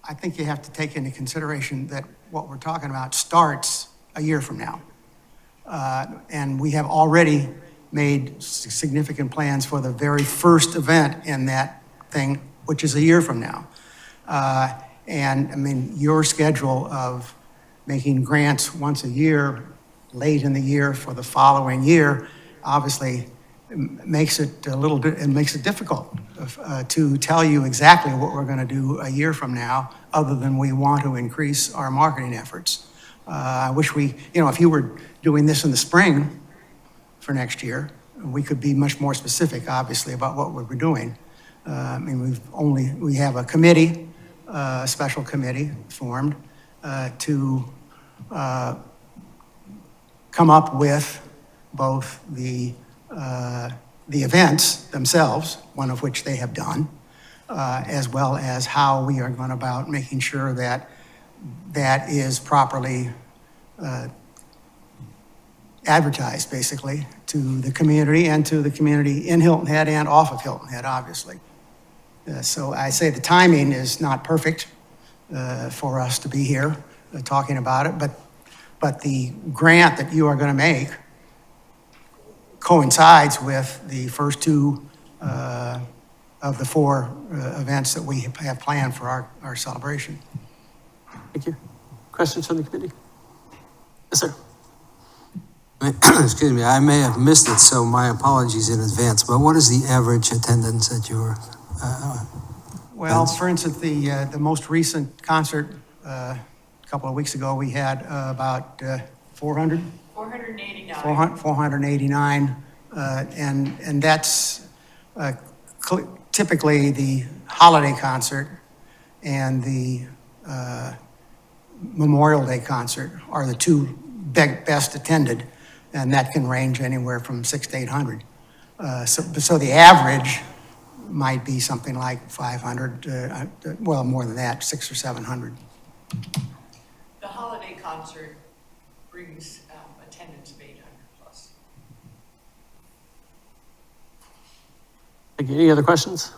I think you have to take into consideration that what we're talking about starts a year from now. And we have already made significant plans for the very first event in that thing, which is a year from now. And I mean, your schedule of making grants once a year, late in the year for the following year, obviously makes it difficult to tell you exactly what we're going to do a year from now, other than we want to increase our marketing efforts. I wish if you were doing this in the spring for next year, we could be much more specific, obviously, about what we're doing. I mean, we have a committee, a special committee formed to come up with both the events themselves, one of which they have done, as well as how we are going about making sure that that is properly advertised, basically, to the community and to the community in Hilton Head and off of Hilton Head, obviously. So I say the timing is not perfect for us to be here talking about it, but the grant that you are going to make coincides with the first two of the 4 events that we have planned for our celebration. Thank you. Questions from the committee? Yes, sir. Excuse me, I may have missed it, so my apologies in advance, but what is the average attendance at your Well, for instance, the most recent concert a couple of weeks ago, we had about 400? 489. 489, and that's typically the holiday concert and the Memorial Day concert are the 2 best attended, and that can range anywhere from 600 to 800. So the average might be something like 500, well, more than that, 600 or 700. The holiday concert brings attendance of 800 plus. Thank you. Any other questions?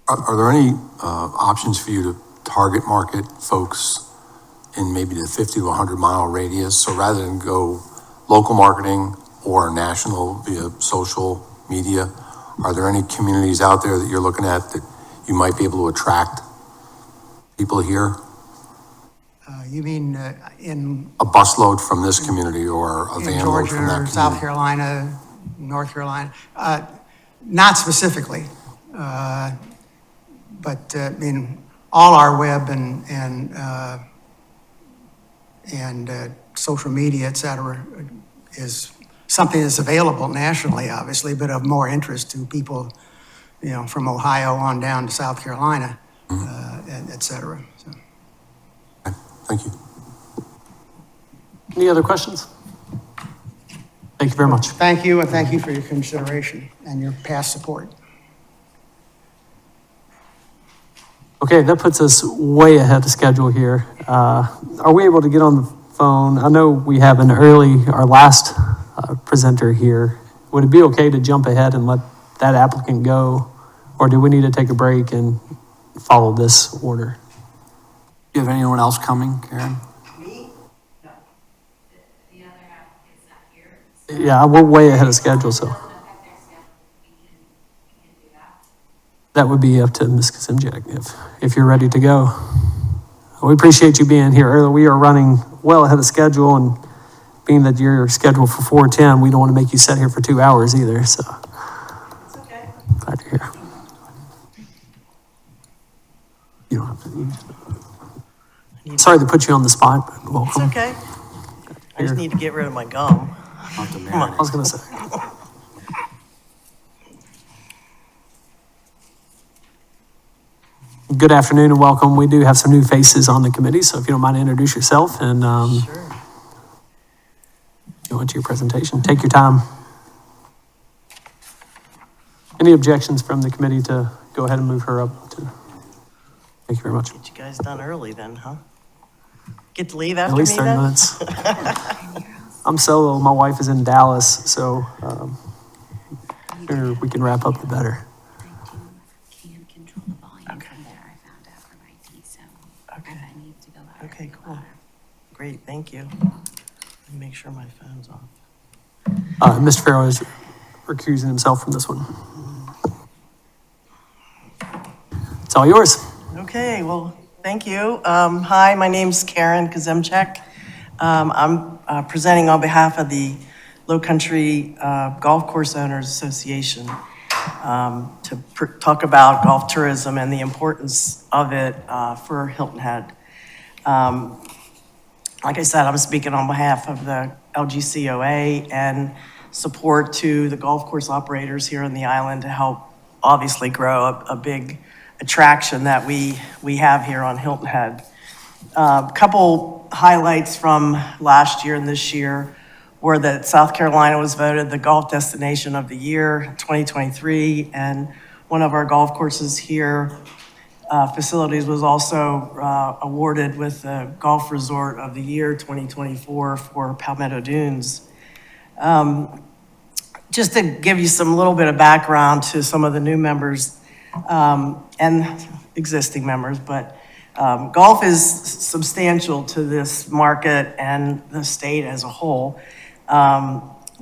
Are there any options for you to target market folks in maybe the 50 to 100 mile radius? So rather than go local marketing or national via social media, are there any communities out there that you're looking at that you might be able to attract people here? You mean in A busload from this community or a van load from that Georgia or community? South Carolina, North Carolina? Not specifically, but I mean, all our web and social media, et cetera, is something that's available nationally, obviously, but of more interest to people from Ohio on down to South Carolina, et cetera. So. Thank you. Any other questions? Thank you very much. Thank you, and thank you for your consideration and your past support. Okay, that puts us way ahead of schedule here. Are we able to get on the phone? I know we have our last presenter here. Would it be okay to jump ahead and let that applicant go? Or do we need to take a break and follow this order? Do you have anyone else coming, Karen? Yeah, we're way ahead of schedule, so. That would be up to Ms. Kazimjak if you're ready to go. We appreciate you being here early. We are running well ahead of schedule, and being that you're scheduled for 4:10, we don't want to make you sit here for 2 hours either, so. It's okay. Glad you're here. You don't have to. Sorry to put you on the spot, but welcome. It's okay. I just need to get rid of my gum. I was gonna say. Good afternoon and welcome. We do have some new faces on the committee, so if you don't mind, introduce yourself and Sure. go into your presentation. Take your time. Any objections from the committee to go ahead and move her up to? Thank you very much. Get you guys done early then, huh? Get to leave after At me least 30 then? minutes. I'm solo. My wife is in Dallas, so sooner we can wrap up the better. Can control the volume from there, I found out from IT, so Okay. I need to go louder. Okay, cool. Great, thank you. Let me make sure my phone's off. Mr. Farrow is recusing himself from this one. It's all yours. Okay, well, thank you. Hi, my name's Karen Kazimchak. I'm presenting on behalf of the Low Country Golf Course Owners Association to talk about golf tourism and the importance of it for Hilton Head. Like I said, I'm speaking on behalf of the LGCOA and support to the golf course operators here on the island to help obviously grow a big attraction that we have here on Hilton Head. A couple highlights from last year and this year were that South Carolina was voted the golf destination of the year 2023, and one of our golf courses here, facilities, was also awarded with the Golf Resort of the Year 2024 for Palmetto Dunes. Just to give you some little bit of background to some of the new members and existing members, but golf is substantial to this market and the state as a whole.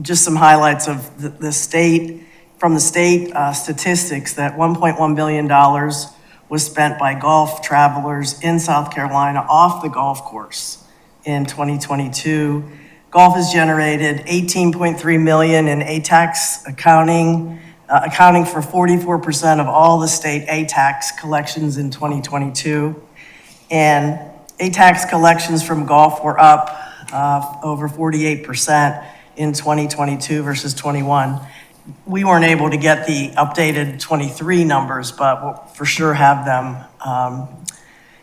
Just some highlights of the state, from the state statistics, that $1.1 billion was spent by golf travelers in South Carolina off the golf course in 2022. Golf has generated $18.3 million in ATAX accounting for 44% of all the state ATAX collections in 2022. And ATAX collections from golf were up over 48% in 2022 versus 21. We weren't able to get the updated 23 numbers, but we'll for sure have them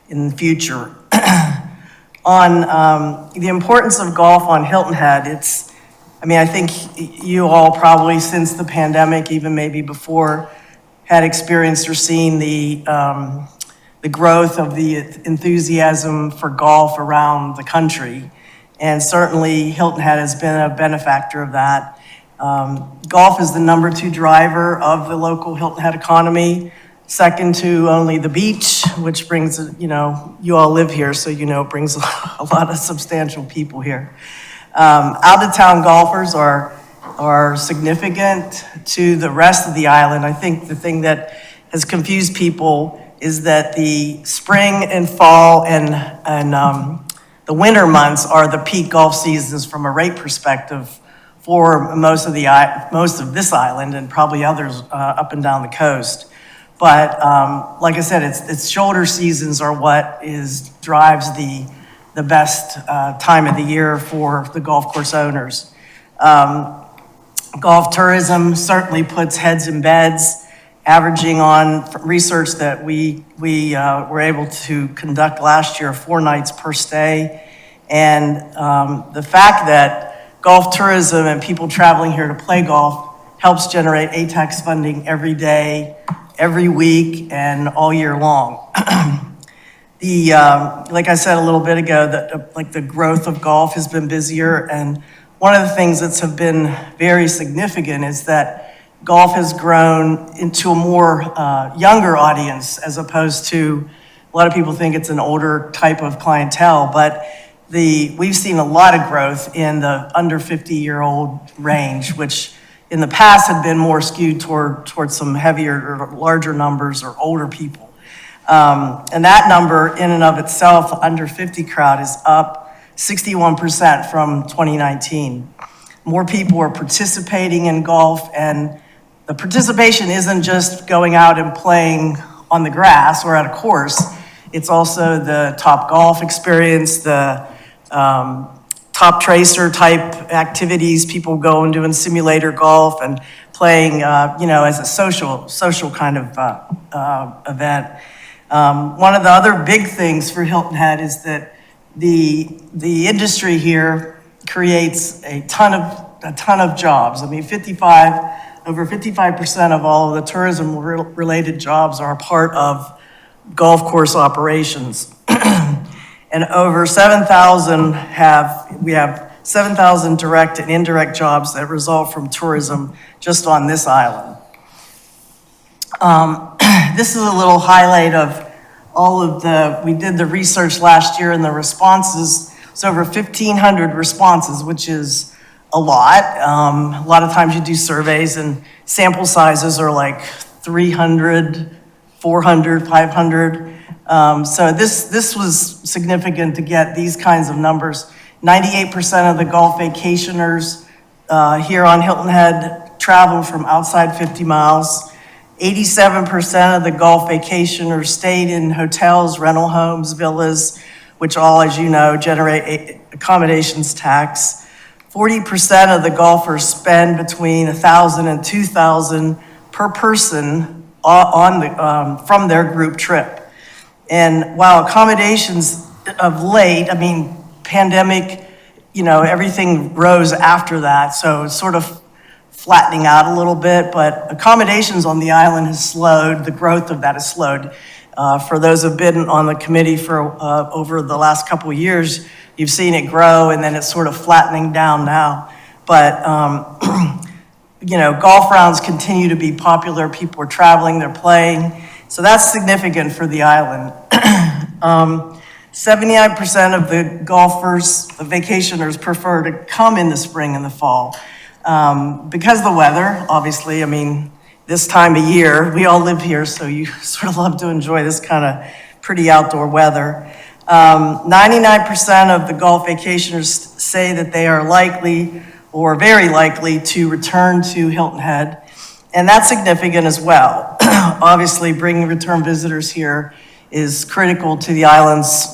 in the future. On the importance of golf on Hilton Head, I think you all probably since the pandemic, even maybe before, had experienced or seen the growth of the enthusiasm for golf around the country. And certainly Hilton Head has been a benefactor of that. Golf is the #2 driver of the local Hilton Head economy, second to only the beach, which brings, you all live here, so it brings a lot of substantial people here. Out-of-town golfers are significant to the rest of the island. I think the thing that has confused people is that the spring and fall and the winter months are the peak golf seasons from a rate perspective for most of this island and probably others up and down the coast. But like I said, it's shoulder seasons are what drives the best time of the year for the golf course owners. Golf tourism certainly puts heads in beds averaging on research that we were able to conduct last year, 4 nights per stay. And the fact that golf tourism and people traveling here to play golf helps generate ATAX funding every day, every week, and all year long. Like I said a little bit ago, that the growth of golf has been busier, and one of the things that's have been very significant is that golf has grown into a more younger audience, as opposed to, a lot of people think it's an older type of clientele, but we've seen a lot of growth in the under 50-year-old range, which in the past had been more skewed towards some heavier or larger numbers or older people. And that number in and of itself, the under 50 crowd, is up 61% from 2019. More people are participating in golf, and the participation isn't just going out and playing on the grass or at a course. It's also the Top Golf experience, the Top Tracer type activities, people go and doing simulator golf and playing, as a social kind of event. One of the other big things for Hilton Head is that the industry here creates a ton of jobs. I mean, over 55% of all of the tourism related jobs are part of golf course operations. And over 7,000 we have 7,000 direct and indirect jobs that result from tourism just on this island. This is a little highlight of all of we did the research last year, and the responses, it's over 1,500 responses, which is a lot. A lot of times you do surveys and sample sizes are like 300, 400, 500. So this was significant to get these kinds of numbers. 98% of the golf vacationers here on Hilton Head travel from outside 50 miles. 87% of the golf vacationers stayed in hotels, rental homes, villas, which all, as you know, generate accommodations tax. 40% of the golfers spend between $1,000 and $2,000 per person from their group trip. And while accommodations of late, I mean, pandemic, everything rose after that, so it's sort of flattening out a little bit, but accommodations on the island has slowed, the growth of that has slowed. For those who've been on the committee for over the last couple of years, you've seen it grow, and then it's sort of flattening down now. But, golf rounds continue to be popular. People are traveling, they're playing. So that's significant for the island. 79% of the golfers, the vacationers, prefer to come in the spring and the fall. Because of the weather, obviously, I mean, this time of year, we all live here, so you sort of love to enjoy this kind of pretty outdoor weather. 99% of the golf vacationers say that they are likely or very likely to return to Hilton Head, and that's significant as well. Obviously, bringing return visitors here is critical to the island's,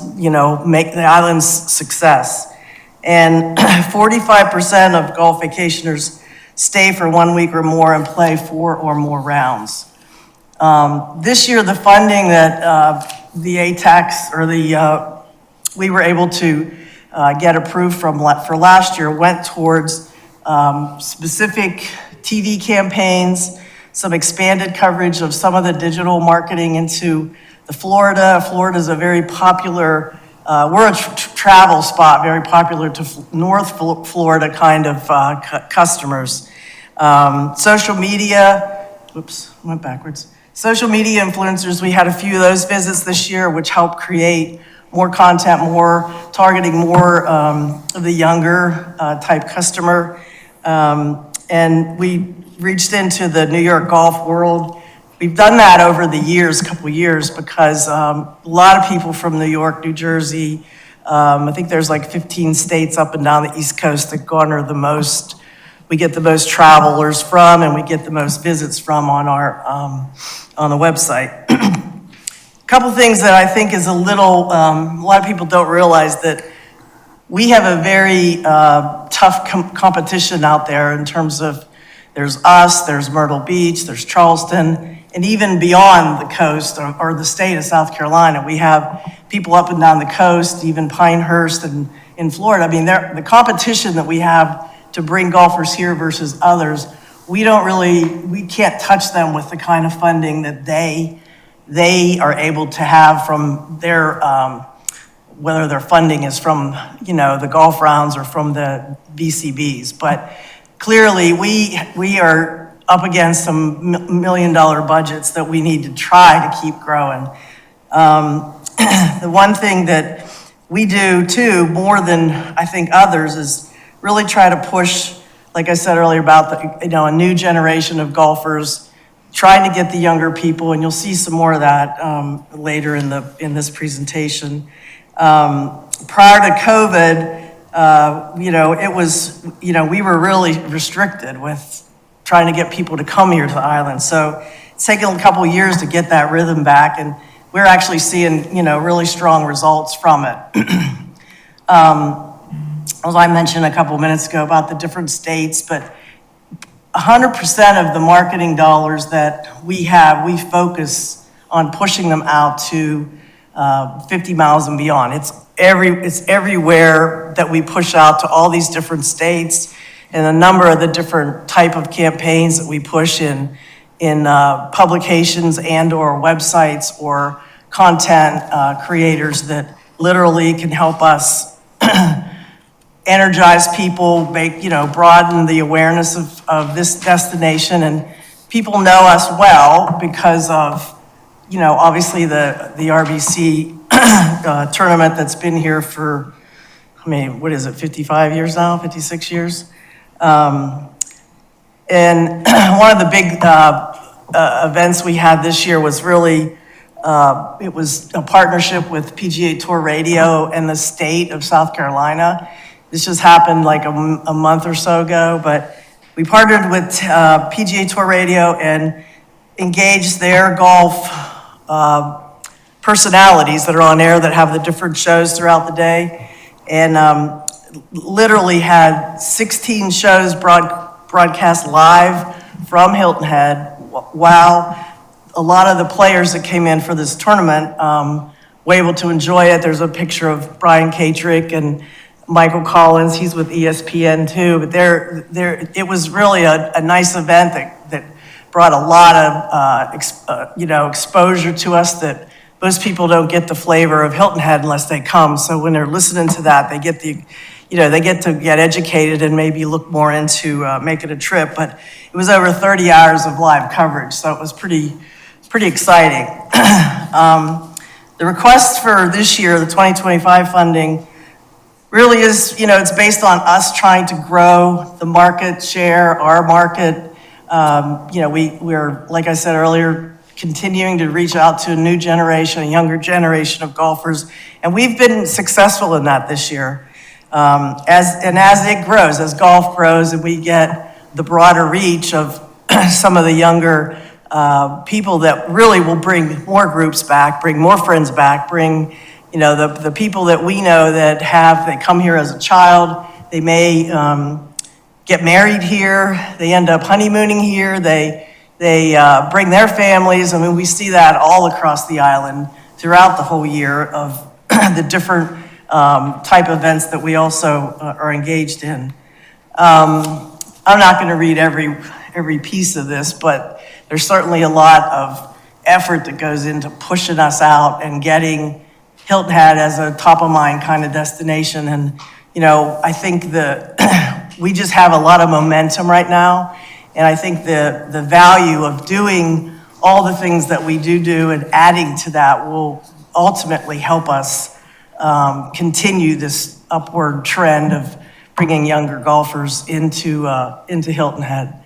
make the island's success. And 45% of golf vacationers stay for 1 week or more and play 4 or more rounds. This year, the funding that the ATAX or we were able to get approved for last year went towards specific TV campaigns, some expanded coverage of some of the digital marketing into the Florida. Florida is a very popular, we're a travel spot, very popular to North Florida kind of customers. Social media, went backwards. Social media influencers, we had a few of those visits this year, which helped create more content, more targeting more of the younger type customer. And we reached into the New York golf world. We've done that over the years, couple years, because a lot of people from New York, New Jersey, I think there's like 15 states up and down the East Coast that garner the most, we get the most travelers from, and we get the most visits from on our, on the website. A couple things that I think is a little, a lot of people don't realize that we have a very tough competition out there in terms of, there's us, there's Myrtle Beach, there's Charleston, and even beyond the coast or the state of South Carolina. We have people up and down the coast, even Pinehurst and in Florida. I mean, the competition that we have to bring golfers here versus others, we can't touch them with the kind of funding that they are able to have from their, whether their funding is from, the golf rounds or from the BCBs. But clearly, we are up against some $1 million budgets that we need to try to keep growing. The one thing that we do too, more than I think others, is really try to push, like I said earlier, about a new generation of golfers, trying to get the younger people, and you'll see some more of that later in this presentation. Prior to COVID, it was, we were really restricted with trying to get people to come here to the island. So it's taken a couple of years to get that rhythm back, and we're actually seeing, really strong results from it. As I mentioned a couple of minutes ago about the different states, but 100% of the marketing dollars that we have, we focus on pushing them out to 50 miles and beyond. It's everywhere that we push out to all these different states, and a number of the different type of campaigns that we push in publications and or websites or content creators that literally can help us energize people, broaden the awareness of this destination. And people know us well because of, obviously the RBC tournament that's been here for, 55 years now, 56 years? And one of the big events we had this year was really, it was a partnership with PGA Tour Radio and the state of South Carolina. This just happened like a month or so ago, but we partnered with PGA Tour Radio and engaged their golf personalities that are on air that have the different shows throughout the day, and literally had 16 shows broadcast live from Hilton Head, while a lot of the players that came in for this tournament were able to enjoy it. There's a picture of Brian Katrick and Michael Collins. He's with ESPN too, but it was really a nice event that brought a lot of exposure to us that most people don't get the flavor of Hilton Head unless they come. So when they're listening to that, they get to get educated and maybe look more into making a trip. But it was over 30 hours of live coverage, so it was pretty exciting. The request for this year, the 2025 funding, really is, it's based on us trying to grow the market share, our market. We're, like I said earlier, continuing to reach out to a new generation, a younger generation of golfers, and we've been successful in that this year. As it grows, as golf grows, and we get the broader reach of some of the younger people that really will bring more groups back, bring more friends back, bring the people that we know that they come here as a child, they may get married here, they end up honeymooning here, they bring their families. I mean, we see that all across the island throughout the whole year of the different type events that we also are engaged in. I'm not going to read every piece of this, but there's certainly a lot of effort that goes into pushing us out and getting Hilton Head as a top of mind kind of destination. And, I think we just have a lot of momentum right now. And I think the value of doing all the things that we do and adding to that will ultimately help us continue this upward trend of bringing younger golfers into Hilton Head.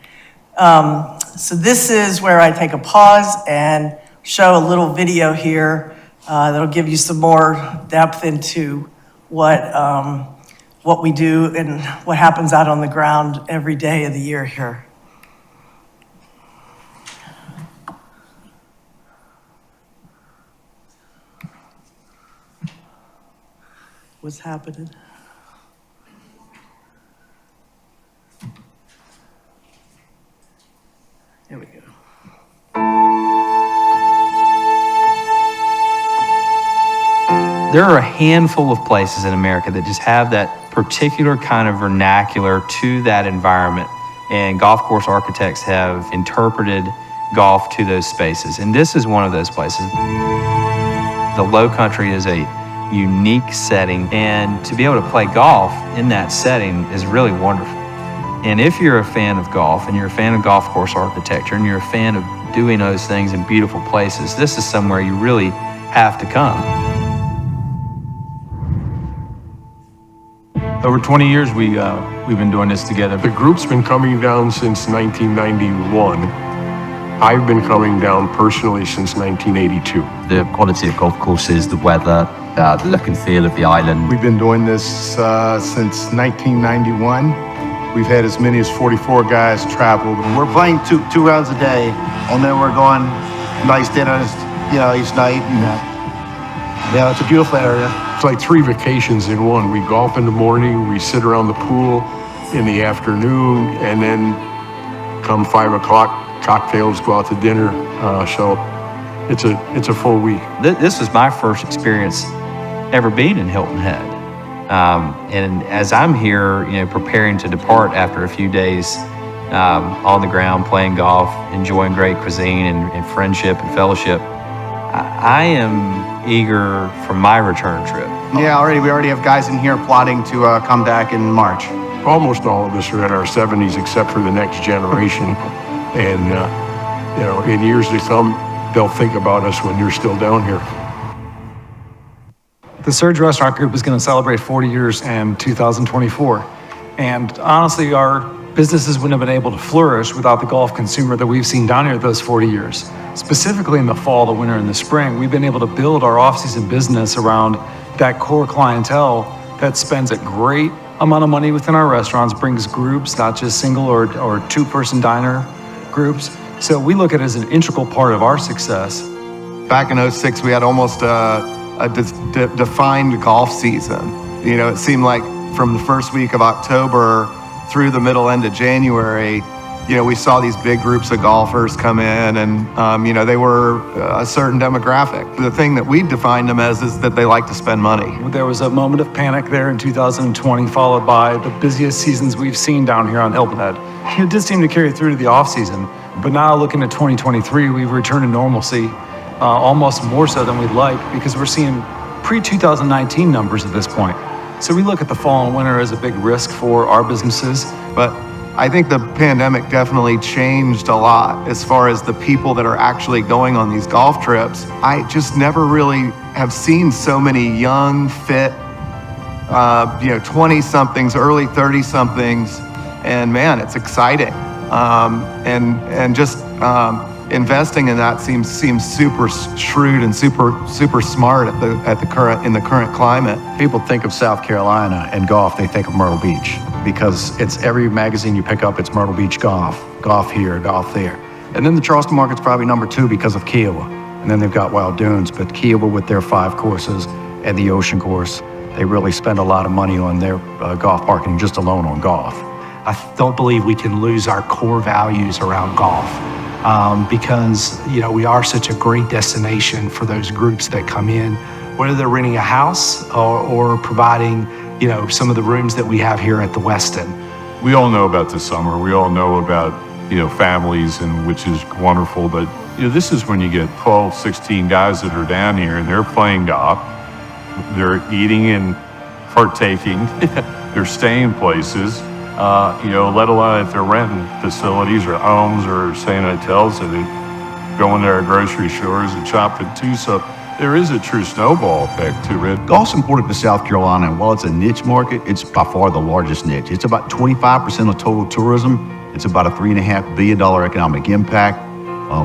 So this is where I take a pause and show a little video here that'll give you some more depth into what we do and what happens out on the ground every day of the year here. What's happening? Here we go. There are a handful of places in America that just have that particular kind of vernacular to that environment. And golf course architects have interpreted golf to those spaces. And this is one of those places. The Low Country is a unique setting, and to be able to play golf in that setting is really wonderful. And if you're a fan of golf, and you're a fan of golf course architecture, and you're a fan of doing those things in beautiful places, this is somewhere you really have to come. Over 20 years we've been doing this together. The group's been coming down since 1991. I've been coming down personally since 1982. The quality of golf courses, the weather, the look and feel of the island. We've been doing this since 1991. We've had as many as 44 guys travel. We're playing two rounds a day, and then we're going nice dinners, each night. And, it's a beautiful area. It's like 3 vacations in one. We golf in the morning, we sit around the pool in the afternoon, and then come 5 o'clock, cocktails, go out to dinner. So it's a full week. This was my first experience ever being in Hilton Head. And as I'm here, preparing to depart after a few days on the ground, playing golf, enjoying great cuisine and friendship and fellowship, I am eager for my return trip. Yeah, we already have guys in here plotting to come back in March. Almost all of us are in our 70s except for the next generation. And, in years to come, they'll think about us when you're still down here. The Surge Restaurant Group is going to celebrate 40 years in 2024. And honestly, our businesses wouldn't have been able to flourish without the golf consumer that we've seen down here those 40 years. Specifically in the fall, the winter, and the spring, we've been able to build our off-season business around that core clientele that spends a great amount of money within our restaurants, brings groups, not just single or two-person diner groups. So we look at it as an integral part of our success. Back in '06, we had almost a defined golf season. It seemed like from the first week of October through the middle end of January, we saw these big groups of golfers come in, and they were a certain demographic. The thing that we defined them as is that they like to spend money. There was a moment of panic there in 2020, followed by the busiest seasons we've seen down here on Hilton Head. It did seem to carry through to the off season, but now looking at 2023, we've returned to normalcy, almost more so than we'd like, because we're seeing pre-2019 numbers at this point. So we look at the fall and winter as a big risk for our businesses. But I think the pandemic definitely changed a lot as far as the people that are actually going on these golf trips. I just never really have seen so many young, fit, 20-somethings, early 30-somethings, and man, it's exciting. And just investing in that seems super shrewd and super smart in the current climate. People think of South Carolina and golf, they think of Myrtle Beach, because it's every magazine you pick up, it's Myrtle Beach golf here, golf there. And then the Charleston market's probably number 2 because of Kiowa. And then they've got Wild Dunes, but Kiowa with their 5 courses and the Ocean Course, they really spend a lot of money on their golf parking just alone on golf. I don't believe we can lose our core values around golf. Because, we are such a great destination for those groups that come in, whether they're renting a house or providing, some of the rooms that we have here at the Westin. We all know about the summer. We all know about, families, and which is wonderful. But, this is when you get 12, 16 guys that are down here and they're playing golf. They're eating and partaking. They're staying places. Let alone if they're renting facilities or homes or staying in hotels, and they're going to our grocery stores and shopping too. So there is a true snowball effect to it. Golf's important to South Carolina, and while it's a niche market, it's by far the largest niche. It's about 25% of total tourism. It's about a $3.5 billion economic impact,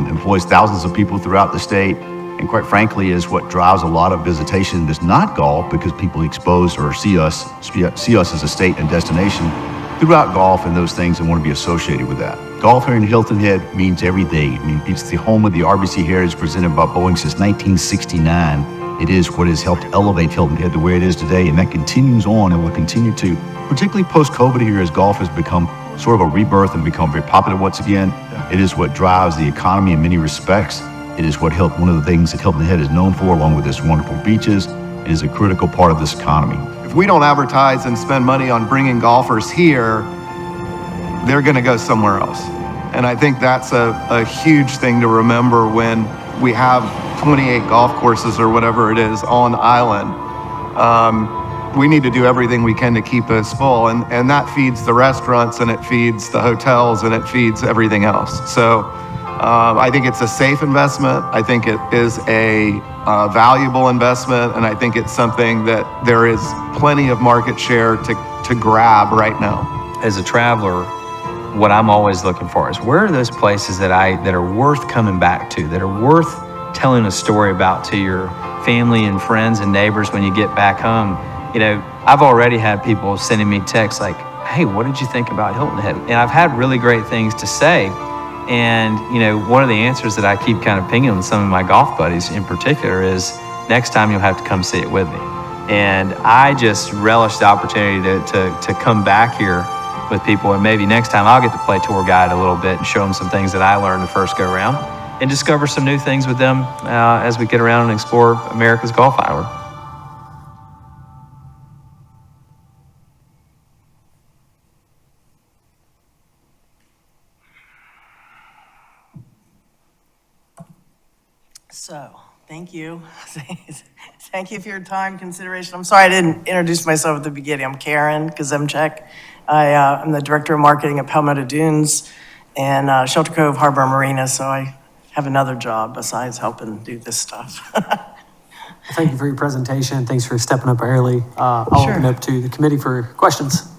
employs thousands of people throughout the state, and quite frankly is what drives a lot of visitation that's not golf, because people expose or see us as a state and destination throughout golf and those things and want to be associated with that. Golf here in Hilton Head means everything. It's the home of the RBC Heritage presented by Boeing since 1969. It is what has helped elevate Hilton Head to where it is today, and that continues on and will continue to, particularly post-COVID here as golf has become sort of a rebirth and become very popular once again. It is what drives the economy in many respects. It is what one of the things that Hilton Head is known for, along with its wonderful beaches, is a critical part of this economy. If we don't advertise and spend money on bringing golfers here, they're going to go somewhere else. And I think that's a huge thing to remember when we have 28 golf courses or whatever it is on island. We need to do everything we can to keep us full, and that feeds the restaurants, and it feeds the hotels, and it feeds everything else. So I think it's a safe investment. I think it is a valuable investment, and I think it's something that there is plenty of market share to grab right now. As a traveler, what I'm always looking for is where are those places that are worth coming back to, that are worth telling a story about to your family and friends and neighbors when you get back home. You know, I've already had people sending me texts like, hey, what did you think about Hilton Head? And I've had really great things to say. And, you know, one of the answers that I keep kind of pinging on some of my golf buddies in particular is next time you'll have to come see it with me. And I just relish the opportunity to come back here with people, and maybe next time I'll get to play tour guide a little bit and show them some things that I learned the first go around and discover some new things with them as we get around and explore America's Golf Island. So, thank you. Thank you for your time, consideration. I'm sorry I didn't introduce myself at the beginning. I'm Karen Kazemchek. I'm the Director of Marketing at Palmetto Dunes and Shelter Cove Harbor Marina, so I have another job besides helping do this stuff. Thank you for your presentation. Thanks for stepping up early. I'll open up to the committee for questions.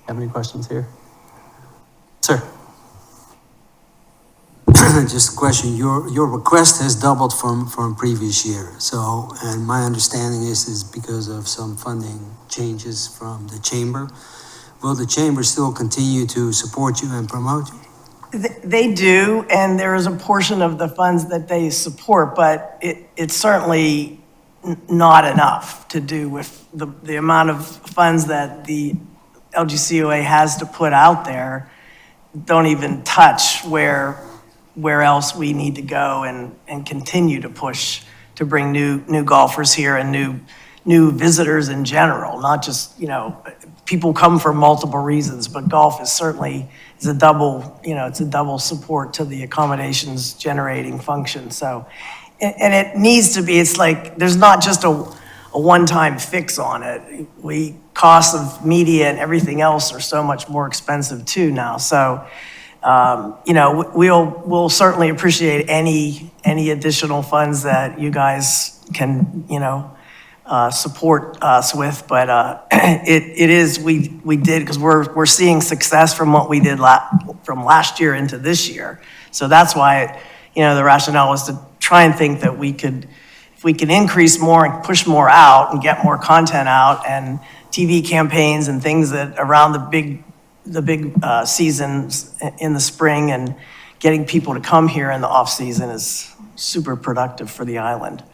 Have any questions here? Sir. Just a question, your request has doubled from previous year. So, and my understanding is because of some funding changes from the chamber. Will the chamber still continue to support you and promote you? They do, and there is a portion of the funds that they support, but it's certainly not enough to do with the amount of funds that the LGCOA has to put out there. Don't even touch where else we need to go and continue to push to bring new golfers here and new visitors in general, not just, you know, people come for multiple reasons, but golf is certainly it's a double support to the accommodations generating function. So, and it needs to be, it's like, there's not just a one-time fix on it. Costs of media and everything else are so much more expensive too now. So, you know, we'll certainly appreciate any additional funds that you guys can, you know, support us with, but it is, we did, because we're seeing success from what we did from last year into this year. So that's why, you know, the rationale was to try and think that if we can increase more and push more out and get more content out and TV campaigns and things that around the big seasons in the spring and getting people to come here in the off season is super productive for the island.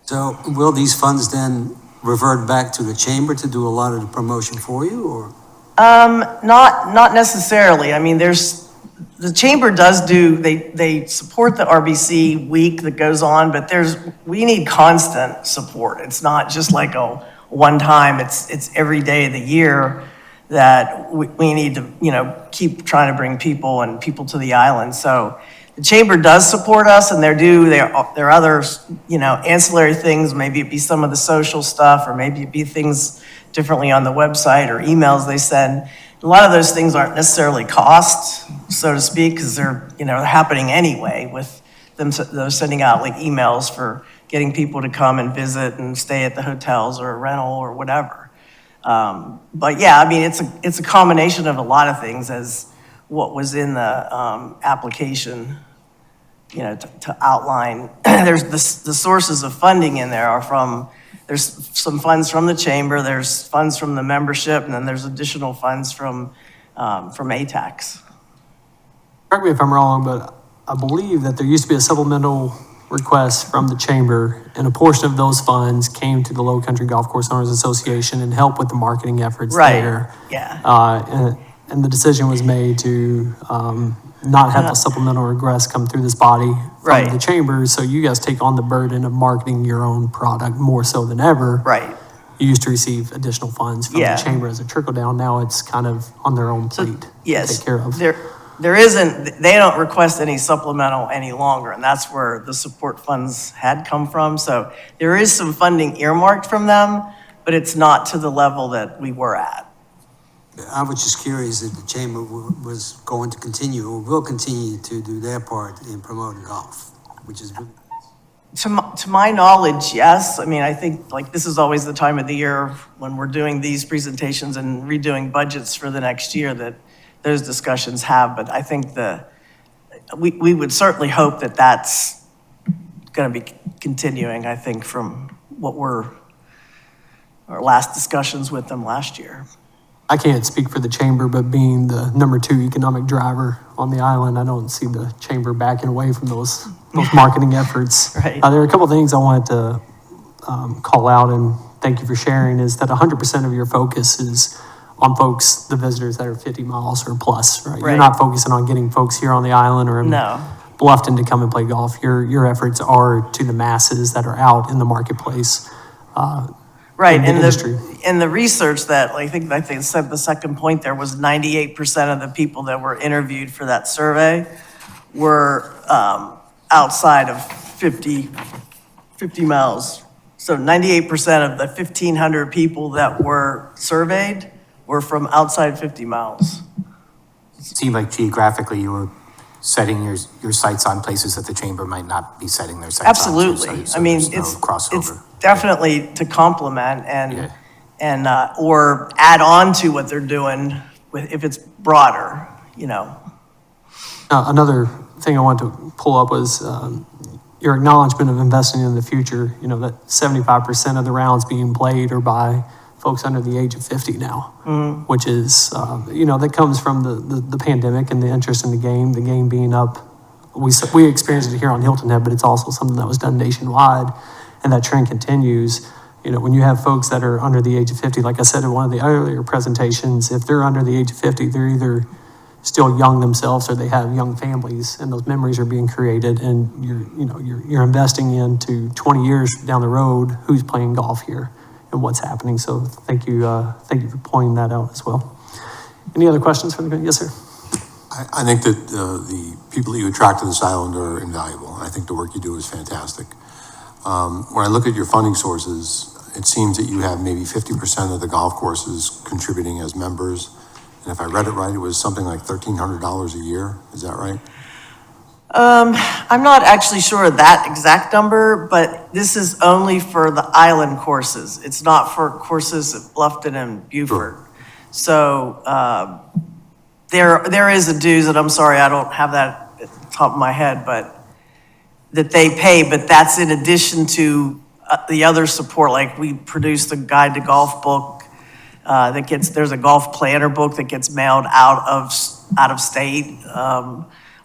So will these funds then revert back to the chamber to do a lot of the promotion for you, or? Not necessarily. I mean, the chamber does they support the RBC week that goes on, but we need constant support. It's not just like a one time, it's every day of the year that we need to, you know, keep trying to bring people to the island. So the chamber does support us, and there are other, you know, ancillary things. Maybe it be some of the social stuff, or maybe it be things differently on the website or emails they send. A lot of those things aren't necessarily cost, so to speak, because they're happening anyway with them sending out like emails for getting people to come and visit and stay at the hotels or a rental or whatever. But yeah, I mean, it's a combination of a lot of things as what was in the application, you know, to outline. There's the sources of funding in there there's some funds from the chamber, there's funds from the membership, and then there's additional funds from ATAX. Correct me if I'm wrong, but I believe that there used to be a supplemental request from the chamber, and a portion of those funds came to the Low Country Golf Course Owners Association and helped with the marketing efforts there. Yeah. and the decision was made to not have the supplemental regress come through this body from the chamber. So you guys take on the burden of marketing your own product more so than ever. Right. You used to receive additional funds from Yeah. the chamber as a trickle down. Now it's kind of on their own plate to Yes. take care of. There isn't, they don't request any supplemental any longer, and that's where the support funds had come from. So there is some funding earmarked from them, but it's not to the level that we were at. I was just curious if the chamber was going to continue or will continue to do their part in promoting golf, which is really To my knowledge, yes. I mean, I think like this is always the time of the year when we're doing these presentations and redoing budgets for the next year that those discussions have. But I think we would certainly hope that that's going to be continuing, I think, from what were our last discussions with them last year. I can't speak for the chamber, but being the number 2 economic driver on the island, I don't see the chamber backing away from those marketing efforts. Right. There are a couple of things I wanted to call out, and thank you for sharing, is that 100% of your focus is on folks, the visitors that are 50 miles or plus, right? You're not focusing on getting folks here on the island or in Bluffton to come and play golf. Your efforts are to the masses that are out in the marketplace. Right, in the industry. And the research that, I think said the second point there was 98% of the people that were interviewed for that survey were outside of 50 miles. So 98% of the 1,500 people that were surveyed were from outside 50 miles. It seemed like geographically you were setting your sights on places that the chamber might not be setting their sights Absolutely. on. I mean, there's no crossover. it's definitely to complement and or add on to what they're doing if it's broader, you know. Another thing I wanted to pull up was your acknowledgement of investing in the future. You know, that 75% of the rounds being played are by folks under the age of 50 now, which is, that comes from the pandemic and the interest in the game being up. We experienced it here on Hilton Head, but it's also something that was done nationwide, and that trend continues. You know, when you have folks that are under the age of 50, like I said in one of the earlier presentations, if they're under the age of 50, they're either still young themselves or they have young families, and those memories are being created, and you're investing into 20 years down the road who's playing golf here and what's happening. So thank you for pointing that out as well. Any other questions from the yes, sir? I think that the people that you attract to this island are invaluable. I think the work you do is fantastic. When I look at your funding sources, it seems that you have maybe 50% of the golf courses contributing as members. And if I read it right, it was something like $1,300 a year. Is that right? I'm not actually sure of that exact number, but this is only for the island courses. It's not for courses at Bluffton and Beaufort. Sure. So there is a dues, and I'm sorry, I don't have that at the top of my head, but that they pay, but that's in addition to the other support. Like we produced a guide to golf book there's a golf planner book that gets mailed out of state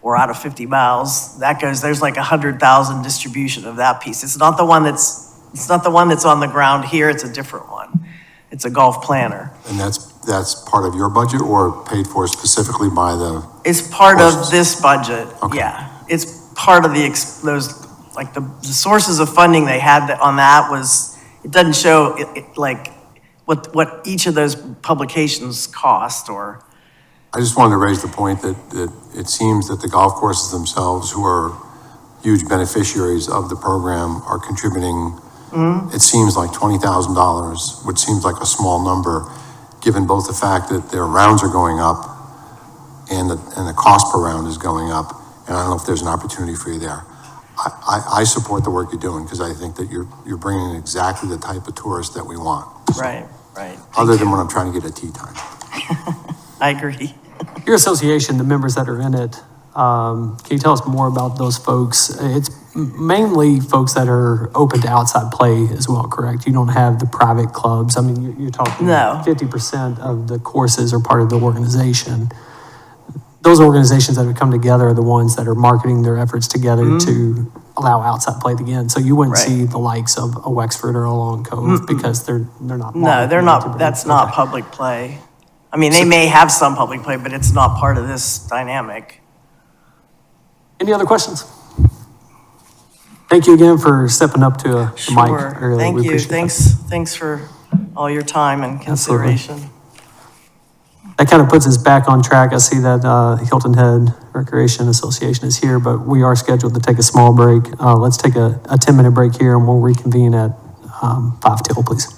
or out of 50 miles. There's like 100,000 distribution of that piece. It's not the one that's on the ground here. It's a different one. It's a golf planner. And that's part of your budget or paid for specifically by the? It's part courses? of this budget. Okay. Yeah, it's part of the sources of funding they had on that was, it doesn't show like what each of those publications cost or. I just wanted to raise the point that it seems that the golf courses themselves, who are huge beneficiaries of the program, are contributing. It seems like $20,000, which seems like a small number, given both the fact that their rounds are going up and the cost per round is going up. And I don't know if there's an opportunity for you there. I support the work you're doing because I think that you're bringing exactly the type of tourist that we want. Right. Other than when I'm trying to get a tee time. I agree. Your association, the members that are in it, can you tell us more about those folks? It's mainly folks that are open to outside play as well, correct? You don't have the private clubs. I mean, you're talking 50% of the courses are part of the organization. Those organizations that have come together are the ones that are marketing their efforts together to allow outside play again. So you wouldn't see the likes of a Wexford or a Long Cove because they're not. No, they're not. That's not public play. I mean, they may have some public play, but it's not part of this dynamic. Any other questions? Thank you again for stepping up to the mic. Sure, thank We you. appreciate that. Thanks for all your time and Absolutely. consideration. That kind of puts us back on track. I see that Hilton Head Recreation Association is here, but we are scheduled to take a small break. Let's take a 10-minute break here and we'll reconvene at 5 till, please.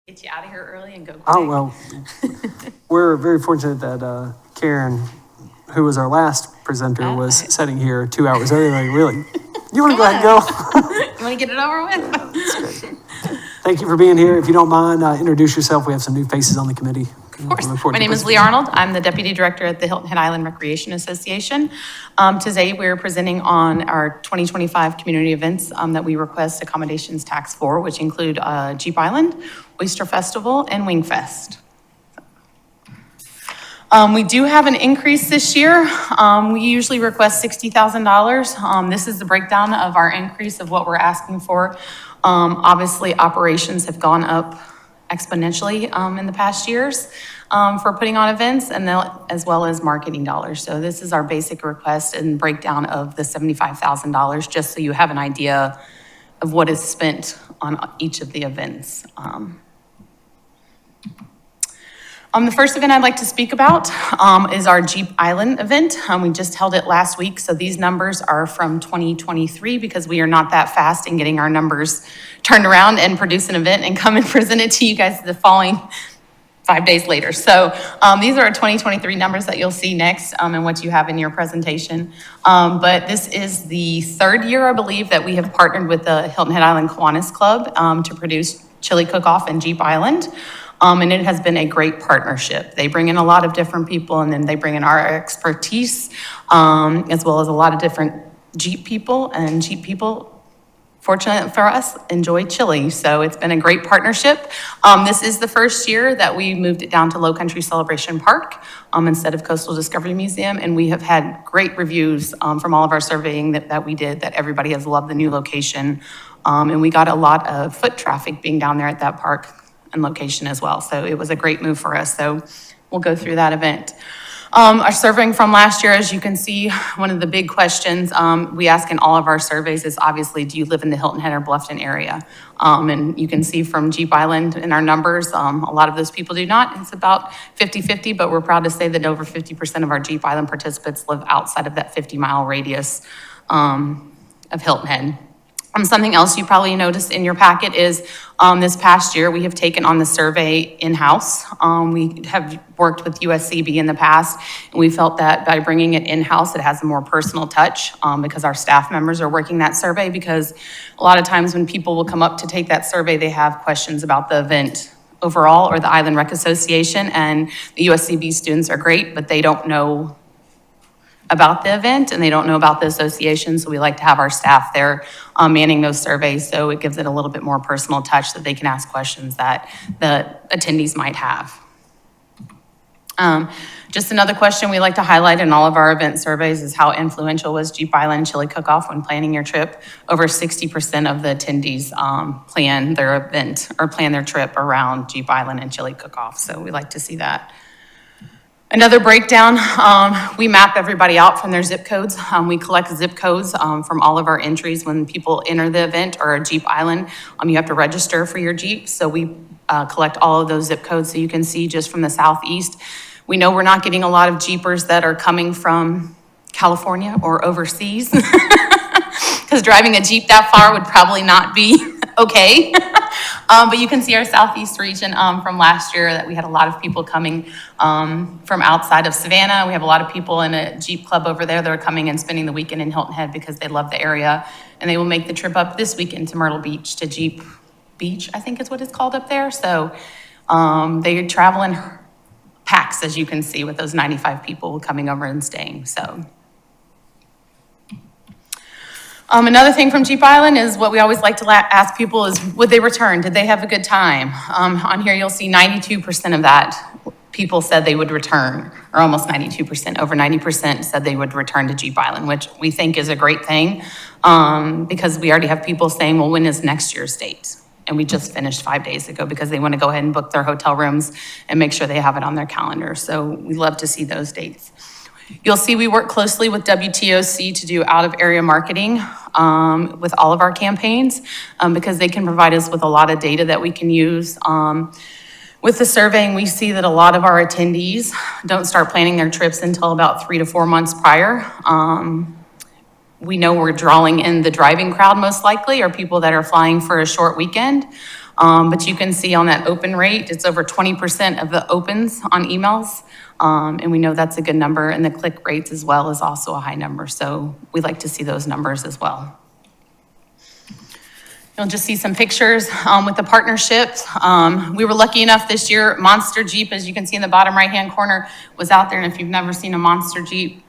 Get you out of here early and go quick. Oh, well, we're very fortunate that Karen, who was our last presenter, was sitting here 2 hours early. Like, really? You want to go ahead and go? You want to get it over with? Thank you for being here. If you don't mind, introduce yourself. We have some new faces on the committee. Of course. My name is Lee Arnold. I'm the Deputy Director at the Hilton Head Island Recreation Association. Today, we're presenting on our 2025 community events that we request accommodations tax for, which include Jeep Island, Oyster Festival, and Wing Fest. We do have an increase this year. We usually request $60,000. This is the breakdown of our increase of what we're asking for. Obviously, operations have gone up exponentially in the past years for putting on events, and as well as marketing dollars. So this is our basic request and breakdown of the $75,000, just so you have an idea of what is spent on each of the events. The first event I'd like to speak about is our Jeep Island event. We just held it last week, so these numbers are from 2023 because we are not that fast in getting our numbers turned around and produce an event and come and present it to you guys the following 5 days later. So these are our 2023 numbers that you'll see next and what you have in your presentation. But this is the third year, I believe, that we have partnered with the Hilton Head Island Kiwanis Club to produce Chili Cook-Off in Jeep Island. And it has been a great partnership. They bring in a lot of different people, and then they bring in our expertise, as well as a lot of different Jeep people, and Jeep people, fortunate for us, enjoy chili. So it's been a great partnership. This is the first year that we moved it down to Low Country Celebration Park instead of Coastal Discovery Museum, and we have had great reviews from all of our surveying that we did, that everybody has loved the new location. And we got a lot of foot traffic being down there at that park and location as well. So it was a great move for us. So we'll go through that event. Our surveying from last year, as you can see, one of the big questions we ask in all of our surveys is obviously, do you live in the Hilton Head or Bluffton area? And you can see from Jeep Island in our numbers, a lot of those people do not. It's about 50-50, but we're proud to say that over 50% of our Jeep Island participants live outside of that 50-mile radius of Hilton Head. Something else you probably noticed in your packet is this past year, we have taken on the survey in-house. We have worked with USCB in the past, and we felt that by bringing it in-house, it has a more personal touch because our staff members are working that survey, because a lot of times when people will come up to take that survey, they have questions about the event overall or the Island Rec Association, and the USCB students are great, but they don't know about the event and they don't know about the association. So we like to have our staff there manning those surveys, so it gives it a little bit more personal touch that they can ask questions that the attendees might have. Just another question we like to highlight in all of our event surveys is how influential was Jeep Island Chili Cook-Off when planning your trip. Over 60% of the attendees plan their event or plan their trip around Jeep Island and Chili Cook-Off. So we like to see that. Another breakdown, we map everybody out from their zip codes. We collect zip codes from all of our entries when people enter the event or a Jeep Island. You have to register for your Jeep, so we collect all of those zip codes. So you can see just from the southeast, we know we're not getting a lot of Jeepers that are coming from California or overseas, because driving a Jeep that far would probably not be okay. But you can see our southeast region from last year that we had a lot of people coming from outside of Savannah. We have a lot of people in a Jeep club over there that are coming and spending the weekend in Hilton Head because they love the area. And they will make the trip up this weekend to Myrtle Beach, to Jeep Beach, I think is what it's called up there. So they travel in packs, as you can see, with those 95 people coming over and staying. So. Another thing from Jeep Island is what we always like to ask people is, would they return? Did they have a good time? On here, you'll see 92% of that people said they would return, or almost 92%, over 90% said they would return to Jeep Island, which we think is a great thing because we already have people saying, well, when is next year's date? And we just finished 5 days ago because they want to go ahead and book their hotel rooms and make sure they have it on their calendar. So we love to see those dates. You'll see we work closely with WTOC to do out-of-area marketing with all of our campaigns because they can provide us with a lot of data that we can use. With the surveying, we see that a lot of our attendees don't start planning their trips until about 3 to 4 months prior. We know we're drawing in the driving crowd most likely, or people that are flying for a short weekend. But you can see on that open rate, it's over 20% of the opens on emails. And we know that's a good number, and the click rates as well is also a high number. So we like to see those numbers as well. You'll just see some pictures with the partnerships. We were lucky enough this year, Monster Jeep, as you can see in the bottom right-hand corner, was out there. And if you've never seen a Monster Jeep,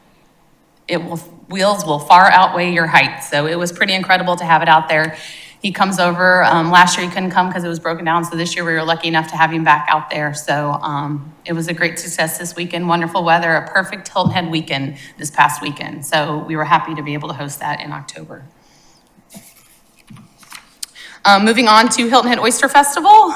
wheels will far outweigh your height. So it was pretty incredible to have it out there. He comes over, last year he couldn't come because it was broken down. So this year we were lucky enough to have him back out there. So it was a great success this weekend, wonderful weather, a perfect Hilton Head weekend this past weekend. So we were happy to be able to host that in October. Moving on to Hilton Head Oyster Festival.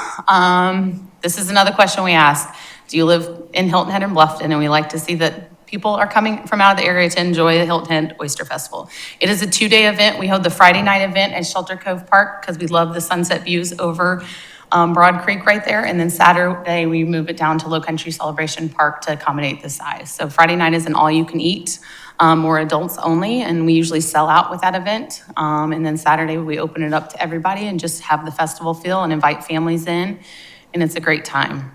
This is another question we asked. Do you live in Hilton Head and Bluffton? And we like to see that people are coming from out of the area to enjoy the Hilton Head Oyster Festival. It is a 2-day event. We hold the Friday night event at Shelter Cove Park because we love the sunset views over Broad Creek right there. And then Saturday, we move it down to Low Country Celebration Park to accommodate the size. So Friday night is an all-you-can-eat. We're adults only, and we usually sell out with that event. And then Saturday, we open it up to everybody and just have the festival feel and invite families in, and it's a great time.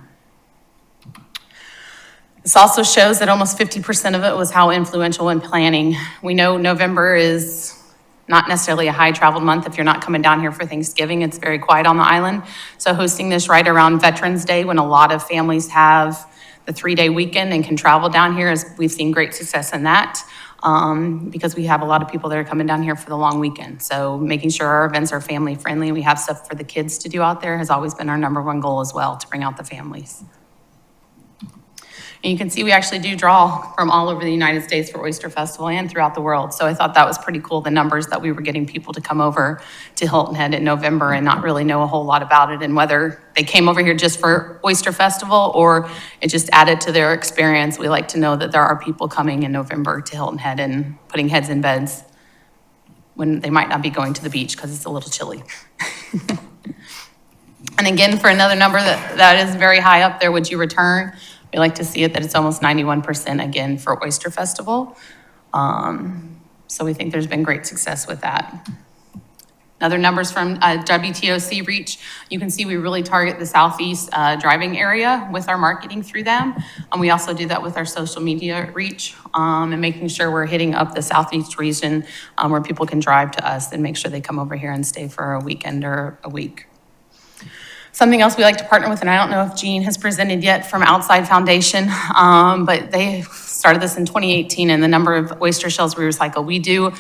This also shows that almost 50% of it was how influential in planning. We know November is not necessarily a high traveled month if you're not coming down here for Thanksgiving. It's very quiet on the island. So hosting this right around Veterans Day when a lot of families have the 3-day weekend and can travel down here, we've seen great success in that because we have a lot of people that are coming down here for the long weekend. So making sure our events are family friendly and we have stuff for the kids to do out there has always been our #1 goal as well, to bring out the families. And you can see we actually do draw from all over the United States for Oyster Festival and throughout the world. So I thought that was pretty cool, the numbers that we were getting people to come over to Hilton Head in November and not really know a whole lot about it, and whether they came over here just for Oyster Festival or it just added to their experience. We like to know that there are people coming in November to Hilton Head and putting heads in beds when they might not be going to the beach because it's a little chilly. And again, for another number that is very high up there, would you return? We like to see it that it's almost 91% again for Oyster Festival. So we think there's been great success with that. Other numbers from WTOC Reach, you can see we really target the Southeast driving area with our marketing through them. And we also do that with our social media reach and making sure we're hitting up the Southeast region where people can drive to us and make sure they come over here and stay for a weekend or a week. Something else we like to partner with, and I don't know if Jean has presented yet, from Outside Foundation, but they started this in 2018, and the number of oyster shells we recycle. We do,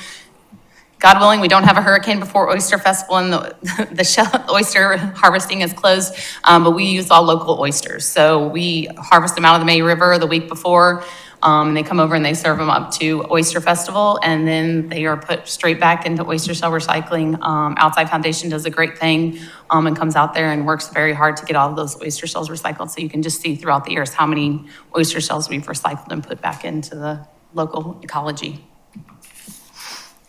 God willing, we don't have a hurricane before Oyster Festival and the oyster harvesting is closed, but we use all local oysters. So we harvest them out of the May River the week before, and they come over and they serve them up to Oyster Festival, and then they are put straight back into oyster shell recycling. Outside Foundation does a great thing and comes out there and works very hard to get all of those oyster shells recycled. So you can just see throughout the years how many oyster shells we've recycled and put back into the local ecology.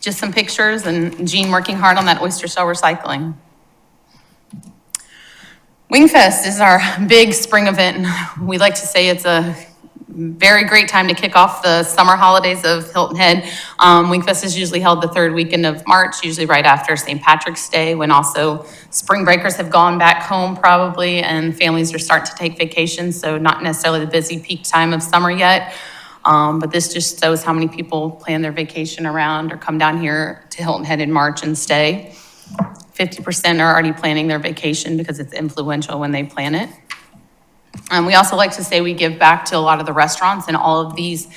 Just some pictures, and Jean working hard on that oyster shell recycling. Wingfest is our big spring event. We like to say it's a very great time to kick off the summer holidays of Hilton Head. Wingfest is usually held the 3rd weekend of March, usually right after St. Patrick's Day, when also spring breakers have gone back home probably, and families are starting to take vacations, so not necessarily the busy peak time of summer yet. But this just shows how many people plan their vacation around or come down here to Hilton Head in March and stay. 50% are already planning their vacation because it's influential when they plan it. We also like to say we give back to a lot of the restaurants, and all of these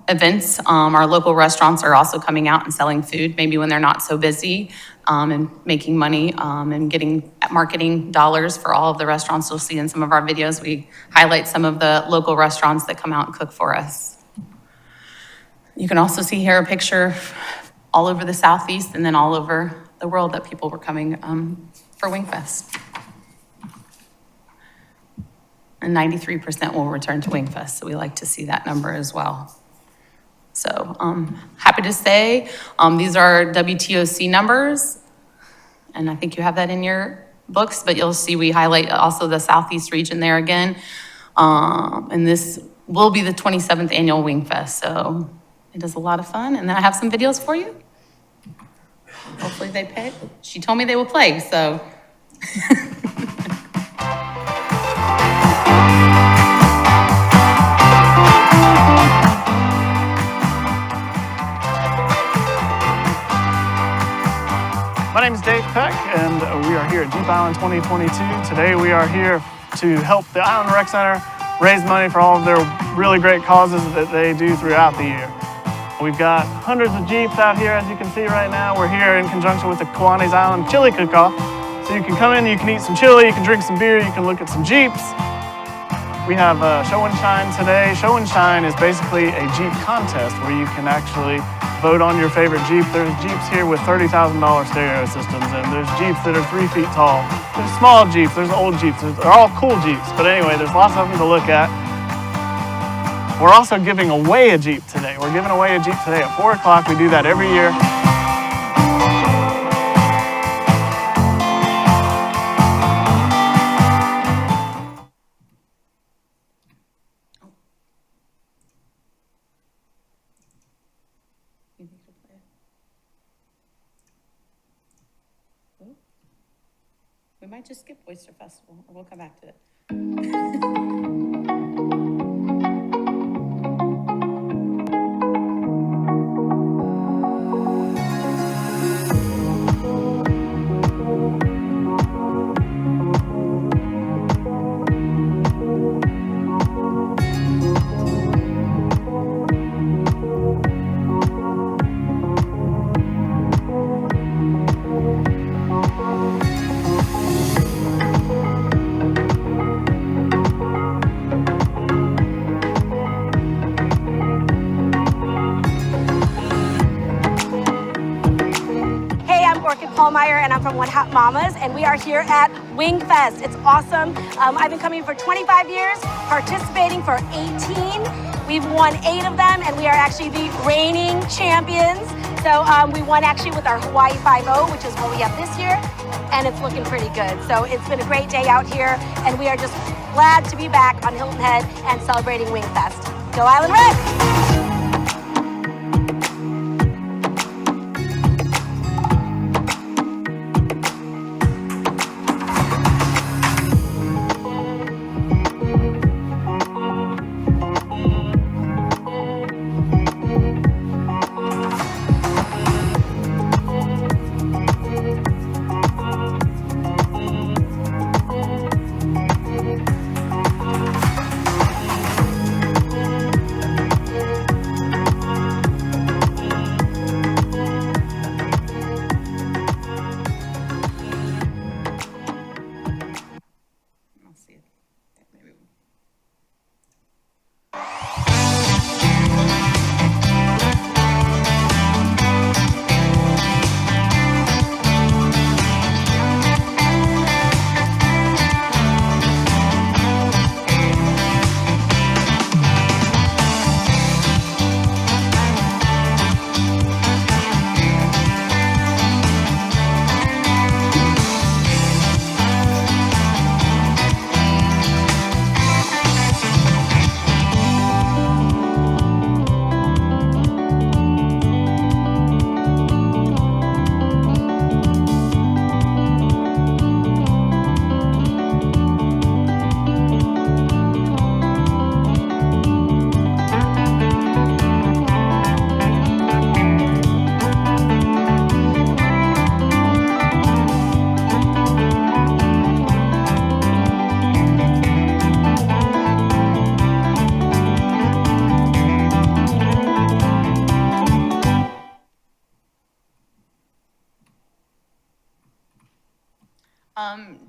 events. Our local restaurants are also coming out and selling food, maybe when they're not so busy, and making money and getting marketing dollars for all of the restaurants. You'll see in some of our videos, we highlight some of the local restaurants that come out and cook for us. You can also see here a picture all over the Southeast and then all over the world that people were coming for Wingfest. And 93% will return to Wingfest, so we like to see that number as well. So happy to say these are WTOC numbers, and I think you have that in your books, but you'll see we highlight also the Southeast region there again. And this will be the 27th annual Wingfest, so it is a lot of fun. And then I have some videos for you. hopefully they pay. She told me they will play, so. My name is Dave Peck, and we are here at Jeep Island 2022. Today we are here to help the Island Rec Center raise money for all of their really great causes that they do throughout the year. We've got hundreds of Jeeps out here, as you can see right now. We're here in conjunction with the Kiwanis Island Chili Cook-Off. So you can come in, you can eat some chili, you can drink some beer, you can look at some Jeeps. We have Show and Shine today. Show and Shine is basically a Jeep contest where you can actually vote on your favorite Jeep. There's Jeeps here with $30,000 stereo systems, and there's Jeeps that are 3 feet tall. There's small Jeeps, there's old Jeeps. They're all cool Jeeps, but anyway, there's lots of them to look at. We're also giving away a Jeep today. We're giving away a Jeep today at 4 o'clock. We do that every year. We might just skip Oyster Festival, or we'll come back to it. And I'm from One Hot Mamas, and we are here at Wing Fest. It's awesome. I've been coming for 25 years, participating for 18. We've won 8 of them, and we are actually the reigning champions. So we won actually with our Hawaii 5-0, which is what we have this year, and it's looking pretty good. So it's been a great day out here, and we are just glad to be back on Hilton Head and celebrating Wing Fest. Go Island Rec!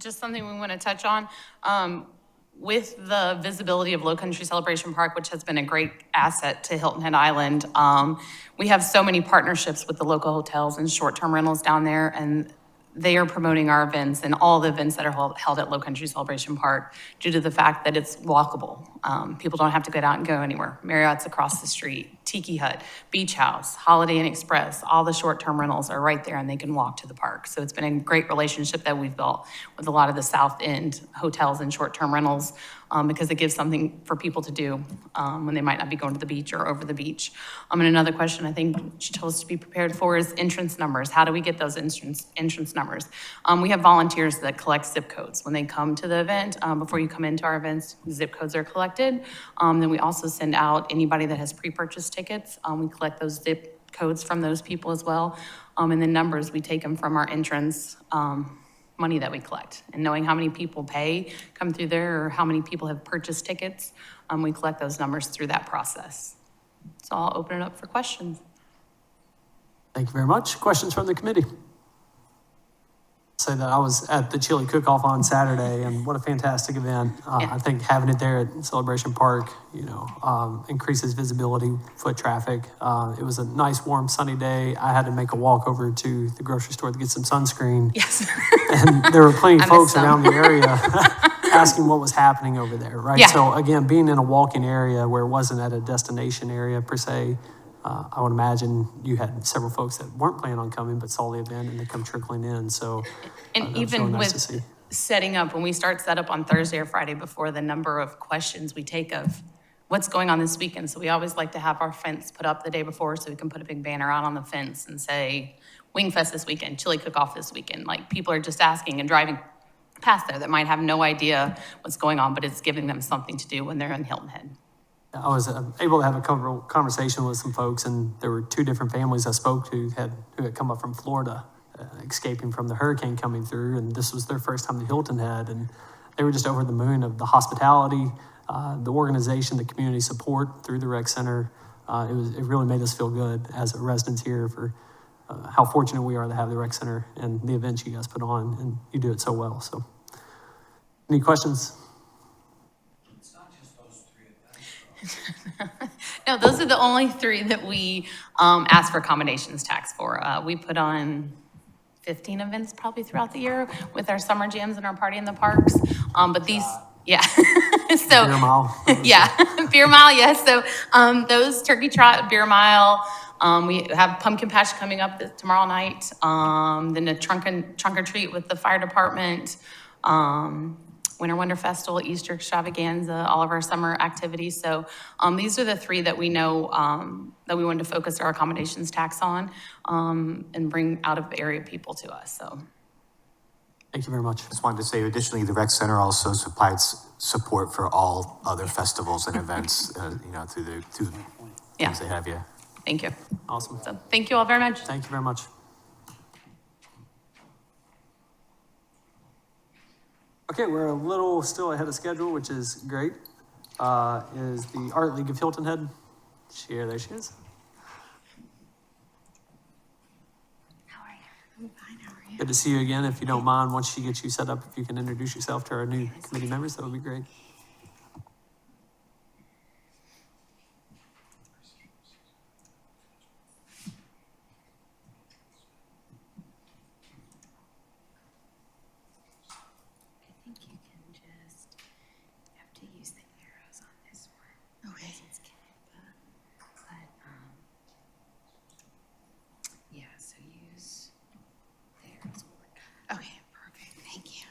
Just something we want to touch on. With the visibility of Low Country Celebration Park, which has been a great asset to Hilton Head Island, we have so many partnerships with the local hotels and short-term rentals down there, and they are promoting our events and all the events that are held at Low Country Celebration Park due to the fact that it's walkable. People don't have to get out and go anywhere. Marriott's across the street, Tiki Hut, Beach House, Holiday Inn Express, all the short-term rentals are right there and they can walk to the park. So it's been a great relationship that we've built with a lot of the South End hotels and short-term rentals. because it gives something for people to do when they might not be going to the beach or over the beach. And another question I think she told us to be prepared for is entrance numbers. How do we get those entrance numbers? We have volunteers that collect zip codes. When they come to the event, before you come into our events, zip codes are collected. Then we also send out anybody that has pre-purchased tickets. We collect those zip codes from those people as well. And then numbers, we take them from our entrance money that we collect. And knowing how many people come through there, or how many people have purchased tickets, we collect those numbers through that process. So I'll open it up for questions. Thank you very much. Questions from the committee? Say that I was at the chili cook-off on Saturday, and what a fantastic event. I think having it there at Celebration Park, increases visibility, foot traffic. It was a nice, warm, sunny day. I had to make a walk over to the grocery store to get some sunscreen. Yes. And there were plenty of folks some. around the area asking what was happening over there, right? Yeah. So again, being in a walking area where it wasn't at a destination area per se, I would imagine you had several folks that weren't planning on coming but saw the event and they come trickling in. So And that was even really nice to with see. setting up, when we start set up on Thursday or Friday before, the number of questions we take of what's going on this weekend. So we always like to have our fence put up the day before so we can put a big banner out on the fence and say, Wing Fest this weekend, chili cook-off this weekend. Like, people are just asking and driving past there that might have no idea what's going on, but it's giving them something to do when they're in Hilton Head. I was able to have a conversation with some folks, and there were two different families I spoke to who had come up from Florida, escaping from the hurricane coming through, and this was their first time to Hilton Head, and they were just over the moon of the hospitality, the organization, the community support through the rec center. It really made us feel good as residents here for how fortunate we are to have the rec center and the events you guys put on, and you do it so well. So, any questions? No, those are the only three that we ask for accommodations tax for. We put on 15 events probably throughout the year with our summer jams and our party in the parks. But these, yeah. So, Beer mile. yeah, beer mile, yes. So those turkey trot, beer mile. We have pumpkin patch coming up tomorrow night. Then a trunk or treat with the fire department. Winter Wonder Festival, Easter Extravaganza, all of our summer activities. So these are the three that we know that we wanted to focus our accommodations tax on and bring out of area people to us. So Thank you very much. Just wanted to say, additionally, the rec center also supplies support for all other festivals and events, through the things they have. Yeah. Thank you. Awesome. So thank you all very much. Thank you very much. Okay, we're a little still ahead of schedule, which is great. Is the Art League of Hilton Head? There she is. How are you? I'm fine, how are you? Good to see you again. If you don't mind, once she gets you set up, if you can introduce yourself to our new committee members, that would be great. I think you can just have to use the arrows on this one. Okay. It's Canva, but yeah, so use the arrows. Okay, perfect. Thank you.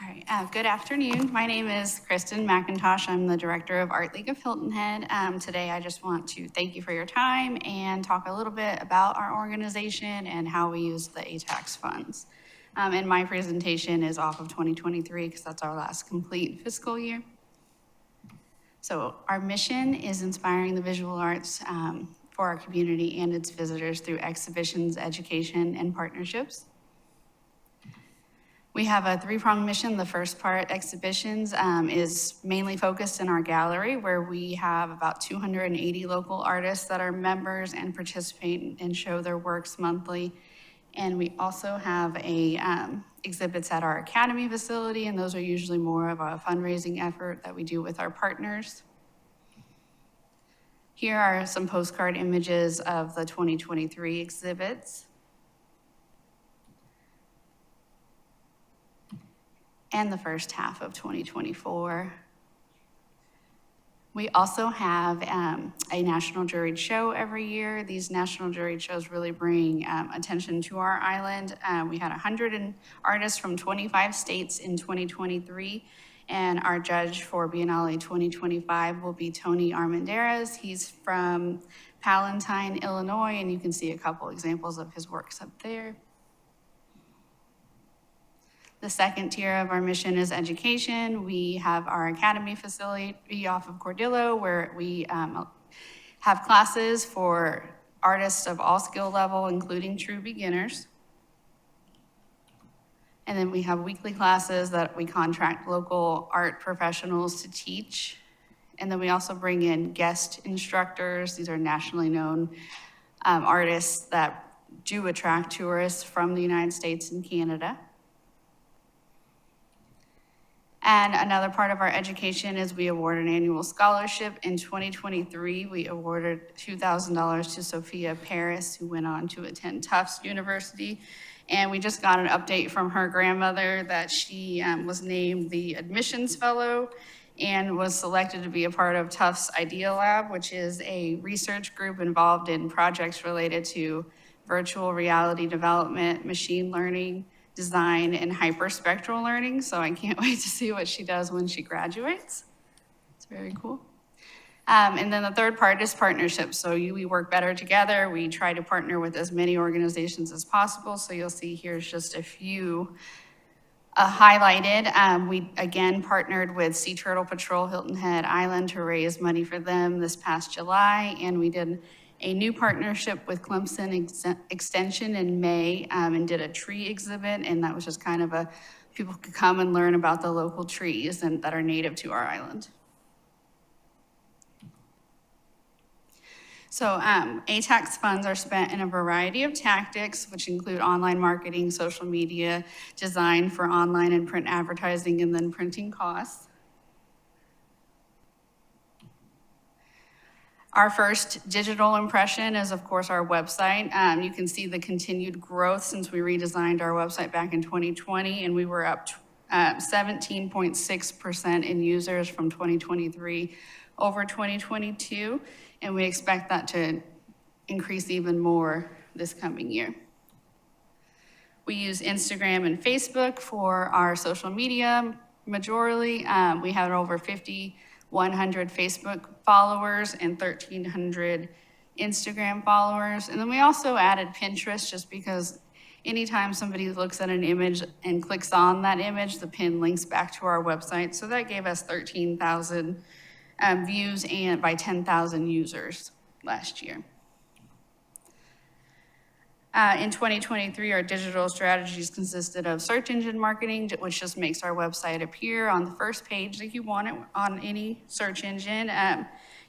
All right, good afternoon. My name is Kristen McIntosh. I'm the director of Art League of Hilton Head. Today, I just want to thank you for your time and talk a little bit about our organization and how we use the ATAX funds. And my presentation is off of 2023 because that's our last complete fiscal year. So our mission is inspiring the visual arts for our community and its visitors through exhibitions, education, and partnerships. We have a three-pronged mission. The first part, exhibitions, is mainly focused in our gallery, where we have about 280 local artists that are members and participate and show their works monthly. And we also have exhibits at our academy facility, and those are usually more of a fundraising effort that we do with our partners. Here are some postcard images of the 2023 exhibits. And the first half of 2024. We also have a national juried show every year. These national juried shows really bring attention to our island. We had 100 artists from 25 states in 2023, and our judge for Biennale 2025 will be Tony Armendariz. He's from Palatine, Illinois, and you can see a couple examples of his works up there. The second tier of our mission is education. We have our academy facility off of Cordillo where we have classes for artists of all skill level, including true beginners. And then we have weekly classes that we contract local art professionals to teach. And then we also bring in guest instructors. These are nationally known artists that do attract tourists from the United States and Canada. And another part of our education is we award an annual scholarship. In 2023, we awarded $2,000 to Sophia Paris, who went on to attend Tufts University. And we just got an update from her grandmother that she was named the admissions fellow and was selected to be a part of Tufts Idea Lab, which is a research group involved in projects related to virtual reality development, machine learning, design, and hyperspectral learning. So I can't wait to see what she does when she graduates. It's very cool. And then the third part is partnerships. So we work better together. We try to partner with as many organizations as possible. So you'll see here's just a few highlighted. We again partnered with Sea Turtle Patrol Hilton Head Island to raise money for them this past July. And we did a new partnership with Clemson Extension in May and did a tree exhibit. And that was just kind of people could come and learn about the local trees that are native to our island. So ATAX funds are spent in a variety of tactics, which include online marketing, social media, design for online and print advertising, and then printing costs. Our first digital impression is, of course, our website. You can see the continued growth since we redesigned our website back in 2020, and we were up 17.6% in users from 2023 over 2022, and we expect that to increase even more this coming year. We use Instagram and Facebook for our social media majorly. We have over 5,100 Facebook followers and 1,300 Instagram followers. And then we also added Pinterest just because anytime somebody looks at an image and clicks on that image, the pin links back to our website. So that gave us 13,000 views and by 10,000 users last year. In 2023, our digital strategies consisted of search engine marketing, which just makes our website appear on the first page that you want it on any search engine.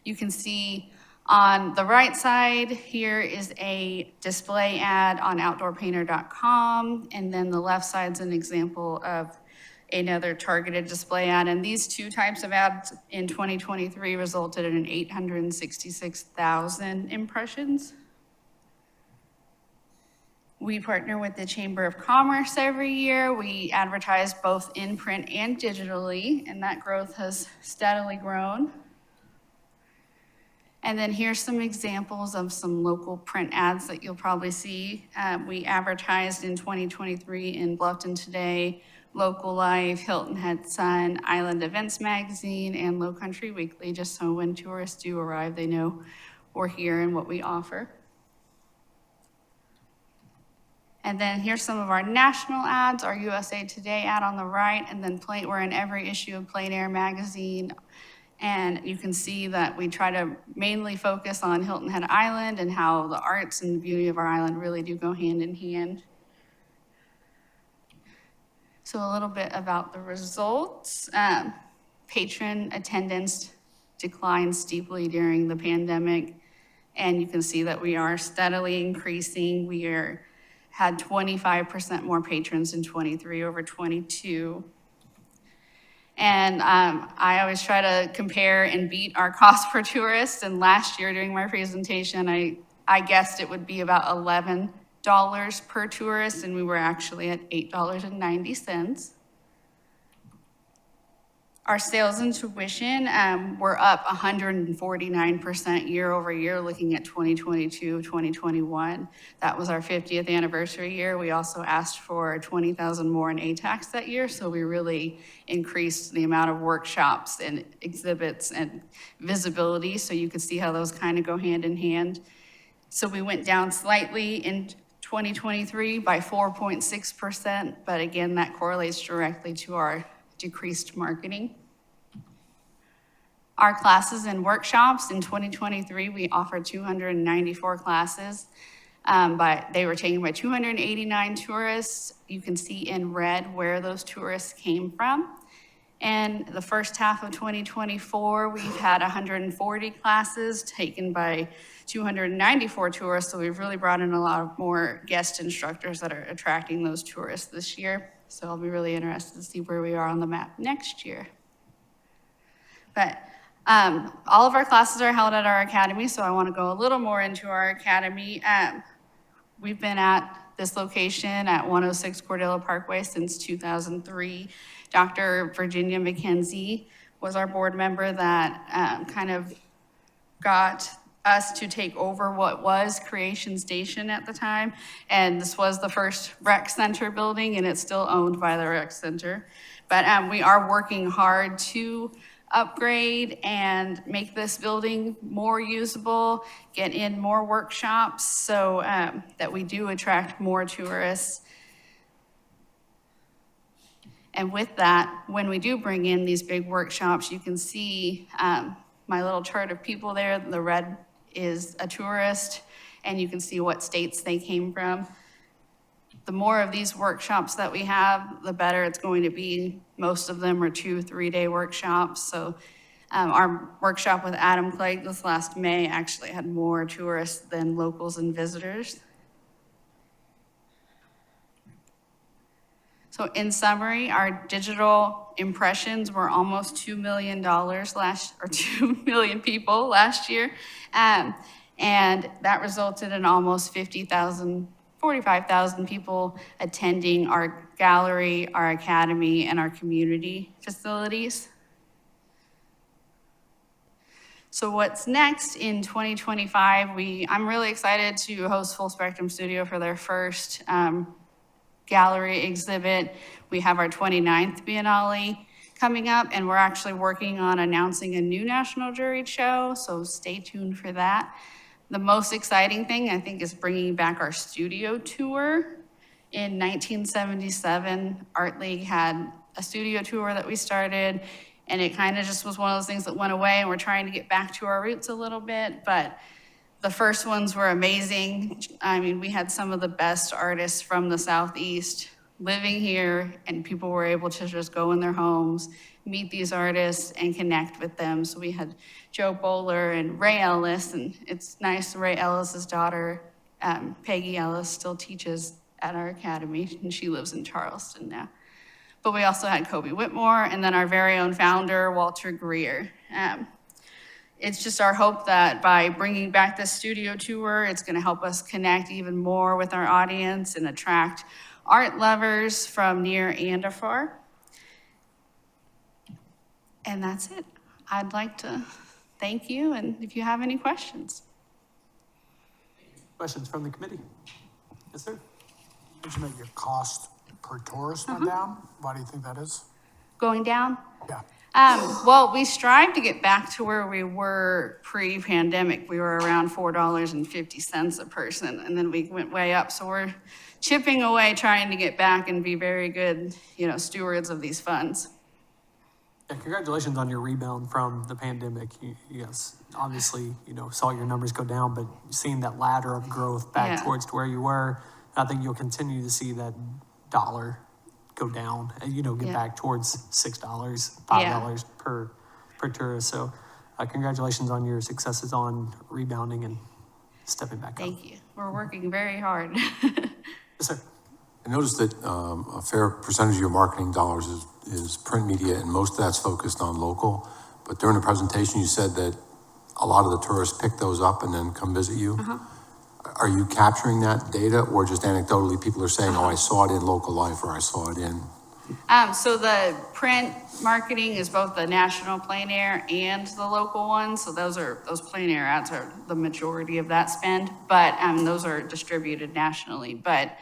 You can see on the right side here is a display ad on outdoorpainter.com, and then the left side's an example of another targeted display ad. And these two types of ads in 2023 resulted in 866,000 impressions. We partner with the Chamber of Commerce every year. We advertise both in print and digitally, and that growth has steadily grown. And then here's some examples of some local print ads that you'll probably see. We advertised in 2023 in Bluffton Today, Local Life, Hilton Head Sun, Island Events Magazine, and Low Country Weekly, just so when tourists do arrive, they know we're here and what we offer. And then here's some of our national ads, our USA Today ad on the right, and then we're in every issue of Plein Air Magazine. And you can see that we try to mainly focus on Hilton Head Island and how the arts and the beauty of our island really do go hand in hand. So a little bit about the results. Patron attendance declined steeply during the pandemic, and you can see that we are steadily increasing. We had 25% more patrons in 23 over 22. And I always try to compare and beat our cost per tourist. And last year during my presentation, I guessed it would be about $11 per tourist, and we were actually at $8.90. Our sales and tuition were up 149% year over year, looking at 2022, 2021. That was our 50th anniversary year. We also asked for 20,000 more in ATAX that year, so we really increased the amount of workshops and exhibits and visibility, so you could see how those kind of go hand in hand. So we went down slightly in 2023 by 4.6%, but again, that correlates directly to our decreased marketing. Our classes and workshops in 2023, we offered 294 classes, but they were taken by 289 tourists. You can see in red where those tourists came from. And the first half of 2024, we've had 140 classes taken by 294 tourists, so we've really brought in a lot of more guest instructors that are attracting those tourists this year. So I'll be really interested to see where we are on the map next year. But all of our classes are held at our academy, so I want to go a little more into our academy. We've been at this location at 106 Cordilla Parkway since 2003. Dr. Virginia McKenzie was our board member that kind of got us to take over what was Creation Station at the time. And this was the first rec center building, and it's still owned by the rec center. But we are working hard to upgrade and make this building more usable, get in more workshops so that we do attract more tourists. And with that, when we do bring in these big workshops, you can see my little chart of people there. The red is a tourist, and you can see what states they came from. The more of these workshops that we have, the better it's going to be. Most of them are 2-3 day workshops. So our workshop with Adam Clegg this last May actually had more tourists than locals and visitors. So in summary, our digital impressions were almost $2 million 2 million people last year. And that resulted in almost 45,000 people attending our gallery, our academy, and our community facilities. So what's next in 2025? I'm really excited to host Full Spectrum Studio for their first gallery exhibit. We have our 29th Biennale coming up, and we're actually working on announcing a new national juried show, so stay tuned for that. The most exciting thing, I think, is bringing back our studio tour. In 1977, Art League had a studio tour that we started, and it kind of just was one of those things that went away, and we're trying to get back to our roots a little bit, but the first ones were amazing. I mean, we had some of the best artists from the Southeast living here, and people were able to just go in their homes, meet these artists, and connect with them. So we had Joe Bowler and Ray Ellis, and it's nice, Ray Ellis's daughter, Peggy Ellis, still teaches at our academy, and she lives in Charleston now. But we also had Kobe Whitmore, and then our very own founder, Walter Greer. It's just our hope that by bringing back this studio tour, it's going to help us connect even more with our audience and attract art lovers from near and afar. And that's it. I'd like to thank you, and if you have any questions. Questions from the committee? Yes, sir. You mentioned that your cost per tourist went down. Why do you think that is? Going down? Yeah. Well, we strive to get back to where we were pre-pandemic. We were around $4.50 a person, and then we went way up. So we're chipping away, trying to get back and be very good, stewards of these funds. Yeah, congratulations on your rebound from the pandemic. You guys obviously, saw your numbers go down, but seeing that ladder of growth back towards to where you were, I think you'll continue to see that dollar go down and, get back towards $6, $5 per tourist. So congratulations on your successes on rebounding and stepping back up. Thank you. We're working very hard. Yes, sir. I noticed that a fair percentage of your marketing dollars is print media, and most of that's focused on local. But during the presentation, you said that a lot of the tourists pick those up and then come visit you. Are you capturing that data, or just anecdotally people are saying, oh, I saw it in local life, or I saw it in? So the print marketing is both the national plein air and the local ones. So those plein air ads are the majority of that spend, but those are distributed nationally. But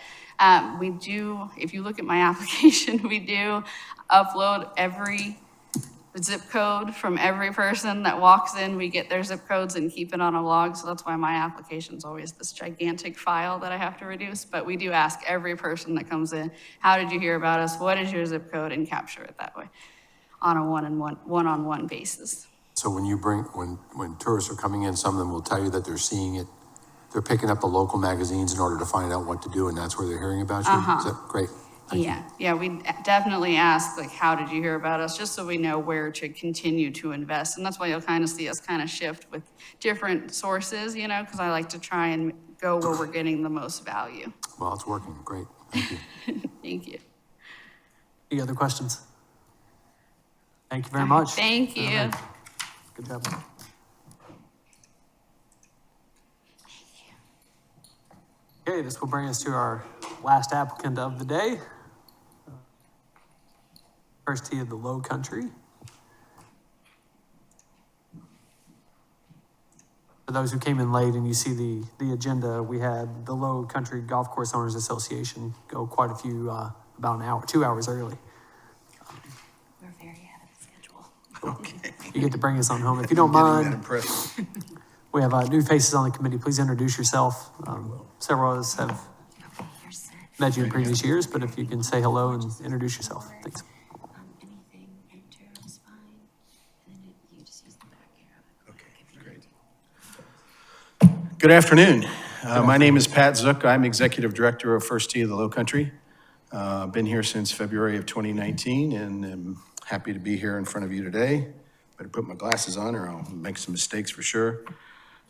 we do, if you look at my application, we do upload every zip code from every person that walks in. We get their zip codes and keep it on a log. So that's why my application is always this gigantic file that I have to reduce. But we do ask every person that comes in, how did you hear about us? What is your zip code? And capture it that way on a one-on-one basis. So when when tourists are coming in, some of them will tell you that they're seeing it. They're picking up the local magazines in order to find out what to do, and that's where they're hearing about you? Is that great? Yeah, we definitely ask, like, how did you hear about us? Just so we know where to continue to invest. And that's why you'll kind of see us kind of shift with different sources, because I like to try and go where we're getting the most value. Well, it's working. Great. Thank you. Thank you. Any other questions? Thank you very much. Thank you. All right. Good job. Okay, this will bring us to our last applicant of the day. First tee of the Low Country. For those who came in late and you see the agenda, we had the Low Country Golf Course Owners Association go quite a few, about an hour, 2 hours early. We're very ahead of schedule. Okay. You get to bring us on home. If you don't mind, we have new faces on the committee. Please introduce yourself. Several of us have met you in previous years, but if you can say hello and introduce yourself. Thanks. Good afternoon. My name is Pat Zook. I'm Executive Director of First Tee of the Low Country. Been here since February of 2019 and am happy to be here in front of you today. Better put my glasses on or I'll make some mistakes for sure.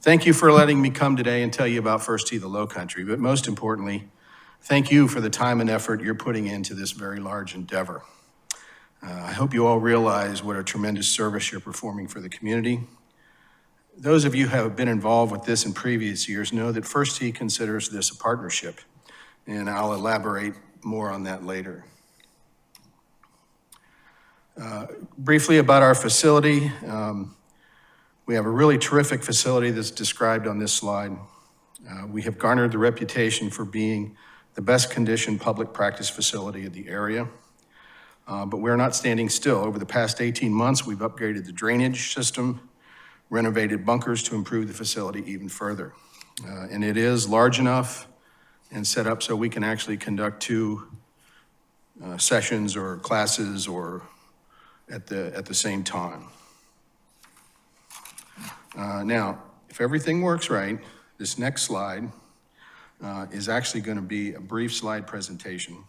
Thank you for letting me come today and tell you about First Tee of the Low Country, but most importantly, thank you for the time and effort you're putting into this very large endeavor. I hope you all realize what a tremendous service you're performing for the community. Those of you who have been involved with this in previous years know that First Tee considers this a partnership, and I'll elaborate more on that later. Briefly about our facility, we have a really terrific facility that's described on this slide. We have garnered the reputation for being the best conditioned public practice facility in the area, but we're not standing still. Over the past 18 months, we've upgraded the drainage system, renovated bunkers to improve the facility even further. And it is large enough and set up so we can actually conduct two sessions or classes or at the same time. Now, if everything works right, this next slide is actually going to be a brief slide presentation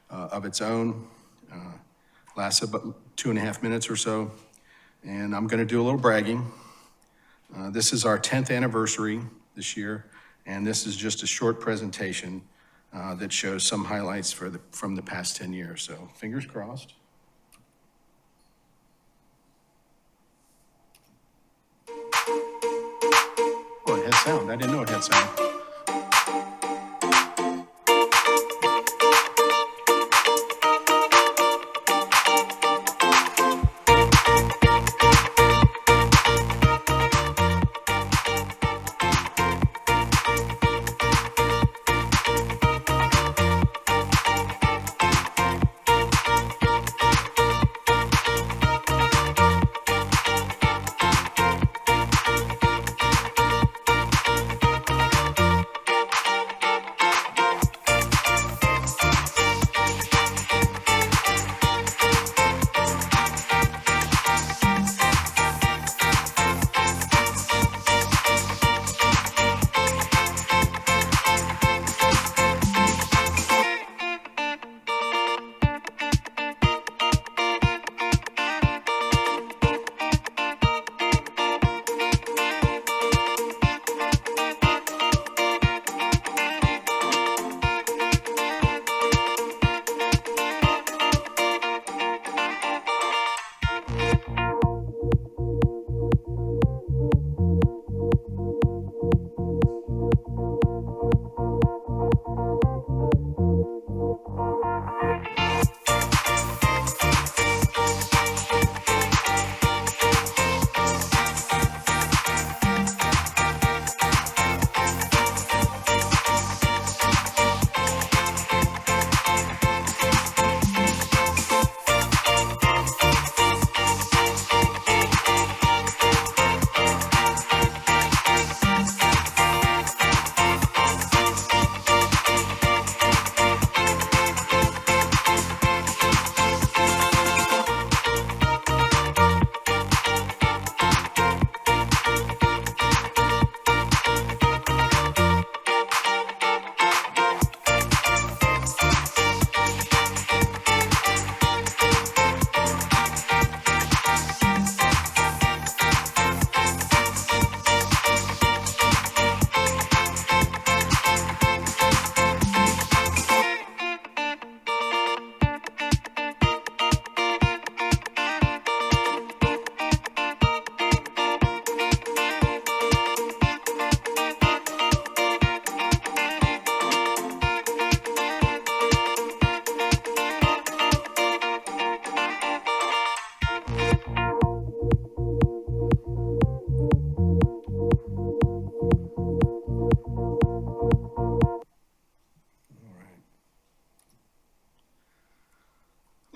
of its own. Lasts about 2.5 minutes or so. And I'm going to do a little bragging. This is our 10th anniversary this year, and this is just a short presentation that shows some highlights from the past 10 years. So fingers crossed. Oh, it had sound. I didn't know it had sound.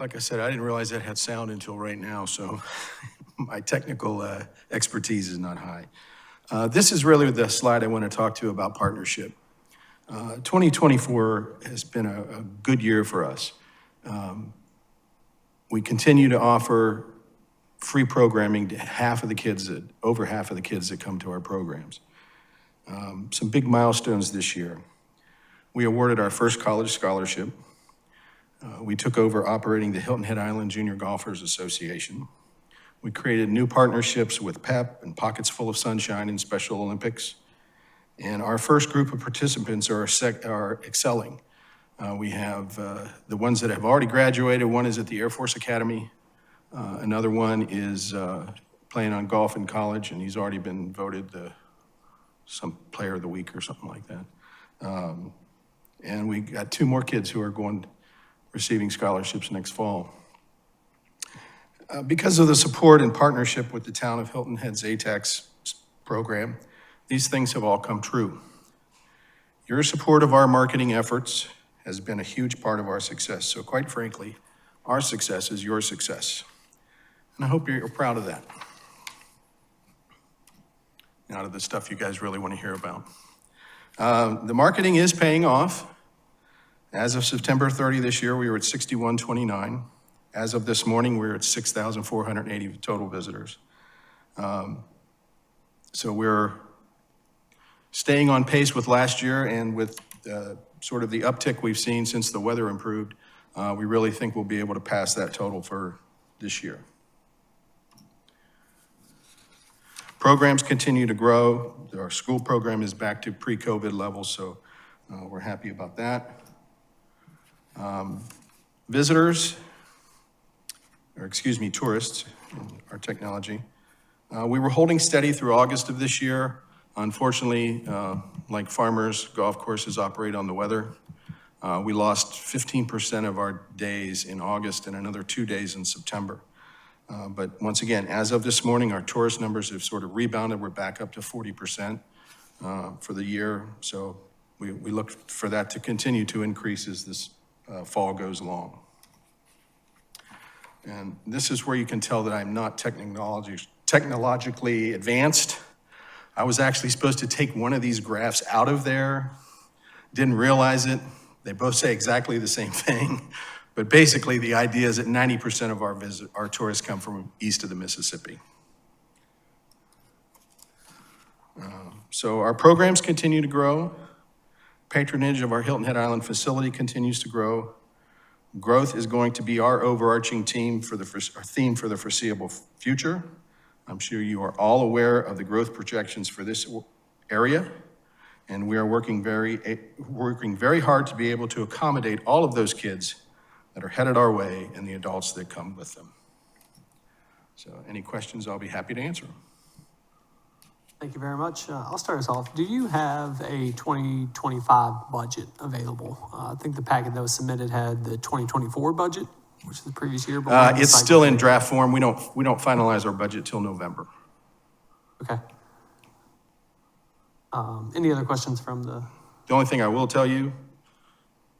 Like I said, I didn't realize that had sound until right now, so my technical expertise is not high. This is really the slide I want to talk to you about partnership. 2024 has been a good year for us. We continue to offer free programming to over half of the kids that come to our programs. Some big milestones this year. We awarded our first college scholarship. We took over operating the Hilton Head Island Junior Golfers Association. We created new partnerships with PEP and Pockets Full of Sunshine and Special Olympics. And our first group of participants are excelling. We have the ones that have already graduated. One is at the Air Force Academy. Another one is playing on golf in college, and he's already been voted some player of the week or something like that. And we got 2 more kids who are receiving scholarships next fall. Because of the support and partnership with the town of Hilton Head's ATAX program, these things have all come true. Your support of our marketing efforts has been a huge part of our success. So quite frankly, our success is your success. And I hope you're proud of that. Out of the stuff you guys really want to hear about. The marketing is paying off. As of September 30 this year, we were at 6129. As of this morning, we're at 6,480 total visitors. So we're staying on pace with last year, and with sort of the uptick we've seen since the weather improved, we really think we'll be able to pass that total for this year. Programs continue to grow. Our school program is back to pre-COVID levels, so we're happy about that. Tourists, our technology. We were holding steady through August of this year. Unfortunately, like farmers, golf courses operate on the weather. We lost 15% of our days in August and another 2 days in September. But once again, as of this morning, our tourist numbers have sort of rebounded. We're back up to 40% for the year. So we look for that to continue to increase as this fall goes along. And this is where you can tell that I'm not technologically advanced. I was actually supposed to take one of these graphs out of there. Didn't realize it. They both say exactly the same thing. But basically, the idea is that 90% of our tourists come from east of the Mississippi. So our programs continue to grow. Patronage of our Hilton Head Island facility continues to grow. Growth is going to be our overarching theme for the foreseeable future. I'm sure you are all aware of the growth projections for this area, and we are working very hard to be able to accommodate all of those kids that are headed our way and the adults that come with them. So any questions, I'll be happy to answer them. Thank you very much. I'll start us off. Do you have a 2025 budget available? I think the packet that was submitted had the 2024 budget, which is the previous year. But it's still in draft form. We don't finalize our budget till November. Okay. Any other questions from the? The only thing I will tell you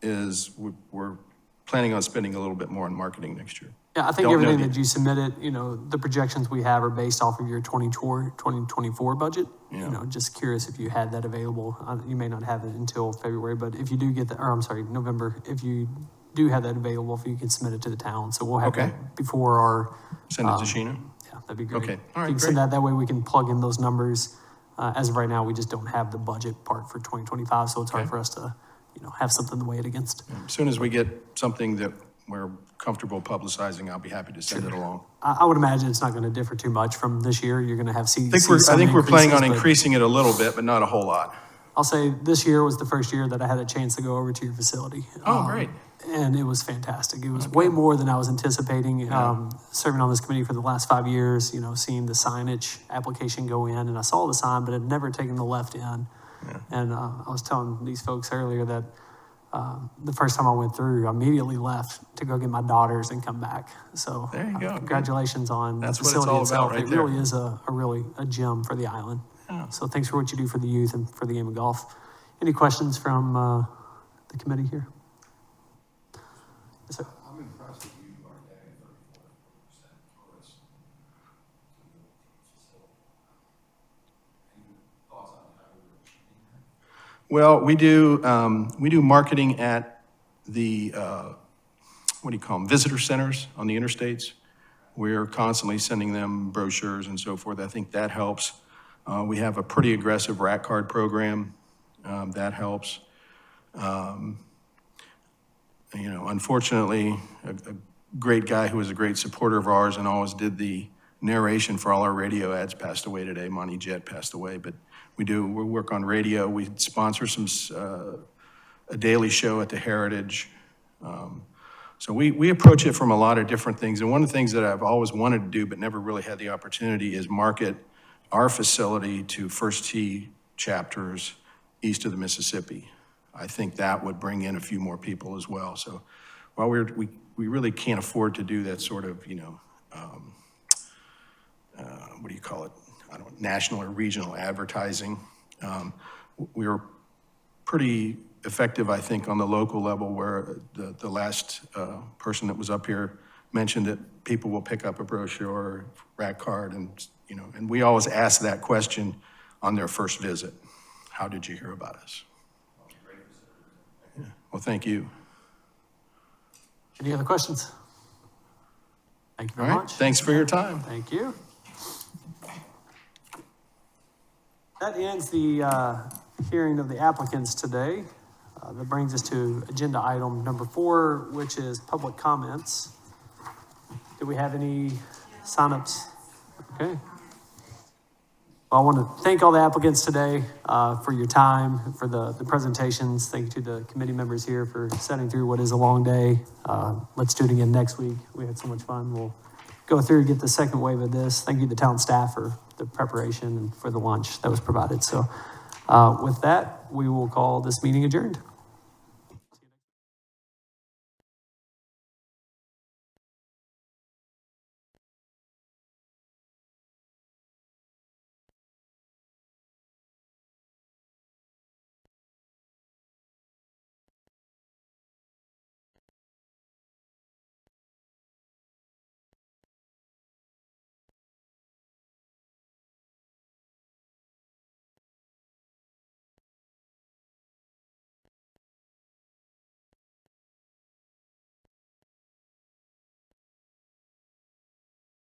is we're planning on spending a little bit more on marketing next year. Yeah, I think everything that you submitted, the projections we have are based off of your 2024 budget. Yeah. Just curious if you had that available. You may not have it until February, but if you do get November, if you do have that available, if you can submit it to the town. So we'll have that before our. Send it to Sheena? Yeah, that'd be great. Okay, all right, If you can send that way we can plug in those numbers. As of right now, we just don't have the budget part for 2025, so it's hard for us to, have something to weigh it against. As soon as we get something that we're comfortable publicizing, I'll be happy to send it along. I would imagine it's not going to differ too much from this year. You're going to have I think we're planning on increasing it a little bit, but not a whole lot. I'll say this year was the first year that I had a chance to go over to your facility. Oh, great. And it was fantastic. It was way more than I was anticipating. Serving on this committee for the last 5 years, seeing the signage application go in, and I saw the sign, but had never taken the left in. Yeah. And I was telling these folks earlier that the first time I went through, I immediately left to go get my daughters and come back. So there you go. Congratulations on the facility itself. It really is a gem for the island. Yeah. So thanks for what you do for the youth and for the game of golf. Any questions from the committee here? Yes, sir. I'm impressed with you, Well, we do marketing at the, what do you call them, visitor centers on the interstates. We're constantly sending them brochures and so forth. I think that helps. We have a pretty aggressive rack card program. That helps. You know, unfortunately, a great guy who was a great supporter of ours and always did the narration for all our radio ads passed away today. Monty Jett passed away, but we work on radio. We sponsor a daily show at the Heritage. So we approach it from a lot of different things. And one of the things that I've always wanted to do but never really had the opportunity is market our facility to First Tee chapters east of the Mississippi. I think that would bring in a few more people as well. So while we really can't afford to do that sort of, you know, what do you call it? I don't know, national or regional advertising. We were pretty effective, I think, on the local level where the last person that was up here mentioned that people will pick up a brochure or rack card and, you know, and we always ask that question on their first visit. How did you hear about us? Yeah. Well, thank you. Any other questions? Thank you very All right. much. Thanks for your time. Thank you. That ends the hearing of the applicants today. That brings us to agenda item number 4, which is public comments. Do we have any signups? Okay. Well, I want to thank all the applicants today for your time, for the presentations. Thank you to the committee members here for sitting through what is a long day. Let's do it again next week. We had so much fun. We'll go through and get the second wave of this. Thank you to the town staff for the preparation and for the lunch that was provided. So with that, we will call this meeting adjourned.